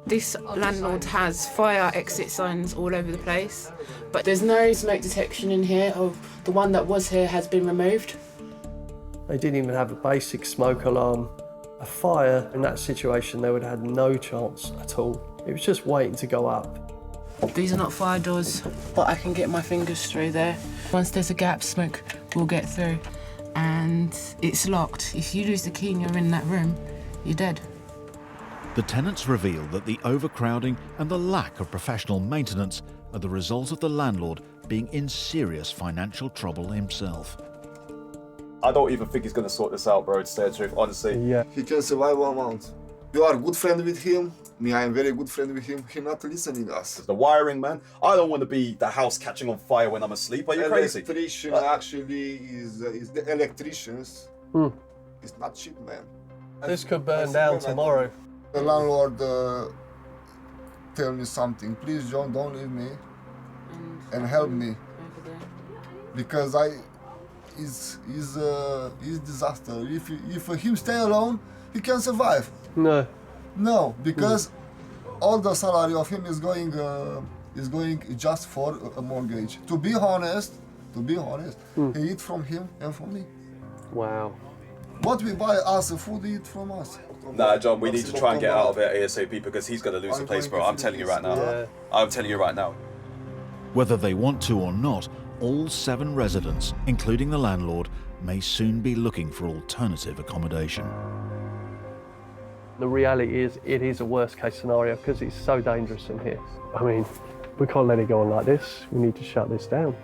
This landlord has fire exit signs all over the place, but there's no smoke detection in here. Oh, the one that was here has been removed. They didn't even have a basic smoke alarm. A fire in that situation, they would have had no chance at all. It was just waiting to go up. These are not fire doors, but I can get my fingers through there. Once there's a gap, smoke will get through. And it's locked. If you lose the key and you're in that room, you're dead. The tenants reveal that the overcrowding and the lack of professional maintenance are the result of the landlord being in serious financial trouble himself. I don't even think he's going to sort this out, bro, to say the truth, honestly. Yeah. He can survive 1 month. You are a good friend with him. Me, I am very good friend with him. He not listening us. The wiring, man. I don't want to be the house catching on fire when I'm asleep. Are you crazy? Electrician actually is the electricians. It's not cheap, man. This could burn down tomorrow. The landlord tell me something. Please, John, don't leave me and help me because is disaster. If him stay alone, he can survive. No, because all the salary of him is going just for a mortgage. To be honest, he eat from him and from me. Wow. What we buy as a food, he eat from us. Nah, John, we need to try and get out of it ASAP because he's going to lose the place, bro. I'm telling you right now. Yeah. I'm telling you right now. Whether they want to or not, all 7 residents, including the landlord, may soon be looking for alternative accommodation. The reality is, it is a worst case scenario because it's so dangerous in here. I mean, we can't let it go on like this. We need to shut this down.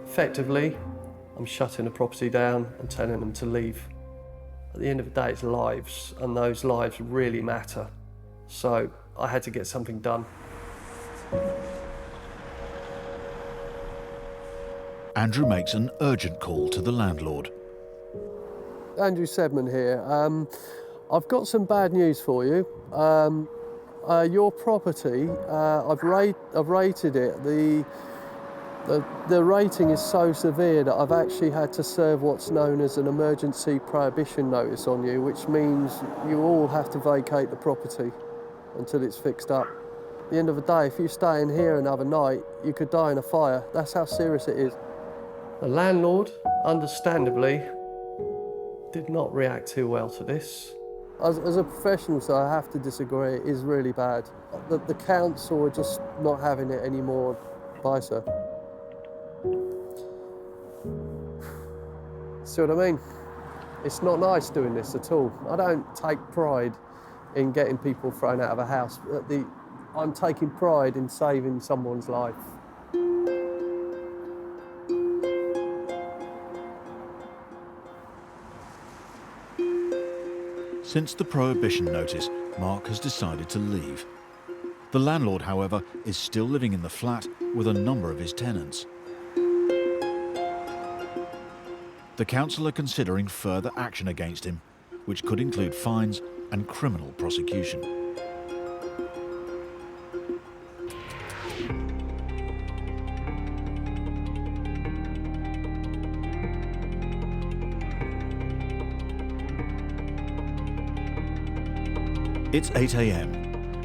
Effectively, I'm shutting the property down and telling them to leave. At the end of the day, it's lives, and those lives really matter. So I had to get something done. Andrew makes an urgent call to the landlord. Andrew Sedman here. I've got some bad news for you. Your property, I've rated it. The rating is so severe that I've actually had to serve what's known as an emergency prohibition notice on you, which means you all have to vacate the property until it's fixed up. At the end of the day, if you stay in here another night, you could die in a fire. That's how serious it is. The landlord, understandably, did not react too well to this. As a professional, so I have to disagree, it is really bad. The council are just not having it anymore. Bye, sir. See what I mean? It's not nice doing this at all. I don't take pride in getting people thrown out of a house. I'm taking pride in saving someone's life. Since the prohibition notice, Mark has decided to leave. The landlord, however, is still living in the flat with a number of his tenants. The council are considering further action against him, which could include fines and criminal prosecution. It's 8 a.m.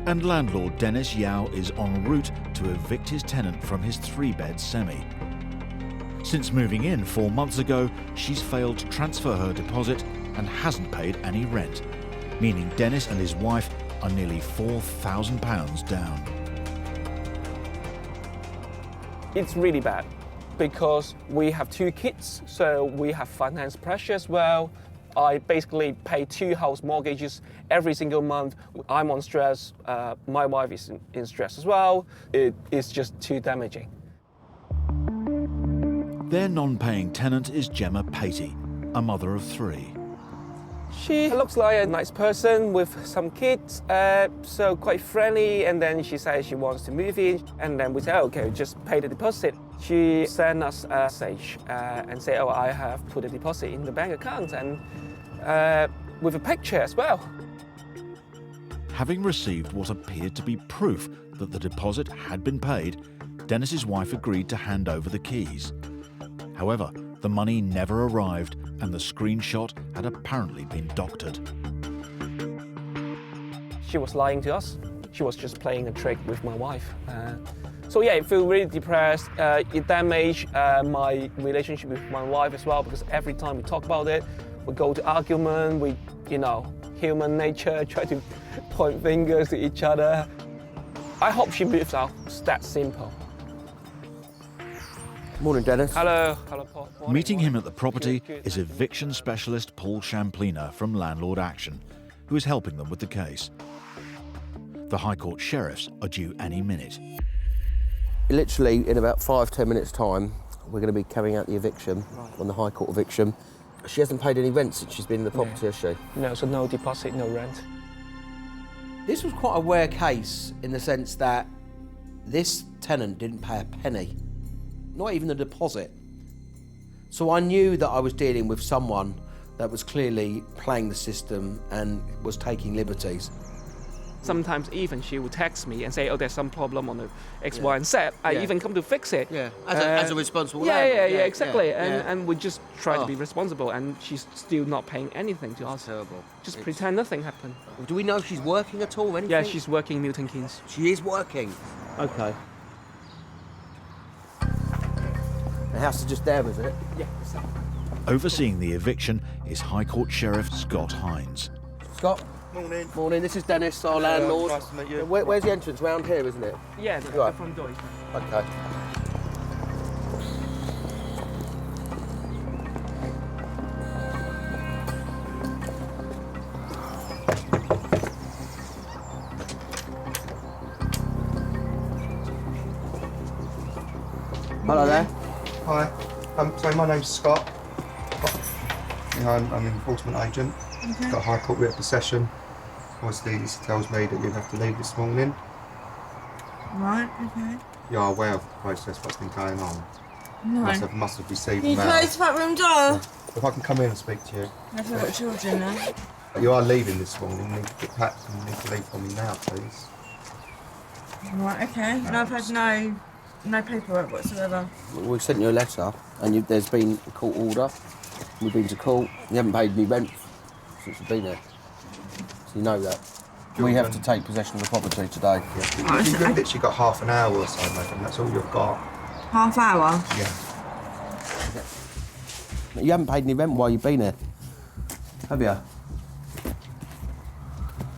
and landlord Dennis Yao is en route to evict his tenant from his 3-bed semi. Since moving in 4 months ago, she's failed to transfer her deposit and hasn't paid any rent, meaning Dennis and his wife are nearly £4,000 down. It's really bad because we have 2 kids, so we have finance pressure as well. I basically pay 2 house mortgages every single month. I'm on stress. My wife is in stress as well. It is just too damaging. Their non-paying tenant is Gemma Patey, a mother of 3. She looks like a nice person with some kids, so quite friendly, and then she says she wants to move in, and then we say, okay, just pay the deposit. She sent us a message and said, oh, I have put a deposit in the bank account, and with a picture as well. Having received what appeared to be proof that the deposit had been paid, Dennis's wife agreed to hand over the keys. However, the money never arrived and the screenshot had apparently been doctored. She was lying to us. She was just playing a trick with my wife. So yeah, I feel really depressed. It damaged my relationship with my wife as well, because every time we talk about it, we go to argument, human nature, try to point fingers to each other. I hope she moves out. It's that simple. Morning, Dennis. Hello, Paul. Meeting him at the property is eviction specialist Paul Shamplina from Landlord Action, who is helping them with the case. The High Court sheriffs are due any minute. Literally, in about 5-10 minutes' time, we're going to be carrying out the eviction on the High Court eviction. She hasn't paid any rent since she's been in the property, has she? No, so no deposit, no rent. This was quite a rare case in the sense that this tenant didn't pay a penny, not even the deposit. So I knew that I was dealing with someone that was clearly playing the system and was taking liberties. Sometimes even she would text me and say, oh, there's some problem on the X, Y, and Z. I even come to fix it. Yeah, as a responsible Yeah, landlord. exactly. Yeah. And we just try to be responsible, and she's still not paying anything to us. Terrible. Just pretend nothing happened. Do we know if she's working at all, anything? Yeah, she's working in Milton Keynes. She is working? Okay. The house is just there, is it? Yeah. Overseeing the eviction is High Court Sheriff Scott Hines. Scott? Morning. Morning, this is Dennis, our landlord. Nice to meet you. Where's the entrance? Round here, isn't it? Yeah, the front door is there. Okay. Hello there. Hi. So my name's Scott. I'm an enforcement agent. Okay. Got a High Court writ of possession. Obviously, this tells me that you have to leave this morning. Right, okay. You are aware of the process, what's been going on. No. Must have received Can you mail. close that room door? If I can come in and speak to you. I've got children now. You are leaving this morning. You need to get packed and you need to leave for me now, please. Right, okay. And I've had no paperwork whatsoever. We sent you a letter, and there's been a court order. We've been to court. You haven't paid any rent since you've been there. So you know that. We have to take possession of the property today. Yeah. You've literally got half an hour or so, mate, and that's all you've got. Half hour? Yeah. You haven't paid any rent while you've been here, have you?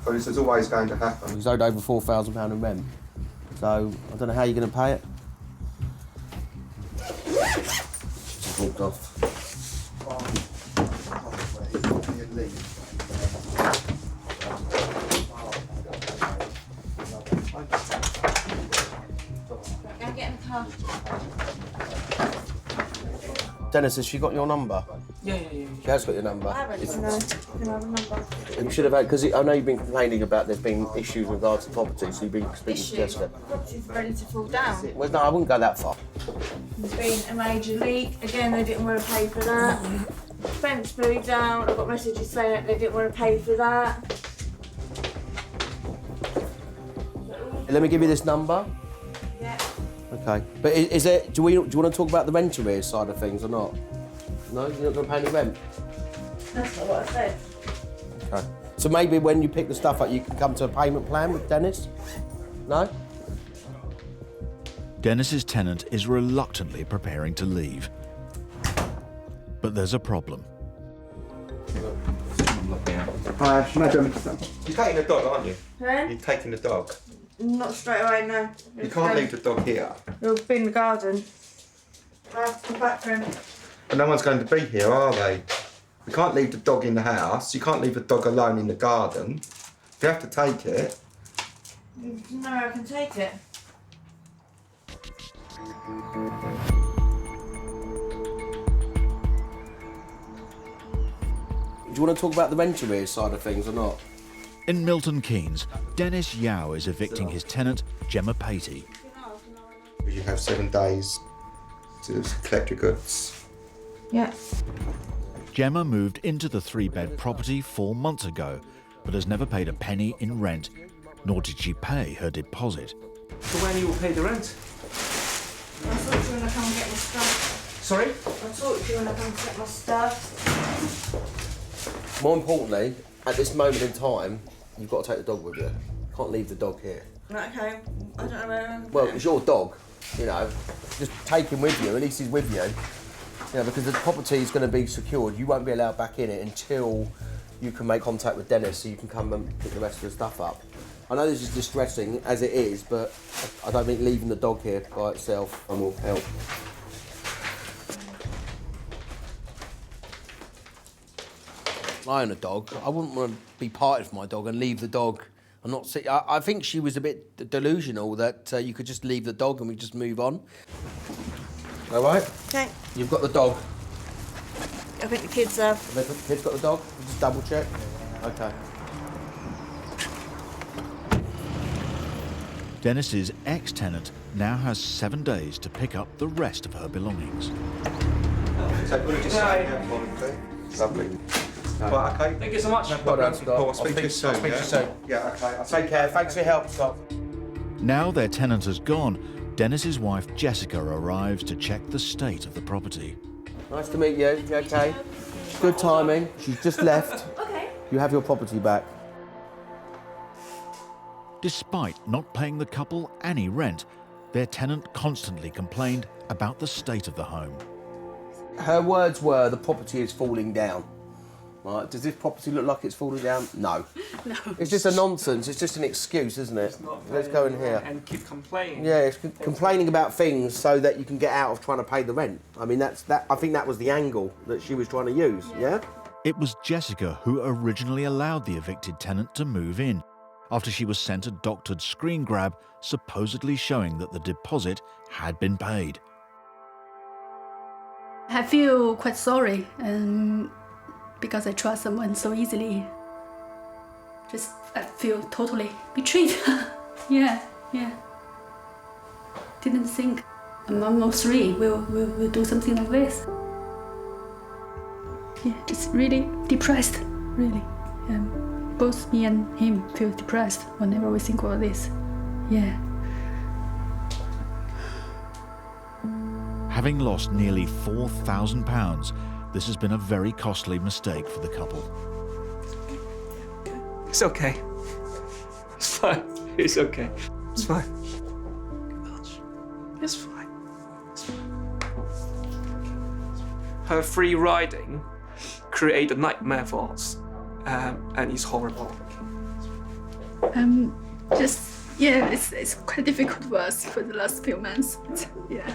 But this is always going to happen. He's owed over £4,000 in rent. So I don't know how you're going to pay it. Just walked off. Dennis, has she got your number? Yeah. She has got your number. I haven't. No, can I have a number? You should have had, because I know you've been complaining about there's been issues with regards to property, so you've been speaking to Jessica. Property's ready to fall down. Well, no, I wouldn't go that far. There's been a major leak. Again, they didn't want to pay for that. Fence blew down. I got messages saying they didn't want to pay for that. Let me give you this number. Yeah. Okay. But is there? Do you want to talk about the rent arrears side of things or not? No, you're not going to pay any rent. That's not what I said. Okay. So maybe when you pick the stuff up, you can come to a payment plan with Dennis. No. Dennis's tenant is reluctantly preparing to leave. But there's a problem. Hi, madam. You're taking the dog, aren't you? Huh? You're taking the dog. Not straight away, no. You can't leave the dog here. It'll be in the garden. I have to come back for him. And no one's going to be here, are they? We can't leave the dog in the house. You can't leave the dog alone in the garden. You have to take it. No, I can take it. Do you want to talk about the rent arrears side of things or not? In Milton Keynes, Dennis Yao is evicting his tenant, Gemma Patey. You have 7 days to collect your goods. Yeah. Gemma moved into the 3-bed property 4 months ago, but has never paid a penny in rent, nor did she pay her deposit. So when you will pay the rent? I'll talk to you when I come and get my stuff. Sorry? I'll talk to you when I come and get my stuff. More importantly, at this moment in time, you've got to take the dog with you. You can't leave the dog here. Okay, I don't know where I'm Well, it's your dog, you know. Just take him with you, at least he's with you. You know, because the property is going to be secured. You won't be allowed back in it until you can make contact with Dennis so you can come and pick the rest of the stuff up. I know this is distressing as it is, but I don't think leaving the dog here by itself will help. I own a dog. I wouldn't want to be parted from my dog and leave the dog. I think she was a bit delusional that you could just leave the dog and we just move on. All right? Okay. You've got the dog. I think the kids have. Have the kids got the dog? Just double check. Okay. Dennis's ex-tenant now has 7 days to pick up the rest of her belongings. Lovely. Right, okay. Thank you so much. No problem. Scott. I'll speak to you soon. Speak to you soon. Yeah, okay. Take care. Thanks for your help, Scott. Now their tenant has gone, Dennis's wife Jessica arrives to check the state of the property. Nice to meet you. You okay? Good timing. She's just left. Okay. You have your property back. Despite not paying the couple any rent, their tenant constantly complained about the state of the home. Her words were, the property is falling down. Right, does this property look like it's falling down? No. No. It's just a nonsense. It's just an excuse, isn't it? Let's go in here. And keep complaining. Yeah, it's complaining about things so that you can get out of trying to pay the rent. I mean, I think that was the angle that she was trying to use, yeah? It was Jessica who originally allowed the evicted tenant to move in, after she was sent a doctored screen grab supposedly showing that the deposit had been paid. I feel quite sorry, because I trust someone so easily. I feel totally betrayed. Yeah. Didn't think a mom of three will do something like this. Yeah, just really depressed, really. Both me and him feel depressed whenever we think about this. Yeah. Having lost nearly £4,000, this has been a very costly mistake for the couple. It's okay. It's fine. It's okay. It's fine. It's fine. It's fine. Her free riding created a nightmare for us, and it's horrible. It's quite difficult for us for the last few months. Yeah.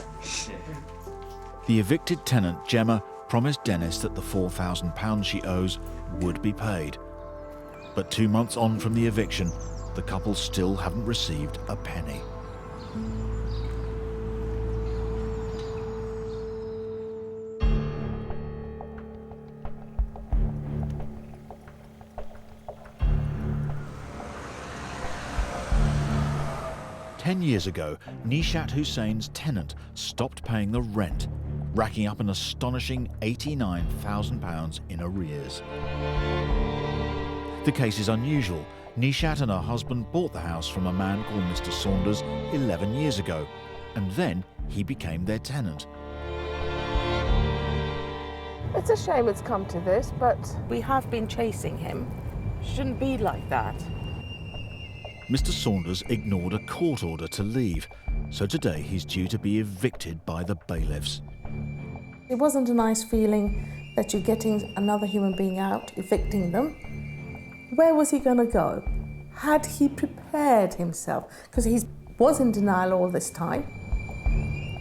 The evicted tenant, Gemma, promised Dennis that the £4,000 she owes would be paid. But 2 months on from the eviction, the couple still haven't received a penny. Ten years ago, Nishat Hussein's tenant stopped paying the rent, racking up an astonishing £89,000 in arrears. The case is unusual. Nishat and her husband bought the house from a man called Mr. Saunders 11 years ago, and then he became their tenant. It's a shame it's come to this, but we have been chasing him. Shouldn't be like that. Mr. Saunders ignored a court order to leave, so today he's due to be evicted by the bailiffs. It wasn't a nice feeling that you're getting another human being out, evicting them. Where was he going to go? Had he prepared himself? Because he was in denial all this time.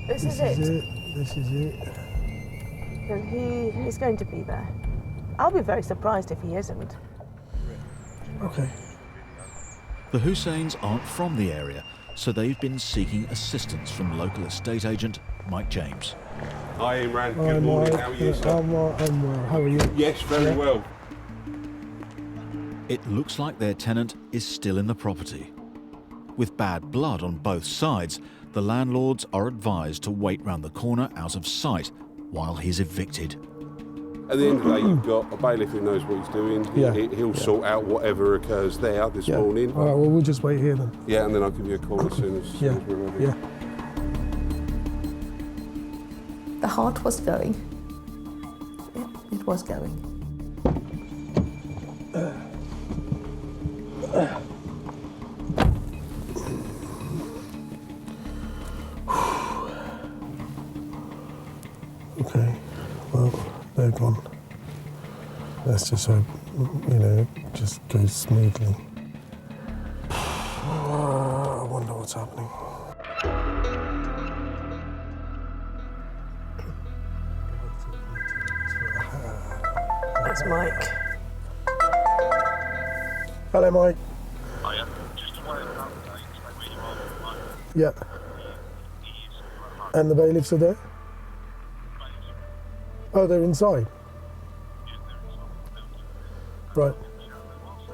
This is it. This is it. And he's going to be there. I'll be very surprised if he isn't. Okay. The Husseins aren't from the area, so they've been seeking assistance from local estate agent Mike James. Hi Imran, good morning, how are you, sir? I'm well, how are you? Yes, very well. It looks like their tenant is still in the property. With bad blood on both sides, the landlords are advised to wait round the corner out of sight while he's evicted. At the end of the day, you've got a bailiff who knows what he's doing. He'll sort out whatever occurs there this morning. All right, well, we'll just wait here then. Yeah, and then I'll give you a call as soon as we're ready. Yeah. The heart was going. It was going. Okay, well, they're gone. Let's just hope, just goes smoothly. what's happening. That's Mike. Hello, Mike. Hiya. Just a way of an update where you are at the moment. Yeah. And the bailiffs are there? Oh, they're inside? Right.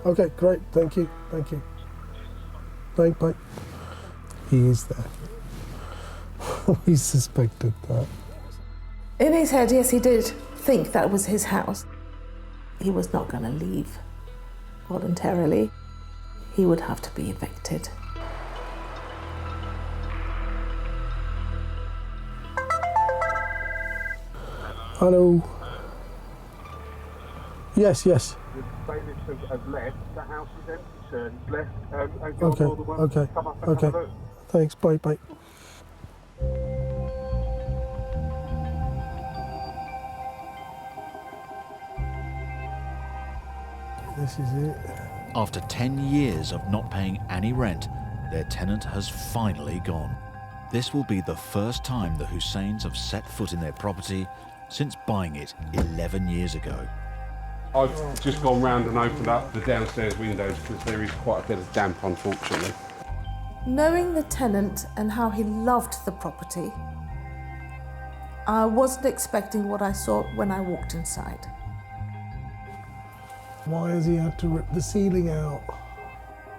Okay, great. Thank you. Thank you. Bye. He is there. We suspected that. In his head, yes, he did think that was his house. He was not going to leave voluntarily. He would have to be evicted. Hello. Yes. The bailiffs have left. The house is empty, sir. He's left. Okay. Come up and have a look. Thanks. Bye. This is it. After 10 years of not paying any rent, their tenant has finally gone. This will be the first time the Husseins have set foot in their property since buying it 11 years ago. I've just gone round and opened up the downstairs windows because there is quite a bit of damp, unfortunately. Knowing the tenant and how he loved the property, I wasn't expecting what I saw when I walked inside. Why has he had to rip the ceiling out?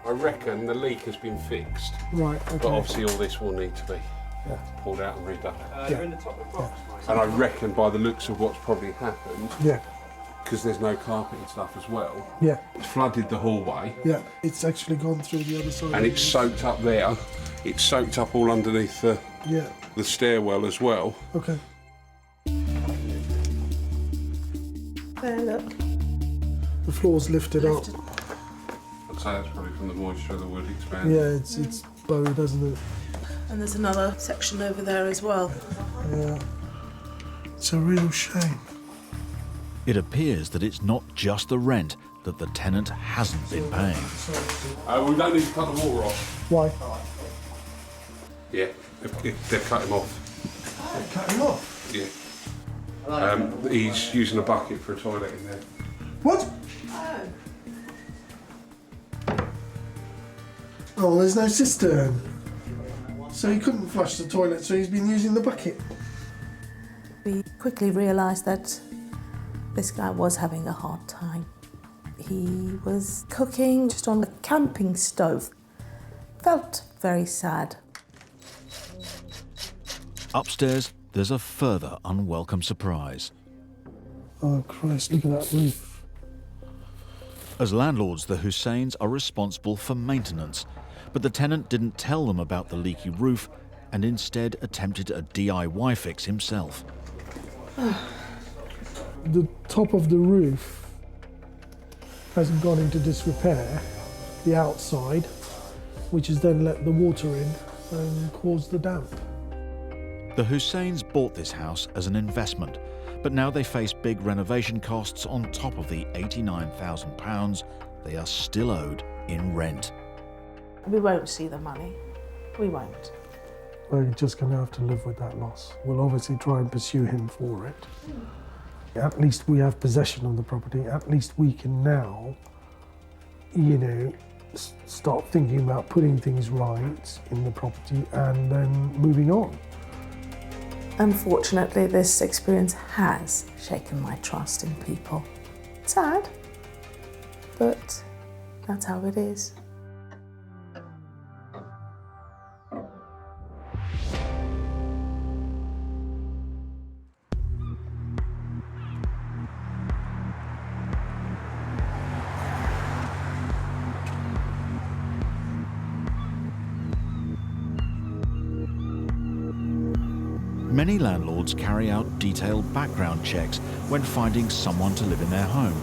I reckon the leak has been fixed. Right, okay. But obviously all this will need to be pulled out and redone. You're in the top of the box, and I reckon by the looks of what's probably happened, because there's no carpet and stuff as well, it's flooded the hallway. Yeah, it's actually gone through the other side. And it's soaked up there. It's soaked up all underneath the stairwell as well. Okay. There, look. The floor's lifted up. I'd say that's probably from the moisture of the wood expanding. Yeah, it's bowed, hasn't it? And there's another section over there as well. Yeah. It's a real shame. It appears that it's not just the rent that the tenant hasn't been paying. We don't need to cut the wall off. Why? Yeah, they've cut him off. They cut him off? Yeah. He's using a bucket for a toilet in there. What? Oh, there's no cistern. So he couldn't flush the toilet, so he's been using the bucket. We quickly realised that this guy was having a hard time. He was cooking just on a camping stove. Felt very sad. Upstairs, there's a further unwelcome surprise. Oh Christ, look at that roof. As landlords, the Husseins are responsible for maintenance, but the tenant didn't tell them about the leaky roof and instead attempted a DIY fix himself. The top of the roof hasn't gone into disrepair, the outside, which has then let the water in and caused the damp. The Husseins bought this house as an investment, but now they face big renovation costs on top of the £89,000 they are still owed in rent. We won't see the money. We won't. We're just going to have to live with that loss. We'll obviously try and pursue him for it. At least we have possession of the property. At least we can now, start thinking about putting things right in the property and then moving on. Unfortunately, this experience has shaken my trust in people. Sad, but that's how it is. Many landlords carry out detailed background checks when finding someone to live in their home.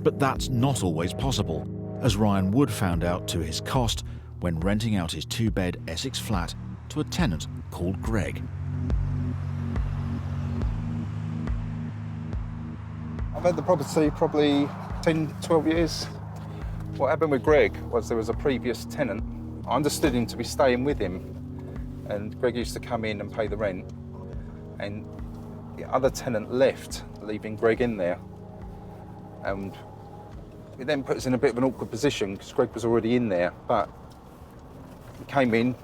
But that's not always possible, as Ryan Wood found out to his cost when renting out his two-bed Essex flat to a tenant called Greg. I've had the property probably 10, 12 years. What happened with Greg was there was a previous tenant. I understood him to be staying with him, and Greg used to come in and pay the rent, and the other tenant left, leaving Greg in there. And it then put us in a bit of an awkward position because Greg was already in there, but he came in,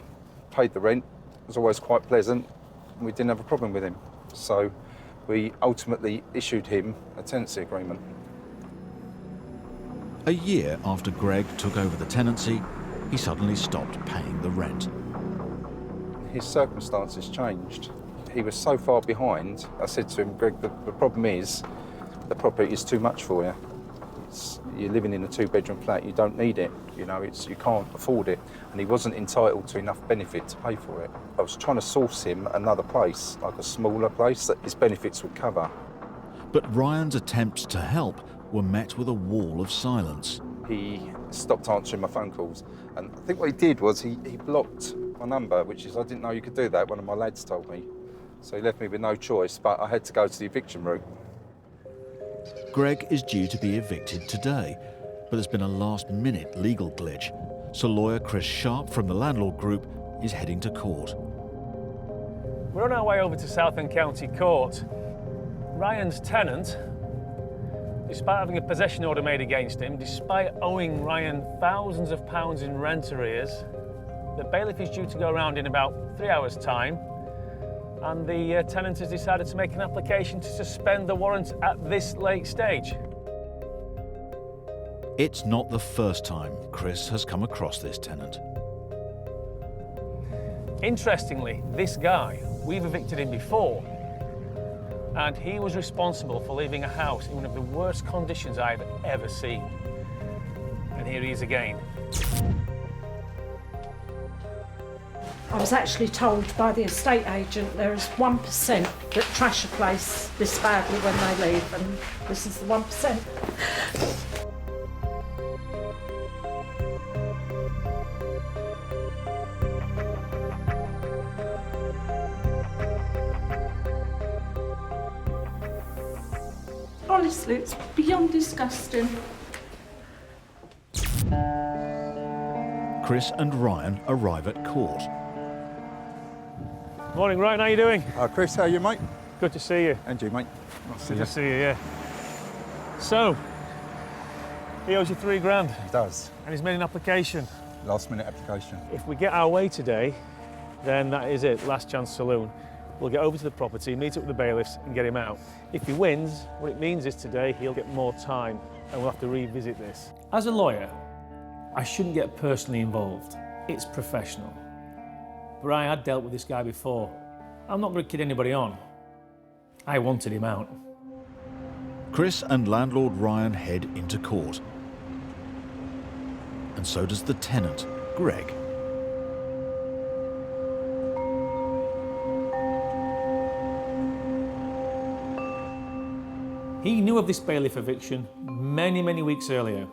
paid the rent, it was always quite pleasant, and we didn't have a problem with him. So we ultimately issued him a tenancy agreement. A year after Greg took over the tenancy, he suddenly stopped paying the rent. His circumstances changed. He was so far behind, I said to him, Greg, the problem is the property is too much for you. You're living in a 2-bedroom flat, you don't need it, you know, you can't afford it. And he wasn't entitled to enough benefit to pay for it. I was trying to source him another place, like a smaller place that his benefits would cover. But Ryan's attempts to help were met with a wall of silence. He stopped answering my phone calls, and I think what he did was he blocked my number, which is, I didn't know you could do that, one of my lads told me. So he left me with no choice, but I had to go to the eviction route. Greg is due to be evicted today, but there's been a last-minute legal glitch, so lawyer Chris Sharp from the landlord group is heading to court. We're on our way over to Southend County Court. Ryan's tenant, despite having a possession order made against him, despite owing Ryan thousands of pounds in rent arrears, the bailiff is due to go around in about 3 hours' time, and the tenant has decided to make an application to suspend the warrant at this late stage. It's not the first time Chris has come across this tenant. Interestingly, this guy, we've evicted him before, and he was responsible for leaving a house in one of the worst conditions I've ever seen. And here he is again. I was actually told by the estate agent there is 1% that trash a place this badly when they leave, and this is the 1%. Honestly, it's beyond disgusting. Chris and Ryan arrive at court. Morning, Ryan, how you doing? Chris, how are you, mate? Good to see you. And you, mate. Good to see you, yeah. So, he owes you £3,000. He does. And he's made an application. Last-minute application. If we get our way today, then that is it, last chance saloon. We'll get over to the property, meet up with the bailiffs and get him out. If he wins, what it means is today he'll get more time and we'll have to revisit this. As a lawyer, I shouldn't get personally involved. It's professional. But I had dealt with this guy before. I'm not going to kid anybody on. I wanted him out. Chris and landlord Ryan head into court. And so does the tenant, Greg. He knew of this bailiff eviction many, many weeks earlier.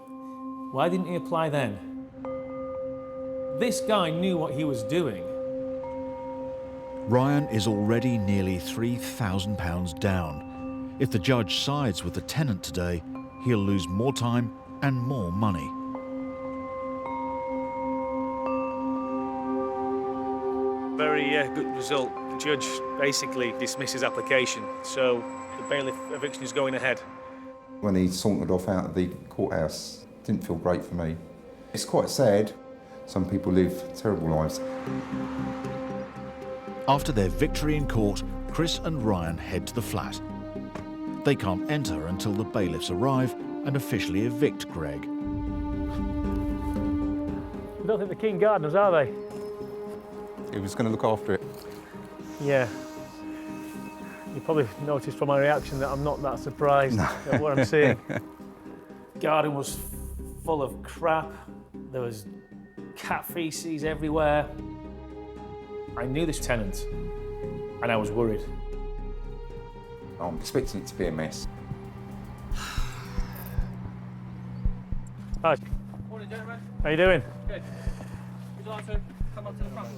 Why didn't he apply then? This guy knew what he was doing. Ryan is already nearly £3,000 down. If the judge sides with the tenant today, he'll lose more time and more money. Very good result. The judge basically dismissed his application, so the bailiff eviction is going ahead. When he sauntered off out of the courthouse, it didn't feel great for me. It's quite sad. Some people live terrible lives. After their victory in court, Chris and Ryan head to the flat. They can't enter until the bailiffs arrive and officially evict Greg. I don't think they're keen gardeners, are they? He was going to look after it. Yeah. You probably noticed from my reaction that I'm not that surprised at what I'm seeing. The garden was full of crap. There was cat feces everywhere. I knew this tenant, and I was worried. I'm expecting it to be a mess. Hi. Morning, gentlemen. How you doing? Good. Would you like to come up to the front?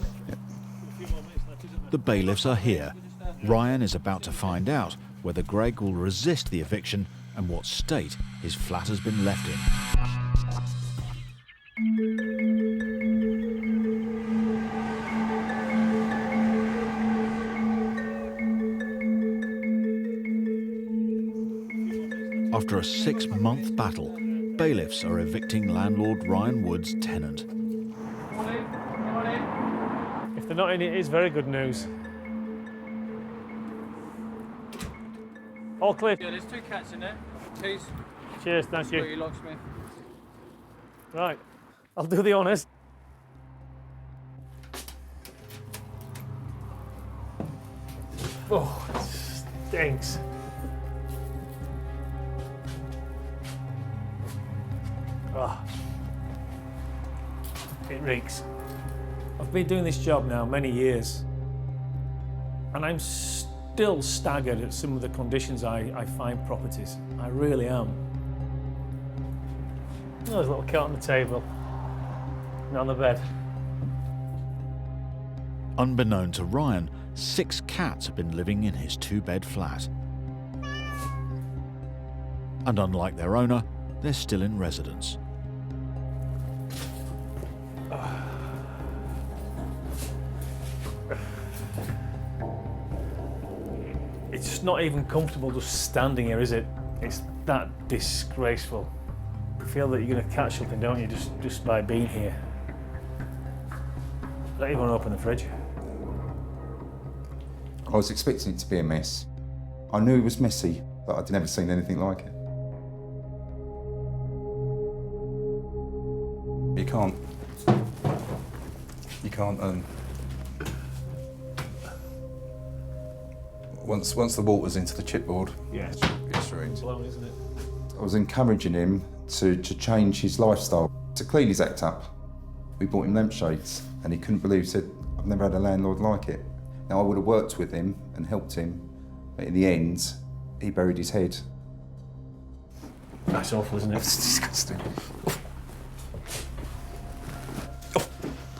The bailiffs are here. Ryan is about to find out whether Greg will resist the eviction and what state his flat has been left in. a 6-month battle, bailiffs are evicting landlord Ryan Wood's tenant. If they're not in, it is very good news. All clear. Yeah, there's 2 cats in there. Please. Cheers, thank you. Got your locksmith. Right, I'll do the honours. Oh, it stinks. Ah, it reeks. I've been doing this job now many years, and I'm still staggered at some of the conditions I find properties. I really am. Oh, there's a little cat on the table and on the bed. Unbeknown to Ryan, 6 cats have been living in his 2-bed flat. And unlike their owner, they're still in residence. It's just not even comfortable just standing here, is it? It's that disgraceful. You feel that you're going to catch something, don't you, just by being here. Don't even open the fridge. I was expecting it to be a mess. I knew it was messy, but I'd never seen anything like it. You can't. Once the water's into the chipboard, yeah, it's ruined. Blown, isn't it? I was encouraging him to change his lifestyle, to clean his act up. We bought him lampshades, and he couldn't believe. He said, "I've never had a landlord like it." Now I would have worked with him and helped him, but in the end, he buried his head. That's awful, isn't it? It's disgusting.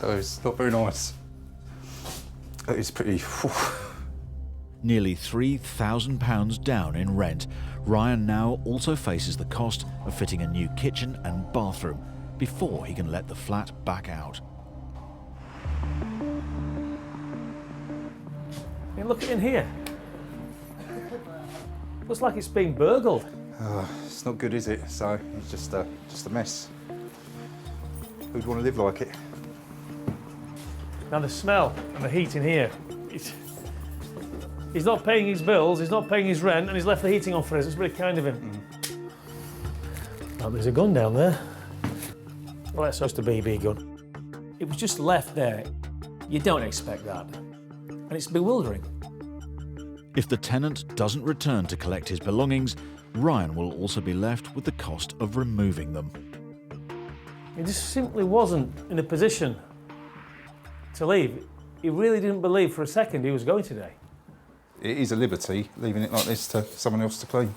Oh, it's not very nice. It's pretty. Nearly £3,000 down in rent, Ryan now also faces the cost of fitting a new kitchen and bathroom before he can let the flat back out. I mean, look in here. Looks like it's been burgled. It's not good, is it? So it's just a mess. Who'd want to live like it? Now the smell and the heat in here. He's not paying his bills, he's not paying his rent, and he's left the heating on for us. It's really kind of him. Oh, there's a gun down there. Well, that's just a BB gun. It was just left there. You don't expect that. And it's bewildering. If the tenant doesn't return to collect his belongings, Ryan will also be left with the cost of removing them. He just simply wasn't in a position to leave. He really didn't believe for a second he was going today. It is a liberty, leaving it like this to someone else to clean.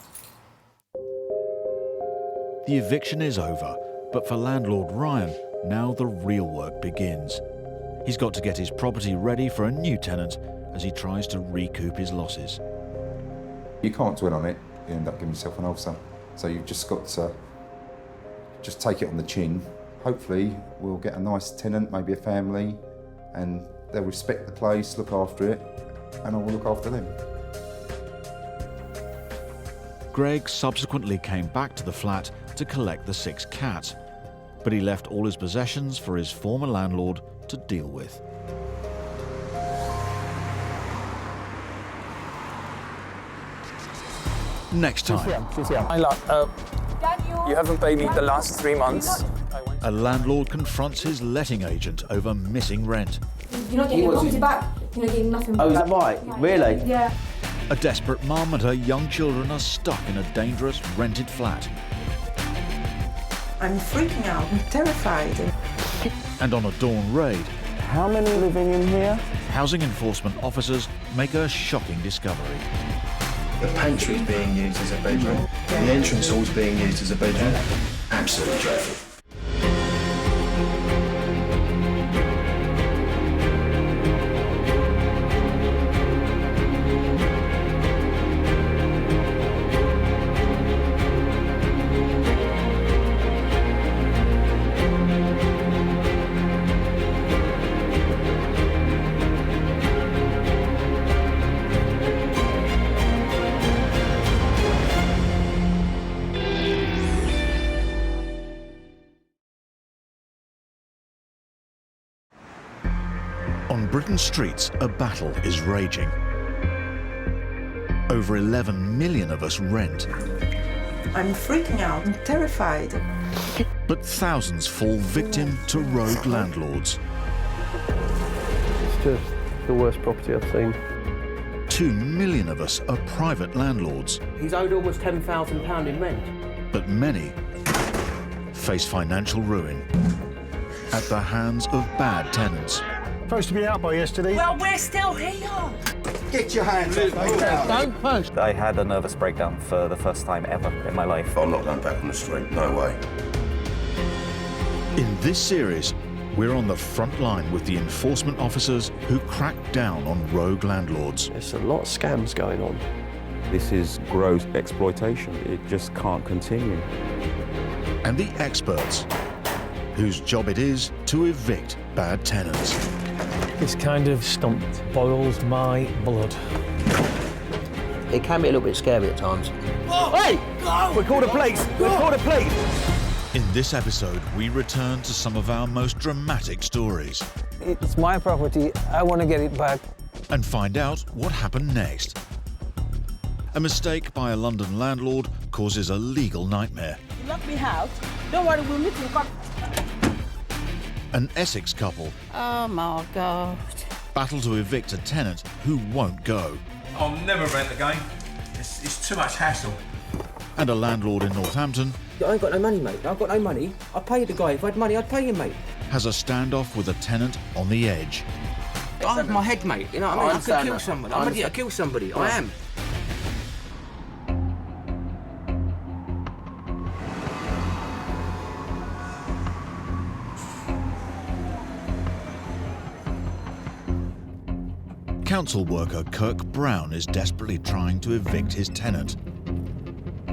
The eviction is over, but for landlord Ryan, now the real work begins. He's got to get his property ready for a new tenant as he tries to recoup his losses. You can't dwell on it, you end up giving yourself an ulcer. So you've just got to just take it on the chin. Hopefully we'll get a nice tenant, maybe a family, and they'll respect the place, look after it, and I will look after them. Greg subsequently came back to the flat to collect the 6 cats, but he left all his possessions for his former landlord to deal with. Next time. You haven't paid me the last 3 months. A landlord confronts his letting agent over missing rent. You're not getting your property back. You're not getting nothing back. Oh, is that right? Really? Yeah. A desperate mum and her young children are stuck in a dangerous rented flat. I'm freaking out. I'm terrified. And on a dawn raid, How many living in here? housing enforcement officers make a shocking discovery. The pantry is being used as a bedroom. The entrance hall is being used as a bedroom. Absolutely dreadful. On Britain's streets, a battle is raging. Over 11 million of us rent. I'm freaking out. I'm terrified. But thousands fall victim to rogue landlords. It's just the worst property I've seen. 2 million of us are private landlords. He's owed almost £10,000 in rent. But many face financial ruin at the hands of bad tenants. Supposed to be out by yesterday. Well, we're still here. Get your hands off me. Don't push. I had a nervous breakdown for the first time ever in my life. I'm not going back on the street, no way. In this series, we're on the front line with the enforcement officers who crack down on rogue landlords. There's a lot of scams going on. This is gross exploitation. It just can't continue. And the experts, whose job it is to evict bad tenants. This kind of stump boils my blood. It can be a little bit scary at times. Hey! We're called the police! We're called the police! In this episode, we return to some of our most dramatic stories. It's my property. I want to get it back. And find out what happened next. A mistake by a London landlord causes a legal nightmare. You lock me out. Don't worry, we'll meet in court. An Essex couple Oh my God. battle to evict a tenant who won't go. I'll never rent again. It's too much hassle. And a landlord in Northampton I ain't got no money, mate. I've got no money. I'd pay the guy. If I had money, I'd pay him, mate. has a standoff with a tenant on the edge. I have my head, mate. You know what I mean? I could understand kill that. somebody. I I'm ready to kill somebody. I am. Council worker Kirk Brown is desperately trying to evict his tenant.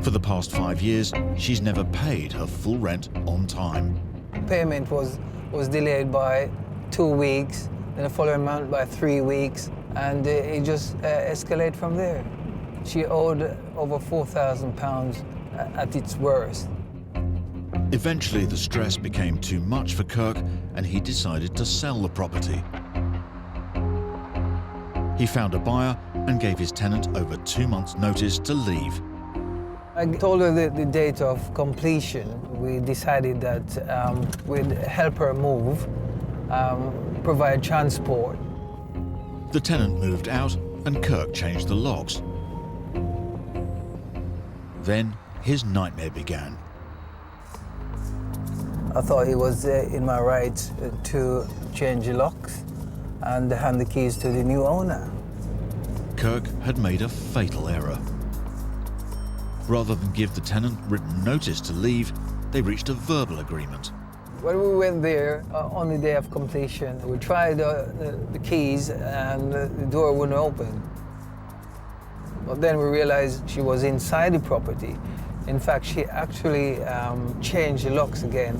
For the past 5 years, she's never paid her full rent on time. Payment was delayed by 2 weeks, then the following month by 3 weeks, and it just escalated from there. She owed over £4,000 at its worst. Eventually, the stress became too much for Kirk, and he decided to sell the property. He found a buyer and gave his tenant over 2 months' notice to leave. I told her the date of completion. We decided that we'd help her move, provide transport. The tenant moved out and Kirk changed the locks. Then his nightmare began. I thought it was in my rights to change the locks and hand the keys to the new owner. Kirk had made a fatal error. Rather than give the tenant written notice to leave, they reached a verbal agreement. When we went there on the day of completion, we tried the keys and the door wouldn't open. But then we realized she was inside the property. In fact, she actually changed the locks again.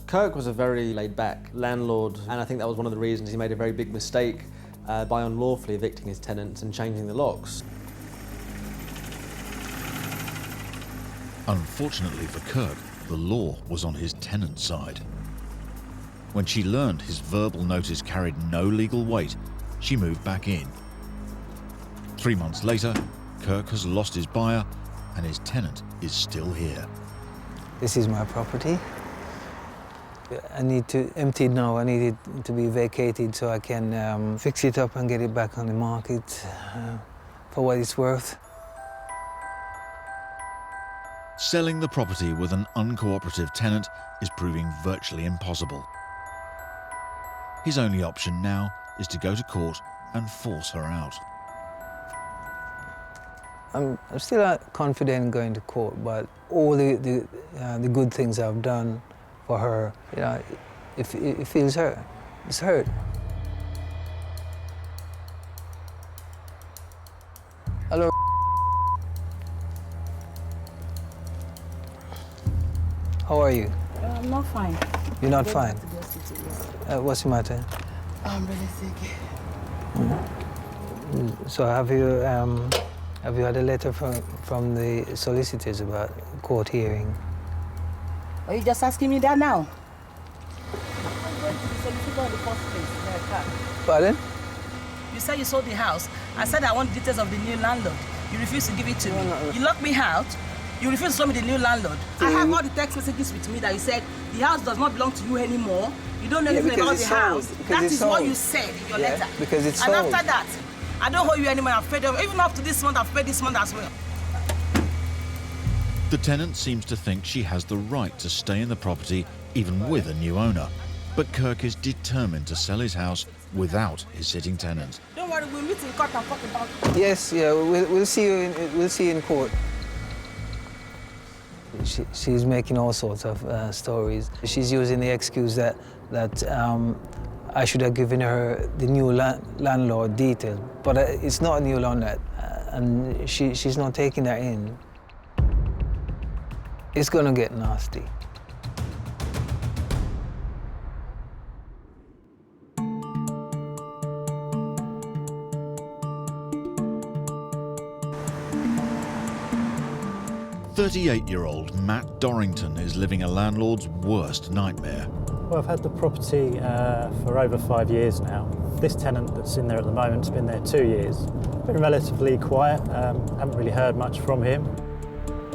Kirk was a very laid-back landlord, and I think that was one of the reasons he made a very big mistake by unlawfully evicting his tenants and changing the locks. Unfortunately for Kirk, the law was on his tenant's side. When she learned his verbal notice carried no legal weight, she moved back in. 3 months later, Kirk has lost his buyer and his tenant is still here. This is my property. I need to empty it now. I need it to be vacated so I can fix it up and get it back on the market for what it's worth. Selling the property with an uncooperative tenant is proving virtually impossible. His only option now is to go to court and force her out. I'm still not confident in going to court, but all the good things I've done for her, you know, it feels hurt. It's hurt. Hello. How are you? I'm not fine. You're not fine? What's the matter? I'm really sick. So have you had a letter from the solicitors about court hearing? Are you just asking me that now? I'm going to the give her the first place in her car. Pardon? You said you sold the house. I said I want the details of the new landlord. You refused to give it to me. You locked me out. You refused to show me the new landlord. I have all the text messages with me that you said the house does not belong to you anymore. You don't know anything about the house. That is what you said in your letter. Because it's and sold. after that, I don't owe you anymore. I've paid them. Even up to this month, I've paid this month as well. The tenant seems to think she has the right to stay in the property even with a new owner. But Kirk is determined to sell his house without his sitting tenant. Don't worry, we'll meet in court and talk about it. Yes, yeah, we'll see you in court. She's making all sorts of stories. She's using the excuse that I should have given her the new landlord details, but it's not a new landlord, and she's not taking that in. It's gonna get nasty. "38-year-old Matt Dorrington is living a landlord's worst nightmare. Well, I've had the property for over 5 years now. This tenant that's in there at the moment's been there 2 years. Been relatively quiet, haven't really heard much from him.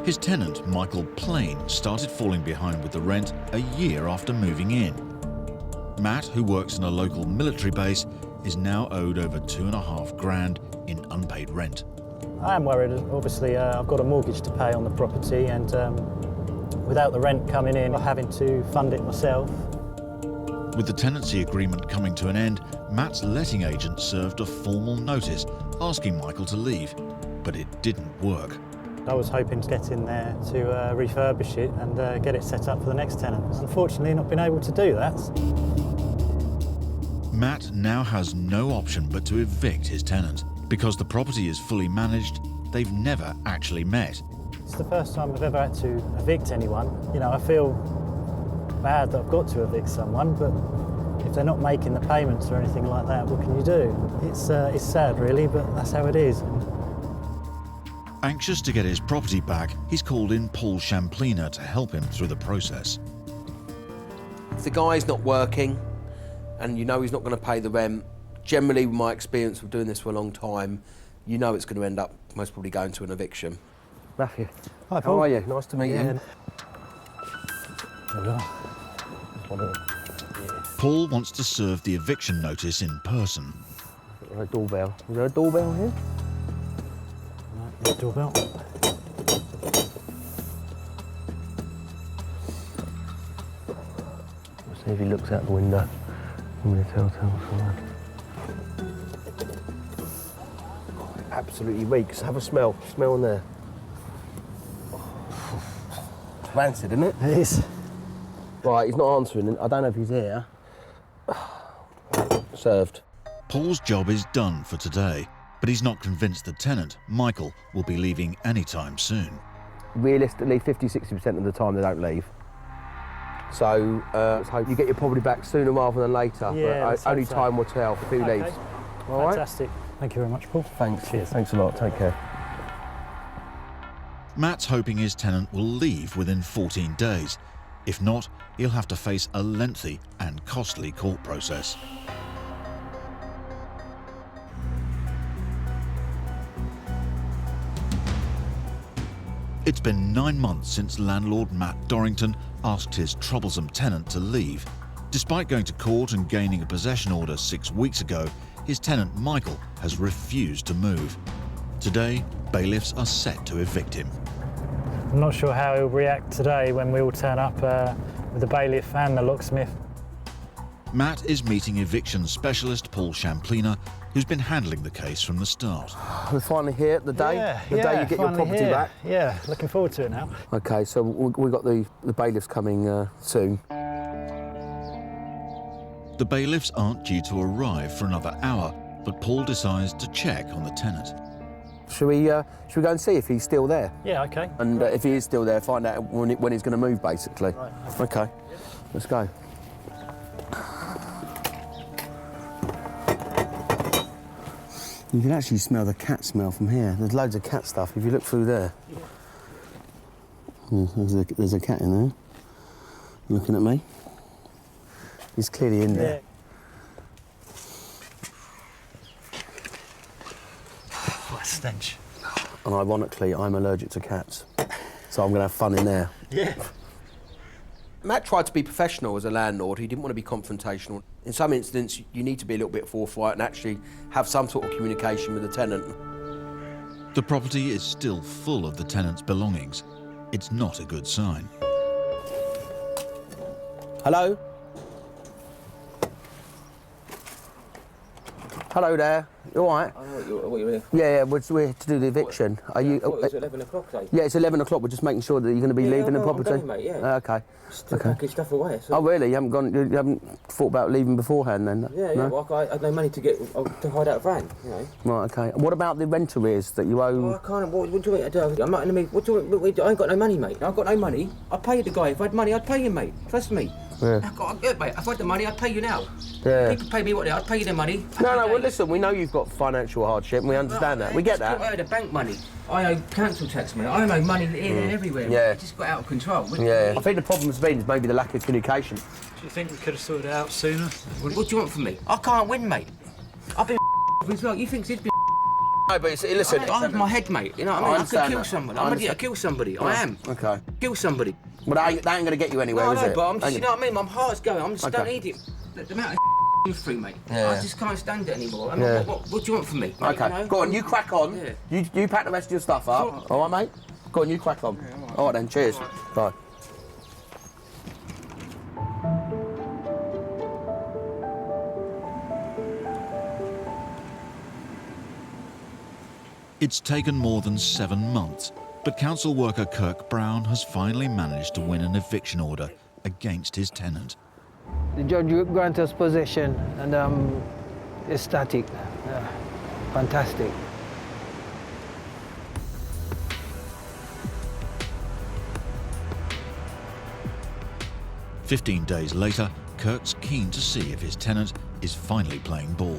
His tenant, Michael Plain, started falling behind with the rent a year after moving in. Matt, who works in a local military base, is now owed over $2.5 grand in unpaid rent. I am worried. Obviously, I've got a mortgage to pay on the property, and without the rent coming in, I'm having to fund it myself. With the tenancy agreement coming to an end, Matt's letting agent served a formal notice asking Michael to leave, but it didn't work. I was hoping to get in there to refurbish it and get it set up for the next tenant. Unfortunately, not been able to do that. Matt now has no option but to evict his tenant. Because the property is fully managed, they've never actually met. It's the first time I've ever had to evict anyone. You know, I feel bad that I've got to evict someone, but if they're not making the payments or anything like that, what can you do? It's sad, really, but that's how it is. Anxious to get his property back, he's called in Paul Shamplina to help him through the process. If the guy's not working and you know he's not going to pay the rent, generally, with my experience of doing this for a long time, you know it's going to end up most probably going to an eviction. Matthew. Hi, Paul. How are you? Nice to meet you. Paul wants to serve the eviction notice in person. Right, doorbell. Is there a doorbell here? No doorbell. Let's see if he looks out the window. I'm going to telltale sign. Absolutely reeks. Have a smell. Smell in there. Rancid, isn't it? It is. Right, he's not answering. I don't know if he's here. Served. Paul's job is done for today, but he's not convinced the tenant, Michael, will be leaving anytime soon. Realistically, 50–60% of the time they don't leave. So let's hope you get your property back sooner rather than later. Yeah, but only time will tell who leaves. All right? Fantastic. Thank you very much, Paul. Thanks. Cheers. Thanks a lot. Take care. Matt's hoping his tenant will leave within 14 days. If not, he'll have to face a lengthy and costly court process. It's been 9 months since landlord Matt Dorrington asked his troublesome tenant to leave. Despite going to court and gaining a possession order 6 weeks ago, his tenant Michael has refused to move. Today, bailiffs are set to evict him. I'm not sure how he'll react today when we all turn up with the bailiff and the locksmith. Matt is meeting eviction specialist Paul Shamplina, who's been handling the case from the start. We're finally here, the day you get your property here. back. Yeah, looking forward to it now. Okay, so we've got the bailiffs coming soon. The bailiffs aren't due to arrive for another hour, but Paul decides to check on the tenant. Should we go and see if he's still there? Yeah, okay. And if he is still there, find out when he's going to move, basically. Right. Okay, let's go. You can actually smell the cat smell from here. There's loads of cat stuff. If you look through there. There's a cat in there. Looking at me. He's clearly in there. stench. And ironically, I'm allergic to cats. So I'm going to have fun in there. Yeah. Matt tried to be professional as a landlord. He didn't want to be confrontational. In some instances, you need to be a little bit forthright and actually have some sort of communication with the tenant. The property is still full of the tenant's belongings. It's not a good sign. Hello? Hello there. You all right? What you here? Yeah, we're here to do the eviction. Are you? It's 11 o'clock, though. Yeah, it's 11 o'clock. We're just making sure that you're going to be leaving the property. I'm going, mate, yeah. Okay. Still packing stuff away. So. Oh, really? You haven't thought about leaving beforehand then? Yeah, no? Well, I had no money to hide out a van, you know. Right, okay. And what about the rent arrears that you owe? Oh, I can't. What do you want me to do? I'm not in the mood. What do you want? I ain't got no money, mate. I've got no money. I pay the guy. If I had money, I'd pay him, mate. Trust me. Yeah. Mate, if I had the money, I'd pay you now. Yeah. People pay me what they are. I'd pay you their money. No, well, listen, we know you've got financial hardship and we understand that. We get that. I owe the bank money. I owe council tax money. I owe money here and everywhere. Yeah. It just got out of control. Yeah. I think the problem's been is maybe the lack of communication. Do you think we could have sorted it out sooner? What do you want from me? I can't win, mate. I've been as well. You think he'd be? No, but listen. I have my head, mate. You know what I mean? I could kill somebody. I'm ready to kill somebody. I am. Okay. Kill somebody. But that ain't going to get you anywhere, is it? But I'm just, you know what I mean? My heart's going. I'm just don't need it. The amount of I'm through, mate. Yeah. I just can't stand it anymore. I mean, Yeah. what do you want from me? Mate, Okay, you know? go on, you crack on. Yeah. You pack the rest of your stuff up. All right, mate? Go on, you crack on. All right then, cheers. Bye. It's taken more than 7 months, but council worker Kirk Brown has finally managed to win an eviction order against his tenant. The judge granted us possession and ecstatic. Fantastic. "15 days later, Kirk's keen to see if his tenant is finally playing ball.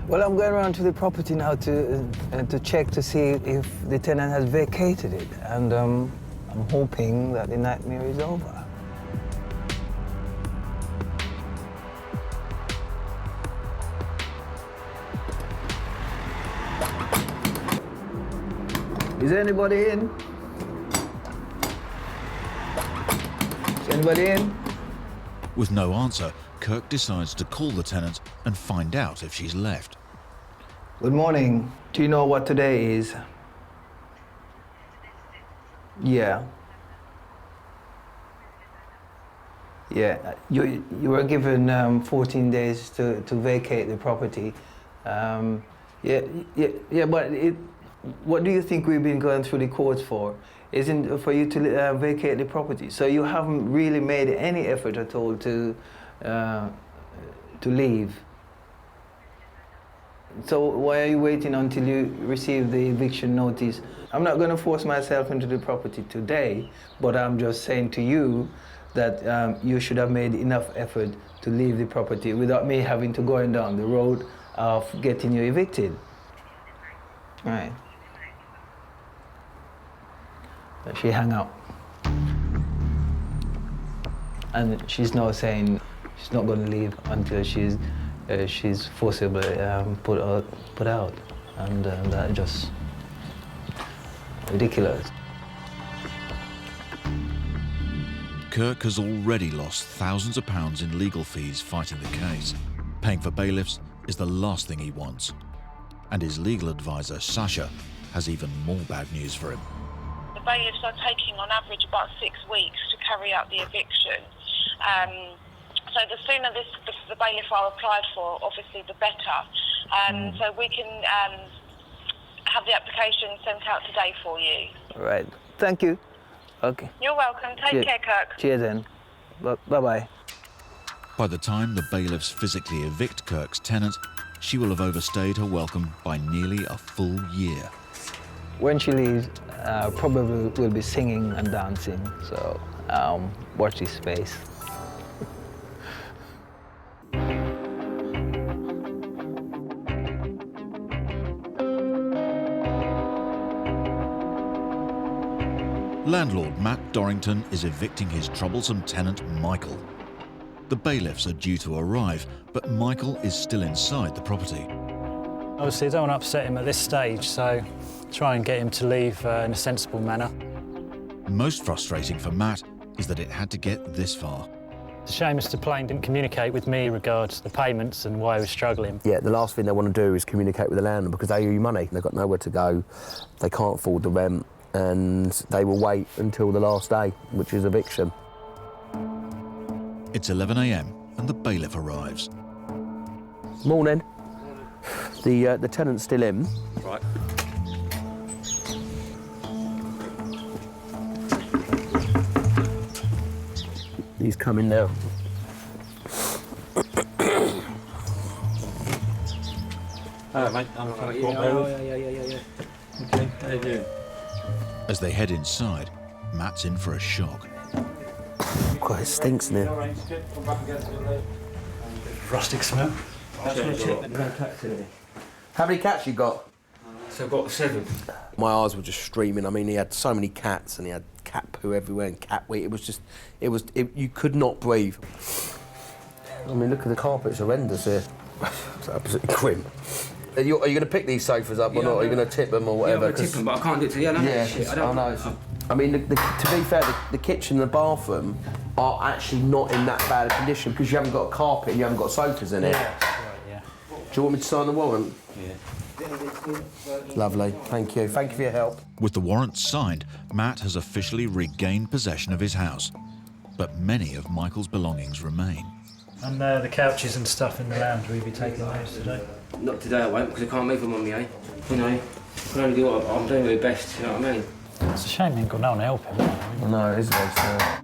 Well, I'm going around to the property now to check to see if the tenant has vacated it, and I'm hoping that the nightmare is over. Is anybody in? Is anybody in? With no answer, Kirk decides to call the tenant and find out if she's left. Good morning. Do you know what today is? Yeah. Yeah, you were given 14 days to vacate the property. Yeah, but what do you think we've been going through the courts for? Isn't for you to vacate the property. So you haven't really made any effort at all to leave. So why are you waiting until you receive the eviction notice? I'm not going to force myself into the property today, but I'm just saying to you that you should have made enough effort to leave the property without me having to go down the road of getting you evicted. All right. She hung up. And she's now saying she's not going to leave until she's forcibly put out. And that's just ridiculous. Kirk has already lost thousands of pounds in legal fees fighting the case. Paying for bailiffs is the last thing he wants. And his legal advisor, Sasha, has even more bad news for him. The bailiffs are taking on average about 6 weeks to carry out the eviction. So the sooner the bailiff are applied for, obviously the better. So we can have the application sent out today for you. All right. Thank you. Okay. You're welcome. Take care, Kirk. Cheers then. Bye-bye. By the time the bailiffs physically evict Kirk's tenant, she will have overstayed her welcome by nearly a full year. When she leaves, probably will be singing and dancing, so watch this space. Landlord Matt Dorrington is evicting his troublesome tenant, Michael. The bailiffs are due to arrive, but Michael is still inside the property. Obviously, I don't want to upset him at this stage, so try and get him to leave in a sensible manner. Most frustrating for Matt is that it had to get this far. It's a shame Mr. Plain didn't communicate with me regards the payments and why he was struggling. Yeah, the last thing they want to do is communicate with the landlord because they owe you money. They've got nowhere to go, they can't afford the rent, and they will wait until the last day, which is eviction. It's 11 a.m. and the bailiff arrives. Morning. The tenant's still in. Right. He's coming now. Hello, mate. Yeah. Okay, how you doing? As they head inside, Matt's in for a shock. God, it stinks in here. Rustic smell. How many cats you got? So I've got 7. My eyes were just streaming. I mean, he had so many cats and he had cat poo everywhere and cat wee. It was just, you could not breathe. I mean, look at the carpet, it's horrendous here. It's absolutely grim. Are you going to pick these sofas up or not? Are you going to tip them or whatever? Yeah, I'm going to tip them, but I can't do it till the end. Shit, I know. I mean, to be fair, the kitchen and the bathroom are actually not in that bad a condition because you haven't got a carpet and you haven't got sofas in it. Yeah, that's right, yeah. Do you want me to sign the warrant? Yeah. Lovely, thank you. Thank you for your help. With the warrant signed, Matt has officially regained possession of his house. But many of Michael's belongings remain. And the couches and stuff in the lounge, will you be taking those today? Not today, I won't, because I can't move them on me, eh? You know, I can only do what I'm doing my best, you know what I mean? It's a shame you ain't got no one to help him. No, it is very sad.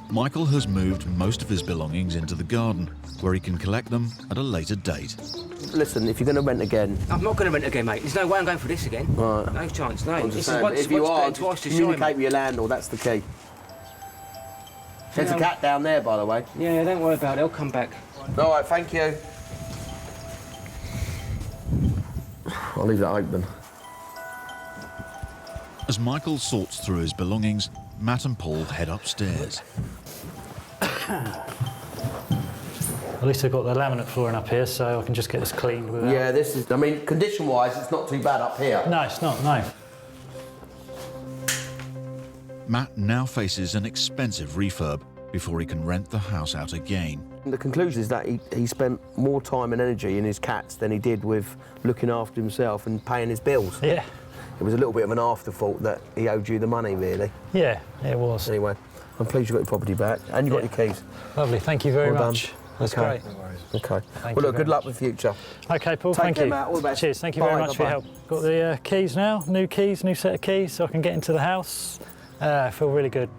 Michael has moved most of his belongings into the garden, where he can collect them at a later date. Listen, if you're going to rent again... I'm not going to rent again, mate. There's no way I'm going for this again. Right. No chance, no. This is once, if you are, communicate with your landlord, that's the key. There's a cat down there, by the way. Yeah, don't worry about it. I'll come back. All right, thank you. I'll leave that open. As Michael sorts through his belongings, Matt and Paul head upstairs. At least I've got the laminate flooring up here, so I can just get this cleaned without... Yeah, this is... I mean, condition-wise, it's not too bad up here. No, it's not, no. Matt now faces an expensive refurb before he can rent the house out again. The conclusion is that he spent more time and energy in his cats than he did with looking after himself and paying his bills. Yeah. It was a little bit of an afterthought that he owed you the money, really. Yeah, it was. Anyway, I'm pleased you got your property back and you got your keys. Lovely, thank you very Well much. done. That's Okay. great. Okay. Thank Well, you look, very good luck much. with the future. OK, Paul, Take thank care, you. Matt. All the best. Cheers, thank you Bye, very much for your bye-bye. help. Got the keys now, new keys, new set of keys, so I can get into the house. I feel really good.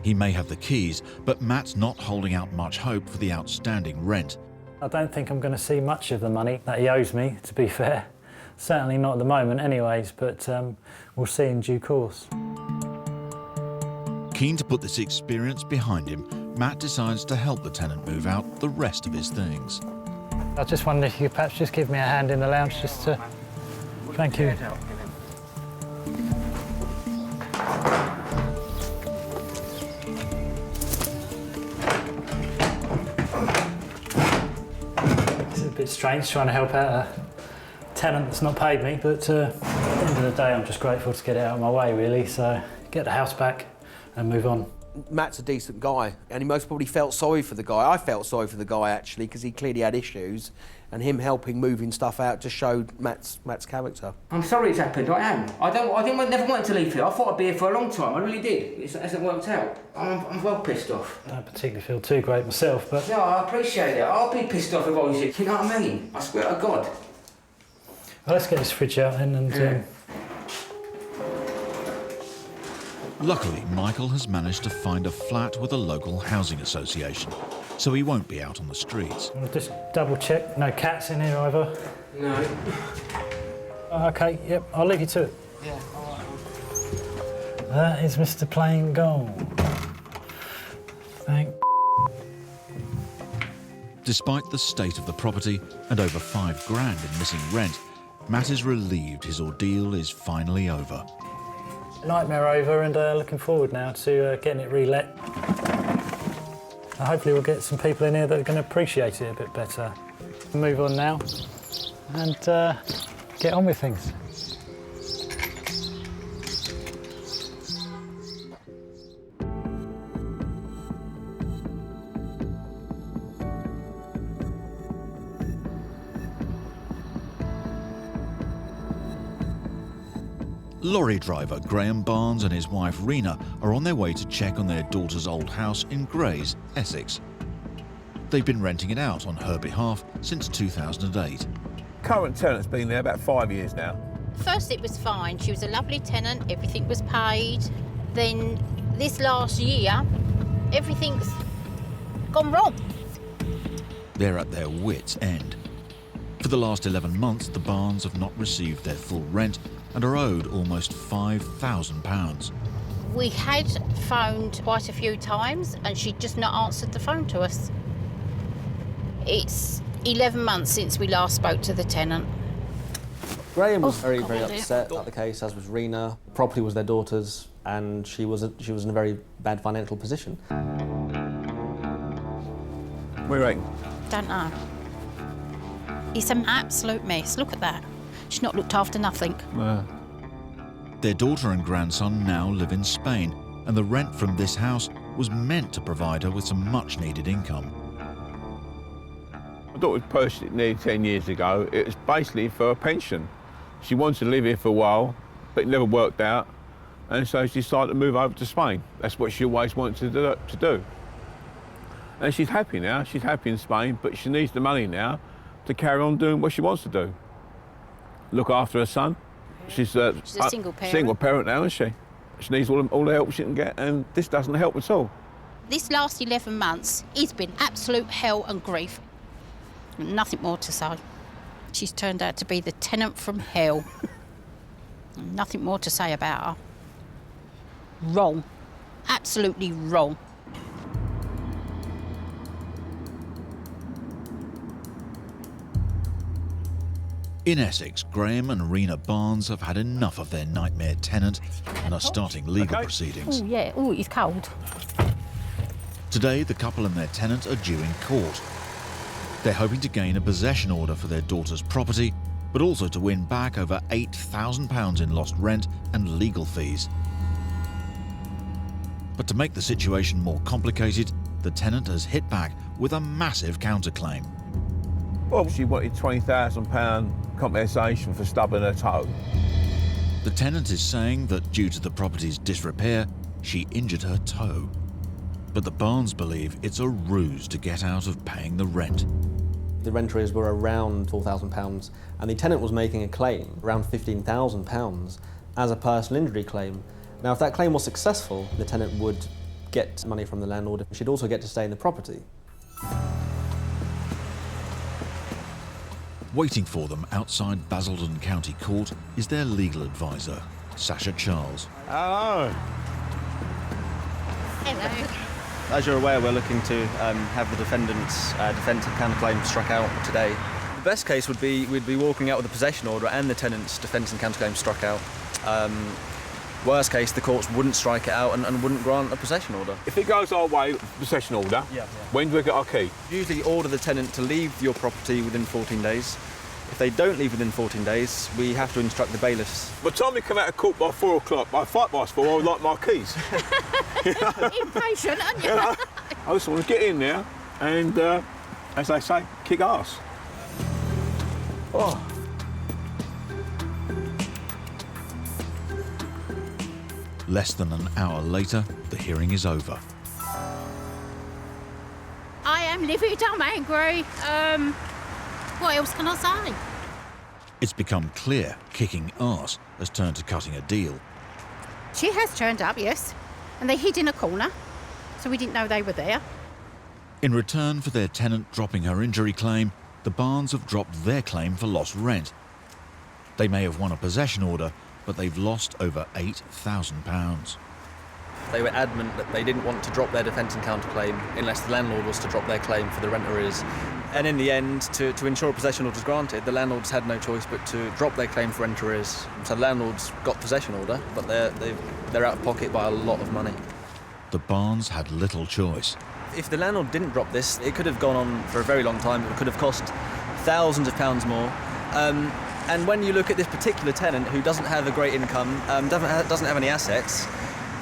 He may have the keys, but Matt's not holding out much hope for the outstanding rent. I don't think I'm going to see much of the money that he owes me, to be fair. Certainly not at the moment anyways, but we'll see in due course. Keen to put this experience behind him, Matt decides to help the tenant move out the rest of his things. I just wondered if you could perhaps just give me a hand in the lounge just to... Thank you. It's a bit strange trying to help out a tenant that's not paid me, but at the end of the day I'm just grateful to get it out of my way really, so get the house back and move on. Matt's a decent guy, and he most probably felt sorry for the guy. I felt sorry for the guy, actually, because he clearly had issues, and him helping moving stuff out just showed Matt's character. I'm sorry it's happened, I am. I never wanted to leave here. I thought I'd be here for a long time, I really did. It hasn't worked out. I'm well pissed off. I don't particularly feel too great myself, but... No, I appreciate it. I'll be pissed off if I was you, you know what I mean? I swear to God. Well, let's get this fridge out then and... Luckily, Michael has managed to find a flat with a local housing association, so he won't be out on the streets. I'll just double check, no cats in here either. No. OK, yep, I'll leave you to it. Yeah, all right. That is Mr. Plain Gold. Thank... Despite the state of the property and over $5 grand in missing rent, Matt is relieved his ordeal is finally over. Nightmare over and looking forward now to getting it relet. Hopefully we'll get some people in here that are going to appreciate it a bit better. Move on now and get on with things. Lorry driver Graham Barnes and his wife Rena are on their way to check on their daughter's old house in Grays, Essex. They've been renting it out on her behalf since 2008. Current tenant's been there about 5 years now. First it was fine, she was a lovely tenant, everything was paid. Then this last year, everything's gone wrong. They're at their wits' end. For the last 11 months, the Barnes have not received their full rent and are owed almost £5,000. We had phoned quite a few times and she'd just not answered the phone to us. It's 11 months since we last spoke to the tenant. Graham was very upset about the case, as was Rena. Property was their daughter's, and she was in a very bad financial position. What do you reckon? Don't know. It's an absolute mess. Look at that. She's not looked after nothing. Their daughter and grandson now live in Spain, and the rent from this house was meant to provide her with some much-needed income. My daughter purchased it nearly 10 years ago. It was basically for a pension. She wanted to live here for a while, but it never worked out, and so she decided to move over to Spain. That's what she always wanted to do. And she's happy now. She's happy in Spain, but she needs the money now to carry on doing what she wants to do. Look after her son. She's a single parent. Single parent now, isn't she? She needs all the help she can get, and this doesn't help at all. This last 11 months, it's been absolute hell and grief. Nothing more to say. She's turned out to be the tenant from hell. Nothing more to say about her. Wrong. Absolutely wrong. In Essex, Graham and Rena Barnes have had enough of their nightmare tenant and are starting legal proceedings. Oh, yeah. Oh, it's cold. Today, the couple and their tenant are due in court. They're hoping to gain a possession order for their daughter's property, but also to win back over £8,000 in lost rent and legal fees. But to make the situation more complicated, the tenant has hit back with a massive counterclaim. Well, she wanted £20,000 compensation for stubbing her toe. The tenant is saying that due to the property's disrepair, she injured her toe. But the Barnes believe it's a ruse to get out of paying the rent. The rent arrears were around £4,000, and the tenant was making a claim, around £15,000, as a personal injury claim. Now, if that claim was successful, the tenant would get money from the landlord. She'd also get to stay in the property. Waiting for them outside Basildon County Court is their legal advisor, Sasha Charles. Hello. Hello. As you're aware, we're looking to have the defendant's defence and counterclaim struck out today. The best case would be we'd be walking out with a possession order and the tenant's defence and counterclaim struck out. Worst case, the courts wouldn't strike it out and wouldn't grant a possession order. If it goes our way, possession order, when do we get our key? Usually order the tenant to leave your property within 14 days. If they don't leave within 14 days, we have to instruct the bailiffs. By the time we come out of court by 4 o'clock, by 4, I would like my keys. Impatient, aren't you? You know, I just want to get in there and, as they say, kick ass. Oh. Less than an hour later, the hearing is over. I am livid, I'm angry. What else can I say? It's become clear kicking arse has turned to cutting a deal. She has turned up, yes. And they hid in a corner, so we didn't know they were there. In return for their tenant dropping her injury claim, the Barnes have dropped their claim for lost rent. They may have won a possession order, but they've lost over £8,000. They were adamant that they didn't want to drop their defence and counterclaim unless the landlord was to drop their claim for the rent arrears. And in the end, to ensure a possession order was granted, the landlords had no choice but to drop their claim for rent arrears. So the landlords got possession order, but they're out of pocket by a lot of money. The Barnes had little choice. If the landlord didn't drop this, it could have gone on for a very long time. It could have cost thousands of pounds more. And when you look at this particular tenant who doesn't have a great income, doesn't have any assets,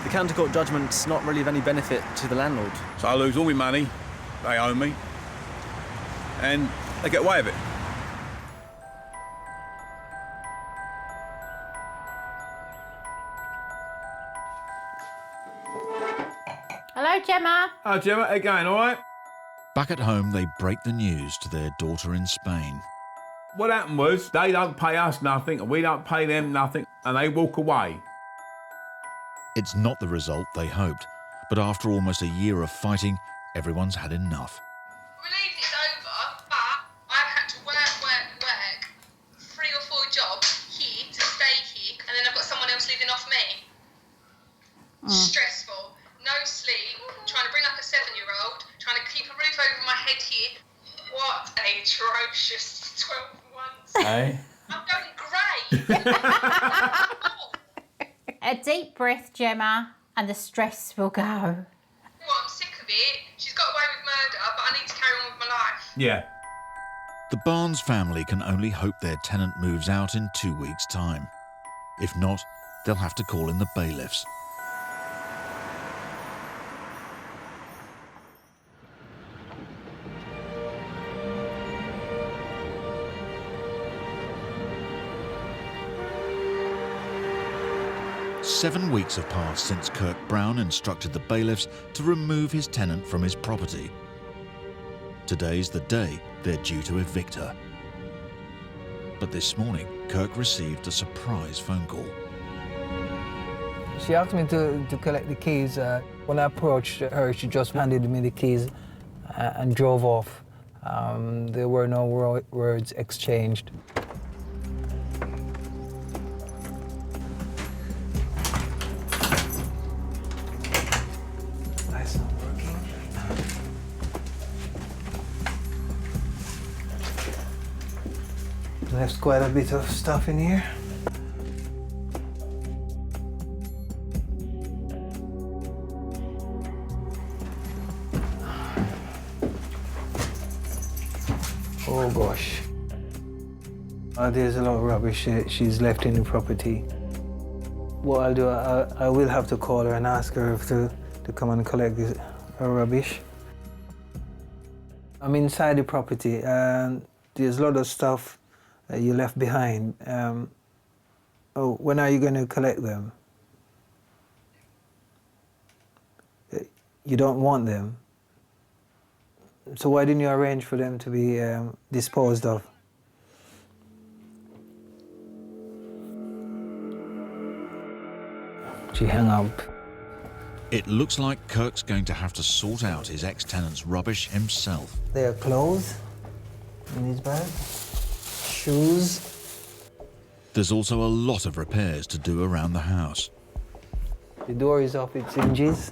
the county court judgment's not really of any benefit to the landlord. So I lose all my money, they owe me, and they get away with it. Hello, Gemma. Oh, Gemma, how you going, all right? Back at home, they break the news to their daughter in Spain. What happened was, they don't pay us nothing, and we don't pay them nothing, and they walk away. It's not the result they hoped, but after almost a year of fighting, everyone's had enough. Relieved it's over, but I've had to work 3 or 4 jobs here to stay here, and then I've got someone else living off me. Stressful, no sleep, trying to bring up a 7-year-old, trying to keep a roof over my head here. What a atrocious 12 months. Hey. I'm going grey. A deep breath, Gemma, and the stress will go. Well, I'm sick of it. She's got away with murder, but I need to carry on with my life. Yeah. The Barnes family can only hope their tenant moves out in 2 weeks' time. If not, they'll have to call in the bailiffs. Seven weeks have passed since Kirk Brown instructed the bailiffs to remove his tenant from his property. Today's the day they're due to evict her. But this morning, Kirk received a surprise phone call. She asked me to collect the keys. When I approached her, she just handed me the keys and drove off. There were no words exchanged. That's not working. Left quite a bit of stuff in here. Oh gosh. There's a lot of rubbish she's left in the property. What I'll do, I will have to call her and ask her to come and collect her rubbish. I'm inside the property and there's a lot of stuff you left behind. When are you going to collect them? You don't want them? So why didn't you arrange for them to be disposed of? She hung up. It looks like Kirk's going to have to sort out his ex-tenant's rubbish himself. There are clothes in his bag, shoes. There's also a lot of repairs to do around the house. The door is off its hinges.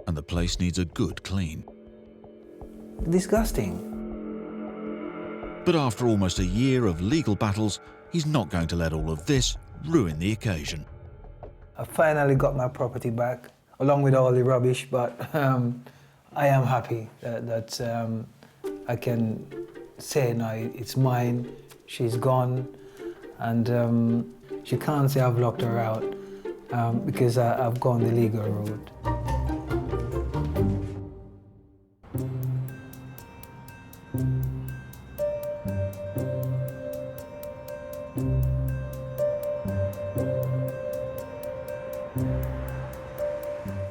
And the place needs a good clean. Disgusting. But after almost a year of legal battles, he's not going to let all of this ruin the occasion. I finally got my property back, along with all the rubbish, but I am happy that I can say now it's mine, she's gone, and she can't say I've locked her out because I've gone the legal route.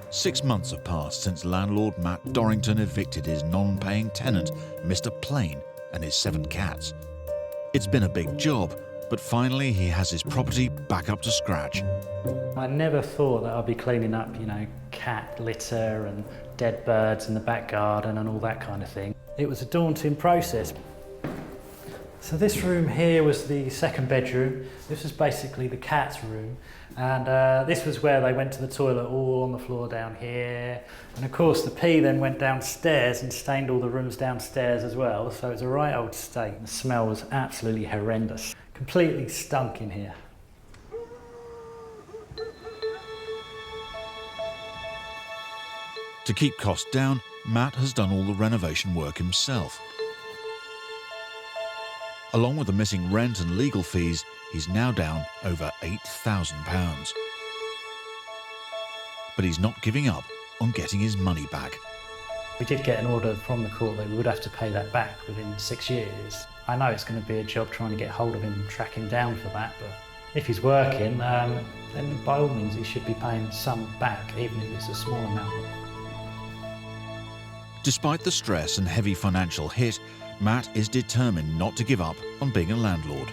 Six months have passed since landlord Matt Dorrington evicted his non-paying tenant, Mr. Plain, and his 7 cats. It's been a big job, but finally he has his property back up to scratch. I never thought that I'd be cleaning up, cat litter and dead birds in the back garden and all that kind of thing. It was a daunting process. So this room here was the second bedroom. This was basically the cat's room. And this was where they went to the toilet, all on the floor down here. And of course the pee then went downstairs and stained all the rooms downstairs as well. So it was a right old state. The smell was absolutely horrendous. Completely stunk in here. To keep costs down, Matt has done all the renovation work himself. Along with the missing rent and legal fees, he's now down over £8,000. But he's not giving up on getting his money back. We did get an order from the court that we would have to pay that back within 6 years. I know it's going to be a job trying to get hold of him, track him down for that, but if he's working, then by all means he should be paying some back, even if it's a small amount. Despite the stress and heavy financial hit, Matt is determined not to give up on being a landlord.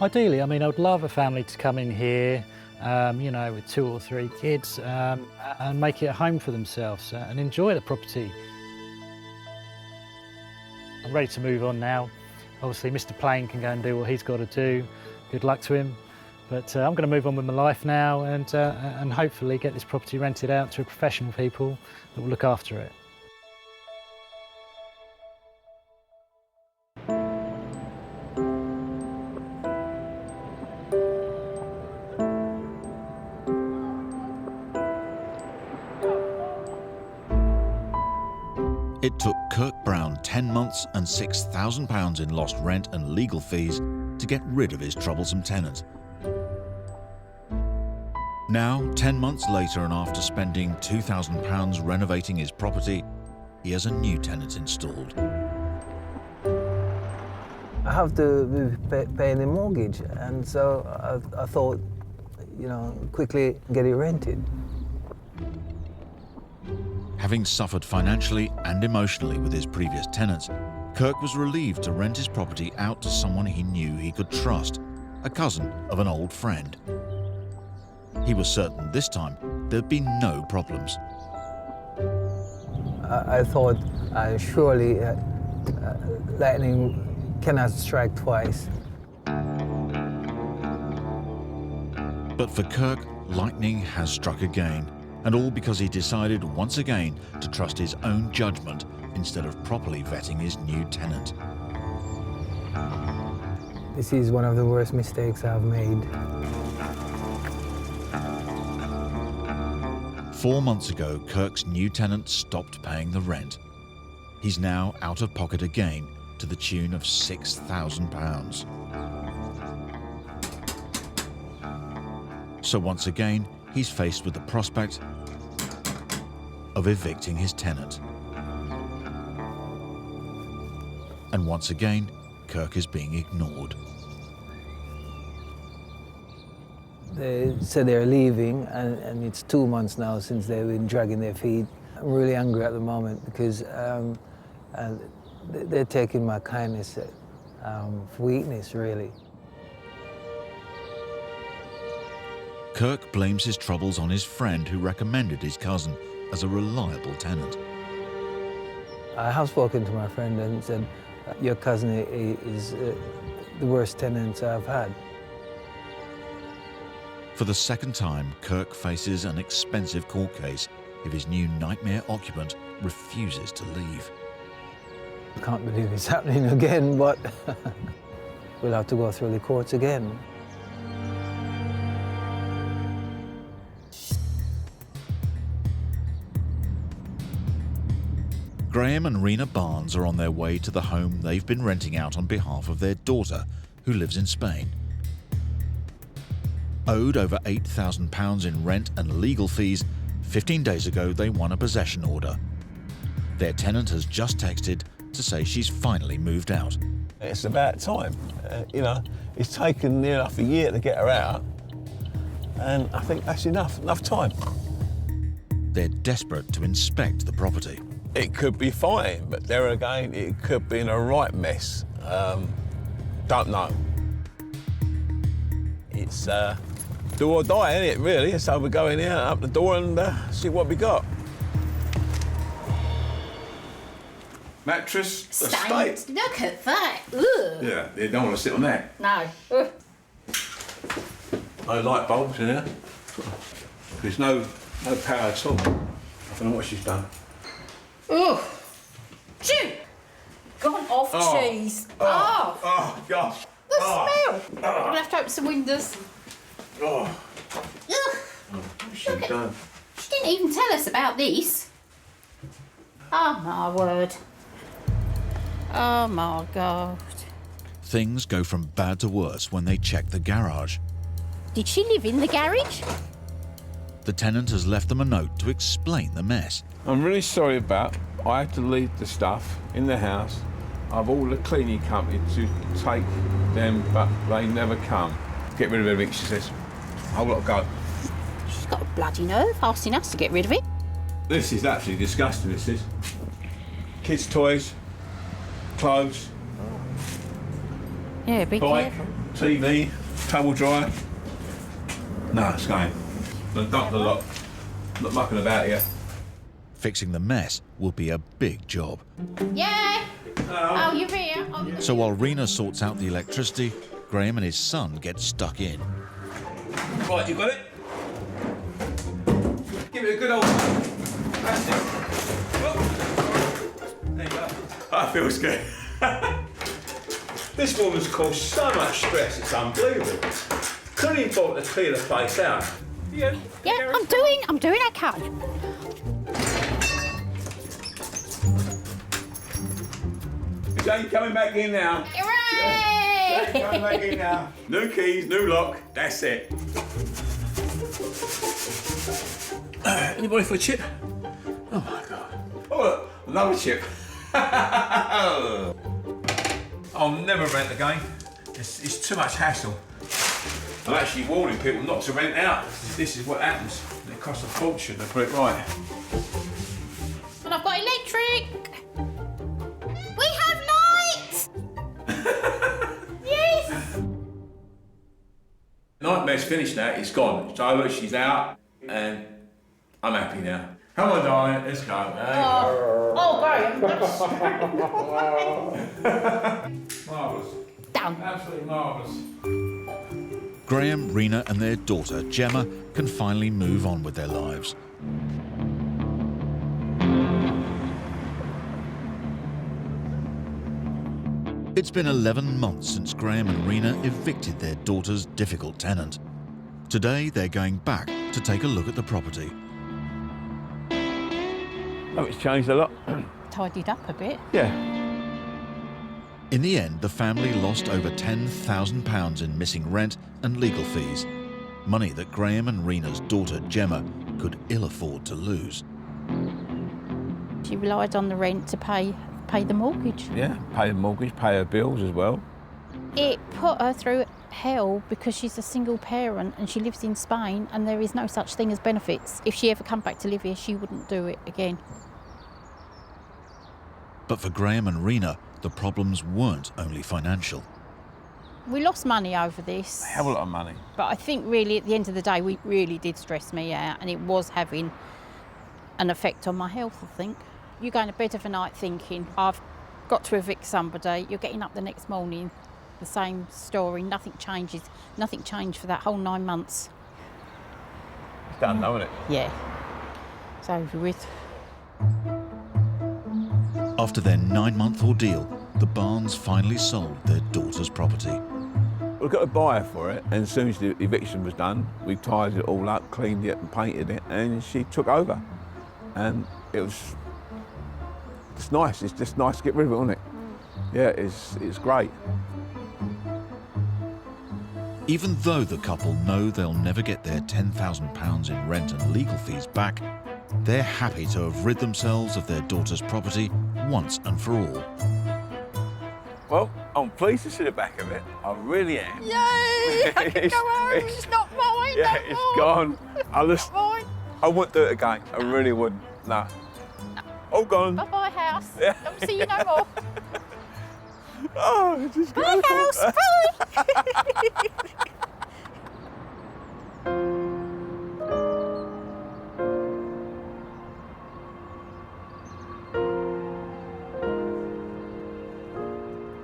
Ideally, I mean, I would love a family to come in here, you know, with 2 or 3 kids, and make it a home for themselves and enjoy the property. I'm ready to move on now. Obviously, Mr. Plain can go and do what he's got to do. Good luck to him. But I'm going to move on with my life now and hopefully get this property rented out to professional people that will look after it. It took Kirk Brown 10 months and £6,000 in lost rent and legal fees to get rid of his troublesome tenant. Now, 10 months later, and after spending £2,000 renovating his property, he has a new tenant installed. I have to be paying the mortgage, and so I thought, you know, quickly get it rented. Having suffered financially and emotionally with his previous tenants, Kirk was relieved to rent his property out to someone he knew he could trust, a cousin of an old friend. He was certain this time there'd be no problems. I thought, surely lightning cannot strike twice. But for Kirk, lightning has struck again, and all because he decided once again to trust his own judgment instead of properly vetting his new tenant. This is one of the worst mistakes I've made. 4 months ago, Kirk's new tenant stopped paying the rent. He's now out of pocket again to the tune of £6,000. So once again, he's faced with the prospect of evicting his tenant. And once again, Kirk is being ignored. They said they're leaving, and it's 2 months now since they've been dragging their feet. I'm really angry at the moment because they're taking my kindness for weakness, really. Kirk blames his troubles on his friend who recommended his cousin as a reliable tenant. I have spoken to my friend and said, your cousin is the worst tenant I've had. For the second time, Kirk faces an expensive court case if his new nightmare occupant refuses to leave. I can't believe it's happening again, but we'll have to go through the courts again. Graham and Rena Barnes are on their way to the home they've been renting out on behalf of their daughter, who lives in Spain. Owed over £8,000 in rent and legal fees, 15 days ago they won a possession order. Their tenant has just texted to say she's finally moved out. It's about time. You know, it's taken near enough a year to get her out, and I think that's enough time. They're desperate to inspect the property. It could be fine, but there again, it could be in a right mess. Don't know. It's do or die, isn't it, really? So we go in here, up the door and see what we got. Mattress, Stained. Look at that. Ugh. Yeah, you don't want to sit on that. No. Ugh. No light bulbs in here. There's no power at all. I don't know what she's done. Ugh. Chew. Gone off cheese. Oh, gosh. The smell. We'll have to open some windows. Oh. Ugh. What's she done? She didn't even tell us about this. Oh, my word. Oh, my God. Things go from bad to worse when they check the garage. Did she live in the garage? The tenant has left them a note to explain the mess. I'm really sorry about I had to leave the stuff in the house. I've ordered a cleaning company to take them, but they never come. Get rid of everything, she says. I've got to go. She's got a bloody nerve asking us to get rid of it. This is absolutely disgusting, this is. Kids' toys, clothes, Yeah, be bike, careful. TV, tumble dryer. No, it's going. I've dumped a lot. Not mucking about here. Fixing the mess will be a big job. Yeah. Oh, you're here. Oh, So while Rena sorts out the electricity, Graham and his son get stuck in. Right, you got it? Give it a good old... That's it. Whoop. There you go. I feel scared. This woman's caused so much stress, it's unbelievable. Couldn't even bother to clear the place out. yeah, I'm doing okay. Jane coming back in now. Hooray! Jane coming back in now. New keys, new lock, that's it. Anybody for a chip? Oh my God. Oh, look, another chip. I'll never rent again. It's too much hassle. I'm actually warning people not to rent out. This is what happens. It costs a fortune to put it right. And I've got electric. We have lights. Yes. Nightmare's finished now, it's gone. It's over, she's out, and I'm happy now. Come on, darling, let's go. Oh, Graham. Marvellous. Down. Absolutely marvellous. Graham, Rena and their daughter, Gemma, can finally move on with their lives. It's been 11 months since Graham and Rena evicted their daughter's difficult tenant. Today, they're going back to take a look at the property. Oh, it's changed a lot. Tidied up a bit. Yeah. In the end, the family lost over £10,000 in missing rent and legal fees, money that Graham and Rena's daughter Gemma could ill afford to lose. She relied on the rent to pay the mortgage. Yeah, pay the mortgage, pay her bills as well. It put her through hell because she's a single parent and she lives in Spain and there is no such thing as benefits. If she ever come back to live here, she wouldn't do it again. But for Graham and Rena, the problems weren't only financial. We lost money over this. A hell of a lot of money. But I think really at the end of the day, it really did stress me out and it was having an effect on my health, I think. You go to bed of a night thinking, I've got to evict somebody. You're getting up the next morning, the same story, nothing changes. Nothing changed for that whole 9 months. It's done though, isn't it? Yeah, it's over with. After their 9-month ordeal, the Barnes finally sold their daughter's property. We got a buyer for it, and as soon as the eviction was done, we tied it all up, cleaned it and painted it, and she took over. And it's nice, it's just nice to get rid of it, isn't it? Yeah, it's great. Even though the couple know they'll never get their £10,000 in rent and legal fees back, they're happy to have rid themselves of their daughter's property once and for all. Well, I'm pleased to see the back of it. I really am. Yay! I can go home. It's not mine. Yeah, no it's more. gone. Not mine. I wouldn't do it again. I really wouldn't. No. All gone. Bye-bye, house. Yeah. Don't see you no more. Oh, it's just Bye, house. Bye.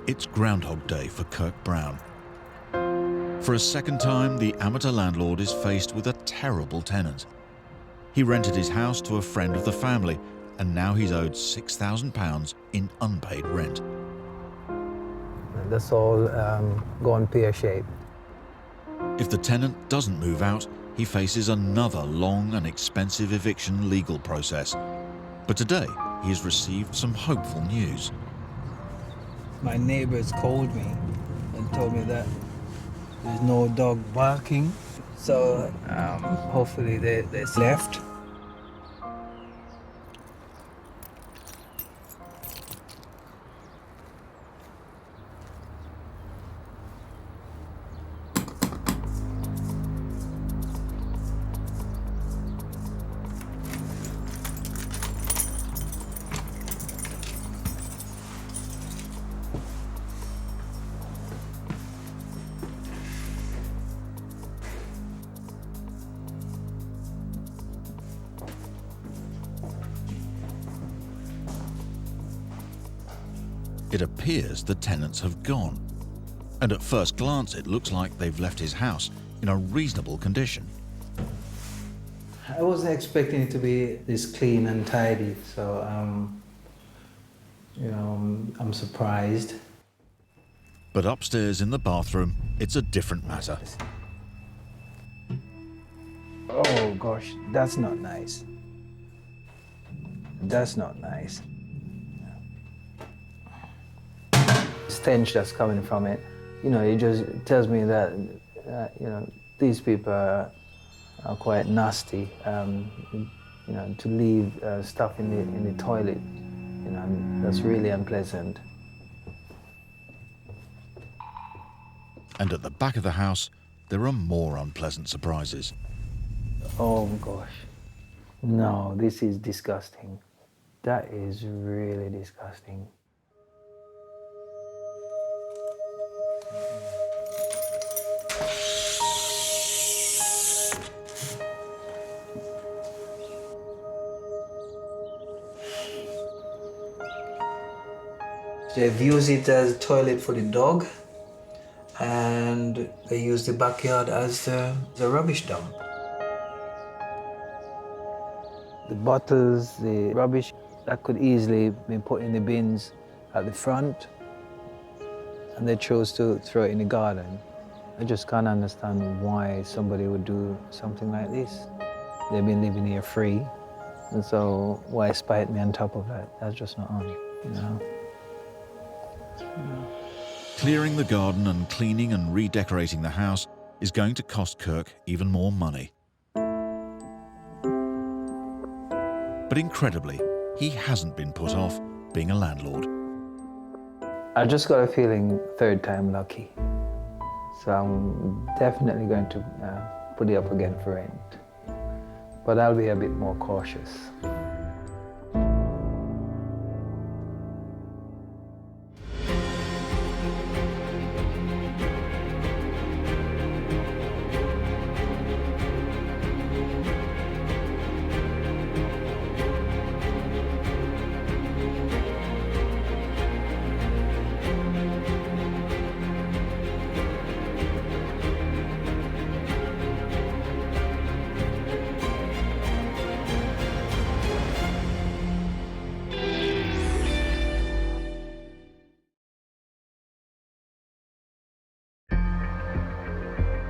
It's Groundhog Day for Kirk Brown. For a second time, the amateur landlord is faced with a terrible tenant. He rented his house to a friend of the family, and now he's owed £6,000 in unpaid rent. That's all gone pear-shaped. If the tenant doesn't move out, he faces another long and expensive eviction legal process. But today, he's received some hopeful news. My neighbors called me and told me that there's no dog barking, so hopefully they left. It appears the tenants have gone, and at first glance it looks like they've left his house in a reasonable condition. I wasn't expecting it to be this clean and tidy, so I'm surprised. But upstairs in the bathroom, it's a different matter. Oh gosh, that's not nice. That's not nice. Stench that's coming from it, it just tells me that, these people are quite nasty. To leave stuff in the toilet, that's really unpleasant. And at the back of the house, there are more unpleasant surprises. Oh gosh, no, this is disgusting. That is really disgusting. They've used it as a toilet for the dog, and they use the backyard as the rubbish dump. The bottles, the rubbish, that could easily be put in the bins at the front, and they chose to throw it in the garden. I just can't understand why somebody would do something like this. They've been living here free, and so why spite me on top of that? That's just not on, Clearing the garden and cleaning and redecorating the house is going to cost Kirk even more money. But incredibly, he hasn't been put off being a landlord. I just got a feeling third time lucky. So I'm definitely going to put it up again for rent. But I'll be a bit more cautious.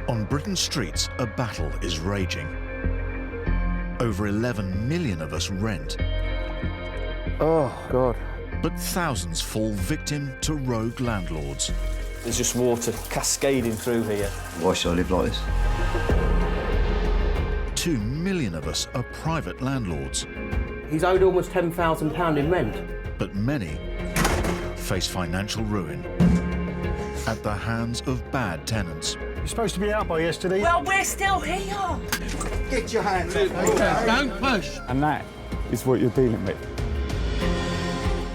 On Britain's streets, a battle is raging. Over 11 million of us rent. Oh, God. But thousands fall victim to rogue landlords. There's just water cascading through here. Why should I live like this? 2 million of us are private landlords. He's owed almost £10,000 in rent. But many face financial ruin at the hands of bad tenants. You're supposed to be out by yesterday. Well, we're still here. Get your hands up. Don't push. And that is what you're dealing with.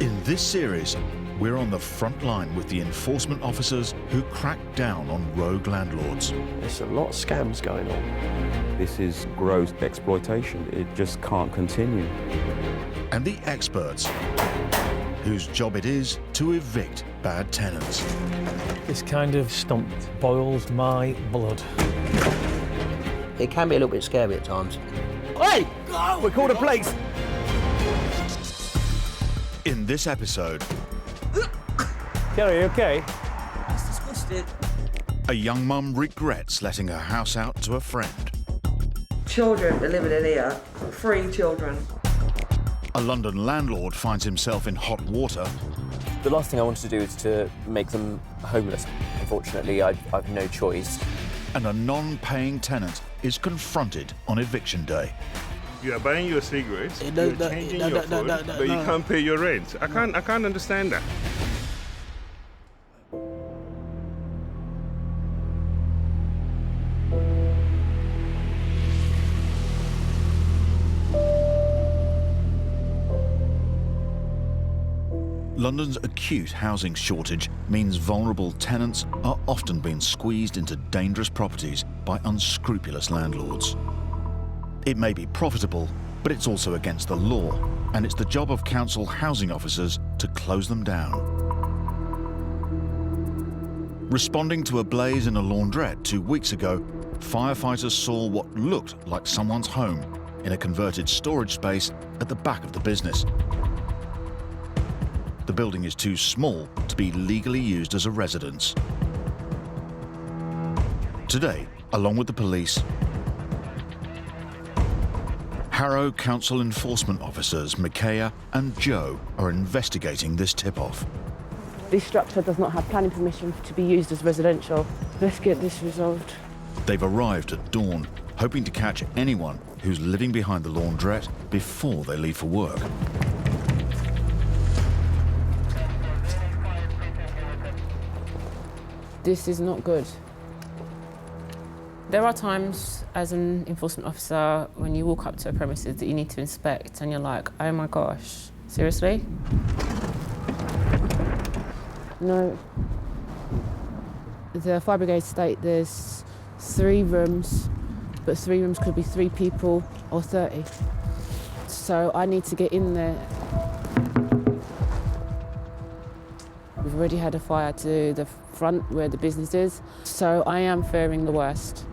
In this series, we're on the front line with the enforcement officers who crack down on rogue landlords. There's a lot of scams going on. This is gross exploitation. It just can't continue. And the experts whose job it is to evict bad tenants. This kind of stump boils my blood. It can be a little bit scary at times. Hey! We called the police! In this episode, Kelly, you okay? It's disgusting. a young mum regrets letting her house out to a friend. Children are living in here, 3 children. A London landlord finds himself in hot water. The last thing I wanted to do is to make them homeless. Unfortunately, I've no choice. And a non-paying tenant is confronted on eviction day. You are buying your cigarettes, you're changing your food, but you can't pay your rent. I can't understand that. London's acute housing shortage means vulnerable tenants are often being squeezed into dangerous properties by unscrupulous landlords. It may be profitable, but it's also against the law, and it's the job of council housing officers to close them down. Responding to a blaze in a laundrette 2 weeks ago, firefighters saw what looked like someone's home in a converted storage space at the back of the business. The building is too small to be legally used as a residence. Today, along with the police, Harrow Council enforcement officers Micaiah and Joe are investigating this tip-off. This structure does not have planning permission to be used as residential. Let's get this resolved. They've arrived at dawn, hoping to catch anyone who's living behind the laundrette before they leave for work. This is not good. There are times as an enforcement officer when you walk up to a premises that you need to inspect and you're like, oh my gosh, seriously? No. The fire brigade state there's 3 rooms, but 3 rooms could be 3 people or 30. So I need to get in there. We've already had a fire to the front where the business is, so I am fearing the worst.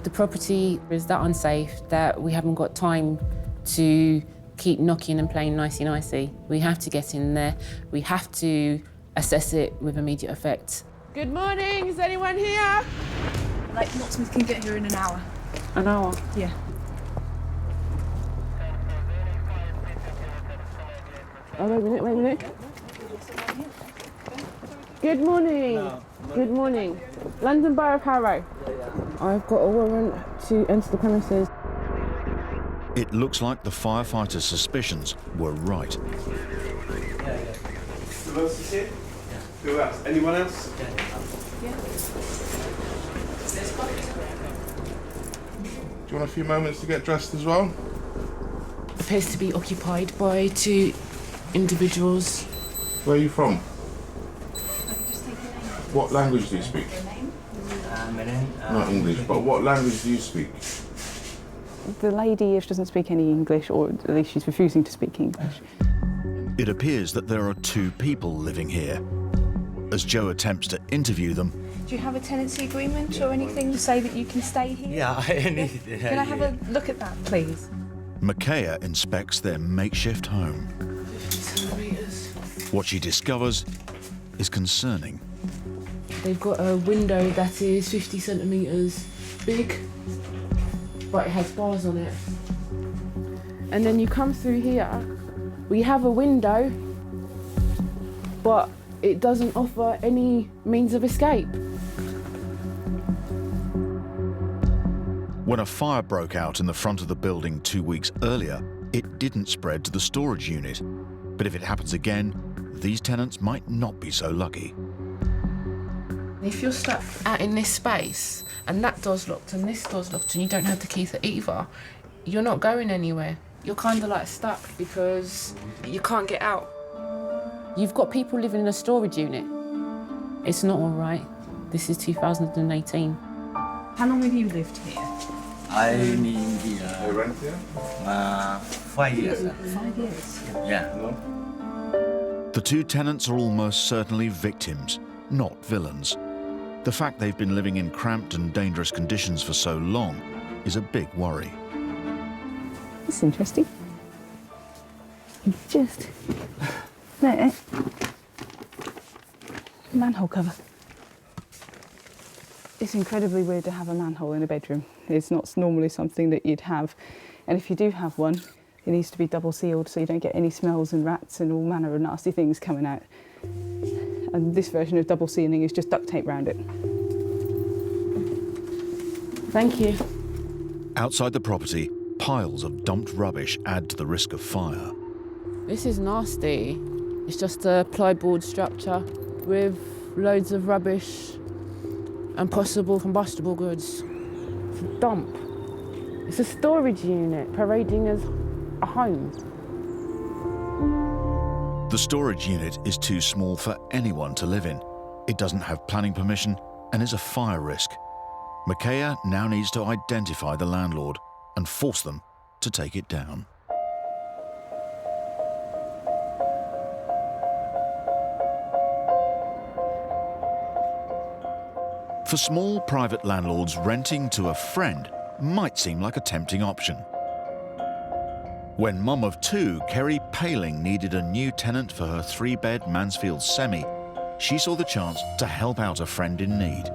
The property is that unsafe that we haven't got time to keep knocking and playing nicey-nicey. We have to get in there. We have to assess it with immediate effect. Good morning, is anyone here? Like, locksmith can get here in an hour. An hour? Yeah. Oh, wait a minute. Good morning. No. Good morning. London Borough of Harrow. I've got a warrant to enter the premises. It looks like the firefighters' suspicions were right. Who else is here? Who else? Anyone else? Yeah. Do you want a few moments to get dressed as well? Appears to be occupied by 2 individuals. Where are you from? What language do you speak? Not English, but what language do you speak? The lady doesn't speak any English, or at least she's refusing to speak English. It appears that there are 2 people living here. As Joe attempts to interview them, Do you have a tenancy agreement or anything to say that you can stay here? Yeah, I need it. Can I have a look at that, please? Micaiah inspects their makeshift home. 50 centimetres. What she discovers is concerning. They've got a window that is 50 centimetres big, but it has bars on it. And then you come through here, we have a window, but it doesn't offer any means of escape. When a fire broke out in the front of the building 2 weeks earlier, it didn't spread to the storage unit. But if it happens again, these tenants might not be so lucky. If you're stuck out in this space and that door's locked and this door's locked and you don't have the key to either, you're not going anywhere. You're kind of like stuck because you can't get out. You've got people living in a storage unit. It's not all right. This is 2018. How long have you lived here? I live here. I rent here? 5 years. 5 years? Yeah. The 2 tenants are almost certainly victims, not villains. The fact they've been living in cramped and dangerous conditions for so long is a big worry. It's interesting. Just there. Manhole cover. It's incredibly weird to have a manhole in a bedroom. It's not normally something that you'd have. And if you do have one, It needs to be double sealed so you don't get any smells and rats and all manner of nasty things coming out. And this version of double sealing is just duct tape around it. Thank you. Outside the property, piles of dumped rubbish add to the risk of fire. This is nasty. It's just a plyboard structure with loads of rubbish and possible combustible goods. It's a dump. It's a storage unit parading as a home. The storage unit is too small for anyone to live in. It doesn't have planning permission and is a fire risk. Micaiah now needs to identify the landlord and force them to take it down. For small private landlords, renting to a friend might seem like a tempting option. When mum of two, Kerry Paling, needed a new tenant for her 3-bed Mansfield semi, she saw the chance to help out a friend in need.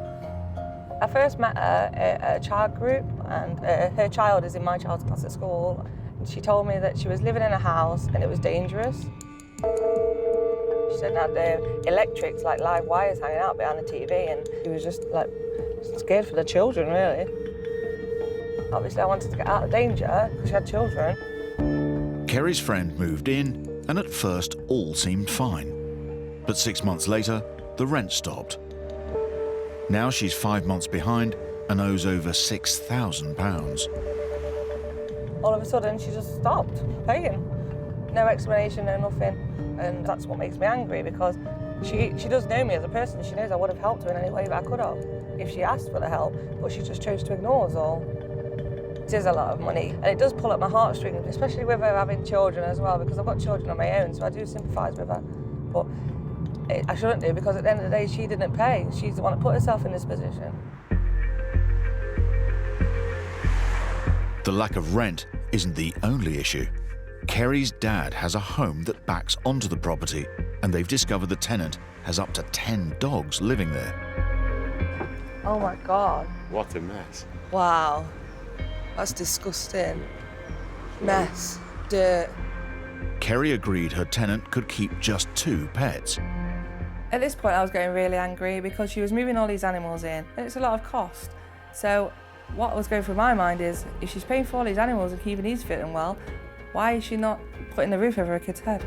I first met her at a child group, and her child is in my child's class at school. And she told me that she was living in a house and it was dangerous. She said it had the electrics, like live wires hanging out behind the TV, and she was just like scared for the children, really. Obviously, I wanted to get out of danger because she had children. Kerry's friend moved in, and at first all seemed fine. But 6 months later, the rent stopped. Now she's 5 months behind and owes over £6,000. All of a sudden, she just stopped paying. No explanation, no nothing. And that's what makes me angry, because she does know me as a person. She knows I would have helped her in any way that I could have if she asked for the help, but she just chose to ignore us all. It is a lot of money, and it does pull at my heartstrings, especially with her having children as well, because I've got children of my own, so I do sympathise with her. But I shouldn't do, because at the end of the day, she didn't pay. She's the one that put herself in this position. The lack of rent isn't the only issue. Kerry's dad has a home that backs onto the property, and they've discovered the tenant has up to 10 dogs living there. Oh my God. What a mess. Wow. That's disgusting. Mess. Dirt. Kerry agreed her tenant could keep just 2 pets. At this point, I was getting really angry because she was moving all these animals in, and it's a lot of cost. So what was going through my mind is, if she's paying for all these animals and keeping these fit and well, why is she not putting the roof over her kid's head?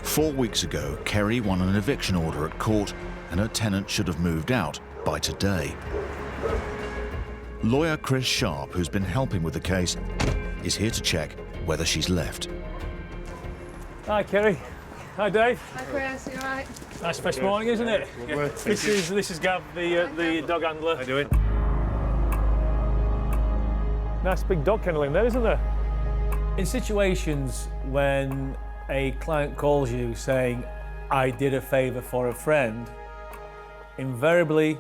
4 weeks ago, Kerry won an eviction order at court, and her tenant should have moved out by today. Lawyer Chris Sharp, who's been helping with the case, is here to check whether she's left. Hi, Kerry. Hi, Dave. Hi, Chris. You all right? Nice fresh morning, isn't it? Yeah. This is Gav, the dog handler. How you doing? Nice big dog kennel in there, isn't there? In situations when a client calls you saying, I did a favour for a friend, invariably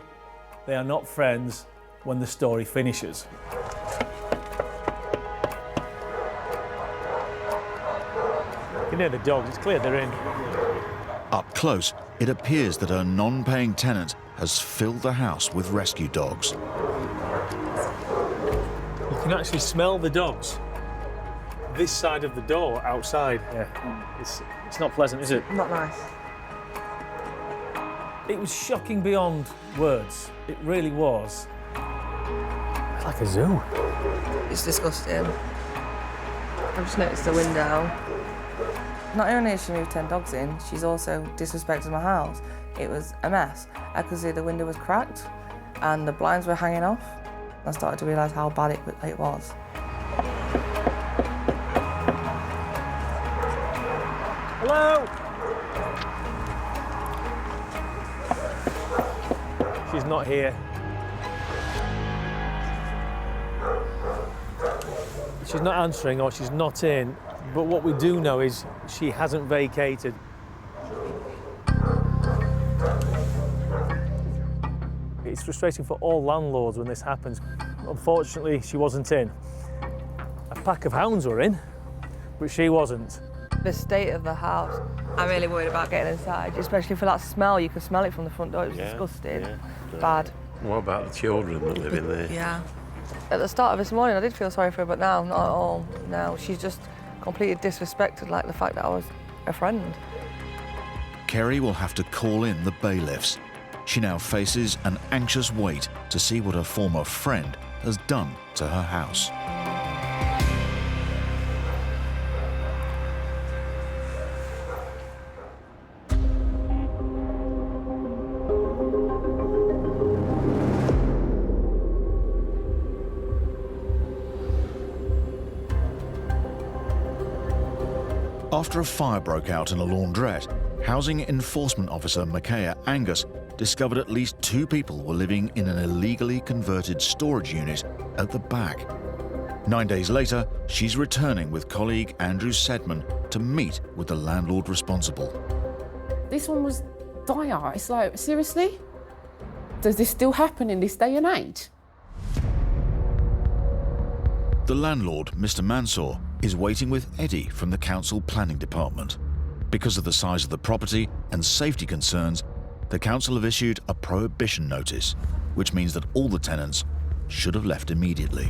they are not friends when the story finishes. You can hear the dogs, it's clear they're in. Up close, it appears that her non-paying tenant has filled the house with rescue dogs. You can actually smell the dogs this side of the door outside. Yeah, it's not pleasant, is it? Not nice. It was shocking beyond words. It really was. It's like a zoo. It's disgusting. I've just noticed the window. Not only has she moved 10 dogs in, she's also disrespected my house. It was a mess. I could see the window was cracked and the blinds were hanging off. I started to realise how bad it was. Hello? She's not here. She's not answering or she's not in, but what we do know is she hasn't vacated. It's frustrating for all landlords when this happens. Unfortunately, she wasn't in. A pack of hounds were in, but she wasn't. The state of the house, I'm really worried about getting inside, especially for that smell. You can smell it from the front door. It was disgusting. Yeah. Bad. What about the children that live in there? Yeah. At the start of this morning, I did feel sorry for her, but now, not at all. No, she's just completely disrespected, like the fact that I was a friend. Kerry will have to call in the bailiffs. She now faces an anxious wait to see what her former friend has done to her house. After a fire broke out in a laundrette, Housing Enforcement Officer Micaiah Angus discovered at least 2 people were living in an illegally converted storage unit at the back. 9 days later, she's returning with colleague Andrew Sedman to meet with the landlord responsible. This one was dire. It's like, seriously? Does this still happen in this day and age? The landlord, Mr. Mansour, is waiting with Eddie from the council planning department. Because of the size of the property and safety concerns, the council have issued a prohibition notice, which means that all the tenants should have left immediately.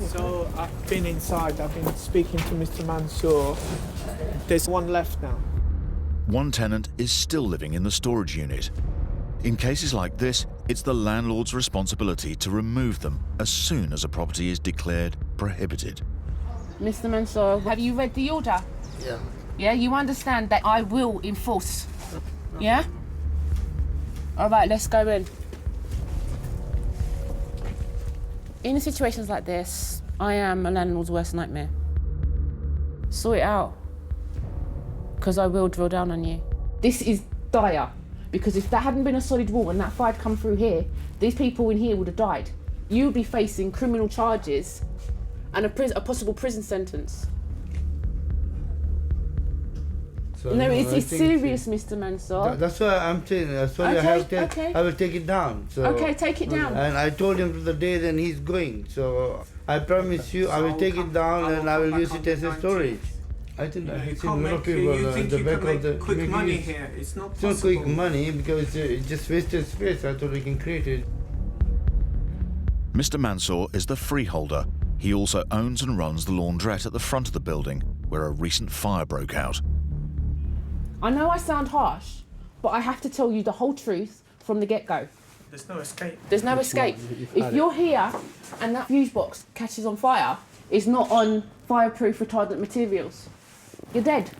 So I've been inside, I've been speaking to Mr. Mansour. There's one left now. One tenant is still living in the storage unit. In cases like this, it's the landlord's responsibility to remove them as soon as a property is declared prohibited. Mr. Mansour, have you read the order? Yeah. Yeah, you understand that I will enforce. Yeah? All right, let's go in. In situations like this, I am a landlord's worst nightmare. Sort it out, because I will drill down on you. This is dire, because if that hadn't been a solid wall and that fire had come through here, these people in here would have died. You would be facing criminal charges and a possible prison sentence. So, no, it's serious, Mr. Mansour. That's why I'm saying. Sorry, Okay, I will take it down. So, okay, take it down. And I told him the day then he's going. So I promise you, I will take it down and I will use it as a storage. I think I've seen a lot of people in the back of the quick money here. It's not possible. It's not quick money because it's just wasted space. I thought we can create it. Mr. Mansour is the freeholder. He also owns and runs the laundrette at the front of the building where a recent fire broke out. I know I sound harsh, but I have to tell you the whole truth from the get-go. There's no escape. There's no escape. If you're here and that fuse box catches on fire, it's not on fireproof retardant materials. You're dead.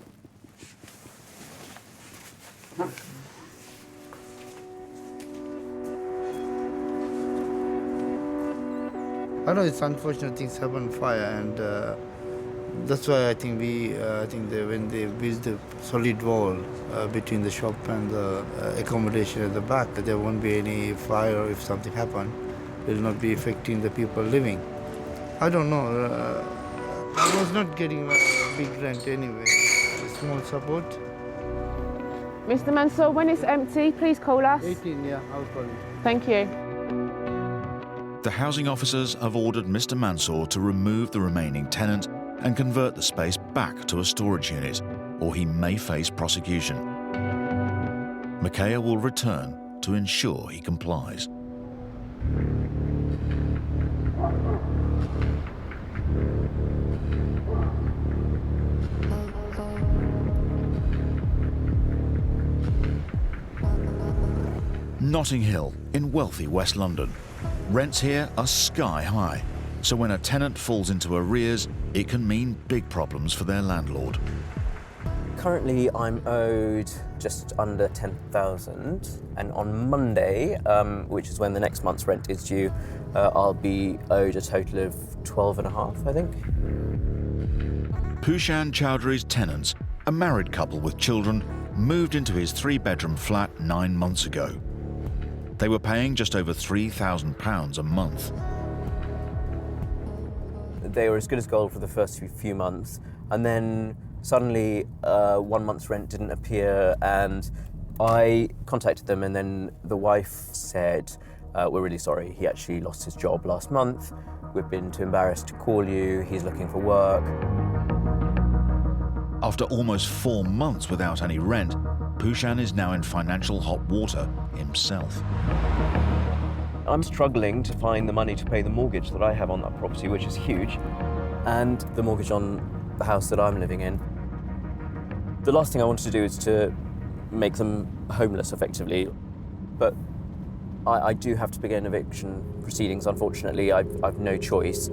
I know it's unfortunate things happen on fire, and that's why I think when they build the solid wall between the shop and the accommodation at the back, there won't be any fire if something happens. It will not be affecting the people living. I don't know. I was not getting a big rent anyway. A small support. Mr. Mansour, when it's empty, please call us. 18, yeah, I'll call you. Thank you. The housing officers have ordered Mr. Mansour to remove the remaining tenant and convert the space back to a storage unit, or he may face prosecution. Micaiah will return to ensure he complies. Notting Hill in wealthy West London. Rents here are sky high, so when a tenant falls into arrears, it can mean big problems for their landlord. Currently, I'm owed just under 10,000, and on Monday, which is when the next month's rent is due, I'll be owed a total of 12.5, I think. Pushan Chowdhury's tenants, a married couple with children, moved into his 3-bedroom flat 9 months ago. They were paying just over £3,000 a month. They were as good as gold for the first few months, and then suddenly 1 month's rent didn't appear, and I contacted them, and then the wife said, we're really sorry, he actually lost his job last month. We've been too embarrassed to call you, he's looking for work. After almost 4 months without any rent, Pushan is now in financial hot water himself. I'm struggling to find the money to pay the mortgage that I have on that property, which is huge. And the mortgage on the house that I'm living in. The last thing I wanted to do is to make them homeless, effectively. But I do have to begin eviction proceedings, unfortunately. I've no choice.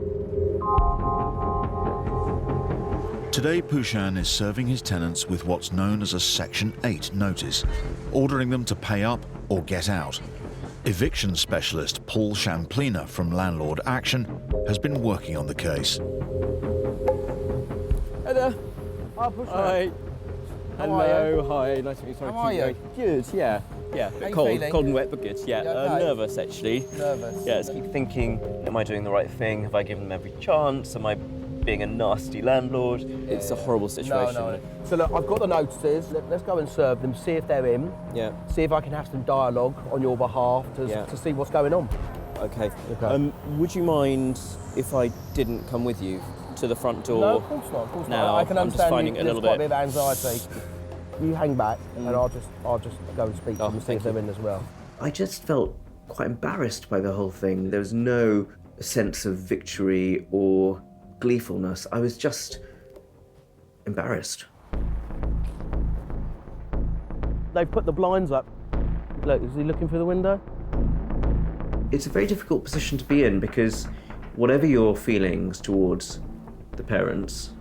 Today, Pushan is serving his tenants with what's known as a Section 8 notice, ordering them to pay up or get out. Eviction specialist Paul Shamplina from Landlord Action has been working on the case. Hey there. Hi. Hello, hi, nice to meet you. Sorry, How are you? Good, yeah. Yeah, How you cold feeling? and wet, but good. Yeah, okay? nervous actually. Nervous. Yeah, I keep thinking, am I doing the right thing? Have I given them every chance? Am I being a nasty landlord? It's a horrible situation. No. So look, I've got the notices. Let's go and serve them, see if they're in. Yeah. See if I can have some dialogue on your behalf to see what's going on. Okay. Would you mind if I didn't come with you to the front door? No, of course not. Of course now, not. I can I'm just understand finding it a there's little quite bit. a bit of anxiety. You hang back, and I'll just go and speak to them and see if they're in as well. I just felt quite embarrassed by the whole thing. There was no sense of victory or gleefulness. I was just embarrassed. They've put the blinds up. Look, is he looking through the window? It's a very difficult position to be in because whatever your feelings towards the parents,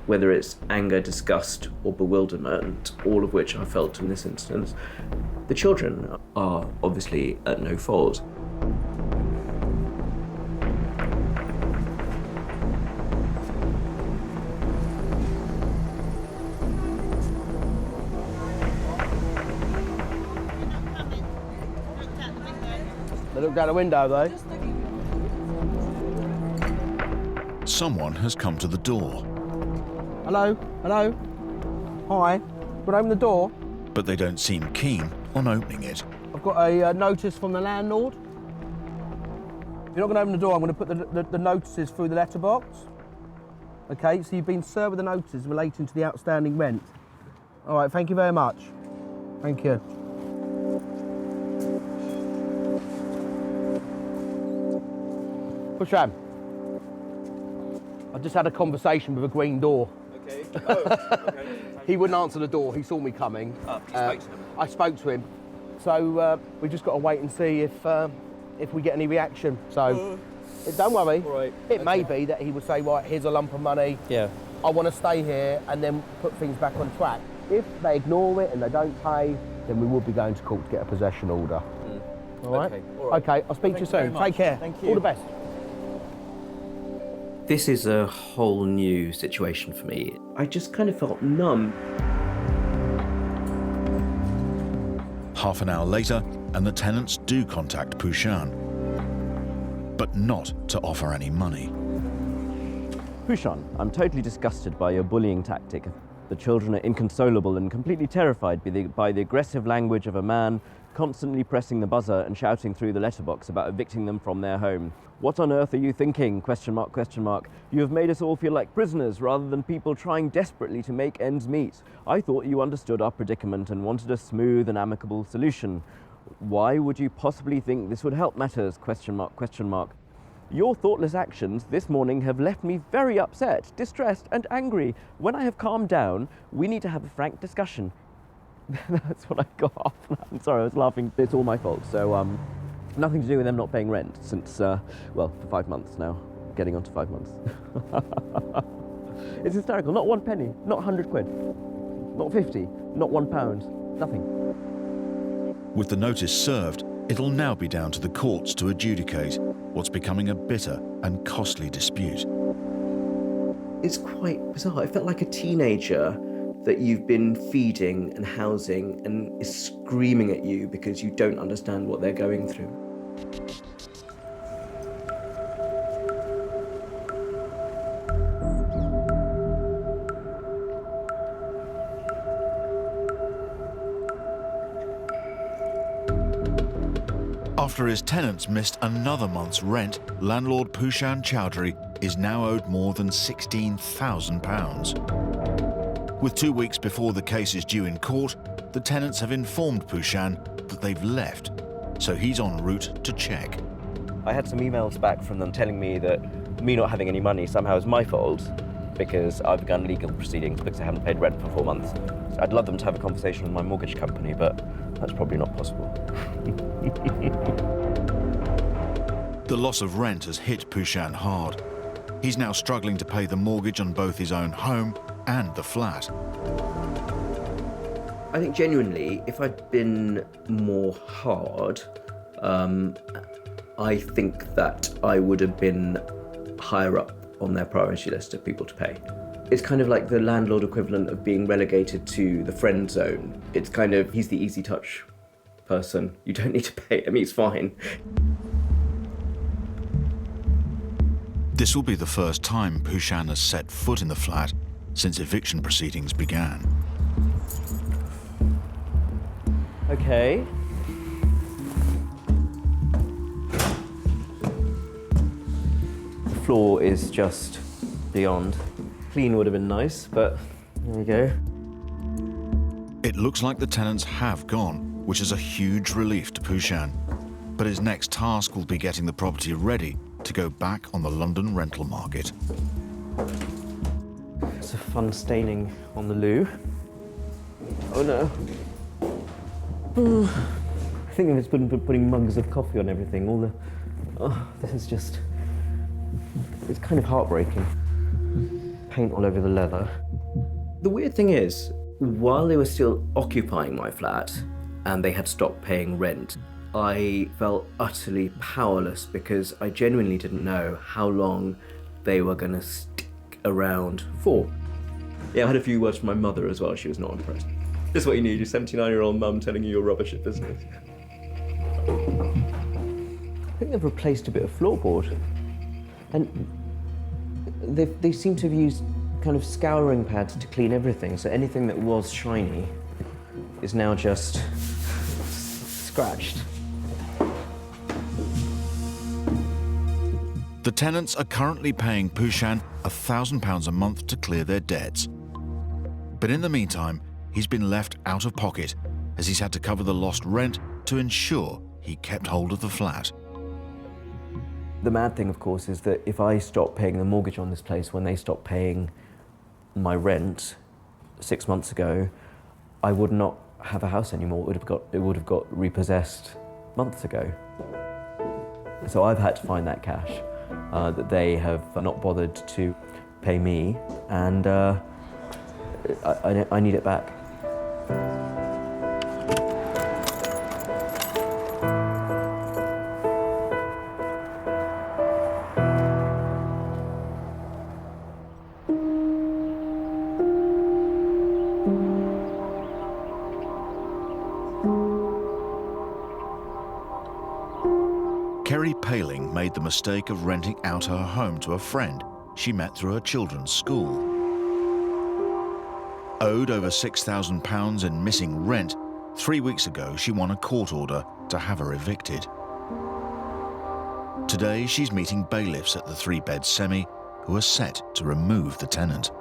whether it's anger, disgust, or bewilderment, all of which I felt in this instance, the children are obviously at no fault. They look down the window, though. Someone has come to the door, Hello? Hi. Would open the door? but they don't seem keen on opening it. I've got a notice from the landlord. If you're not going to open the door, I'm going to put the notices through the letterbox. Okay, so you've been served with a notice relating to the outstanding rent. All right, thank you very much. Thank you. Push on. I just had a conversation with a green door. Okay. Okay. He wouldn't answer the door. He saw me coming. You spoke to him? I spoke to him. So we just got to wait and see if we get any reaction. So don't worry. All right. It may be that he would say, right, here's a lump of money. Yeah. I want to stay here and then put things back on track. If they ignore it and they don't pay, then we will be going to court to get a possession order. All right? Okay. All right. Okay, I'll speak to you soon. Take care. Thank you. All the best. This is a whole new situation for me. I just kind of felt numb. Half an hour later, and the tenants do contact Pushan, but not to offer any money. Pushan, I'm totally disgusted by your bullying tactic. The children are inconsolable and completely terrified by the aggressive language of a man constantly pressing the buzzer and shouting through the letterbox about evicting them from their home. What on earth are you thinking? Question mark, question mark. You have made us all feel like prisoners rather than people trying desperately to make ends meet. I thought you understood our predicament and wanted a smooth and amicable solution. Why would you possibly think this would help matters? Question mark, question mark. Your thoughtless actions this morning have left me very upset, distressed and angry. When I have calmed down, we need to have a frank discussion. That's what I got off. I'm sorry, I was laughing. It's all my fault. So, nothing to do with them not paying rent since, well, for 5 months now. Getting on to 5 months. It's hysterical. Not 1 penny, not 100 quid, not 50, not £1, nothing. With the notice served, it'll now be down to the courts to adjudicate what's becoming a bitter and costly dispute. It's quite bizarre. I felt like a teenager that you've been feeding and housing and is screaming at you because you don't understand what they're going through. After his tenants missed another month's rent, landlord Pushan Chowdhury is now owed more than £16,000. With 2 weeks before the case is due in court, the tenants have informed Pushan that they've left, so he's en route to check. I had some emails back from them telling me that me not having any money somehow is my fault, because I've begun legal proceedings because I haven't paid rent for 4 months. So I'd love them to have a conversation with my mortgage company, but that's probably not possible. The loss of rent has hit Pushan hard. He's now struggling to pay the mortgage on both his own home and the flat. I think genuinely, if I'd been more hard, I think that I would have been higher up on their priority list of people to pay. It's kind of like the landlord equivalent of being relegated to the friend zone. It's kind of, he's the easy touch person. You don't need to pay him, he's fine. This will be the first time Pushan has set foot in the flat since eviction proceedings began. Okay. The floor is just beyond. Clean would have been nice, but there we go. It looks like the tenants have gone, which is a huge relief to Pushan. But his next task will be getting the property ready to go back on the London rental market. It's a fun staining on the loo. Oh no. I think it's been putting mugs of coffee on everything. All the, this is just, it's kind of heartbreaking. Paint all over the leather. The weird thing is, while they were still occupying my flat and they had stopped paying rent, I felt utterly powerless because I genuinely didn't know how long they were going to stick around for. Yeah, I had a few words from my mother as well. She was not impressed. This is what you need, your 79-year-old mum telling you you're rubbish at business. I think they've replaced a bit of floorboard. And they seem to have used kind of scouring pads to clean everything, so anything that was shiny is now just scratched. The tenants are currently paying Pushan £1,000 a month to clear their debts. But in the meantime, he's been left out of pocket as he's had to cover the lost rent to ensure he kept hold of the flat. The mad thing, of course, is that if I stopped paying the mortgage on this place when they stopped paying my rent 6 months ago, I would not have a house anymore. It would have got repossessed months ago. So I've had to find that cash that they have not bothered to pay me, and I need it back. Made the mistake of renting out her home to a friend she met through her children's school. Owed over £6,000 in missing rent, 3 weeks ago she won a court order to have her evicted. Today she's meeting bailiffs at the 3-bed semi who are set to remove the tenant.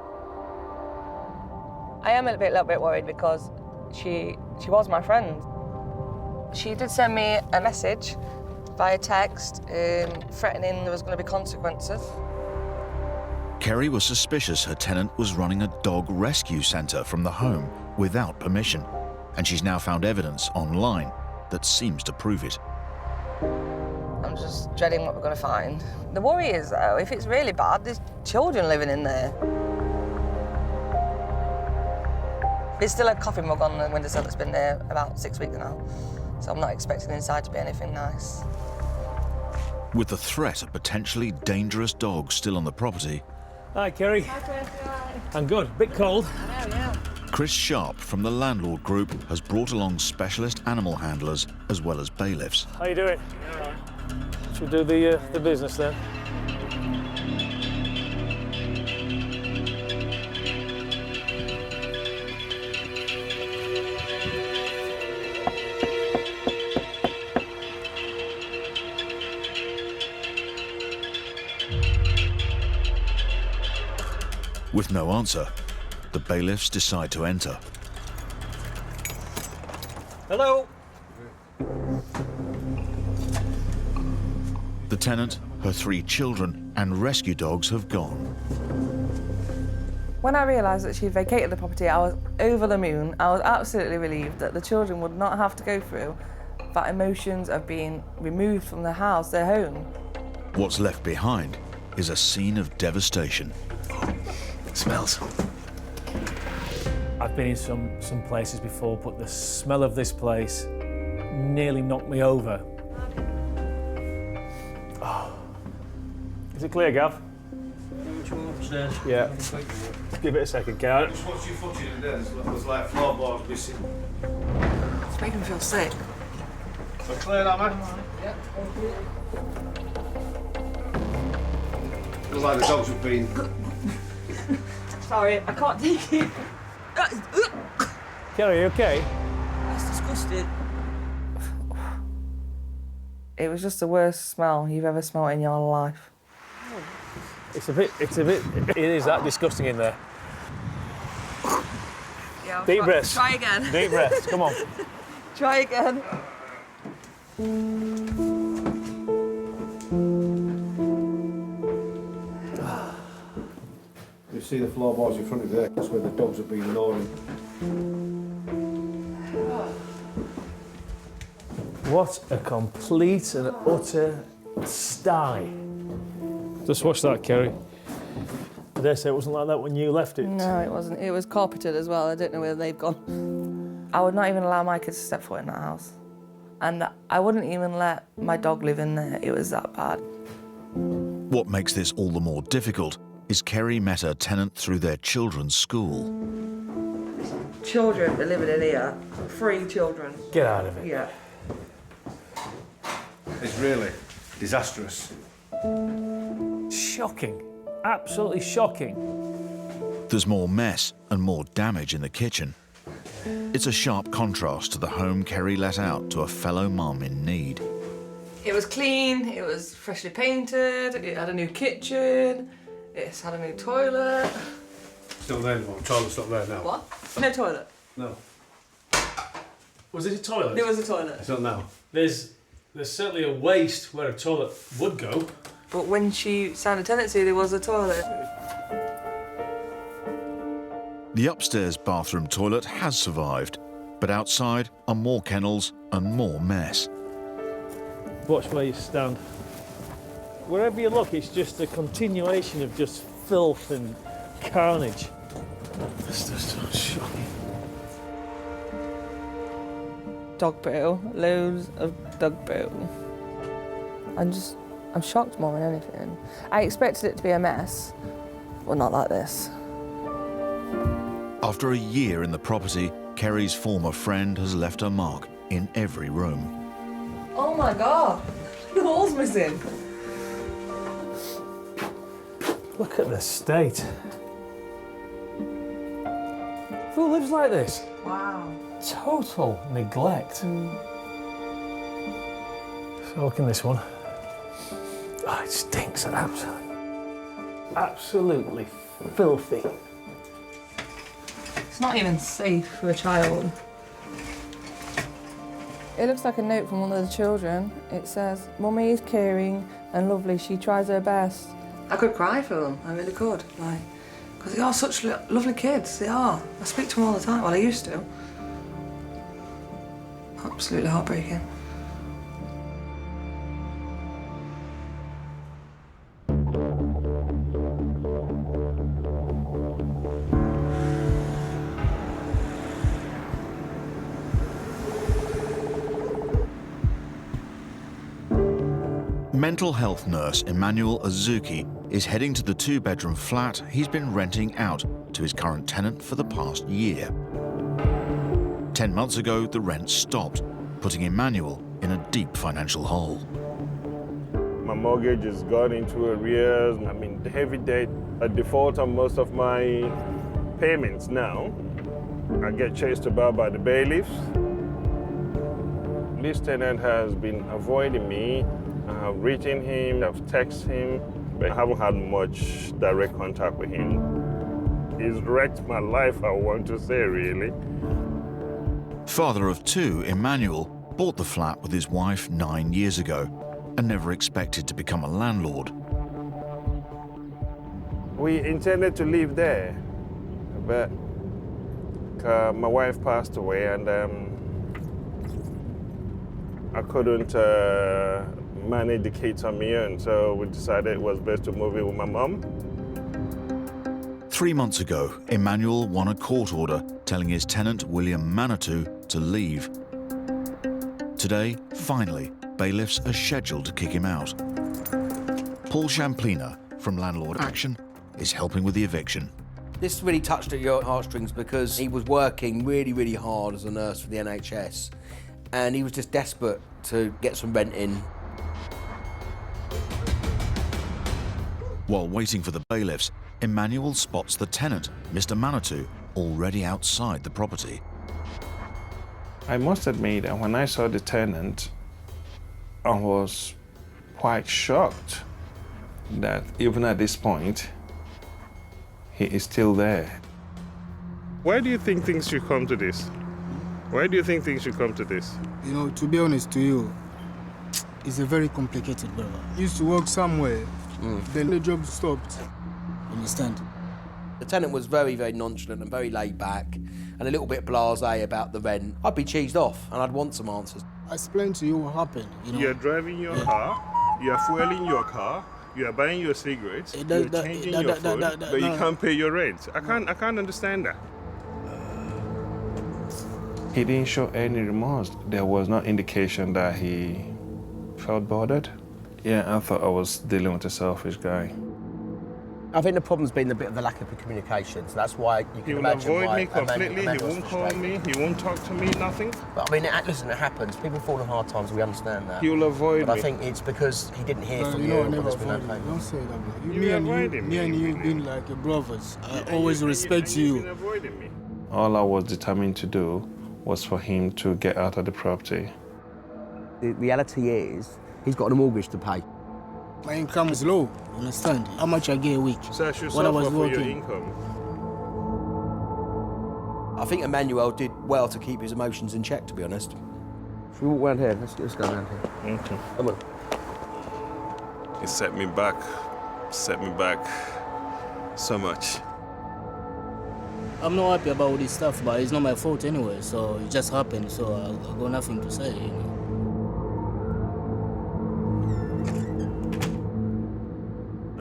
I am a little bit worried because she was my friend. She did send me a message via text, threatening there was going to be consequences. Kerry was suspicious her tenant was running a dog rescue centre from the home without permission, and she's now found evidence online that seems to prove it. I'm just dreading what we're going to find. The worry is, though, if it's really bad, there's children living in there. There's still a coffee mug on the windowsill that's been there about 6 weeks now, so I'm not expecting inside to be anything nice. With the threat of potentially dangerous dogs still on the property. Hi, Kerry. Hi, Chris. Hi. I'm good. Bit cold. I know, yeah. Chris Sharp from the Landlord Group has brought along specialist animal handlers as well as bailiffs. How you doing? All right. Should we do the business then? With no answer, the bailiffs decide to enter. Hello. The tenant, her 3 children and rescue dogs have gone. When I realised that she vacated the property, I was over the moon. I was absolutely relieved that the children would not have to go through that emotions of being removed from their house, their home. What's left behind is a scene of devastation. It smells. I've been in some places before, but the smell of this place nearly knocked me over. Oh. Is it clear, Gav? Upstairs. Yeah. Give it a second, Karen. Just watch your footage and there's like floorboards missing. It's making me feel sick. So clear that, man? Yeah. Looks like the dogs have been. Sorry, I can't take it. Karen, are you okay? That's disgusting. It was just the worst smell you've ever smelled in your life. It is that disgusting in there. Yeah, Deep breaths. Try again. Deep breaths, come on. Try again. You see the floorboards in front of you there, that's where the dogs have been gnawing. What a complete and utter sty. Just watch that, Kerry. I dare say it wasn't like that when you left it. No, it wasn't. It was carpeted as well. I don't know where they've gone. I would not even allow my kids to step foot in that house. And I wouldn't even let my dog live in there. It was that bad. What makes this all the more difficult is Kerry met her tenant through their children's school. Children are living in here. 3 children. Get out of it. Yeah. It's really disastrous. Shocking. Absolutely shocking. There's more mess and more damage in the kitchen. It's a sharp contrast to the home Kerry let out to a fellow mum in need. It was clean, it was freshly painted, it had a new kitchen, it's had a new toilet. It's not there anymore. Toilet's not there now. What? No toilet. No. Was it a toilet? There was a toilet. It's not now. There's certainly a waste where a toilet would go. But when she signed a tenancy, there was a toilet. The upstairs bathroom toilet has survived, but outside are more kennels and more mess. Watch where you stand. Wherever you look, it's just a continuation of just filth and carnage. It's just so shocking. Dog poo, loads of dog poo. I'm shocked more than anything. I expected it to be a mess, but not like this. After a year in the property, Kerry's former friend has left her mark in every room. Oh my God, the wall's missing. Look at the state. Who lives like this? Wow. Total neglect. So look in this one. Oh, it stinks. Absolutely filthy. It's not even safe for a child. It looks like a note from one of the children. It says, "Mummy is caring and lovely. She tries her best." I could cry for them. I really could. Because they are such lovely kids. They are. I speak to them all the time. Well, I used to. Absolutely heartbreaking. Mental health nurse Emmanuel Azuki is heading to the 2-bedroom flat he's been renting out to his current tenant for the past year. 10 months ago, the rent stopped, putting Emmanuel in a deep financial hole. My mortgage has gone into arrears. I'm in heavy debt. I default on most of my payments now. I get chased about by the bailiffs. This tenant has been avoiding me. I have written him, I've texted him, but I haven't had much direct contact with him. He's wrecked my life, I want to say, really. Father of 2, Emmanuel bought the flat with his wife 9 years ago and never expected to become a landlord. We intended to live there, but my wife passed away, and I couldn't manage the kids on my own, so we decided it was best to move in with my mum. 3 months ago, Emmanuel won a court order telling his tenant, William Manitou, to leave. Today, finally, bailiffs are scheduled to kick him out. Paul Shamplina from Landlord Action is helping with the eviction. This really touched at your heartstrings because he was working really, really hard as a nurse for the NHS, and he was just desperate to get some rent in. While waiting for the bailiffs, Emmanuel spots the tenant, Mr. Manitou, already outside the property. I must admit that when I saw the tenant, I was quite shocked that even at this point, he is still there. Why do you think things should come to this? Why do you think things should come to this? You know, to be honest to you, it's a very complicated brother. Used to work somewhere, then the job stopped. Understand? The tenant was very, very nonchalant and very laid back and a little bit blasé about the rent. I'd be cheesed off and I'd want some answers. I explained to you what happened, you know. You're driving your car, you're fueling your car, you're buying your cigarettes, you're changing your phone, but you can't pay your rent. I can't understand that. He didn't show any remorse. There was no indication that he felt bothered. Yeah, I thought I was dealing with a selfish guy. I think the problem's been a bit of the lack of communication, so that's why you can imagine why... He will avoid me completely, he won't call me, he won't talk to me, nothing. But I mean, listen, it happens. People fall on hard times, we understand that. He will avoid me. But I think it's because he didn't hear from you, and there's been no payment. Don't say that, bro. Me and you been like brothers. I always respect you. All I was determined to do was for him to get out of the property. The reality is, he's got a mortgage to pay. My income is low, understand? How much I get a week? So I should when I was suffer for your working. income. I think Emmanuel did well to keep his emotions in check, to be honest. If we walk around here, let's go around here. Okay. Come on. It set me back so much. I'm not happy about all this stuff, but it's not my fault anyway, so it just happened, so I got nothing to say, you know.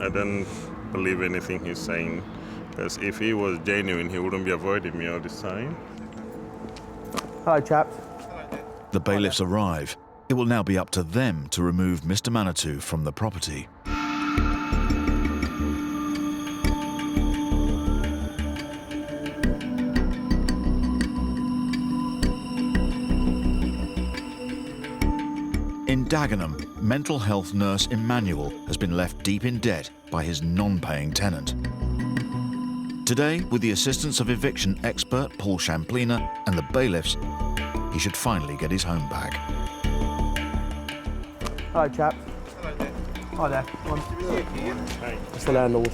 I don't believe anything he's saying, because if he was genuine, he wouldn't be avoiding me all this time. Hello, chaps. The bailiffs arrive. It will now be up to them to remove Mr. Manitou from the property. In Dagenham, mental health nurse Emmanuel has been left deep in debt by his non-paying tenant. Today, with the assistance of eviction expert Paul Shamplina and the bailiffs, he should finally get his home back. Hello, chaps. Hello there. Hi there. Come on. Hi. It's the landlord.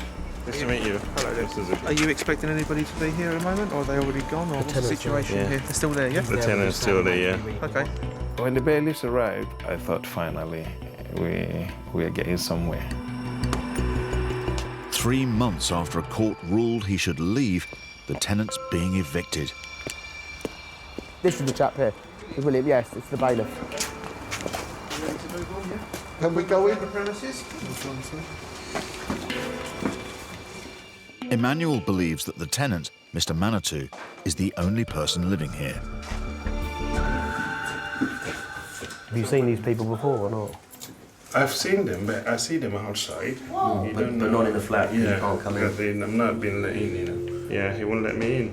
Nice to meet you. Hello there. Are you expecting anybody to be here at the moment, or are they already gone, or what's the situation yeah. here? They're still there, yeah? The tenant's still there, yeah. Okay. When the bailiffs arrived, I thought finally we are getting somewhere. 3 months after a court ruled he should leave, the tenant's being evicted. This is the chap here. It's William, yes, it's the bailiff. Can we go in the premises? Emmanuel believes that the tenant, Mr. Manitou, is the only person living here. Have you seen these people before or not? I've seen them, but I see them outside. But not in the flat, yeah, you can't come in. I'm not being let in, you know. Yeah, he won't let me in.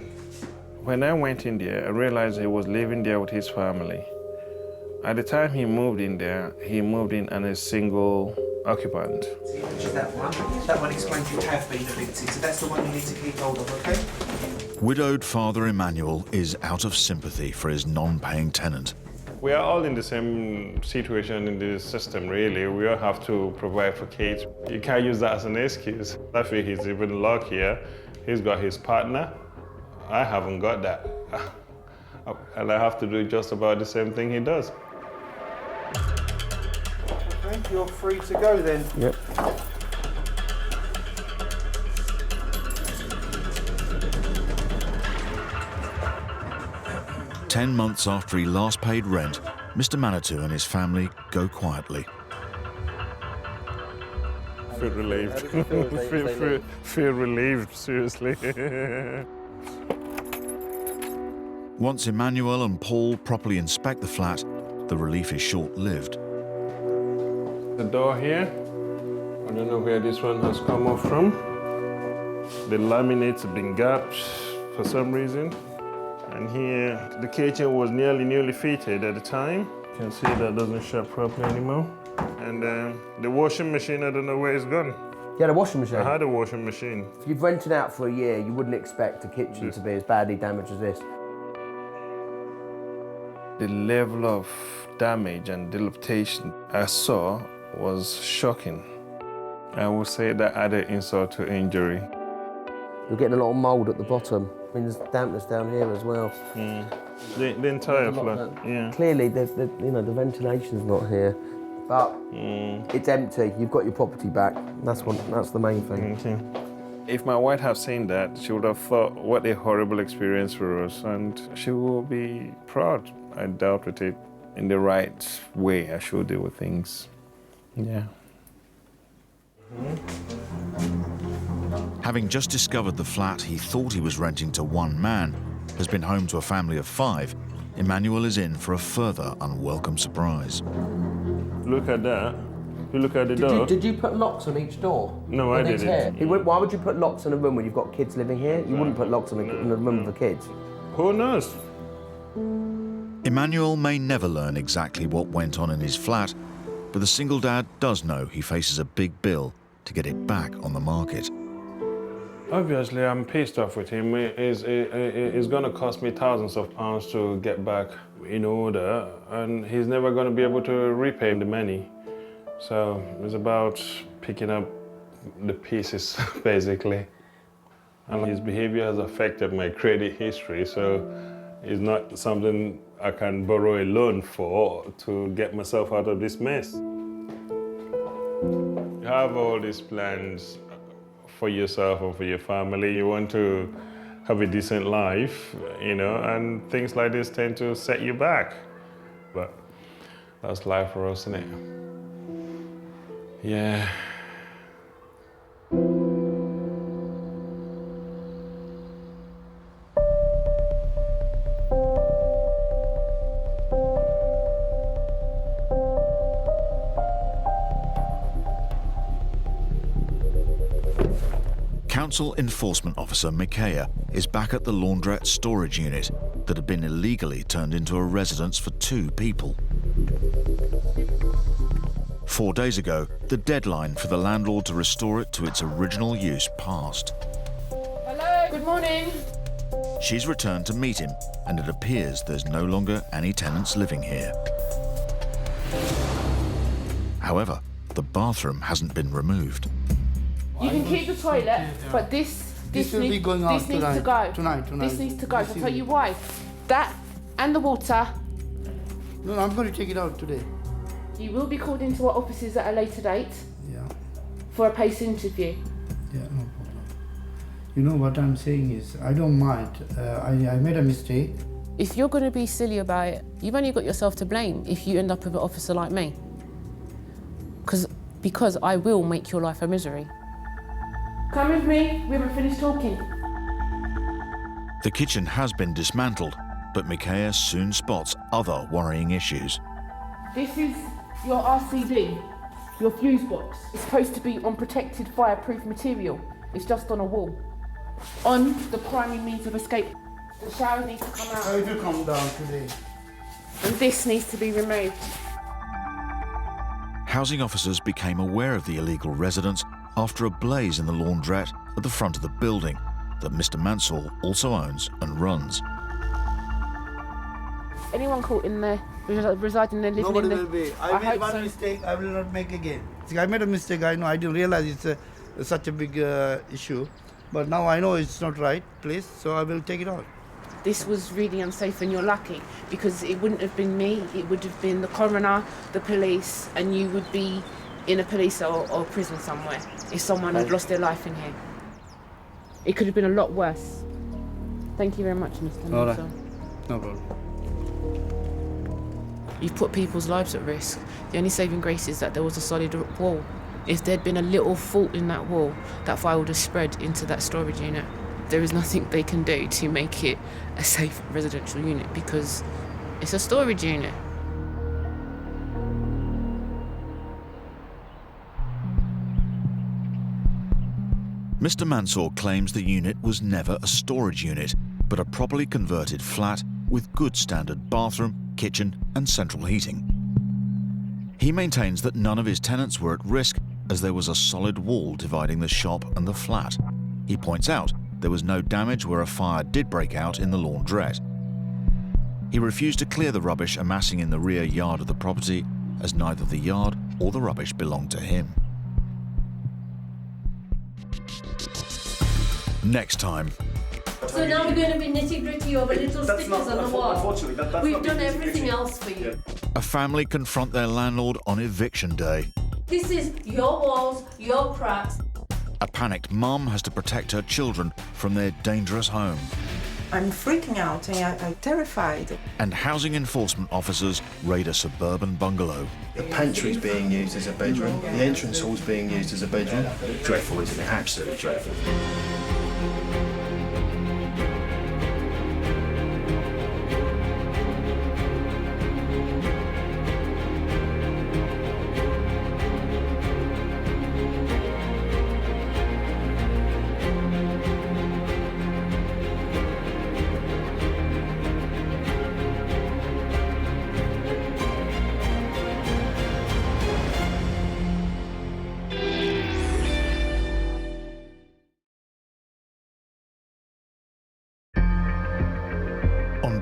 When I went in there, I realized he was living there with his family. At the time he moved in there, he moved in as a single occupant. Which is that one? That one explains you have been evicted, so that's the one you need to keep hold of, okay? Widowed Father Emmanuel is out of sympathy for his non-paying tenant. We are all in the same situation in this system, really. We all have to provide for kids. You can't use that as an excuse. I feel he's even luckier. He's got his partner. I haven't got that. And I have to do just about the same thing he does. Okay, you're free to go then. 10 months after he last paid rent, Mr. Manitou and his family go quietly. Feel relieved. Feel relieved, seriously. Once Emmanuel and Paul properly inspect the flat, the relief is short-lived. The door here, I don't know where this one has come off from. The laminates have been gapped for some reason. And here, the kitchen was nearly fitted at the time. You can see that doesn't shut properly anymore. And the washing machine, I don't know where it's gone. You had a washing machine? I had a washing machine. If you've rented out for a year, you wouldn't expect a kitchen to be as badly damaged as this. The level of damage and dilapidation I saw was shocking. I would say that added insult to injury. You're getting a lot of mould at the bottom. I mean, there's dampness down here as well. The entire flat, yeah. Clearly, the ventilation's not here, but it's empty. You've got your property back. That's the main thing. Okay. If my wife had seen that, she would have thought, what a horrible experience for us, and she will be proud. I dealt with it in the right way. I should deal with things. Yeah. Having just discovered the flat he thought he was renting to one man has been home to a family of 5, Emmanuel is in for a further unwelcome surprise. Look at that. If you look at the door. Did you put locks on each door? No, I didn't. Why would you put locks on a room when you've got kids living here? You wouldn't put locks on a room for kids. Who knows? Emmanuel may never learn exactly what went on in his flat, but the single dad does know he faces a big bill to get it back on the market. Obviously, I'm pissed off with him. It's going to cost me thousands of pounds to get back in order, and he's never going to be able to repay the money. So it's about picking up the pieces, basically. And his behavior has affected my credit history, so it's not something I can borrow a loan for to get myself out of this mess. You have all these plans for yourself and for your family. You want to have a decent life, and things like this tend to set you back. But that's life for us, isn't it? Yeah. Council Enforcement Officer Micaiah is back at the laundrette storage unit that had been illegally turned into a residence for 2 people. 4 days ago, the deadline for the landlord to restore it to its original use passed. Hello, good morning. She's returned to meet him, and it appears there's no longer any tenants living here. However, the bathroom hasn't been removed. You can keep the toilet, but this will be going out needs to go. Tonight. This needs to go. I'll tell you why. That and the water. No, I'm going to take it out today. You will be called into our offices at a later date. Yeah. For a PACE interview. Yeah, no problem. You know what I'm saying is, I don't mind. I made a mistake. If you're going to be silly about it, you've only got yourself to blame if you end up with an officer like me. Because I will make your life a misery. Come with me, we haven't finished talking. The kitchen has been dismantled, but Micaiah soon spots other worrying issues. This is your RCD, your fuse box. It's supposed to be on protected fireproof material. It's just on a wall. On the primary means of escape. The shower needs to come out. It will come down today. And this needs to be removed. Housing officers became aware of the illegal residence after a blaze in the laundrette at the front of the building that Mr. Mansour also owns and runs. Anyone caught in there, residing there, living Nobody in there? will be. I made one mistake, I will not make again. See, I made a mistake, I know, I didn't realize it's such a big issue. But now I know it's not right place, so I will take it out. This was really unsafe, and you're lucky, because it wouldn't have been me, it would have been the coroner, the police, and you would be in a police or prison somewhere if someone had lost their life in here. It could have been a lot worse. Thank you very much, Mr. All right. Mansour. No problem. You've put people's lives at risk. The only saving grace is that there was a solid wall. If there'd been a little fault in that wall, that fire would have spread into that storage unit. There is nothing they can do to make it a safe residential unit because it's a storage unit. Mr. Mansour claims the unit was never a storage unit, but a properly converted flat with good standard bathroom, kitchen and central heating. He maintains that none of his tenants were at risk as there was a solid wall dividing the shop and the flat. He points out there was no damage where a fire did break out in the laundrette. He refused to clear the rubbish amassing in the rear yard of the property as neither the yard or the rubbish belonged to him. Next time. So now we're going to be nitty-gritty over little stickers on the wall. Unfortunately, we've done everything else for you. A family confront their landlord on eviction day. This is your walls, your cracks. A panicked mum has to protect her children from their dangerous home. I'm freaking out and I'm terrified. And housing enforcement officers raid a suburban bungalow. The pantry's being used as a bedroom, the entrance hall's being used as a bedroom. Dreadful, isn't it? Absolutely dreadful.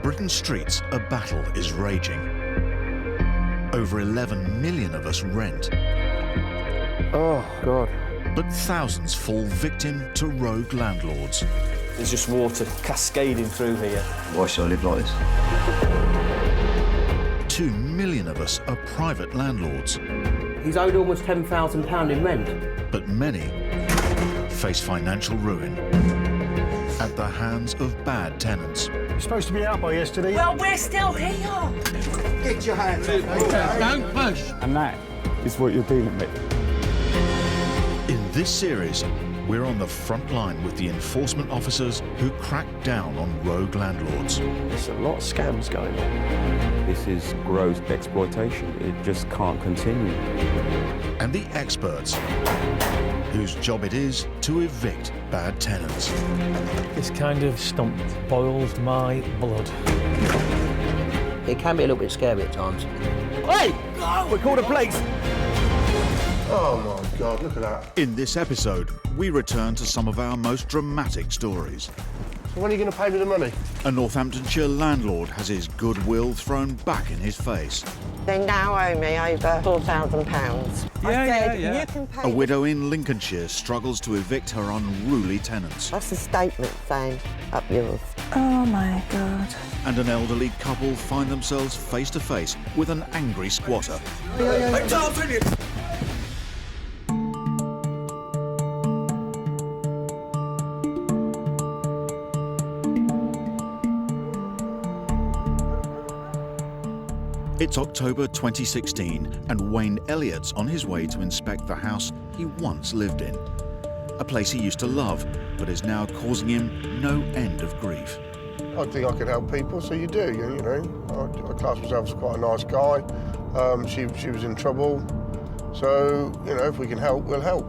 Britain's streets, a battle is raging. Over 11 million of us rent. Oh, God. But thousands fall victim to rogue landlords. There's just water cascading through here. Why should I live like this? 2 million of us are private landlords. He's owed almost £10,000 in rent. But many face financial ruin at the hands of bad tenants. You're supposed to be out by yesterday. Well, we're still here. Get your hands up. Don't push. And that is what you're dealing with. In this series, we're on the front line with the enforcement officers who crack down on rogue landlords. There's a lot of scams going on. This is gross exploitation. It just can't continue. And the experts whose job it is to evict bad tenants. This kind of stump boils my blood. It can be a little bit scary at times. Hey! Oh, we're called a police! Oh my God, look at that. In this episode, we return to some of our most dramatic stories. So when are you going to pay me the money? A Northamptonshire landlord has his goodwill thrown back in his face. They now owe me over £4,000. I said, you can pay. A widow in Lincolnshire struggles to evict her unruly tenants. That's a statement saying, up yours. Oh my God. And an elderly couple find themselves face to face with an angry squatter. Hey, Tom, finish! It's October 2016 and Wayne Elliott's on his way to inspect the house he once lived in. A place he used to love, but is now causing him no end of grief. I think I can help people, so you do, you know. I class myself as quite a nice guy. She was in trouble, so, you know, if we can help, we'll help.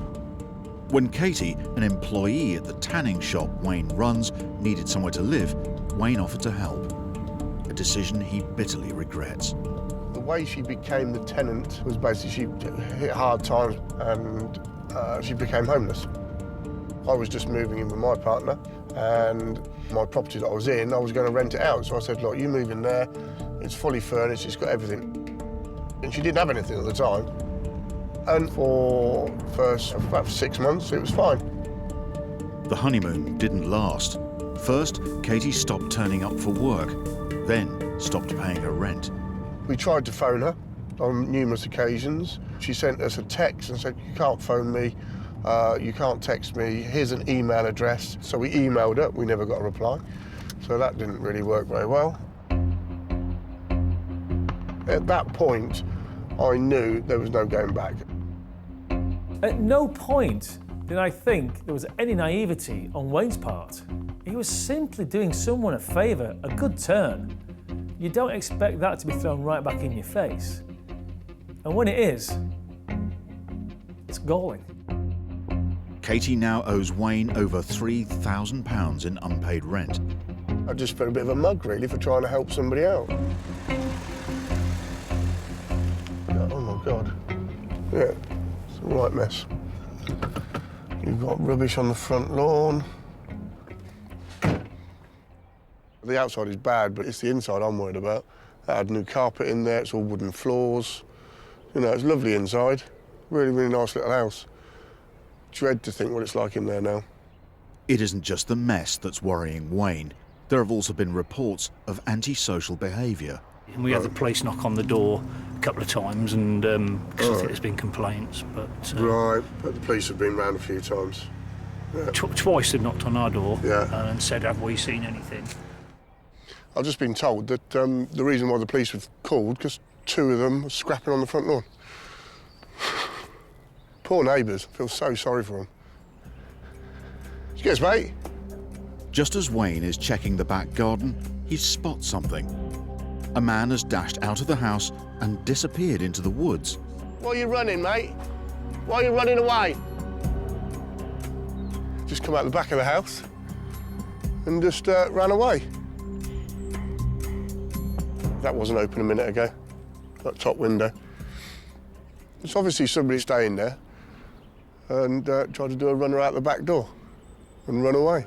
When Katie, an employee at the tanning shop Wayne runs, needed somewhere to live, Wayne offered to help. A decision he bitterly regrets. The way she became the tenant was basically she hit hard times and she became homeless. I was just moving in with my partner and my property that I was in, I was going to rent it out. So I said, look, you move in there, it's fully furnished, it's got everything. And she didn't have anything at the time. And for about 6 months, it was fine. The honeymoon didn't last. First, Katie stopped turning up for work, then stopped paying her rent. We tried to phone her on numerous occasions. She sent us a text and said, you can't phone me, you can't text me, here's an email address. So we emailed her, we never got a reply. So that didn't really work very well. At that point, I knew there was no going back. At no point did I think there was any naivety on Wayne's part. He was simply doing someone a favour, a good turn. You don't expect that to be thrown right back in your face. And when it is, it's galling. Katie now owes Wayne over £3,000 in unpaid rent. I just felt a bit of a mug, really, for trying to help somebody out. Oh, my God. Yeah, it's a right mess. You've got rubbish on the front lawn. The outside is bad, but it's the inside I'm worried about. I had new carpet in there, it's all wooden floors. You know, it's lovely inside. Really, really nice little house. Dread to think what it's like in there now. It isn't just the mess that's worrying Wayne. There have also been reports of antisocial behaviour. And we had the police knock on the door a couple of times, and because I think there's been complaints. But right, but the police have been round a few times. Yeah. Twice they've knocked on our door and said, "Have we seen anything?" I've just been told that the reason why the police were called, because 2 of them were scrapping on the front lawn. Poor neighbours. I feel so sorry for them. Cheers, mate. Just as Wayne is checking the back garden, he spots something. A man has dashed out of the house and disappeared into the woods. Why are you running, mate? Why are you running away? Just come out the back of the house and just ran away. That wasn't open a minute ago, that top window. It's obviously somebody staying there and tried to do a runner out the back door and run away.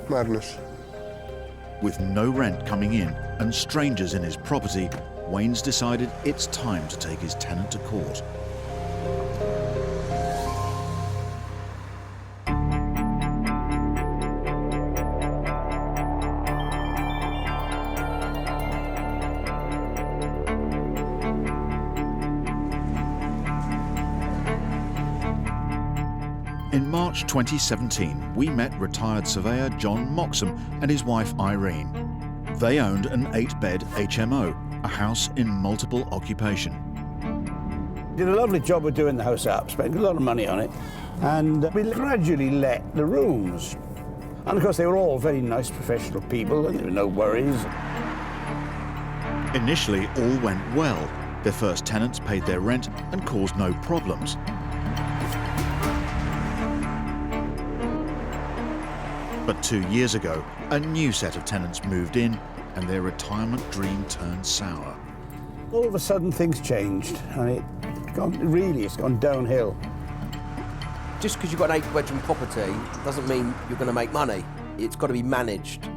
Madness. With no rent coming in and strangers in his property, Wayne's decided it's time to take his tenant to court. In March 2017, we met retired surveyor John Moxham and his wife Irene. They owned an 8-bed HMO, a house in multiple occupation. Did a lovely job of doing the house up, spent a lot of money on it, and we gradually let the rooms. And of course they were all very nice professional people and there were no worries. Initially, all went well. Their first tenants paid their rent and caused no problems. But 2 years ago, a new set of tenants moved in and their retirement dream turned sour. All of a sudden things changed and it's gone downhill. Just because you've got an 8-bedroom property doesn't mean you're going to make money. It's got to be managed.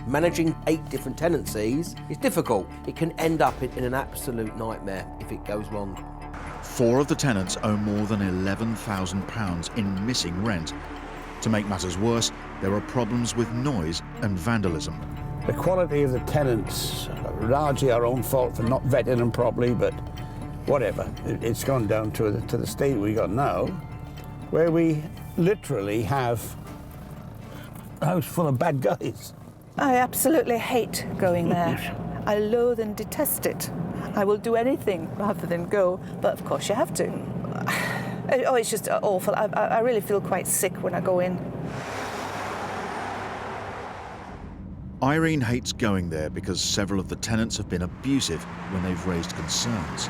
Managing 8 different tenancies is difficult. It can end up in an absolute nightmare if it goes wrong. 4 of the tenants owe more than £11,000 in missing rent. To make matters worse, there are problems with noise and vandalism. The quality of the tenants, largely our own fault for not vetting them properly, but whatever. It's gone down to the state we got now, where we literally have a house full of bad guys. I absolutely hate going there. I loathe and detest it. I will do anything rather than go, but of course you have to. Oh, it's just awful. I really feel quite sick when I go in. Irene hates going there because several of the tenants have been abusive when they've raised concerns.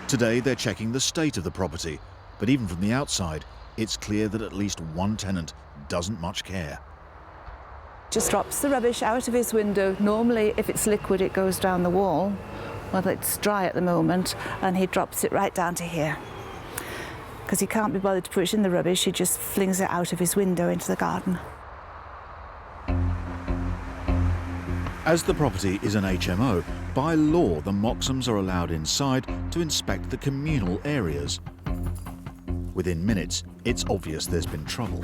Today, they're checking the state of the property, but even from the outside, it's clear that at least one tenant doesn't much care. Just drops the rubbish out of his window. Normally, if it's liquid, it goes down the wall. Well, it's dry at the moment, and he drops it right down to here. Because he can't be bothered to put it in the rubbish, he just flings it out of his window into the garden. As the property is an HMO, by law the Moxhams are allowed inside to inspect the communal areas. Within minutes, it's obvious there's been trouble.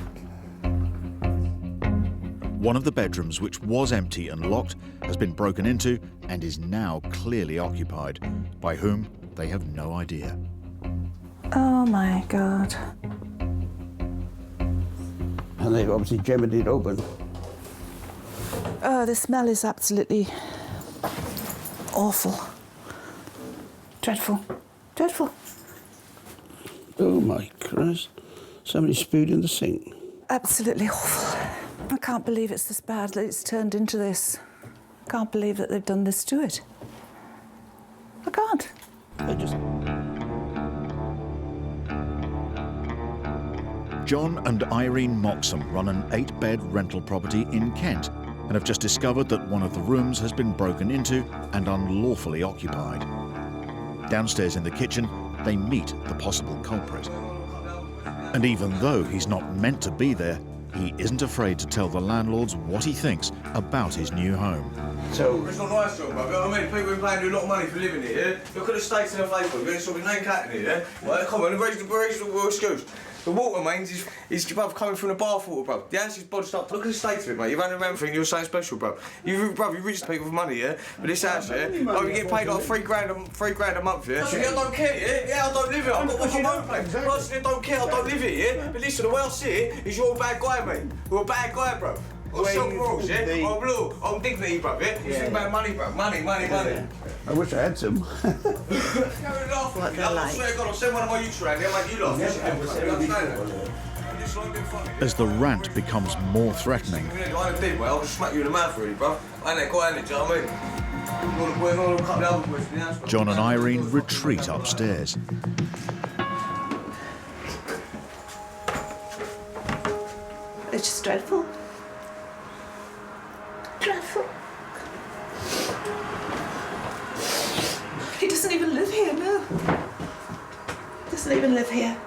One of the bedrooms, which was empty and locked, has been broken into and is now clearly occupied. By whom, they have no idea. Oh my God. And they've obviously gemmed it open. Oh, the smell is absolutely Awful. Dreadful. Dreadful. Oh my Christ. Somebody spewed in the sink. Absolutely awful. I can't believe it's this bad, that it's turned into this. I can't believe that they've done this to it. I can't. John and Irene Moxham run an 8-bed rental property in Kent and have just discovered that one of the rooms has been broken into and unlawfully occupied. Downstairs in the kitchen, they meet the possible culprit. And even though he's not meant to be there, he isn't afraid to tell the landlords what he thinks about his new home. So it's not nice, John, bro. You know what I mean? People have been paying you a lot of money for living here, yeah? Look at the stakes in the Facebook. You're going to sort of name cat in here, yeah? Right, come on, where's the excuse? The water mains is bruv, coming from the bath water, bro. The house is bodged up. Look at the state of it, mate. You've only remembered thing, you're something special, bro. You rich people with money, yeah? But this house, yeah? Oh, you get paid like $3 grand a month, yeah? So, yeah, I don't care, yeah? Yeah, I don't live here. I've got my own place. I don't care, I don't live here, yeah? But listen, the way I see it is you're a bad guy, mate. You're a bad guy, bro. What's some rules, yeah? I'm blue, I'm dignity, bro, yeah? You think about money, bro. Money. I wish I had some. What they're like. I swear to God, I'll send one of my youths around here and make you laugh. As the rant becomes more threatening, I did well, I'll just smack you in the mouth, really, bro. I ain't that guy, ain't it, do you know what I mean? John and Irene retreat upstairs. It's just dreadful. Dreadful. He doesn't even live here, no. Doesn't even live here.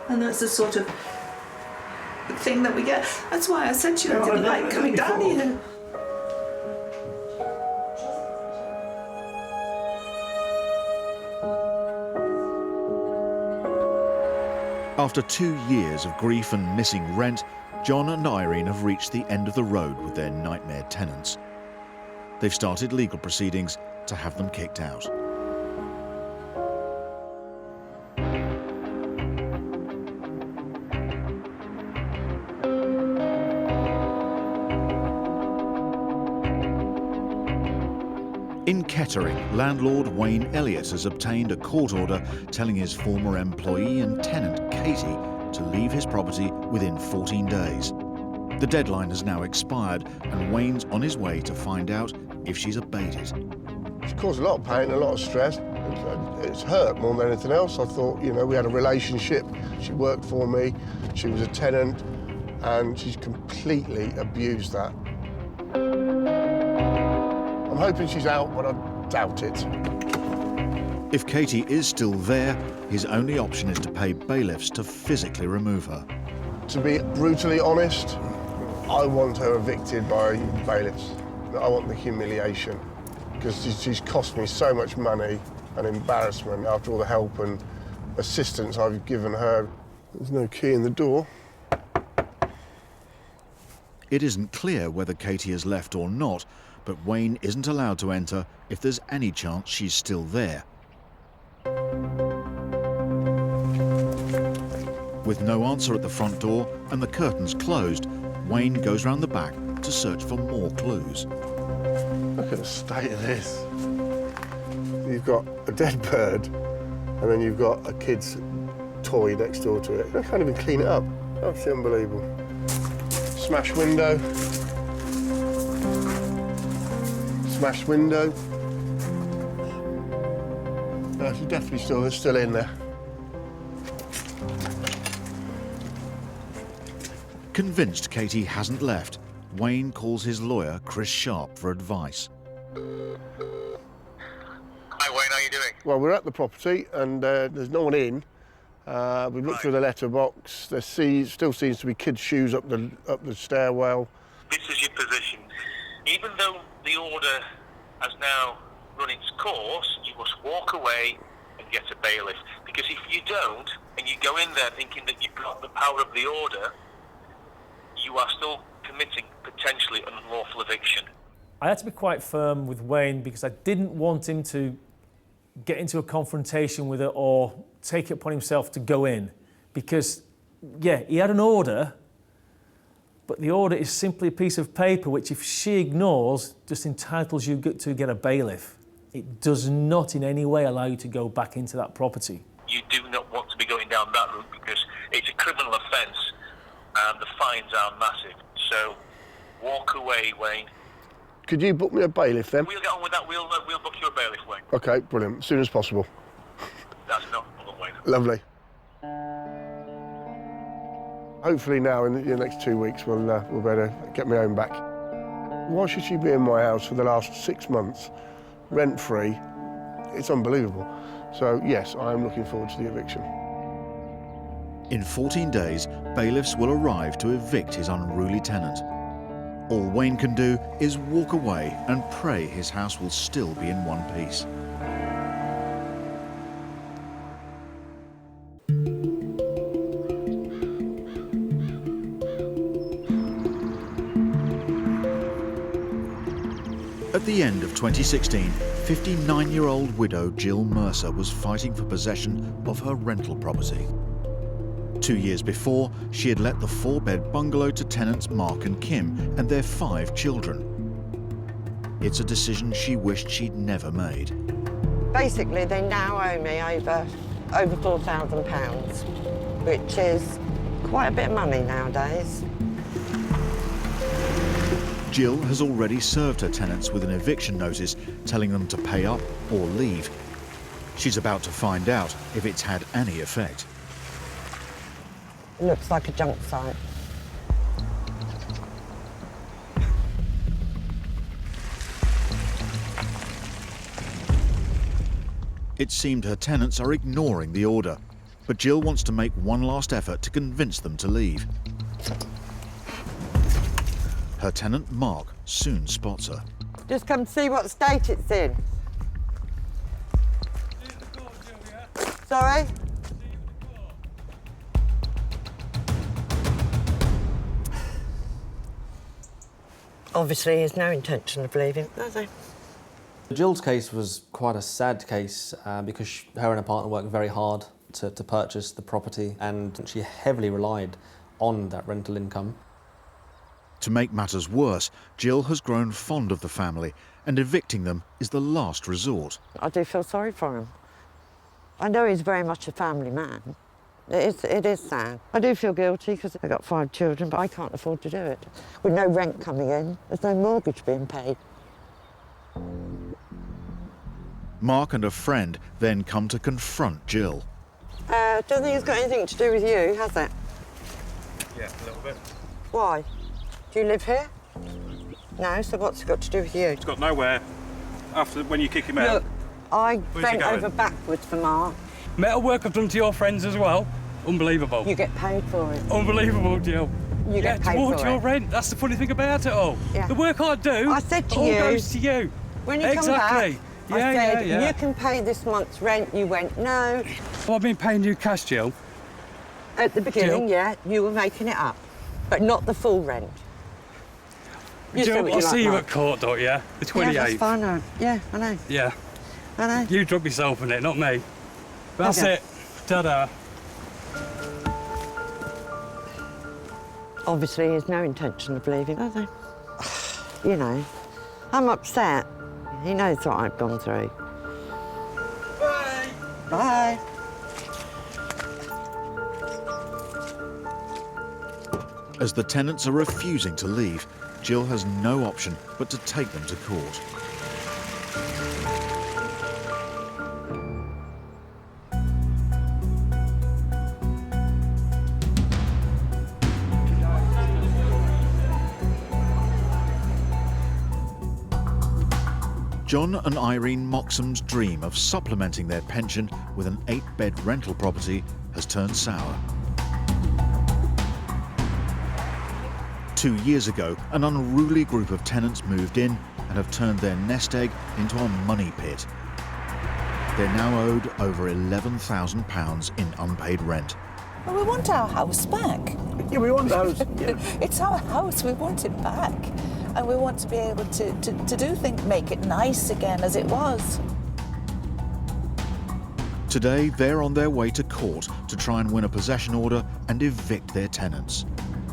And that's the sort of thing that we get. That's why I said to you I didn't like coming down here. After 2 years of grief and missing rent, John and Irene have reached the end of the road with their nightmare tenants. They've started legal proceedings to have them kicked out. In Kettering, landlord Wayne Elliott has obtained a court order telling his former employee and tenant, Katie, to leave his property within 14 days. The deadline has now expired and Wayne's on his way to find out if she's abated. She caused a lot of pain, a lot of stress. It's hurt more than anything else. I thought, you know, we had a relationship. She worked for me, she was a tenant, and she's completely abused that. I'm hoping she's out, but I doubt it. If Katie is still there, his only option is to pay bailiffs to physically remove her. To be brutally honest, I want her evicted by bailiffs. I want the humiliation, because she's cost me so much money and embarrassment after all the help and assistance I've given her. There's no key in the door. It isn't clear whether Katie has left or not, but Wayne isn't allowed to enter if there's any chance she's still there. With no answer at the front door and the curtains closed, Wayne goes round the back to search for more clues. Look at the state of this. You've got a dead bird, and then you've got a kid's toy next door to it. I can't even clean it up. That's unbelievable. Smashed window. Smashed window. No, she's definitely still in there. Convinced Katie hasn't left, Wayne calls his lawyer, Chris Sharp, for advice. Hi, Wayne, how you doing? Well, we're at the property, and there's no one in. We've looked through the letterbox. There still seems to be kids' shoes up the stairwell. This is your position. Even though the order has now run its course, you must walk away and get a bailiff. Because if you don't, and you go in there thinking that you've got the power of the order, you are still committing potentially an unlawful eviction. I had to be quite firm with Wayne because I didn't want him to get into a confrontation with her or take it upon himself to go in. Because, yeah, he had an order, but the order is simply a piece of paper which, if she ignores, just entitles you to get a bailiff. it does not in any way allow you to go back into that property. You do not want to be going down that route because it's a criminal offence and the fines are massive. So walk away, Wayne. Could you book me a bailiff then? We'll get on with that. We'll book you a bailiff, Wayne. OK, brilliant. As soon as possible. That's not a problem, Wayne. Lovely. Hopefully now, in the next 2 weeks, we'll be able to get my home back. Why should she be in my house for the last 6 months, rent-free? It's unbelievable. So, yes, I am looking forward to the eviction. In 14 days, bailiffs will arrive to evict his unruly tenant. All Wayne can do is walk away and pray his house will still be in one piece. At the end of 2016, 59-year-old widow Jill Mercer was fighting for possession of her rental property. 2 years before, she had let the 4-bed bungalow to tenants Mark and Kim and their 5 children. It's a decision she wished she'd never made. Basically, they now owe me over £4,000, which is quite a bit of money nowadays. Jill has already served her tenants with an eviction notice telling them to pay up or leave. She's about to find out if it's had any effect. It looks like a junk site. It seemed her tenants are ignoring the order, but Jill wants to make one last effort to convince them to leave. Her tenant, Mark, soon spots her. Just come see what state it's in. Sorry? Obviously, he has no intention of leaving, does he? Jill's case was quite a sad case because her and her partner worked very hard to purchase the property and she heavily relied on that rental income. To make matters worse, Jill has grown fond of the family and evicting them is the last resort. I do feel sorry for him. I know he's very much a family man. It is sad. I do feel guilty because I've got 5 children, but I can't afford to do it. With no rent coming in, there's no mortgage being paid. Mark and a friend then come to confront Jill. Don't think it's got anything to do with you, has it? Yeah, a little bit. Why? Do you live here? No, so what's it got to do with you? It's got nowhere. After when you kick him Look, out. I Where's he bent going? over backwards for Mark. Metal work I've done to your friends as well. Unbelievable. You get paid for it. Unbelievable, Jill. You get paid towards for your it. rent. That's the funny thing about it all. Yeah. The work I do, I said to all you, goes to you. When you exactly. come back, Yeah, I said, yeah. you can pay this month's rent. You went, no. Well, I've been paying you cash, Jill. At the beginning, Jill? yeah, you were making it up, but not the full rent. You Jill, say what I'll you see like, you Mark. at court, don't you? The 28th. Yeah, that's fine. Yeah, I know. Yeah. I know. You drop yourself in it, not me. That's Okay. it. Ta-da. Obviously, he has no intention of leaving, does he? You know, I'm upset. He knows what I've gone through. Bye. Bye. As the tenants are refusing to leave, Jill has no option but to take them to court. John and Irene Moxham's dream of supplementing their pension with an 8-bed rental property has turned sour. 2 years ago, an unruly group of tenants moved in and have turned their nest egg into a money pit. They're now owed over £11,000 in unpaid rent. Well, we want our house back. Yeah, we want the house. Yeah. It's our house, we want it back. And we want to be able to do things, make it nice again as it was. Today, they're on their way to court to try and win a possession order and evict their tenants.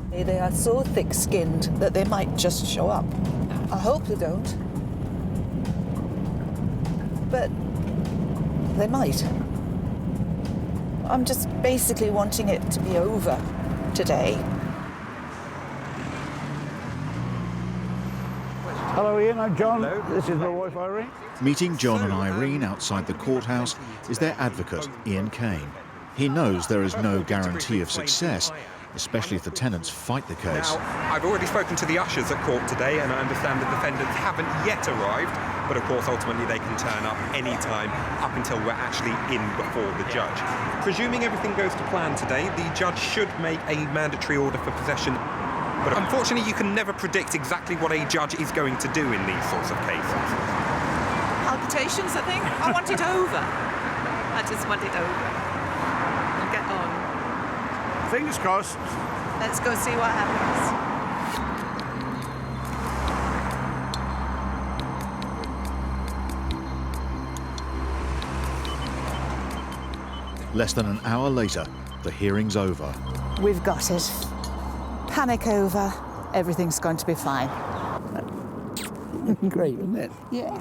They are so thick-skinned that they might just show up. I hope they don't. but they might. I'm just basically wanting it to be over today. Hello, Ian. I'm John. Hello. This is my wife, Irene. Meeting John and Irene outside the courthouse is their advocate, Ian Kane. He knows there is no guarantee of success, especially if the tenants fight the case. Now, I've already spoken to the ushers at court today, and I understand the defendants haven't yet arrived, but of course ultimately they can turn up any time up until we're actually in before the judge. Presuming everything goes to plan today, the judge should make a mandatory order for possession, but unfortunately you can never predict exactly what a judge is going to do in these sorts of cases. Palpitations, I think. I want it over. I just want it over. And get on. Fingers crossed. Let's go see what happens. Less than an hour later, the hearing's over. We've got it. Panic over. Everything's going to be fine. Great, isn't it? Yeah.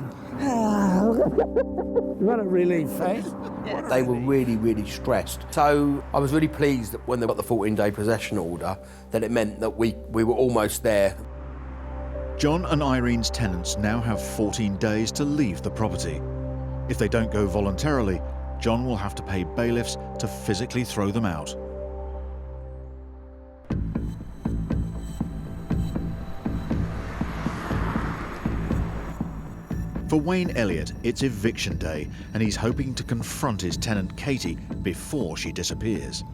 What a relief, eh? Yes. They were really, really stressed. So I was really pleased that when they got the 14-day possession order, that it meant that we were almost there. John and Irene's tenants now have 14 days to leave the property. If they don't go voluntarily, John will have to pay bailiffs to physically throw them out. For Wayne Elliott, it's eviction day, and he's hoping to confront his tenant Katie before she disappears.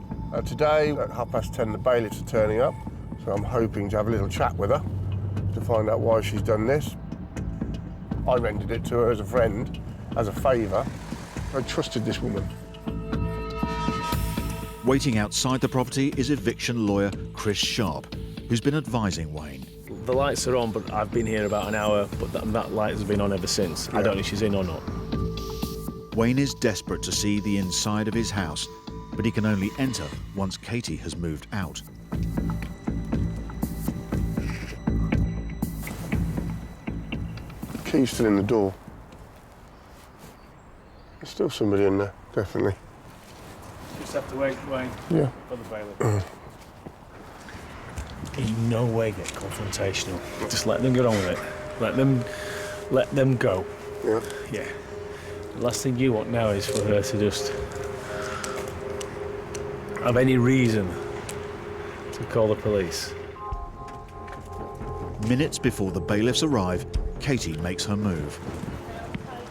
Today, at 10:30, the bailiffs are turning up, so I'm hoping to have a little chat with her to find out why she's done this. I rented it to her as a friend, as a favour. I trusted this woman. Waiting outside the property is eviction lawyer Chris Sharp, who's been advising Wayne. The lights are on, but I've been here about an hour, but that light has been on ever since. I don't know if she's in or not. Wayne is desperate to see the inside of his house, but he can only enter once Katie has moved out. The key's still in the door. There's still somebody in there, definitely. Just have to wait, Wayne. Yeah. For the bailiff. In no way get confrontational. Just let them get on with it. Let them go. Yeah. Yeah. The last thing you want now is for her to just have any reason to call the police. Minutes before the bailiffs arrive, Katie makes her move.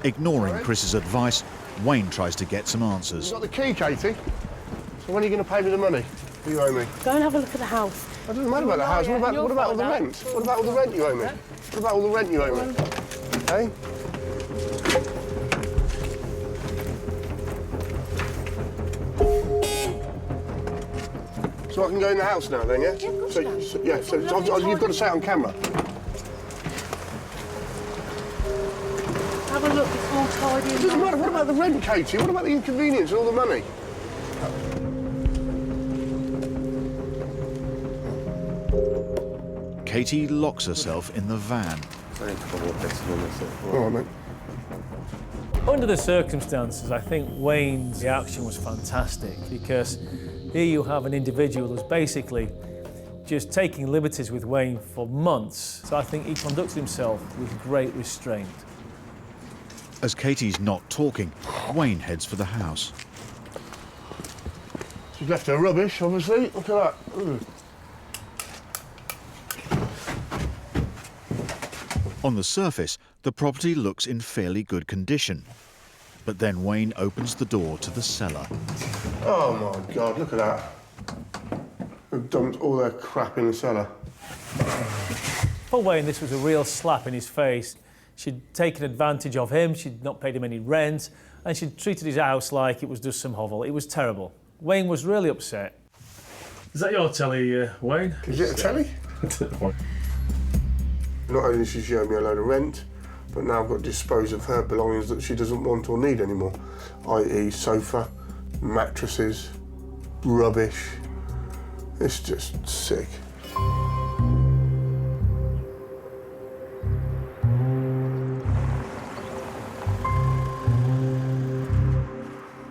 Ignoring Chris's advice, Wayne tries to get some answers. You got the key, Katie? So when are you going to pay me the money you owe me? Go and have a look at the house. It doesn't matter about the house. What about all the rent? What about all the rent you owe me? What about all the rent you owe me? Hey? So I can go in the house now then, yeah? Yeah, of course so you've got to say it on camera. Have a look, it's all tidy. It doesn't matter. What about the rent, Katie? What about the inconvenience and all the money? Katie locks herself in the van. All right, mate. Under the circumstances, I think Wayne's reaction was fantastic, because here you have an individual who's basically just taking liberties with Wayne for months. So I think he conducted himself with great restraint. As Katie's not talking, Wayne heads for the house. She's left her rubbish, obviously. Look at that. Ooh. On the surface, the property looks in fairly good condition. But then Wayne opens the door to the cellar. Oh my God, look at that. They've dumped all their crap in the cellar. For Wayne, this was a real slap in his face. She'd taken advantage of him, she'd not paid him any rent, and she'd treated his house like it was just some hovel. It was terrible. Wayne was really upset. Is that your telly, Wayne? Is it a telly? Not only did she owe me a load of rent, but now I've got to dispose of her belongings that she doesn't want or need anymore, i.e. sofa, mattresses, rubbish. It's just sick.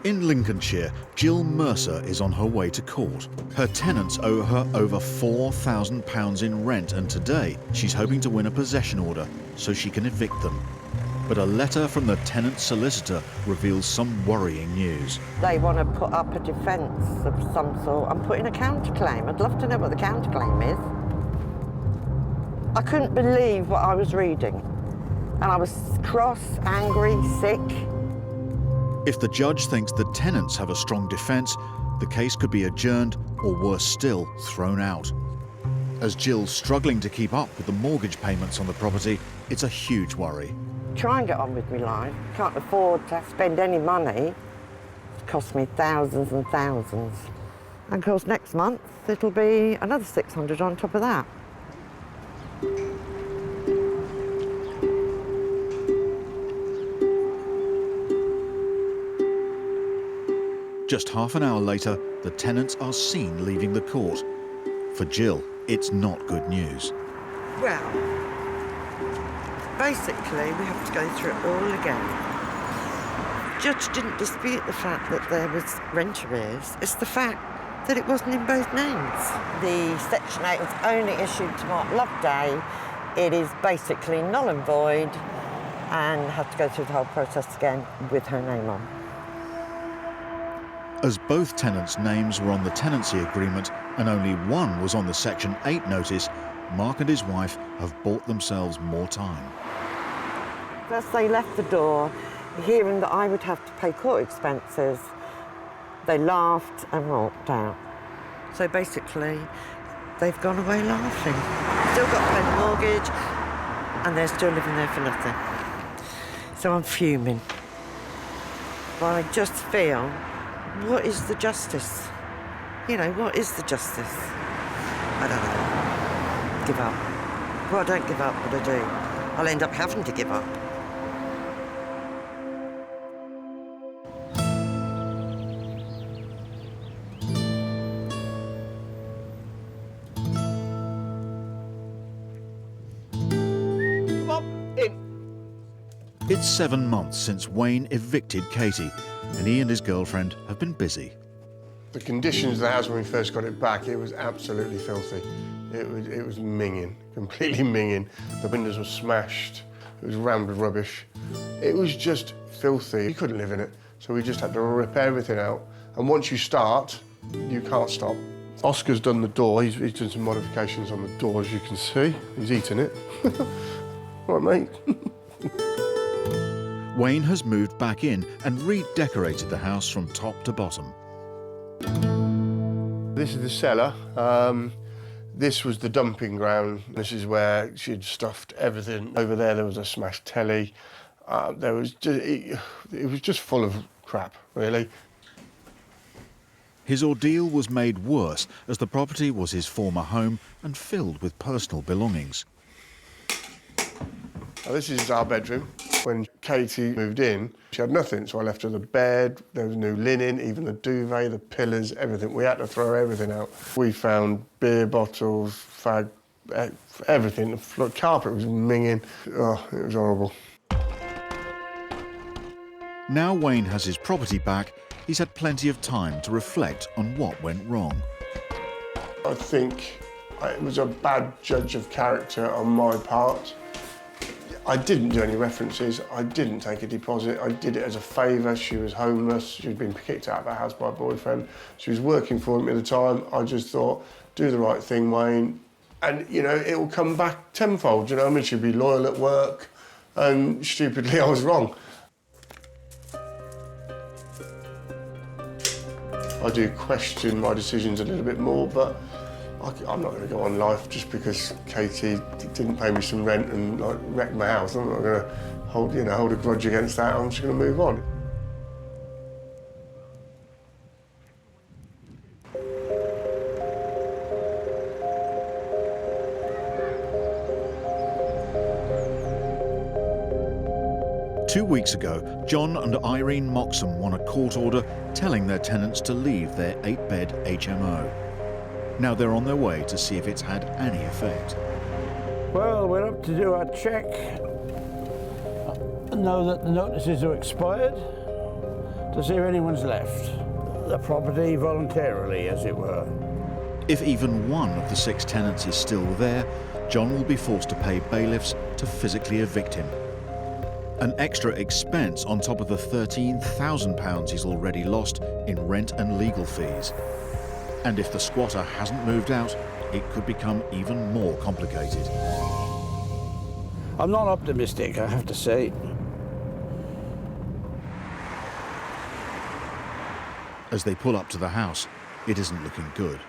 In Lincolnshire, Jill Mercer is on her way to court. Her tenants owe her over £4,000 in rent, and today she's hoping to win a possession order so she can evict them. But a letter from the tenant solicitor reveals some worrying news. They want to put up a defence of some sort and put in a counterclaim. I'd love to know what the counterclaim is. I couldn't believe what I was reading. And I was cross, angry, sick. If the judge thinks the tenants have a strong defence, the case could be adjourned or, worse still, thrown out. As Jill's struggling to keep up with the mortgage payments on the property, it's a huge worry. Try and get on with my life. Can't afford to spend any money. It's cost me thousands and thousands. And of course next month it'll be another 600 on top of that. Just half an hour later, the tenants are seen leaving the court. For Jill, it's not good news. Well, basically we have to go through it all again. The judge didn't dispute the fact that there was rent arrears. It's the fact that it wasn't in both names. The Section 8 was only issued to Mark Loveday. It is basically null and void and had to go through the whole process again with her name on. As both tenants' names were on the tenancy agreement and only one was on the Section 8 notice, Mark and his wife have bought themselves more time. As they left the door, hearing that I would have to pay court expenses, they laughed and walked out. So basically, they've gone away laughing. Still got to pay the mortgage, and they're still living there for nothing. So I'm fuming. But I just feel, what is the justice? You know, what is the justice? I don't know. Give up. Well, I don't give up, but I do. I'll end up having to give up. Come on, in. It's 7 months since Wayne evicted Katie, and he and his girlfriend have been busy. The conditions of the house when we first got it back, it was absolutely filthy. It was minging, completely minging. The windows were smashed. It was rammed with rubbish. It was just filthy. You couldn't live in it. So we just had to rip everything out. And once you start, you can't stop. Oscar's done the door. He's done some modifications on the door, as you can see. He's eating it. All right, mate. Wayne has moved back in and redecorated the house from top to bottom. This is the cellar. This was the dumping ground. This is where she'd stuffed everything. Over there was a smashed telly. It was just full of crap, really. His ordeal was made worse as the property was his former home and filled with personal belongings. Now, this is our bedroom. When Katie moved in, she had nothing, so I left her the bed, there was new linen, even the duvet, the pillars, everything. We had to throw everything out. We found beer bottles, fag, everything. The carpet was minging. Oh, it was horrible. Now Wayne has his property back, he's had plenty of time to reflect on what went wrong. I think it was a bad judge of character on my part. I didn't do any references, I didn't take a deposit, I did it as a favour. She was homeless, she'd been kicked out of her house by a boyfriend. She was working for him at the time. I just thought, do the right thing, Wayne, and, you know, it will come back tenfold, you know what I mean? She'd be loyal at work, and stupidly I was wrong. I do question my decisions a little bit more, but I'm not going to go on life just because Katie didn't pay me some rent and like wrecked my house. I'm not going to hold a grudge against that. I'm just going to move on. Two weeks ago, John and Irene Moxham won a court order telling their tenants to leave their 8-bed HMO. Now they're on their way to see if it's had any effect. Well, we're up to do our check. Know that the notices are expired. to see if anyone's left the property voluntarily, as it were. If even one of the 6 tenants is still there, John will be forced to pay bailiffs to physically evict him. An extra expense on top of the £13,000 he's already lost in rent and legal fees. And if the squatter hasn't moved out, it could become even more complicated. I'm not optimistic, I have to say. As they pull up to the house, it isn't looking good.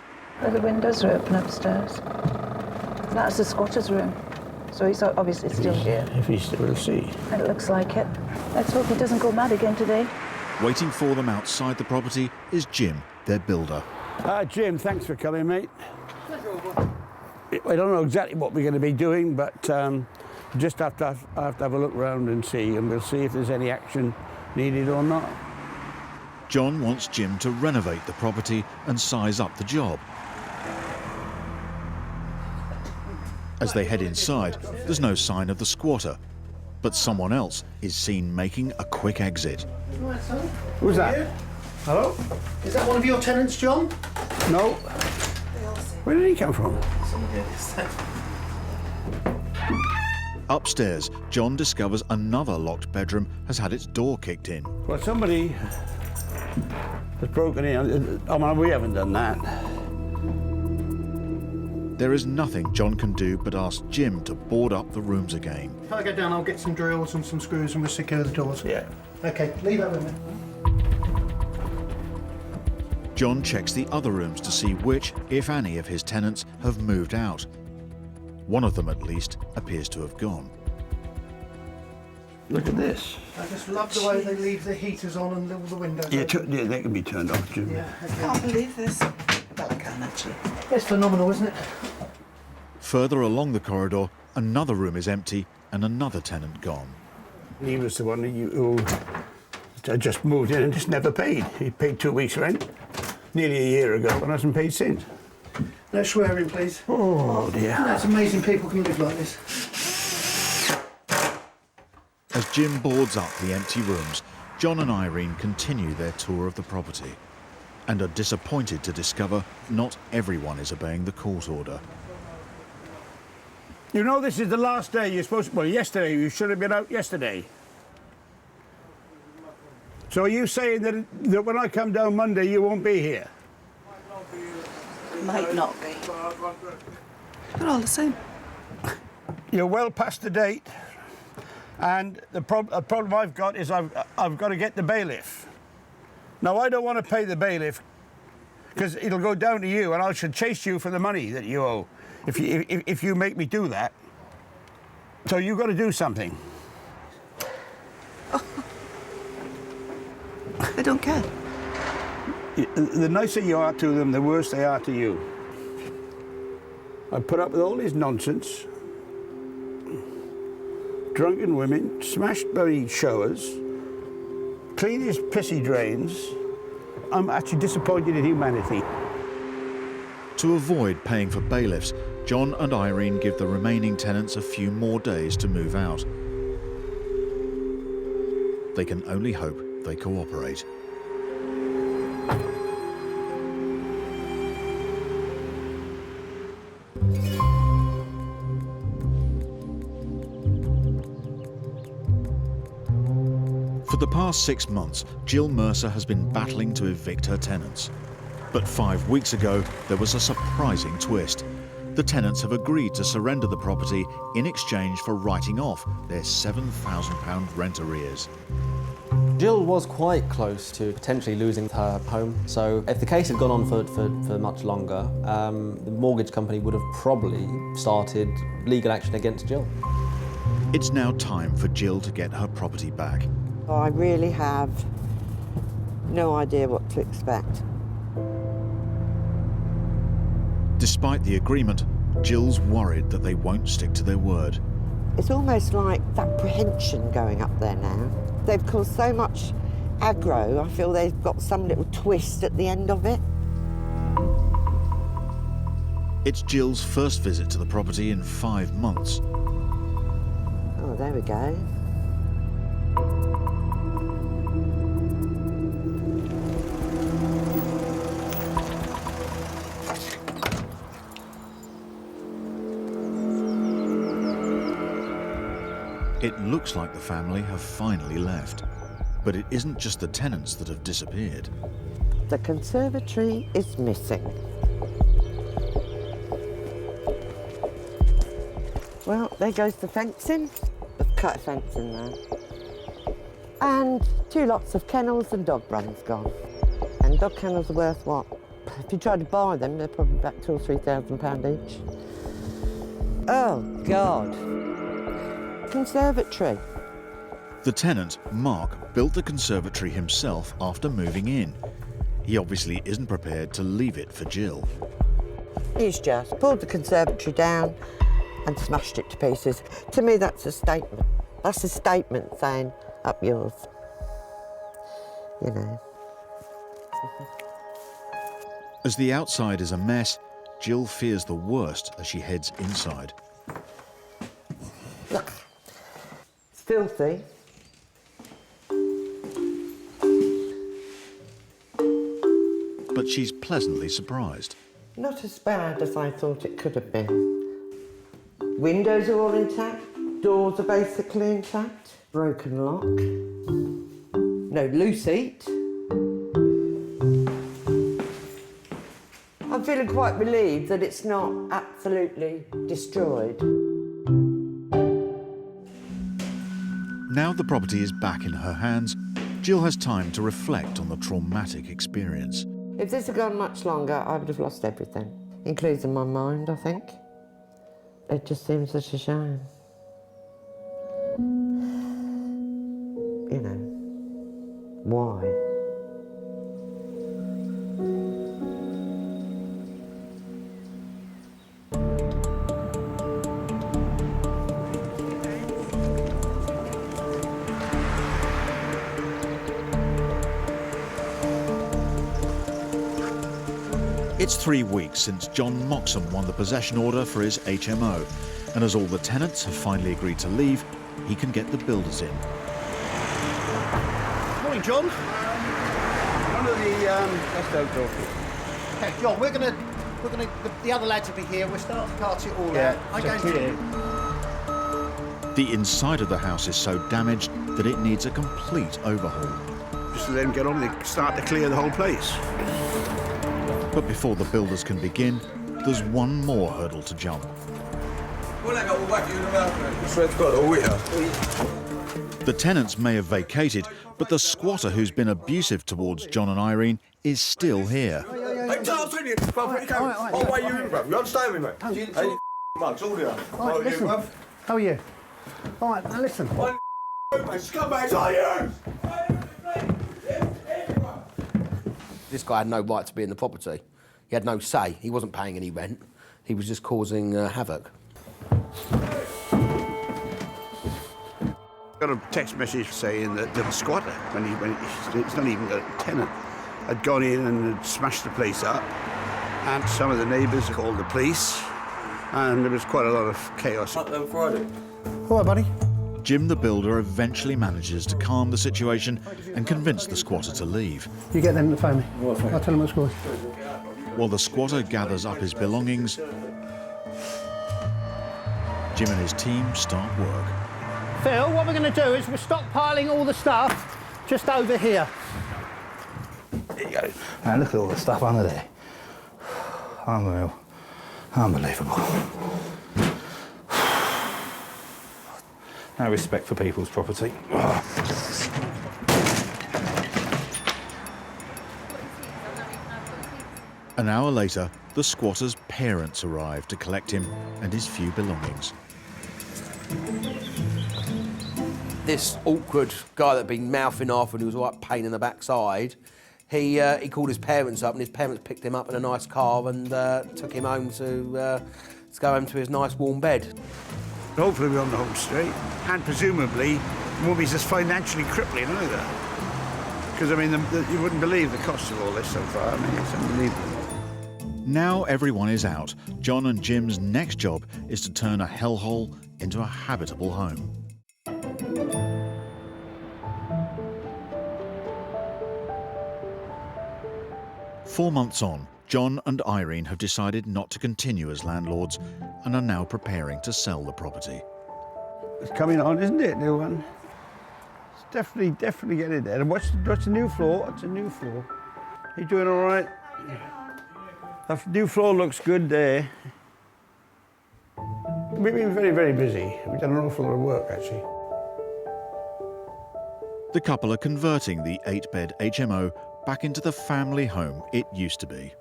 Well, the windows are open upstairs. That's the squatter's room. So he's obviously still here. If he's still, we'll see. It looks like it. Let's hope he doesn't go mad again today. Waiting for them outside the property is Jim, their builder. Jim, thanks for coming, mate. I don't know exactly what we're going to be doing, but just have to have a look around and see, and we'll see if there's any action needed or not. John wants Jim to renovate the property and size up the job. As they head inside, there's no sign of the squatter, but someone else is seen making a quick exit. Who's that? Hello? Is that one of your tenants, John? No. Where did he come from? Upstairs, John discovers another locked bedroom has had its door kicked in. Well, somebody has broken in. Oh, man, we haven't done that. There is nothing John can do but ask Jim to board up the rooms again. If I go down, I'll get some drills and some screws and we'll secure the doors. Yeah. OK, leave that with me. John checks the other rooms to see which, if any, of his tenants have moved out. One of them, at least, appears to have gone. Look at this. I just love the way they leave the heaters on and the windows open. Yeah, they can be turned off, Jim. Yeah, okay. I can't believe this. Well, I can actually. It's phenomenal, isn't it? Further along the corridor, another room is empty and another tenant gone. He was the one who just moved in and just never paid. He paid 2 weeks' rent nearly a year ago and hasn't paid since. No swearing, please. Oh, dear. It's amazing people can live like this. As Jim boards up the empty rooms, John and Irene continue their tour of the property and are disappointed to discover not everyone is obeying the court order. You know, this is the last day you're supposed to... Well, yesterday, you should have been out yesterday. So are you saying that when I come down Monday, you won't be here? Might not be. They're all the same. You're well past the date, and the problem I've got is I've got to get the bailiff. Now, I don't want to pay the bailiff because it'll go down to you, and I should chase you for the money that you owe if you make me do that. So you've got to do something. I don't care. The nicer you are to them, the worse they are to you. I put up with all this nonsense. Drunken women, smashed bloody showers, clean as pissy drains. I'm actually disappointed in humanity. To avoid paying for bailiffs, John and Irene give the remaining tenants a few more days to move out. They can only hope they cooperate. For the past 6 months, Jill Mercer has been battling to evict her tenants. But 5 weeks ago, there was a surprising twist. The tenants have agreed to surrender the property in exchange for writing off their £7,000 rent arrears. Jill was quite close to potentially losing her home, so if the case had gone on for much longer, the mortgage company would have probably started legal action against Jill. It's now time for Jill to get her property back. I really have no idea what to expect. Despite the agreement, Jill's worried that they won't stick to their word. It's almost like apprehension going up there now. They've caused so much aggro, I feel they've got some little twist at the end of it. It's Jill's first visit to the property in 5 months. Oh, there we go. It looks like the family have finally left. But it isn't just the tenants that have disappeared. The conservatory is missing. Well, there goes the fencing. They've cut a fence in there. And 2 lots of kennels and dog runs gone. And dog kennels are worth what? If you try to buy them, they're probably about £2,000 or £3,000 each. Oh, God. Conservatory. The tenant, Mark, built the conservatory himself after moving in. He obviously isn't prepared to leave it for Jill. He's just pulled the conservatory down and smashed it to pieces. To me, that's a statement. That's a statement saying, up yours. You know. As the outside is a mess, Jill fears the worst as she heads inside. Look, it's filthy. But she's pleasantly surprised. Not as bad as I thought it could have been. Windows are all intact, doors are basically intact, broken lock, no loo seat. I'm feeling quite relieved that it's not absolutely destroyed. Now the property is back in her hands, Jill has time to reflect on the traumatic experience. If this had gone much longer, I would have lost everything, including my mind, I think. It just seems such a shame. You know, why? It's 3 weeks since John Moxham won the possession order for his HMO, and as all the tenants have finally agreed to leave, he can get the builders in. Morning, John. One of the let's go, Hey, John, the other lads will be here. We'll start to cart it all out. The inside of the house is so damaged that it needs a complete overhaul. Just to let them get on, they start to clear the whole place. But before the builders can begin, there's one more hurdle to jump. The tenants may have vacated, but the squatter who's been abusive towards John and Irene is still here. Hey, Charles, you understand me, mate? Hey, mugs, all there. All right, listen. How are you? All right, now listen. This guy had no right to be in the property. He had no say. He wasn't paying any rent. He was just causing havoc. Got a text message saying that the squatter, when it's not even a tenant, had gone in and had smashed the place up. And some of the neighbours called the police, and there was quite a lot of chaos. On Friday. All right, buddy. Jim the builder eventually manages to calm the situation and convince the squatter to leave. You get them to phone me. I'll tell them what's going on. While the squatter gathers up his belongings, Jim and his team start work. Phil, what we're going to do is we're stockpiling all the stuff just over here. There you go. Now look at all the stuff under there. Unreal. Unbelievable. No respect for people's property. An hour later, the squatter's parents arrive to collect him and his few belongings. This awkward guy that'd been mouthing off and he was a right pain in the backside, he called his parents up and his parents picked him up in a nice car and took him home to go home to his nice warm bed. Hopefully we're on the home straight, and presumably won't be just financially crippling either. Because, I mean, you wouldn't believe the cost of all this so far. I mean, it's unbelievable. Now everyone is out, John and Jim's next job is to turn a hellhole into a habitable home. 4 months on, John and Irene have decided not to continue as landlords and are now preparing to sell the property. It's coming on, isn't it, new one? It's definitely getting there. And what's the new floor? It's a new floor. You doing all right? That new floor looks good there. We've been very, very busy. We've done an awful lot of work, actually. The couple are converting the 8-bed HMO back into the family home it used to be.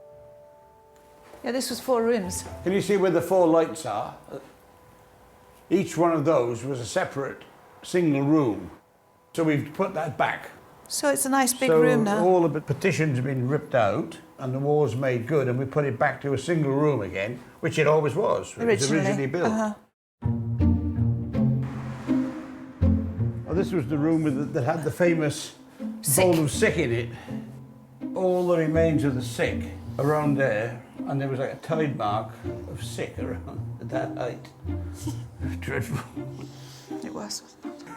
Yeah, this was 4 rooms. Can you see where the 4 lights are? Each one of those was a separate single room. So we've put that back. So it's a nice big room now. All the partitions have been ripped out and the walls made good, and we put it back to a single room again, which it always was. It was originally built. Oh, this was the room that had the famous bowl of sick in it. All the remains of the sick around there, and there was like a tide mark of sick around at that height. It was dreadful. It was.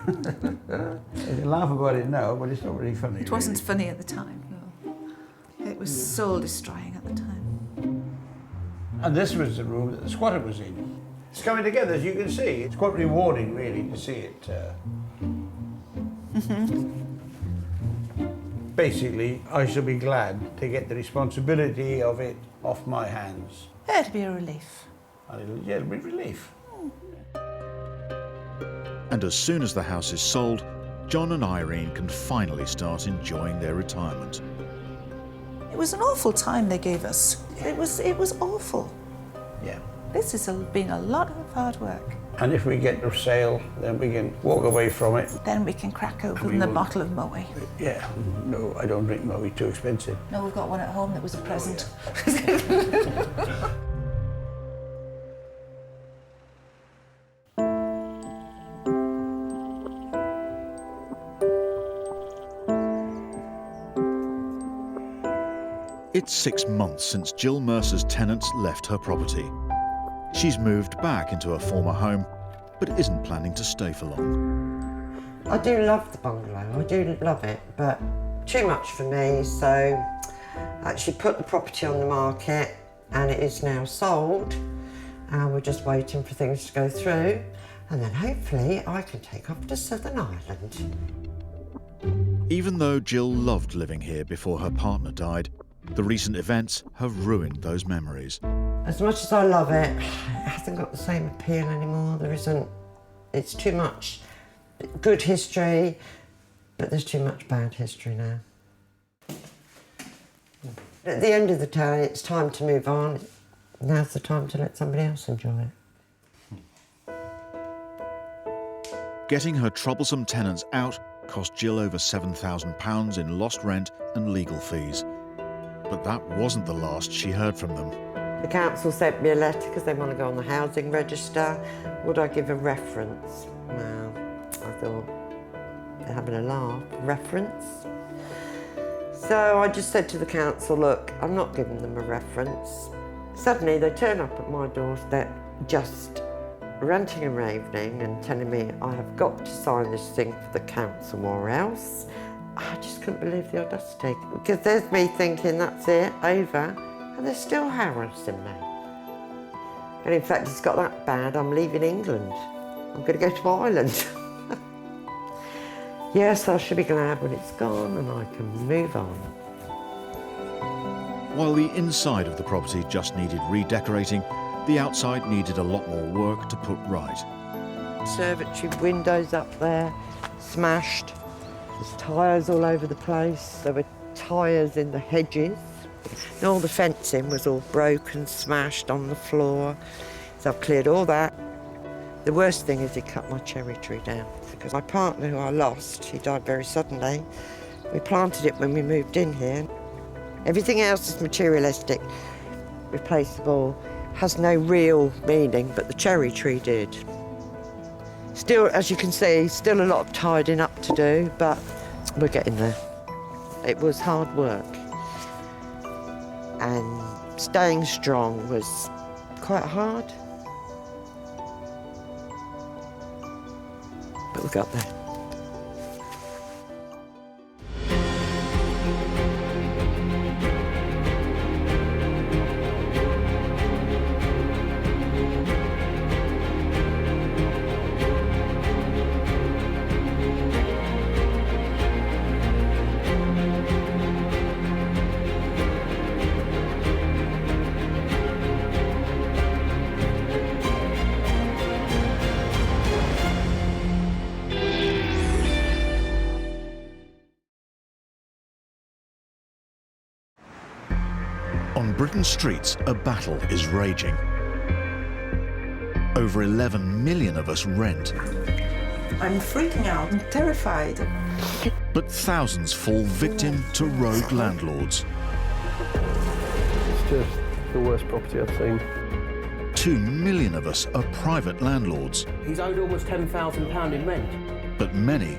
You can laugh about it now, but it's not really funny. It wasn't funny at the time, no. It was soul destroying at the time. And this was the room that the squatter was in. It's coming together, as you can see. It's quite rewarding, really, to see it. Basically, I shall be glad to get the responsibility of it off my hands. It'll be a relief. And it'll be a relief. And as soon as the house is sold, John and Irene can finally start enjoying their retirement. It was an awful time they gave us. It was awful. Yeah. This has been a lot of hard work. And if we get a sale, then we can walk away from it. Then we can crack open the bottle of Moe. Yeah. No, I don't drink Moe, too expensive. No, we've got one at home that was a present. It's 6 months since Jill Mercer's tenants left her property. She's moved back into her former home, but isn't planning to stay for long. I do love the bungalow, I do love it, but too much for me, so I actually put the property on the market and it is now sold, and we're just waiting for things to go through, and then hopefully I can take off to Southern Ireland. Even though Jill loved living here before her partner died, the recent events have ruined those memories. As much as I love it, it hasn't got the same appeal anymore. There isn't. It's too much good history, but there's too much bad history now. At the end of the day, it's time to move on. Now's the time to let somebody else enjoy it. Getting her troublesome tenants out cost Jill over £7,000 in lost rent and legal fees. But that wasn't the last she heard from them. The council sent me a letter because they want to go on the housing register. Would I give a reference? Well, I thought, they're having a laugh. Reference? So I just said to the council, look, I'm not giving them a reference. Suddenly they turn up at my doorstep, just ranting and raving and telling me I have got to sign this thing for the council or else. I just couldn't believe the audacity, because there's me thinking that's it, over, and they're still harassing me. And in fact, it's got that bad, I'm leaving England. I'm going to go to Ireland. Yes, I should be glad when it's gone and I can move on. While the inside of the property just needed redecorating, the outside needed a lot more work to put right. Conservatory windows up there, smashed. There's tyres all over the place. There were tyres in the hedges. And all the fencing was all broken, smashed on the floor. So I've cleared all that. The worst thing is he cut my cherry tree down, because my partner, who I lost, he died very suddenly. We planted it when we moved in here. Everything else is materialistic, replaceable, has no real meaning, but the cherry tree did. Still, as you can see, still a lot of tidying up to do, but we're getting there. It was hard work. And staying strong was quite hard. But we got there. On Britain's streets, a battle is raging. Over 11 million of us rent. I'm freaking out. I'm terrified. But thousands fall victim to rogue landlords. It's just the worst property I've seen. 2 million of us are private landlords. He's owed almost £10,000 in rent. But many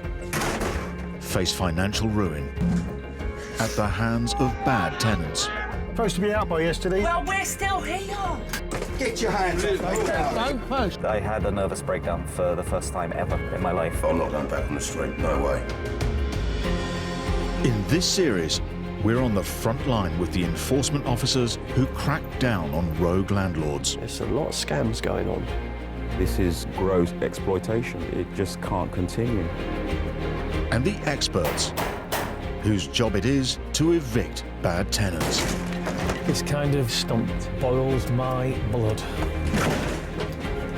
face financial ruin at the hands of bad tenants. Supposed to be out by yesterday. Well, we're still here. Get your hands up. Don't push. I had a nervous breakdown for the first time ever in my life. I'm not going back on the street, no way. In this series, we're on the front line with the enforcement officers who crack down on rogue landlords. There's a lot of scams going on. This is gross exploitation. It just can't continue. And the experts, whose job it is to evict bad tenants. This kind of stump boils my blood.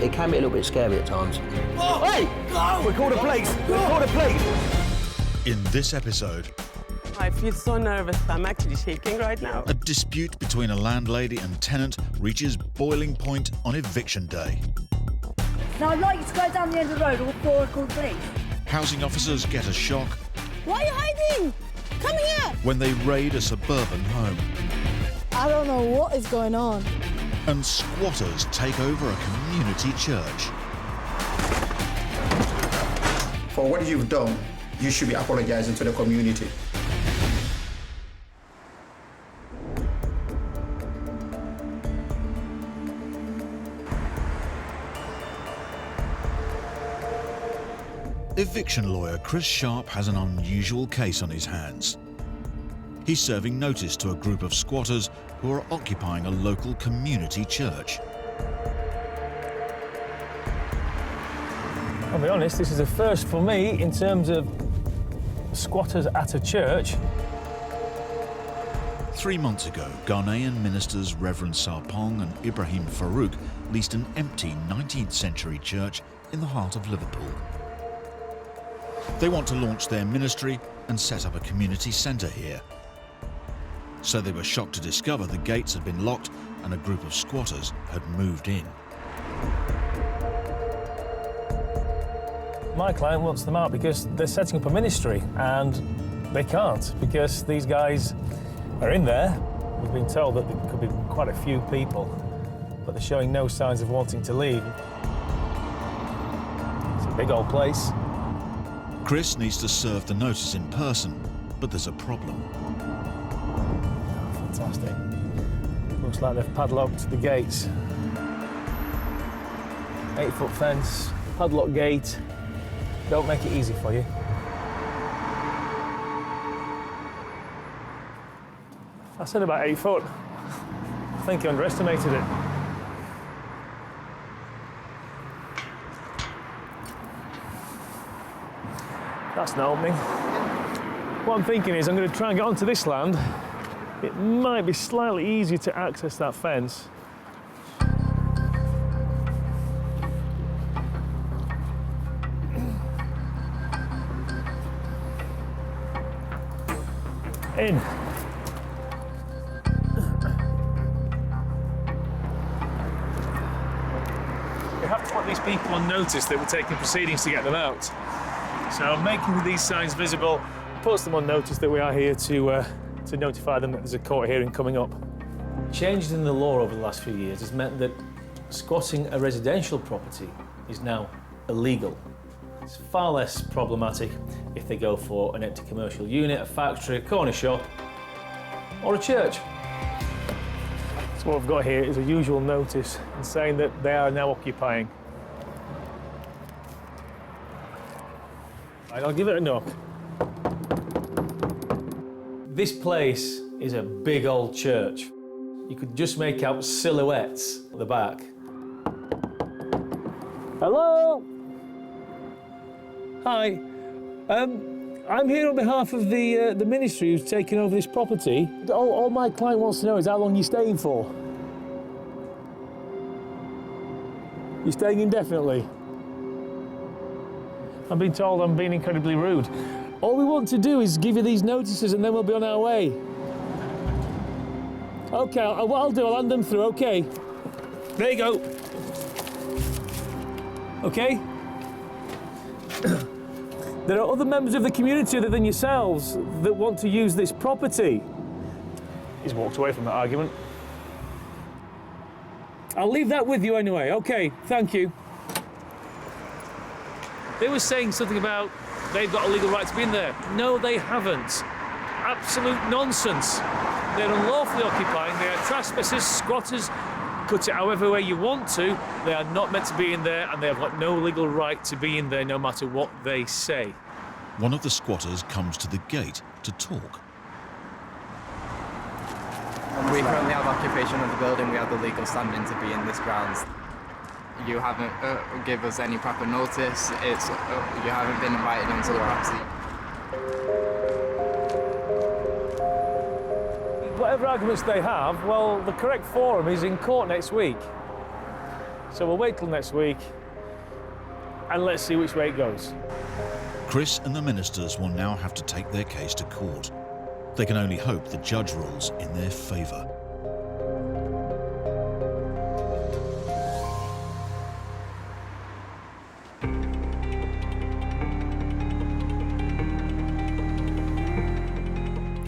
It can be a little bit scary at times. Oh, Hey! go! We called the police! We called the police! In this episode, I feel so nervous. I'm actually shaking right now. a dispute between a landlady and tenant reaches boiling point on eviction day. Now, I'd like you to go down the end of the road before I call the police. Housing officers get a shock Why are you hiding? Come here! when they raid a suburban home. I don't know what is going on. And squatters take over a community church. For what you've done, you should be apologizing to the community. Eviction lawyer Chris Sharp has an unusual case on his hands. He's serving notice to a group of squatters who are occupying a local community church. I'll be honest, this is a first for me in terms of squatters at a church. 3 months ago, Ghanaian ministers Reverend Sarpong and Ibrahim Farouk leased an empty 19th century church in the heart of Liverpool. They want to launch their ministry and set up a community centre here. So they were shocked to discover the gates had been locked and a group of squatters had moved in. My client wants them out because they're setting up a ministry and they can't because these guys are in there. We've been told that there could be quite a few people, but they're showing no signs of wanting to leave. It's a big old place. Chris needs to serve the notice in person, but there's a problem. Fantastic. Looks like they've padlocked the gates. 8-foot fence, padlock gate. Don't make it easy for you. I said about 8 foot. I think you underestimated it. That's not opening. What I'm thinking is I'm going to try and get onto this land. It might be slightly easier to access that fence. In. We have to put these people on notice that we're taking proceedings to get them out. So making these signs visible puts them on notice that we are here to notify them that there's a court hearing coming up. Changes in the law over the last few years has meant that squatting a residential property is now illegal. It's far less problematic if they go for an empty commercial unit, a factory, a corner shop, or a church. So what I've got here is a usual notice saying that they are now occupying. Right, I'll give it a knock. This place is a big old church. You could just make out silhouettes at the back. Hello? Hi. I'm here on behalf of the ministry who's taken over this property. All my client wants to know is how long you're staying for. You're staying indefinitely? I've been told I'm being incredibly rude. All we want to do is give you these notices and then we'll be on our way. OK, what I'll do, I'll hand them through, OK? There you go. OK? There are other members of the community other than yourselves that want to use this property. He's walked away from that argument. I'll leave that with you anyway. OK, thank you. They were saying something about they've got a legal right to be in there. No, they haven't. Absolute nonsense. They're unlawfully occupying. They are trespassers, squatters. Cut it however way you want to. They are not meant to be in there, and they have got no legal right to be in there, no matter what they say. One of the squatters comes to the gate to talk. We currently have occupation of the building. We have the legal standing to be in this grounds. You haven't given us any proper notice. You haven't been invited onto the property. Whatever arguments they have, well, the correct forum is in court next week. So we'll wait till next week and let's see which way it goes. Chris and the ministers will now have to take their case to court. They can only hope the judge rules in their favour.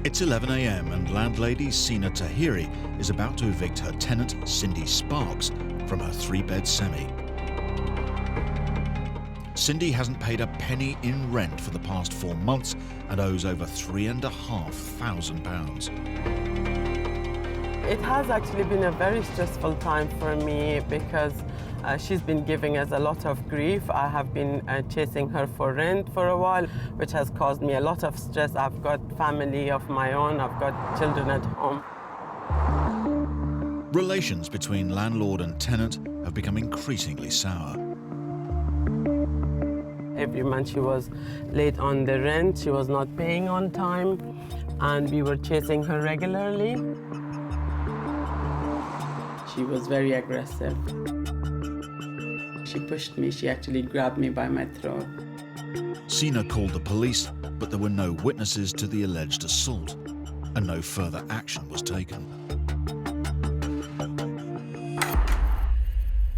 It's 11 a.m. and landlady Sina Tahiri is about to evict her tenant, Cindy Sparks, from her 3-bed semi. Cindy hasn't paid a penny in rent for the past 4 months and owes over £3,500. It has actually been a very stressful time for me because she's been giving us a lot of grief. I have been chasing her for rent for a while, which has caused me a lot of stress. I've got family of my own, I've got children at home. Relations between landlord and tenant have become increasingly sour. Every month she was late on the rent, she was not paying on time, and we were chasing her regularly. She was very aggressive. She pushed me, she actually grabbed me by my throat. Sina called the police, but there were no witnesses to the alleged assault, and no further action was taken.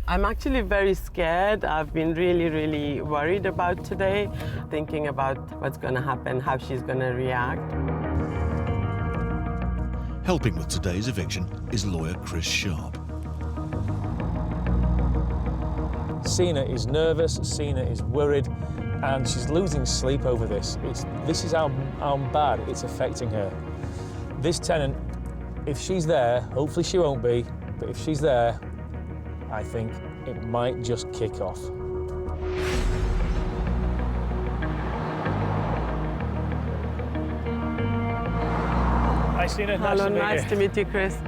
I'm actually very scared. I've been really, really worried about today, thinking about what's going to happen, how she's going to react. Helping with today's eviction is lawyer Chris Sharp. Sina is nervous, Sina is worried, and she's losing sleep over this. This is how bad it's affecting her. This tenant, if she's there, hopefully she won't be, but if she's there, I think it might just kick off. Hi, Sina. Hello, nice to meet you, Chris.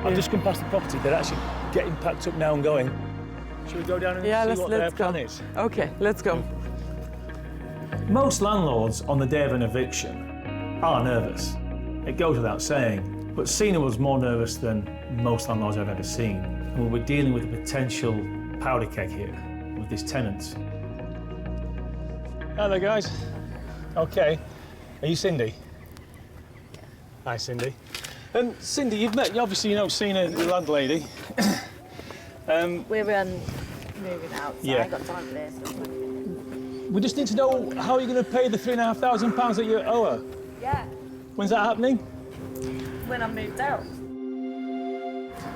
I've just come past the property. They're actually getting packed up now and going. Should we go down and see what their plan is? OK, let's go. Most landlords on the day of an eviction are nervous. It goes without saying, but Sina was more nervous than most landlords I've ever seen. And we were dealing with a potential powder keg here with this tenant. Hello, guys. OK. Are you Cindy? Hi, Cindy. Cindy, obviously you know Sina, the landlady. We're moving out, so Yeah. I ain't got time for this. We just need to know how you're going to pay the £3,500 that you owe her. Yeah, When's that happening? when I moved out.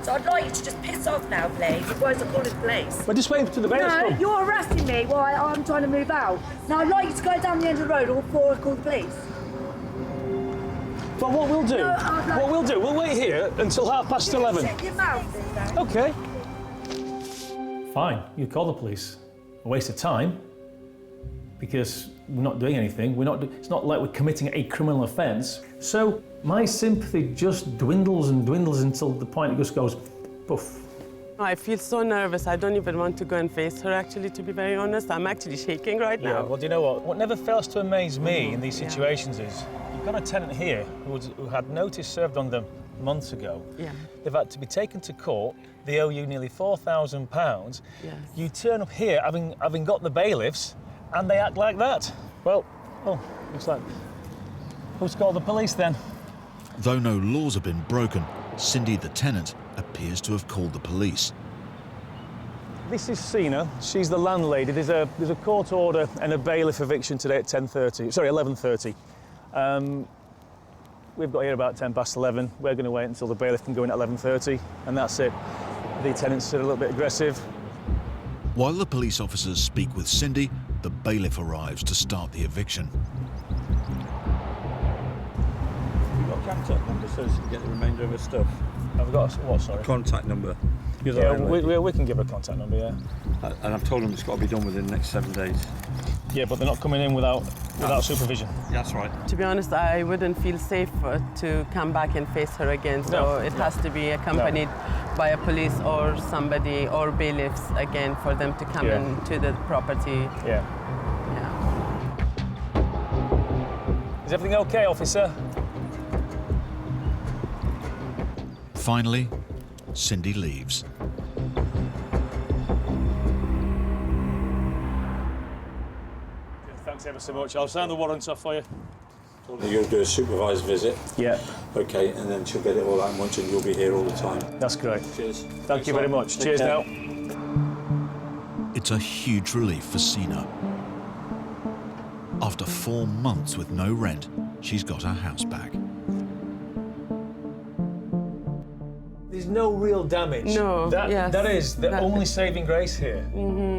So I'd like you to just piss off now, please. Otherwise I'll call the police. We're just waiting for the bailiffs to No, come. you're arresting me while I'm trying to move out. Now I'd like you to go down the end of the road before I call the police. But what we'll do, No, we'll wait here until 11:30. Shut your mouth, then. OK. Fine, you call the police. A waste of time, because we're not doing anything. It's not like we're committing a criminal offence. So my sympathy just dwindles and dwindles until the point it just goes poof. I feel so nervous. I don't even want to go and face her, actually, to be very honest. I'm actually shaking right now. Yeah, well, do you know what? What never fails to amaze me in these situations is you've got a tenant here who had notice served on them months ago. Yeah. They've had to be taken to court. They owe you nearly £4,000. Yes. You turn up here having got the bailiffs, and they act like that. Well, looks like who's called the police then? Though no laws have been broken, Cindy, the tenant, appears to have called the police. This is Sina. She's the landlady. There's a court order and a bailiff eviction today at 11:30. We've got here about 11:10. We're going to wait until the bailiff can go in at 11:30, and that's it. The tenants are a little bit aggressive. While the police officers speak with Cindy, the bailiff arrives to start the eviction. You've got a contact number so you can get the remainder of her stuff. I've got what, sorry? A contact number. Yeah, we can give her a contact number, yeah. And I've told them it's got to be done within the next 7 days. Yeah, but they're not coming in without supervision. That's right. To be honest, I wouldn't feel safe to come back and face her again, so it has to be accompanied by a police or somebody or bailiffs again for them to come into the property. Yeah. Is everything okay, officer? Finally, Cindy leaves. Thanks ever so much. I'll sign the warrant off for you. You're going to do a supervised visit? Yeah. OK, and then she'll get it all out once and you'll be here all the time. That's great. Cheers. Thank you very much. Cheers now. It's a huge relief for Sina. After 4 months with no rent, she's got her house back. There's no real damage. No, that is the only saving grace here.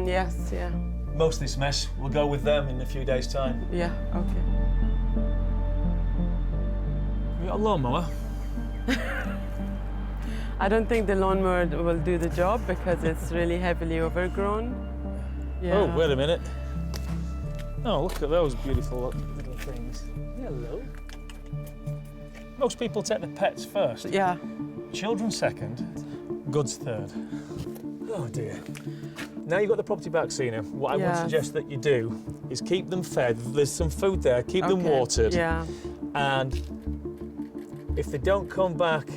Yes, yeah. Most of this mess will go with them in a few days' time. Yeah, okay. You got a lawnmower? I don't think the lawnmower will do the job because it's really heavily overgrown. Yeah. Oh, wait a minute. Oh, look at those beautiful little things. Hello. Most people take the pets first. Yeah. Children second, goods third. Oh dear. Now you've got the property back, Sina, what I would suggest that you do is keep them fed. There's some food there, keep them watered. Yeah. And if they don't come back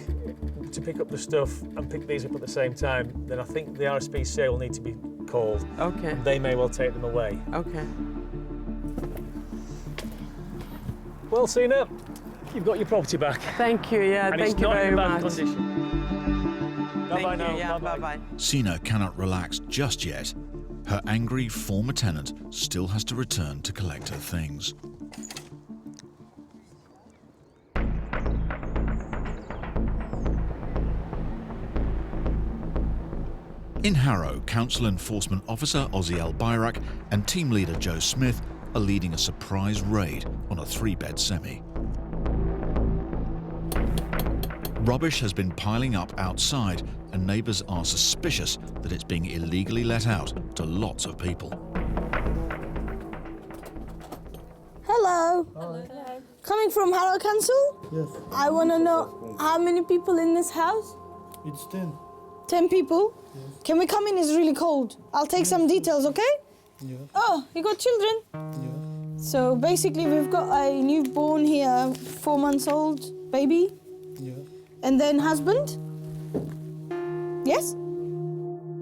to pick up the stuff and pick these up at the same time, then I think the RSPCA will need to be called. Okay. And they may well take them away. Okay. Well, Sina, you've got your property back. Thank you, yeah, and thank you very much. It's not in bad condition. Bye-bye now. Yeah, bye-bye. Sina cannot relax just yet. Her angry former tenant still has to return to collect her things. In Harrow, Council Enforcement Officer Ozzy Al-Bayrak and Team Leader Joe Smith are leading a surprise raid on a 3-bed semi. Rubbish has been piling up outside and neighbours are suspicious that it's being illegally let out to lots of people. Hello. Hello. Coming from Harrow Council? Yes. I want to know how many people in this house? It's 10. 10 people? Yes. Can we come in? It's really cold. I'll take some details, okay? Yeah. Oh, you got children? Yeah. So basically we've got a newborn here, 4 months old baby. Yeah. And then husband? Yes?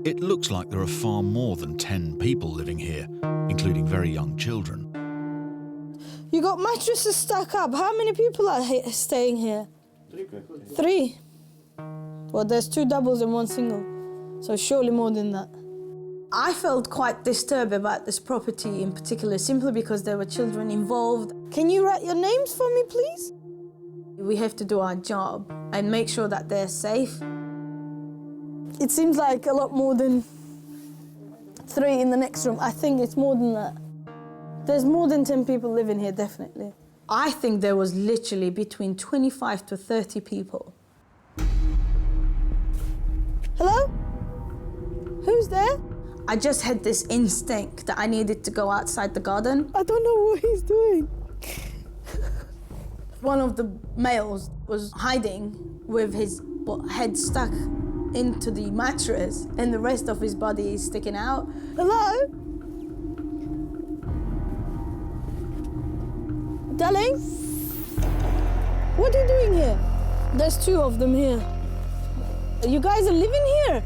It looks like there are far more than 10 people living here, including very young children. You got mattresses stuck up. How many people are staying here? 3 people. 3? Well, there's 2 doubles and 1 single, so surely more than that. I felt quite disturbed about this property in particular, simply because there were children involved. Can you write your names for me, please? We have to do our job and make sure that they're safe. It seems like a lot more than 3 in the next room. I think it's more than that. There's more than 10 people living here, definitely. I think there was literally between 25 to 30 people. Hello? Who's there? I just had this instinct that I needed to go outside the garden. I don't know what he's doing. One of the males was hiding with his head stuck into the mattress and the rest of his body is sticking out. Hello? Darling? What are you doing here? There's 2 of them here. You guys are living here?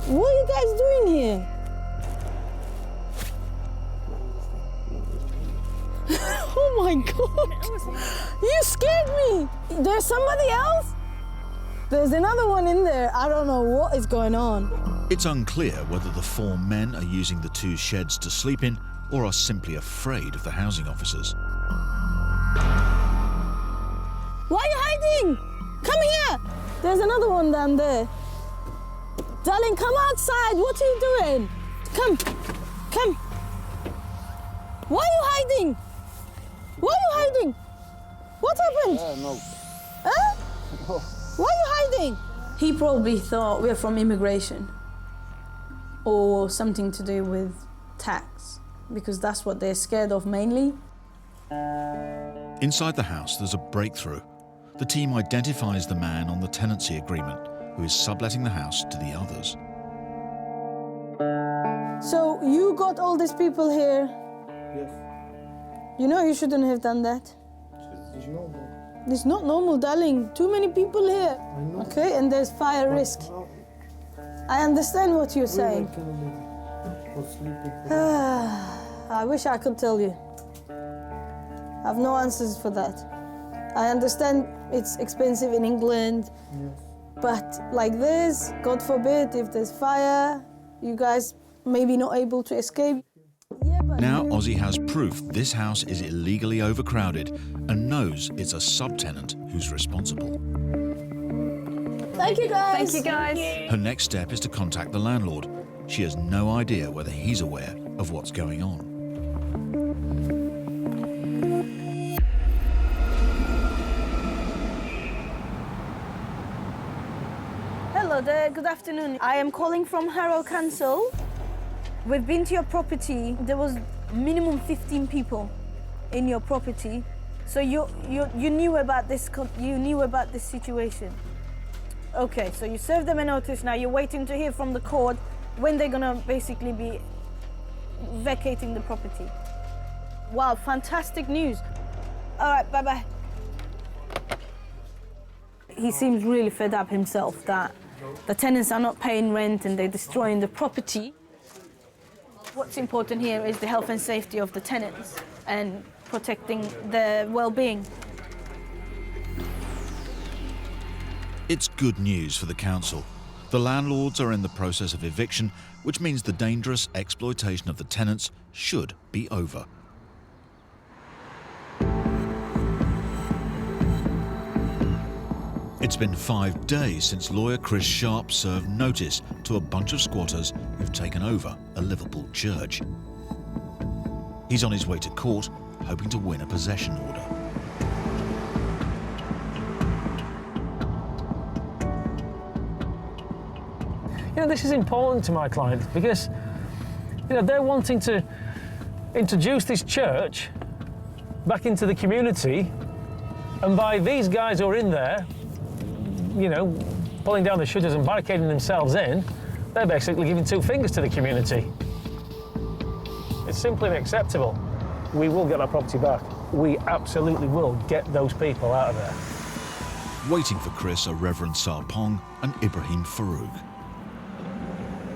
What are you guys doing here? Oh Oh my God! You scared me! There's somebody else? There's another one in there. I don't know what is going on. It's unclear whether the 4 men are using the 2 sheds to sleep in or are simply afraid of the housing officers. Why are you hiding? Come here! There's another one down there. Darling, come outside. What are you doing? Come. Come. Why are you hiding? Why are you hiding? What happened? No. Huh? Why are you hiding? He probably thought we're from immigration or something to do with tax, because that's what they're scared of mainly. Inside the house, there's a breakthrough. The team identifies the man on the tenancy agreement who is subletting the house to the others. So you got all these people here. Yes. You know you shouldn't have done that. It's normal. It's not normal, darling. Too many people here. I know. Okay, and there's fire risk. I understand what you're saying. I wish I could tell you. I have no answers for that. I understand it's expensive in England, but like this, God forbid, if there's fire, you guys may be not able to escape. Now Ozzy has proof this house is illegally overcrowded and knows it's a subtenant who's responsible. Thank you, guys. Thank you, guys. Her next step is to contact the landlord. She has no idea whether he's aware of what's going on. Hello there, good afternoon. I am calling from Harrow Council. We've been to your property. There was minimum 15 people in your property. So you knew about this situation. Okay, so you served them a notice. Now you're waiting to hear from the court when they're gonna basically be vacating the property. Wow, fantastic news. All right, bye-bye. He seems really fed up himself that the tenants are not paying rent and they're destroying the property. What's important here is the health and safety of the tenants and protecting their well-being. It's good news for the council. The landlords are in the process of eviction, which means the dangerous exploitation of the tenants should be over. It's been 5 days since lawyer Chris Sharp served notice to a bunch of squatters who've taken over a Liverpool church. He's on his way to court, hoping to win a possession order. You know, this is important to my clients because, you know, they're wanting to introduce this church back into the community, and by these guys who are in there, you know, pulling down the shutters and barricading themselves in, they're basically giving 2 fingers to the community. It's simply unacceptable. We will get our property back. We absolutely will get those people out of there. Waiting for Chris are Reverend Sarpong and Ibrahim Farouk.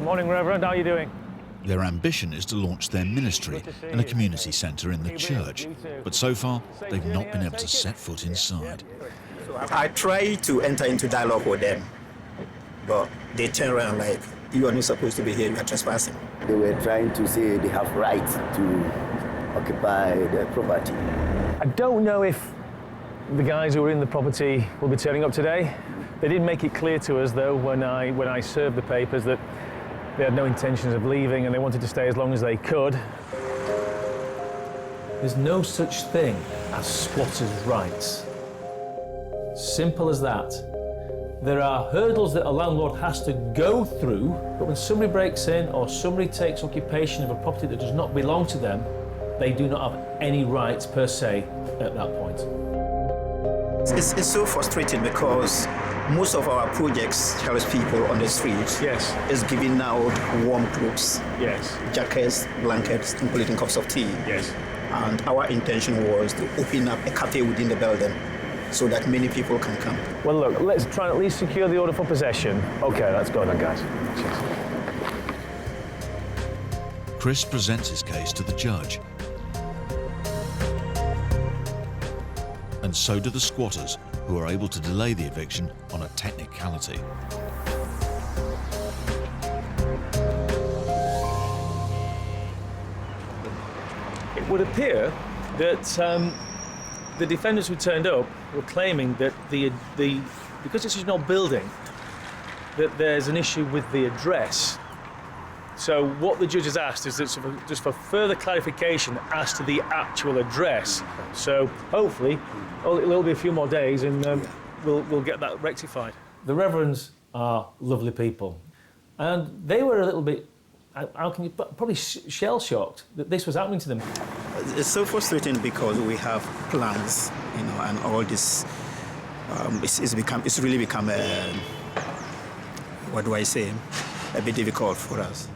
Morning, Reverend. How are you doing? Their ambition is to launch their ministry in a community centre in the church, but so far they've not been able to set foot inside. I tried to enter into dialogue with them, but they turn around like, you are not supposed to be here, you are trespassing. They were trying to say they have right to occupy the property. I don't know if the guys who were in the property will be turning up today. They did make it clear to us, though, when I served the papers, that they had no intentions of leaving and they wanted to stay as long as they could. There's no such thing as squatters' rights. Simple as that. There are hurdles that a landlord has to go through, but when somebody breaks in or somebody takes occupation of a property that does not belong to them, they do not have any rights per se at that point. It's so frustrating because most of our projects house people on the street. Yes. Is giving out warm clothes. Yes. Jackets, blankets, including cups of tea. Yes. And our intention was to open up a cafe within the building so that many people can come. Well, look, let's try and at least secure the order for possession. Okay, let's go then, guys. Cheers. Chris presents his case to the judge. and so do the squatters, who are able to delay the eviction on a technicality. It would appear that the defendants who turned up were claiming that because it's an old building, that there's an issue with the address. So what the judge has asked is that just for further clarification as to the actual address. So hopefully it'll be a few more days and we'll get that rectified. The Reverends are lovely people, and they were a little bit, how can you, probably shell-shocked that this was happening to them. It's so frustrating because we have plans, you know, and all this, it's really become what do I say, a bit difficult for us.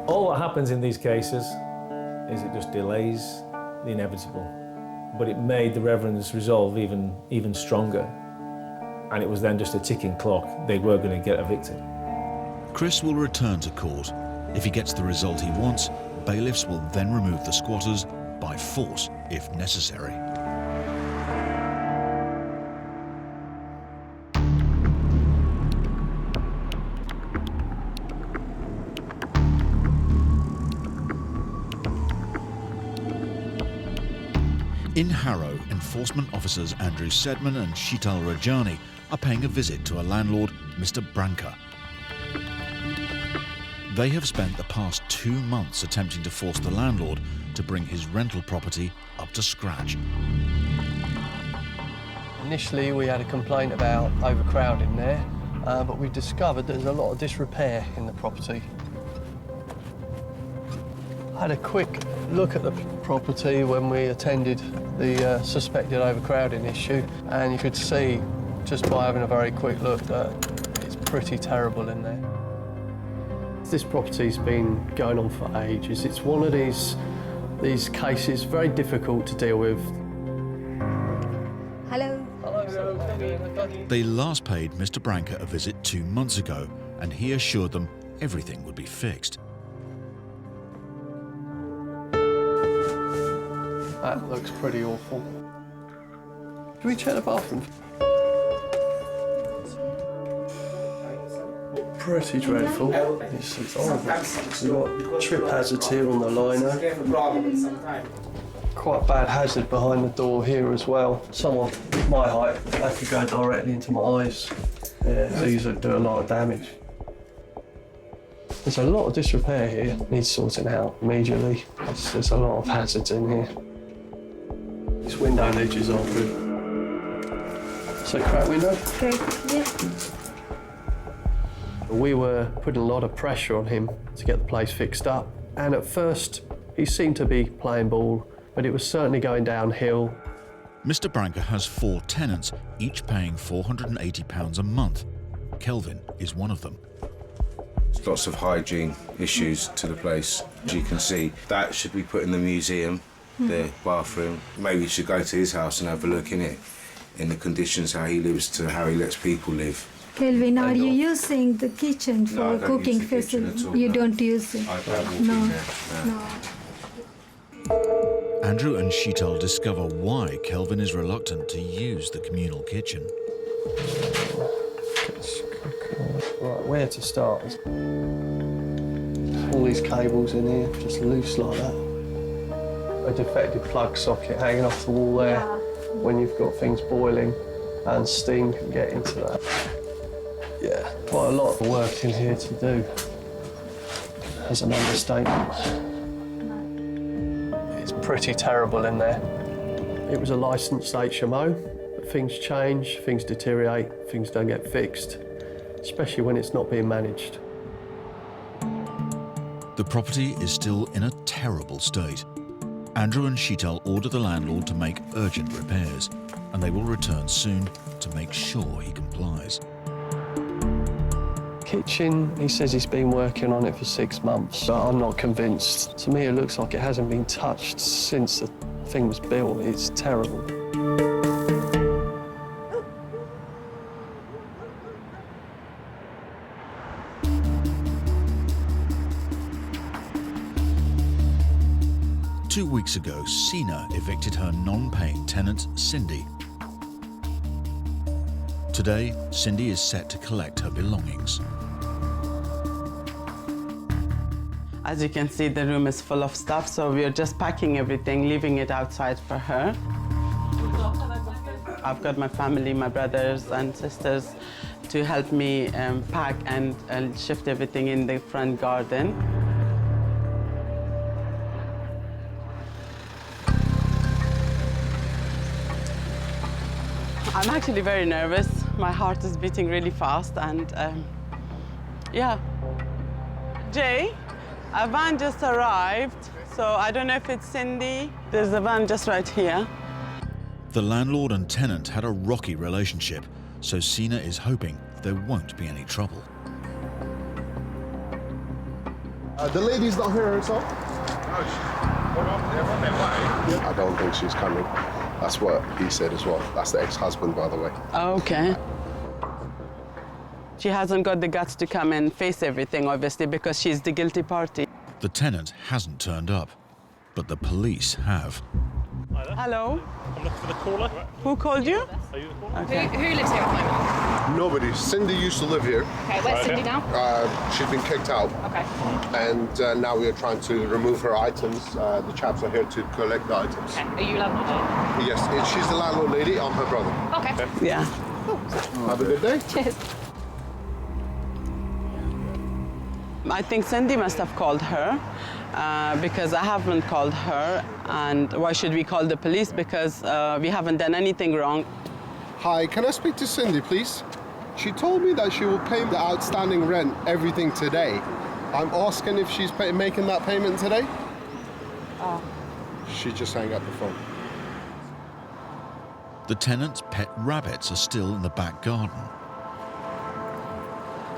All that happens in these cases is it just delays the inevitable. But it made the Reverend's resolve even stronger. And it was then just a ticking clock. They were going to get evicted. Chris will return to court. If he gets the result he wants, bailiffs will then remove the squatters by force if necessary. In Harrow, enforcement officers Andrew Sedman and Sheetal Rajani are paying a visit to a landlord, Mr. Branca. They have spent the past 2 months attempting to force the landlord to bring his rental property up to scratch. Initially, we had a complaint about overcrowding there, but we discovered there's a lot of disrepair in the property. I had a quick look at the property when we attended the suspected overcrowding issue, and you could see, just by having a very quick look, that it's pretty terrible in there. This property's been going on for ages. It's one of these cases very difficult to deal with. Hello. Hello. They last paid Mr. Branca a visit 2 months ago, and he assured them everything would be fixed. That looks pretty awful. Can we check the bathroom? Pretty dreadful. It's horrible. We've got trip hazards here on the liner. Quite bad hazard behind the door here as well. Someone my height, that could go directly into my eyes. Yeah, these would do a lot of damage. There's a lot of disrepair here. Needs sorting out immediately. There's a lot of hazards in here. This window ledges aren't good. So crack window? Okay, yeah. We were putting a lot of pressure on him to get the place fixed up. And at first, he seemed to be playing ball, but it was certainly going downhill. Mr. Branca has 4 tenants, each paying £480 a month. Kelvin is one of them. Lots of hygiene issues to the place. As you can see, that should be put in the museum. The bathroom. Maybe you should go to his house and have a look in it, in the conditions how he lives to how he lets people live. Kelvin, are you using the kitchen for cooking facility? You don't use it? I don't walk No. in there. No. Andrew and Sheetal discover why Kelvin is reluctant to use the communal kitchen. Right, where to start? All these cables in here, just loose like that. A defective plug socket hanging off the wall there. When you've got things boiling and steam can get into that. Yeah, quite a lot of work in here to do. As an understatement. It's pretty terrible in there. It was a licensed HMO, but things change, things deteriorate, things don't get fixed, especially when it's not being managed. The property is still in a terrible state. Andrew and Sheetal order the landlord to make urgent repairs, and they will return soon to make sure he complies. Kitchen, he says he's been working on it for 6 months, but I'm not convinced. To me, it looks like it hasn't been touched since the thing was built. It's terrible. 2 weeks ago, Sina evicted her non-paying tenant, Cindy. Today, Cindy is set to collect her belongings. As you can see, the room is full of stuff, so we are just packing everything, leaving it outside for her. I've got my family, my brothers and sisters, to help me pack and shift everything in the front garden. I'm actually very nervous. My heart is beating really fast, and yeah. Jay, a van just arrived, so I don't know if it's Cindy. There's a van just right here. The landlord and tenant had a rocky relationship, so Sina is hoping there won't be any trouble. The lady's not here herself? I don't think she's coming. That's what he said as well. That's the ex-husband, by the way. Okay. She hasn't got the guts to come and face everything, obviously, because she's the guilty party. The tenant hasn't turned up, but the police have. Hello? I'm looking for the caller. Who called you? Are you the caller? Okay. Who lives here at the moment? Nobody. Cindy used to live here. Okay, where's Cindy now? She's been kicked out. Okay. And now we are trying to remove her items. The chaps are here to collect the items. Okay. Are you landlord? Yes, she's the landlord lady. I'm her brother. Okay. Yeah. Cool. Have a good day. Cheers. I think Cindy must have called her because I haven't called her. And why should we call the police? Because we haven't done anything wrong. Hi, can I speak to Cindy, please? She told me that she will pay the outstanding rent, everything today. I'm asking if she's making that payment today. Oh. She just hung up the phone. The tenant's pet rabbits are still in the back garden.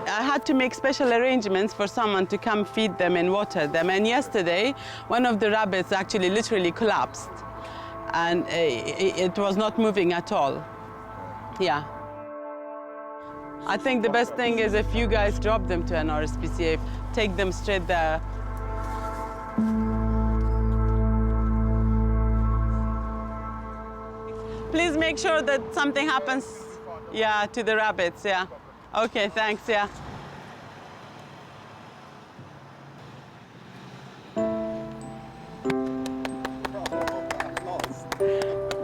I had to make special arrangements for someone to come feed them and water them. And yesterday, one of the rabbits actually literally collapsed. And it was not moving at all. Yeah. I think the best thing is if you guys drop them to an RSPCA, take them straight there. Please make sure that something happens, yeah, to the rabbits, yeah. Okay, thanks, yeah.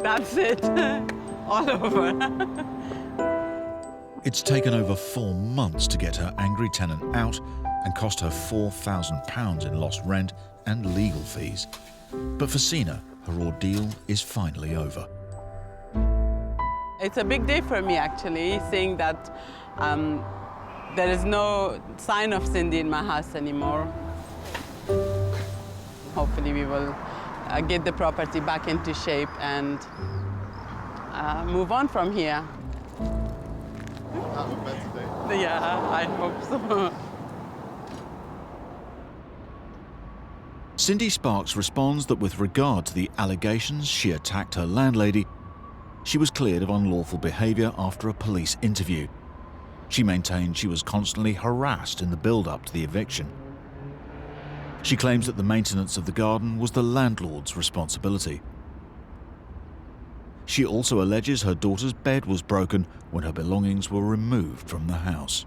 That's it, all over. It's taken over 4 months to get her angry tenant out and cost her £4,000 in lost rent and legal fees. But for Sina, her ordeal is finally over. It's a big day for me, actually, seeing that there is no sign of Cindy in my house anymore. Hopefully we will get the property back into shape and move on from here. Have a better day. Yeah, I hope so. Cindy Sparks responds that with regard to the allegations she attacked her landlady, she was cleared of unlawful behaviour after a police interview. She maintained she was constantly harassed in the build-up to the eviction. She claims that the maintenance of the garden was the landlord's responsibility. She also alleges her daughter's bed was broken when her belongings were removed from the house.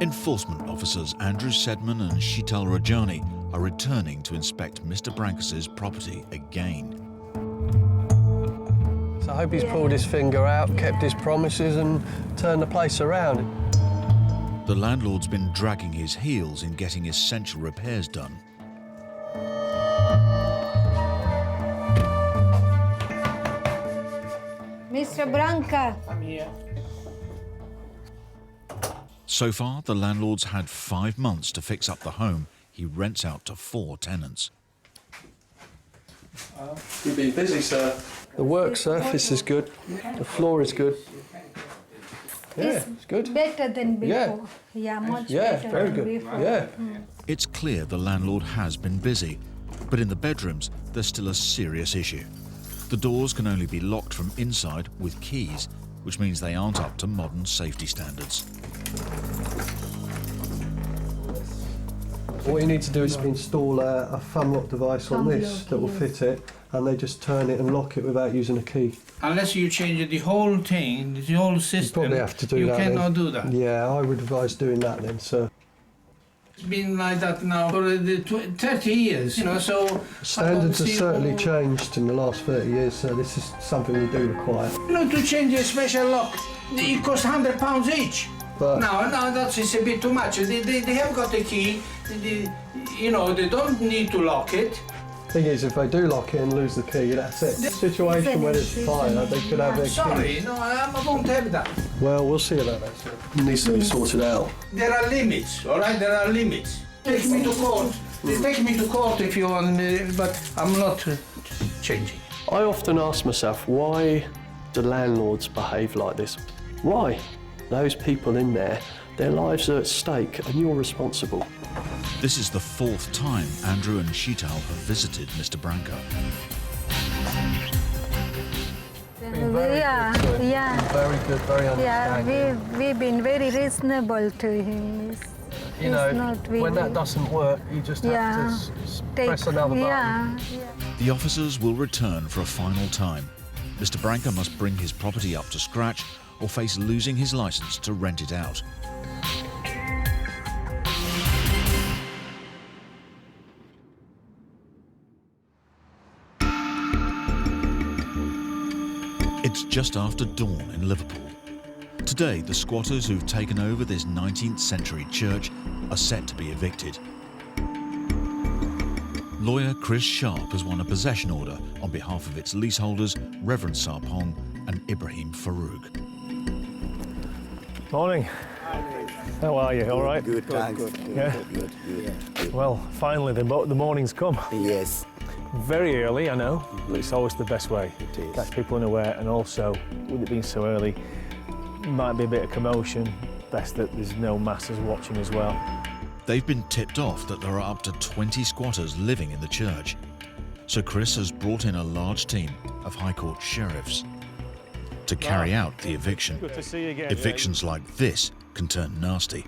Enforcement officers Andrew Sedman and Sheetal Rajani are returning to inspect Mr. Brankas's property again. So I hope he's pulled his finger out, kept his promises and turned the place around. The landlord's been dragging his heels in getting essential repairs done. Mr. Branca. I'm here. So far, the landlord's had 5 months to fix up the home he rents out to 4 tenants. You've been busy, sir. The work surface is good. The floor is good. Yeah, it's good. Better than before. Yeah, much better very than good. before. Yeah. It's clear the landlord has been busy, but in the bedrooms, there's still a serious issue. The doors can only be locked from inside with keys, which means they aren't up to modern safety standards. What you need to do is install a thumb lock device on this that will fit it, and they just turn it and lock it without using a key. Unless you change the whole thing, the whole system, You probably have to do you that cannot then. do that. Yeah, I would advise doing that then, sir. It's been like that now for 30 years, you know, so... Standards have certainly changed in the last 30 years, so this is something we do require. You know, to change a special lock, it costs £100 each. But No, that's a bit too much. They have got the key, you know, they don't need to lock it. thing is, if they do lock it and lose the key, that's it. Situation where there's fire, they could have their key. Sorry, no, I won't have that. Well, we'll see about that, sir. It needs to be sorted out. There are limits, all right? There are limits. Take me to court. Take me to court if you want me, but I'm not changing. I often ask myself, why do landlords behave like this? Why? Those people in there, their lives are at stake and you're responsible. This is the fourth time Andrew and Sheetal have visited Mr. Branca. Very good, very understanding. Yeah, we've been very reasonable to him. You know, when that doesn't work, you just have to press another button. The officers will return for a final time. Mr. Branca must bring his property up to scratch or face losing his license to rent it out. It's just after dawn in Liverpool. Today, the squatters who've taken over this 19th century church are set to be evicted. Lawyer Chris Sharp has won a possession order on behalf of its leaseholders, Reverend Sarpong and Ibrahim Farouk. Morning. How are you? All right? Good, thanks. Yeah? Good. Well, finally, the morning's come. Yes. Very early, I know, but it's always the best way. It is. Catch people unaware, and also, with it being so early, might be a bit of commotion. Best that there's no masses watching as well. They've been tipped off that there are up to 20 squatters living in the church. So Chris has brought in a large team of High Court sheriffs to carry out the eviction. Good to see you again. Evictions like this can turn nasty.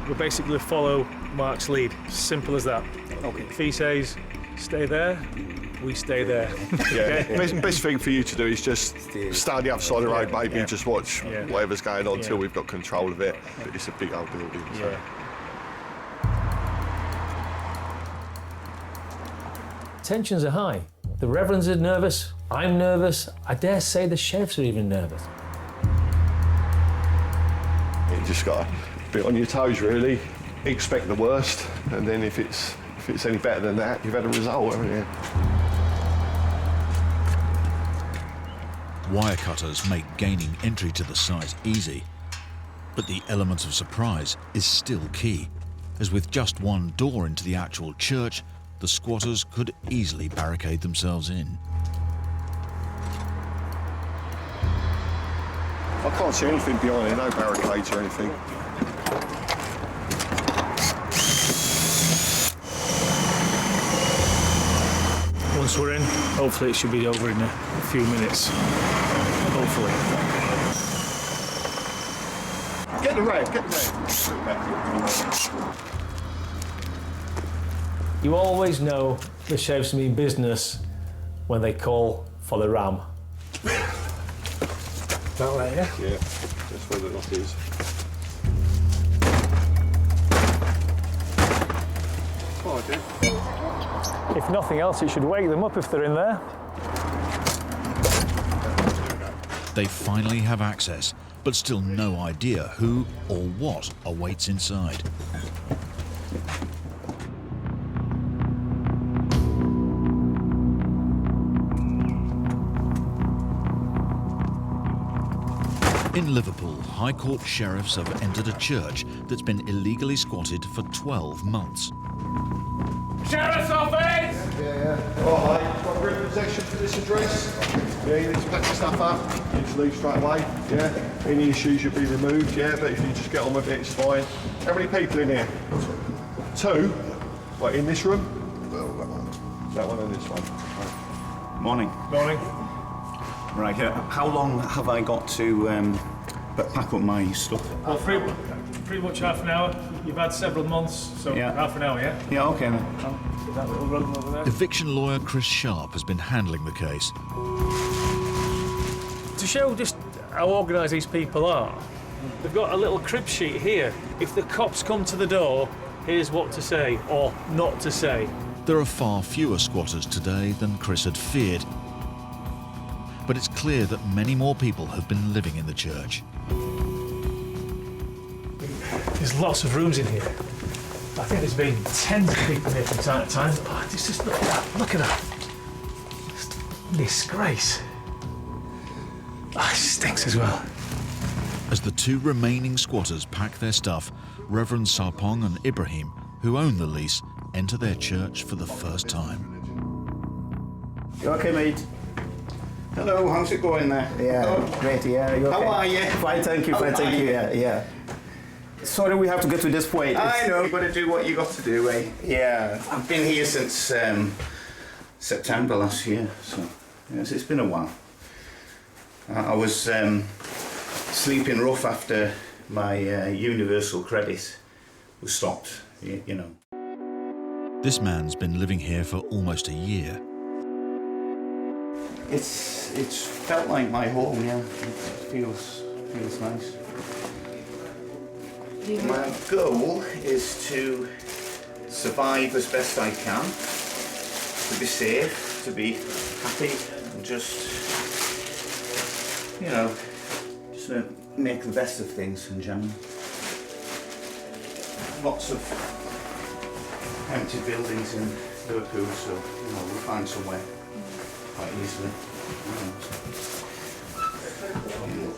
We'll basically follow Mark's lead. Simple as that. Okay. If he says, stay there, we stay there. Yeah, Okay? best thing for you to do is just stand the other side of the road, maybe, and just watch whatever's going on until we've got control of it. But it's a big old building. So. Tensions are high. The reverends are nervous, I'm nervous, I dare say the sheriffs are even nervous. You just got to be on your toes, really. Expect the worst, and then if it's any better than that, you've had a result, haven't you? Wire cutters make gaining entry to the site easy, but the element of surprise is still key, as with just one door into the actual church, the squatters could easily barricade themselves in. I can't see anything behind it, no barricades or anything. Once we're in, hopefully it should be over in a few minutes. Hopefully. Get the rag, get the rag. You always know the sheriffs mean business when they call for the ram. That right, yeah? Yeah, that's where the lock is. Oh, okay. If nothing else, it should wake them up if they're in there. They finally have access, but still no idea who or what awaits inside. In Liverpool, High Court sheriffs have entered a church that's been illegally squatted for 12 months. Sheriff's office! Yeah. All right, got written possession for this address. Yeah, you need to pack your stuff up. You need to leave straight away. Yeah. Any issues you'll be removed. Yeah, but if you just get on with it, it's fine. How many people in here? 2. What, in this room? Well, that one. That one and this one. Right. Morning. Morning. Right, how long have I got to pack up my stuff? Well, pretty much half an hour. You've had several months, so half an hour, yeah? Yeah, OK then. That little room over there. Eviction lawyer Chris Sharp has been handling the case. To show just how organised these people are, they've got a little crib sheet here. If the cops come to the door, here's what to say or not to say. There are far fewer squatters today than Chris had feared. But it's clear that many more people have been living in the church. There's lots of rooms in here. I think there's been tens of people here from time to time. Oh, just look at that. Look at that. Just disgrace. Oh, it stinks as well. As the two remaining squatters pack their stuff, Reverend Sarpong and Ibrahim, who own the lease, enter their church for the first time. You OK, mate? Hello, how's it going there? Yeah, great, yeah. You okay? How are you? Fine, thank you, fine, thank you, yeah. Sorry we have to get to this point. I know, you've got to do what you got to do, eh? Yeah. I've been here since September last year, so yes, it's been a while. I was sleeping rough after my universal credit was stopped, you know. This man's been living here for almost a year. It's felt like my home, yeah. It feels nice. My goal is to survive as best I can, to be safe, to be happy, and just, you know, just make the best of things in general. Lots of empty buildings in Liverpool, so, you know, we'll find somewhere quite easily.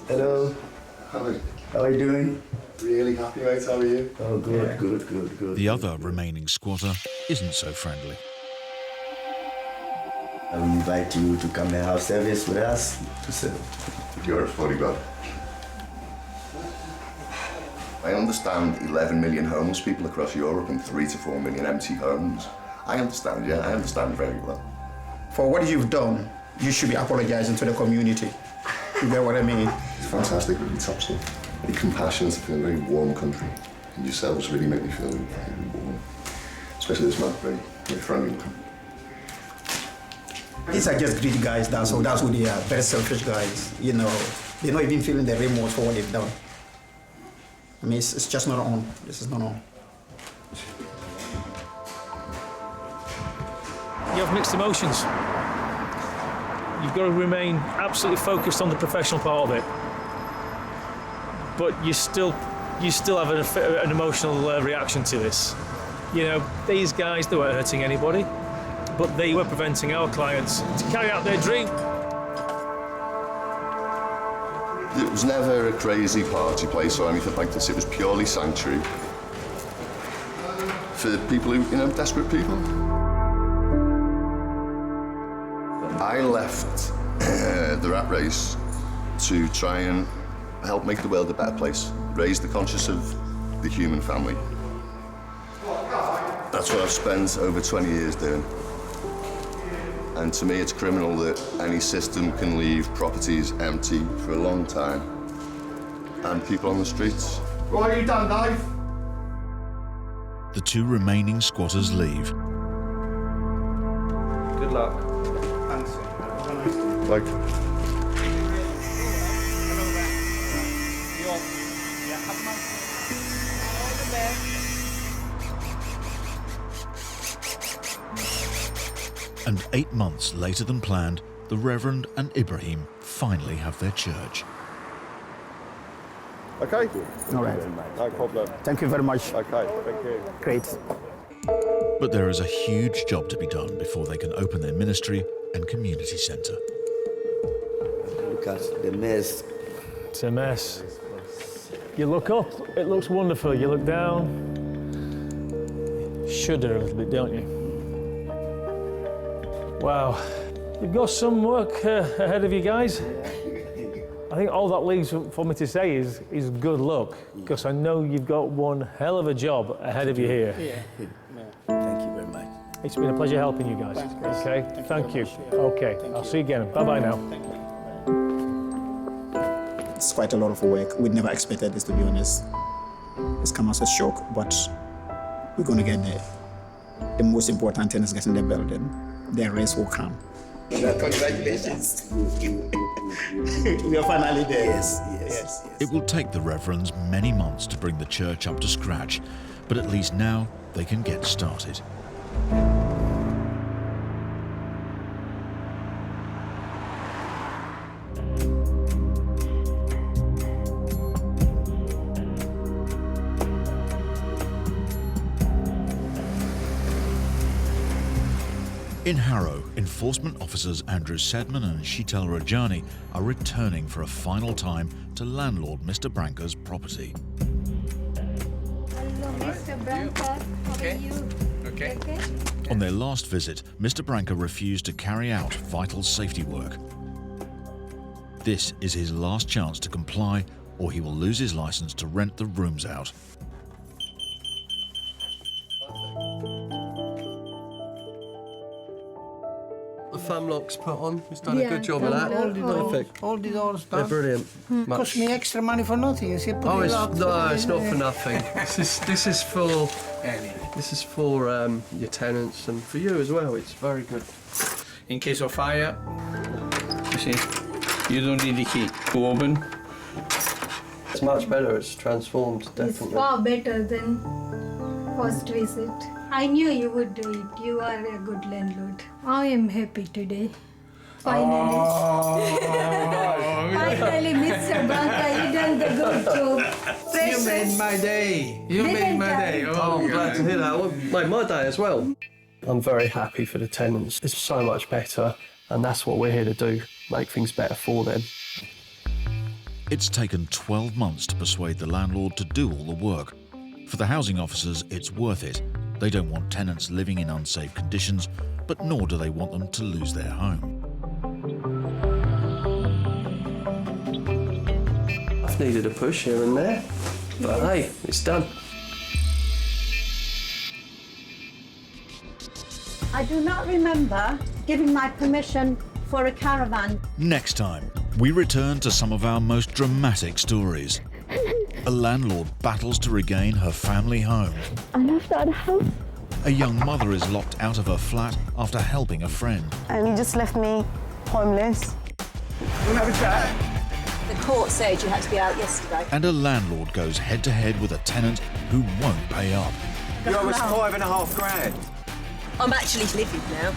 Hello. Hello. How are you doing? Really happy, mate. How are you? Oh, good, good. The other remaining squatter isn't so friendly. I will invite you to come and have service with us. You're a funny man. I understand 11 million homeless people across Europe and 3 to 4 million empty homes. I understand, yeah, I understand very well. For what you've done, you should be apologizing to the community. You get what I mean? It's fantastic, really top stuff. Very compassionate, a very warm country. And yourselves really make me feel very warm. Especially this man, very friendly looking. These are just greedy guys, that's who they are. Very selfish guys, you know. They're not even feeling the remorse for what they've done. I mean, it's just not on. This is not on. You have mixed emotions. You've got to remain absolutely focused on the professional part of it. But you still have an emotional reaction to this. You know, these guys, they weren't hurting anybody, but they were preventing our clients to carry out their dream. It was never a crazy party place or anything like this. It was purely sanctuary for people who, you know, desperate people. I left the rat race to try and help make the world a better place, raise the conscience of the human family. That's what I've spent over 20 years doing. And to me, it's criminal that any system can leave properties empty for a long time and people on the streets. Right, are you done, Dave? The two remaining squatters leave. Good luck. Thanks. Have a nice day. Like, And 8 months later than planned, the Reverend and Ibrahim finally have their church. okay? All right. No problem. Thank you very much. Okay, thank you. Great. But there is a huge job to be done before they can open their ministry and community centre. Look at the mess. It's a mess. You look up, it looks wonderful. You look down, shudder a little bit, don't you? Wow. You've got some work ahead of you guys. I think all that leaves for me to say is good luck, because I know you've got one hell of a job ahead of you here. Yeah. Thank you very much. It's been a pleasure helping you guys. Okay, thank you. Okay, I'll see you again. Bye-bye now. It's quite a lot of work. We never expected this, to be honest. It's come as a shock, but we're going to get there. The most important thing is getting the building. The rest will come. Congratulations. We are finally there. Yes. It will take the Reverends many months to bring the church up to scratch, but at least now they can get started. In Harrow, enforcement officers Andrew Sedman and Sheetal Rajani are returning for a final time to landlord Mr. Branca's property. Hello, Mr. Branca. How are you? Okay. On their last visit, Mr. Branca refused to carry out vital safety work. This is his last chance to comply, or he will lose his license to rent the rooms out. The thumb lock's put on. He's done a good job of that. Perfect. All the doors done. They're brilliant. Cost me extra money for nothing. You see, put Oh, the it's lock, no, it's not yeah. for nothing. This is for your tenants and for you as well. It's very good. In case of fire, you see, you don't need the key to open. It's much better. It's transformed, It's definitely. far better than first visit. I knew you would do it. You are a good landlord. I am happy today. Finally. Finally, Mr. Branca, you done the good job. You made my day. You made my day. Oh, I'm glad to hear that. Well, made my day as well. I'm very happy for the tenants. It's so much better, and that's what we're here to do, make things better for them. It's taken 12 months to persuade the landlord to do all the work. For the housing officers, it's worth it. They don't want tenants living in unsafe conditions, but nor do they want them to lose their home. I've needed a push here and there, but hey, it's done. I do not remember giving my permission for a caravan. Next time, we return to some of our most dramatic stories. A landlord battles to regain her family home. I left that house. A young mother is locked out of her flat after helping a friend. And he just left me homeless. We'll have a chat. The court said you had to be out yesterday. And a landlord goes head-to-head with a tenant who won't pay up. You owe us $5.5 grand. I'm actually living now.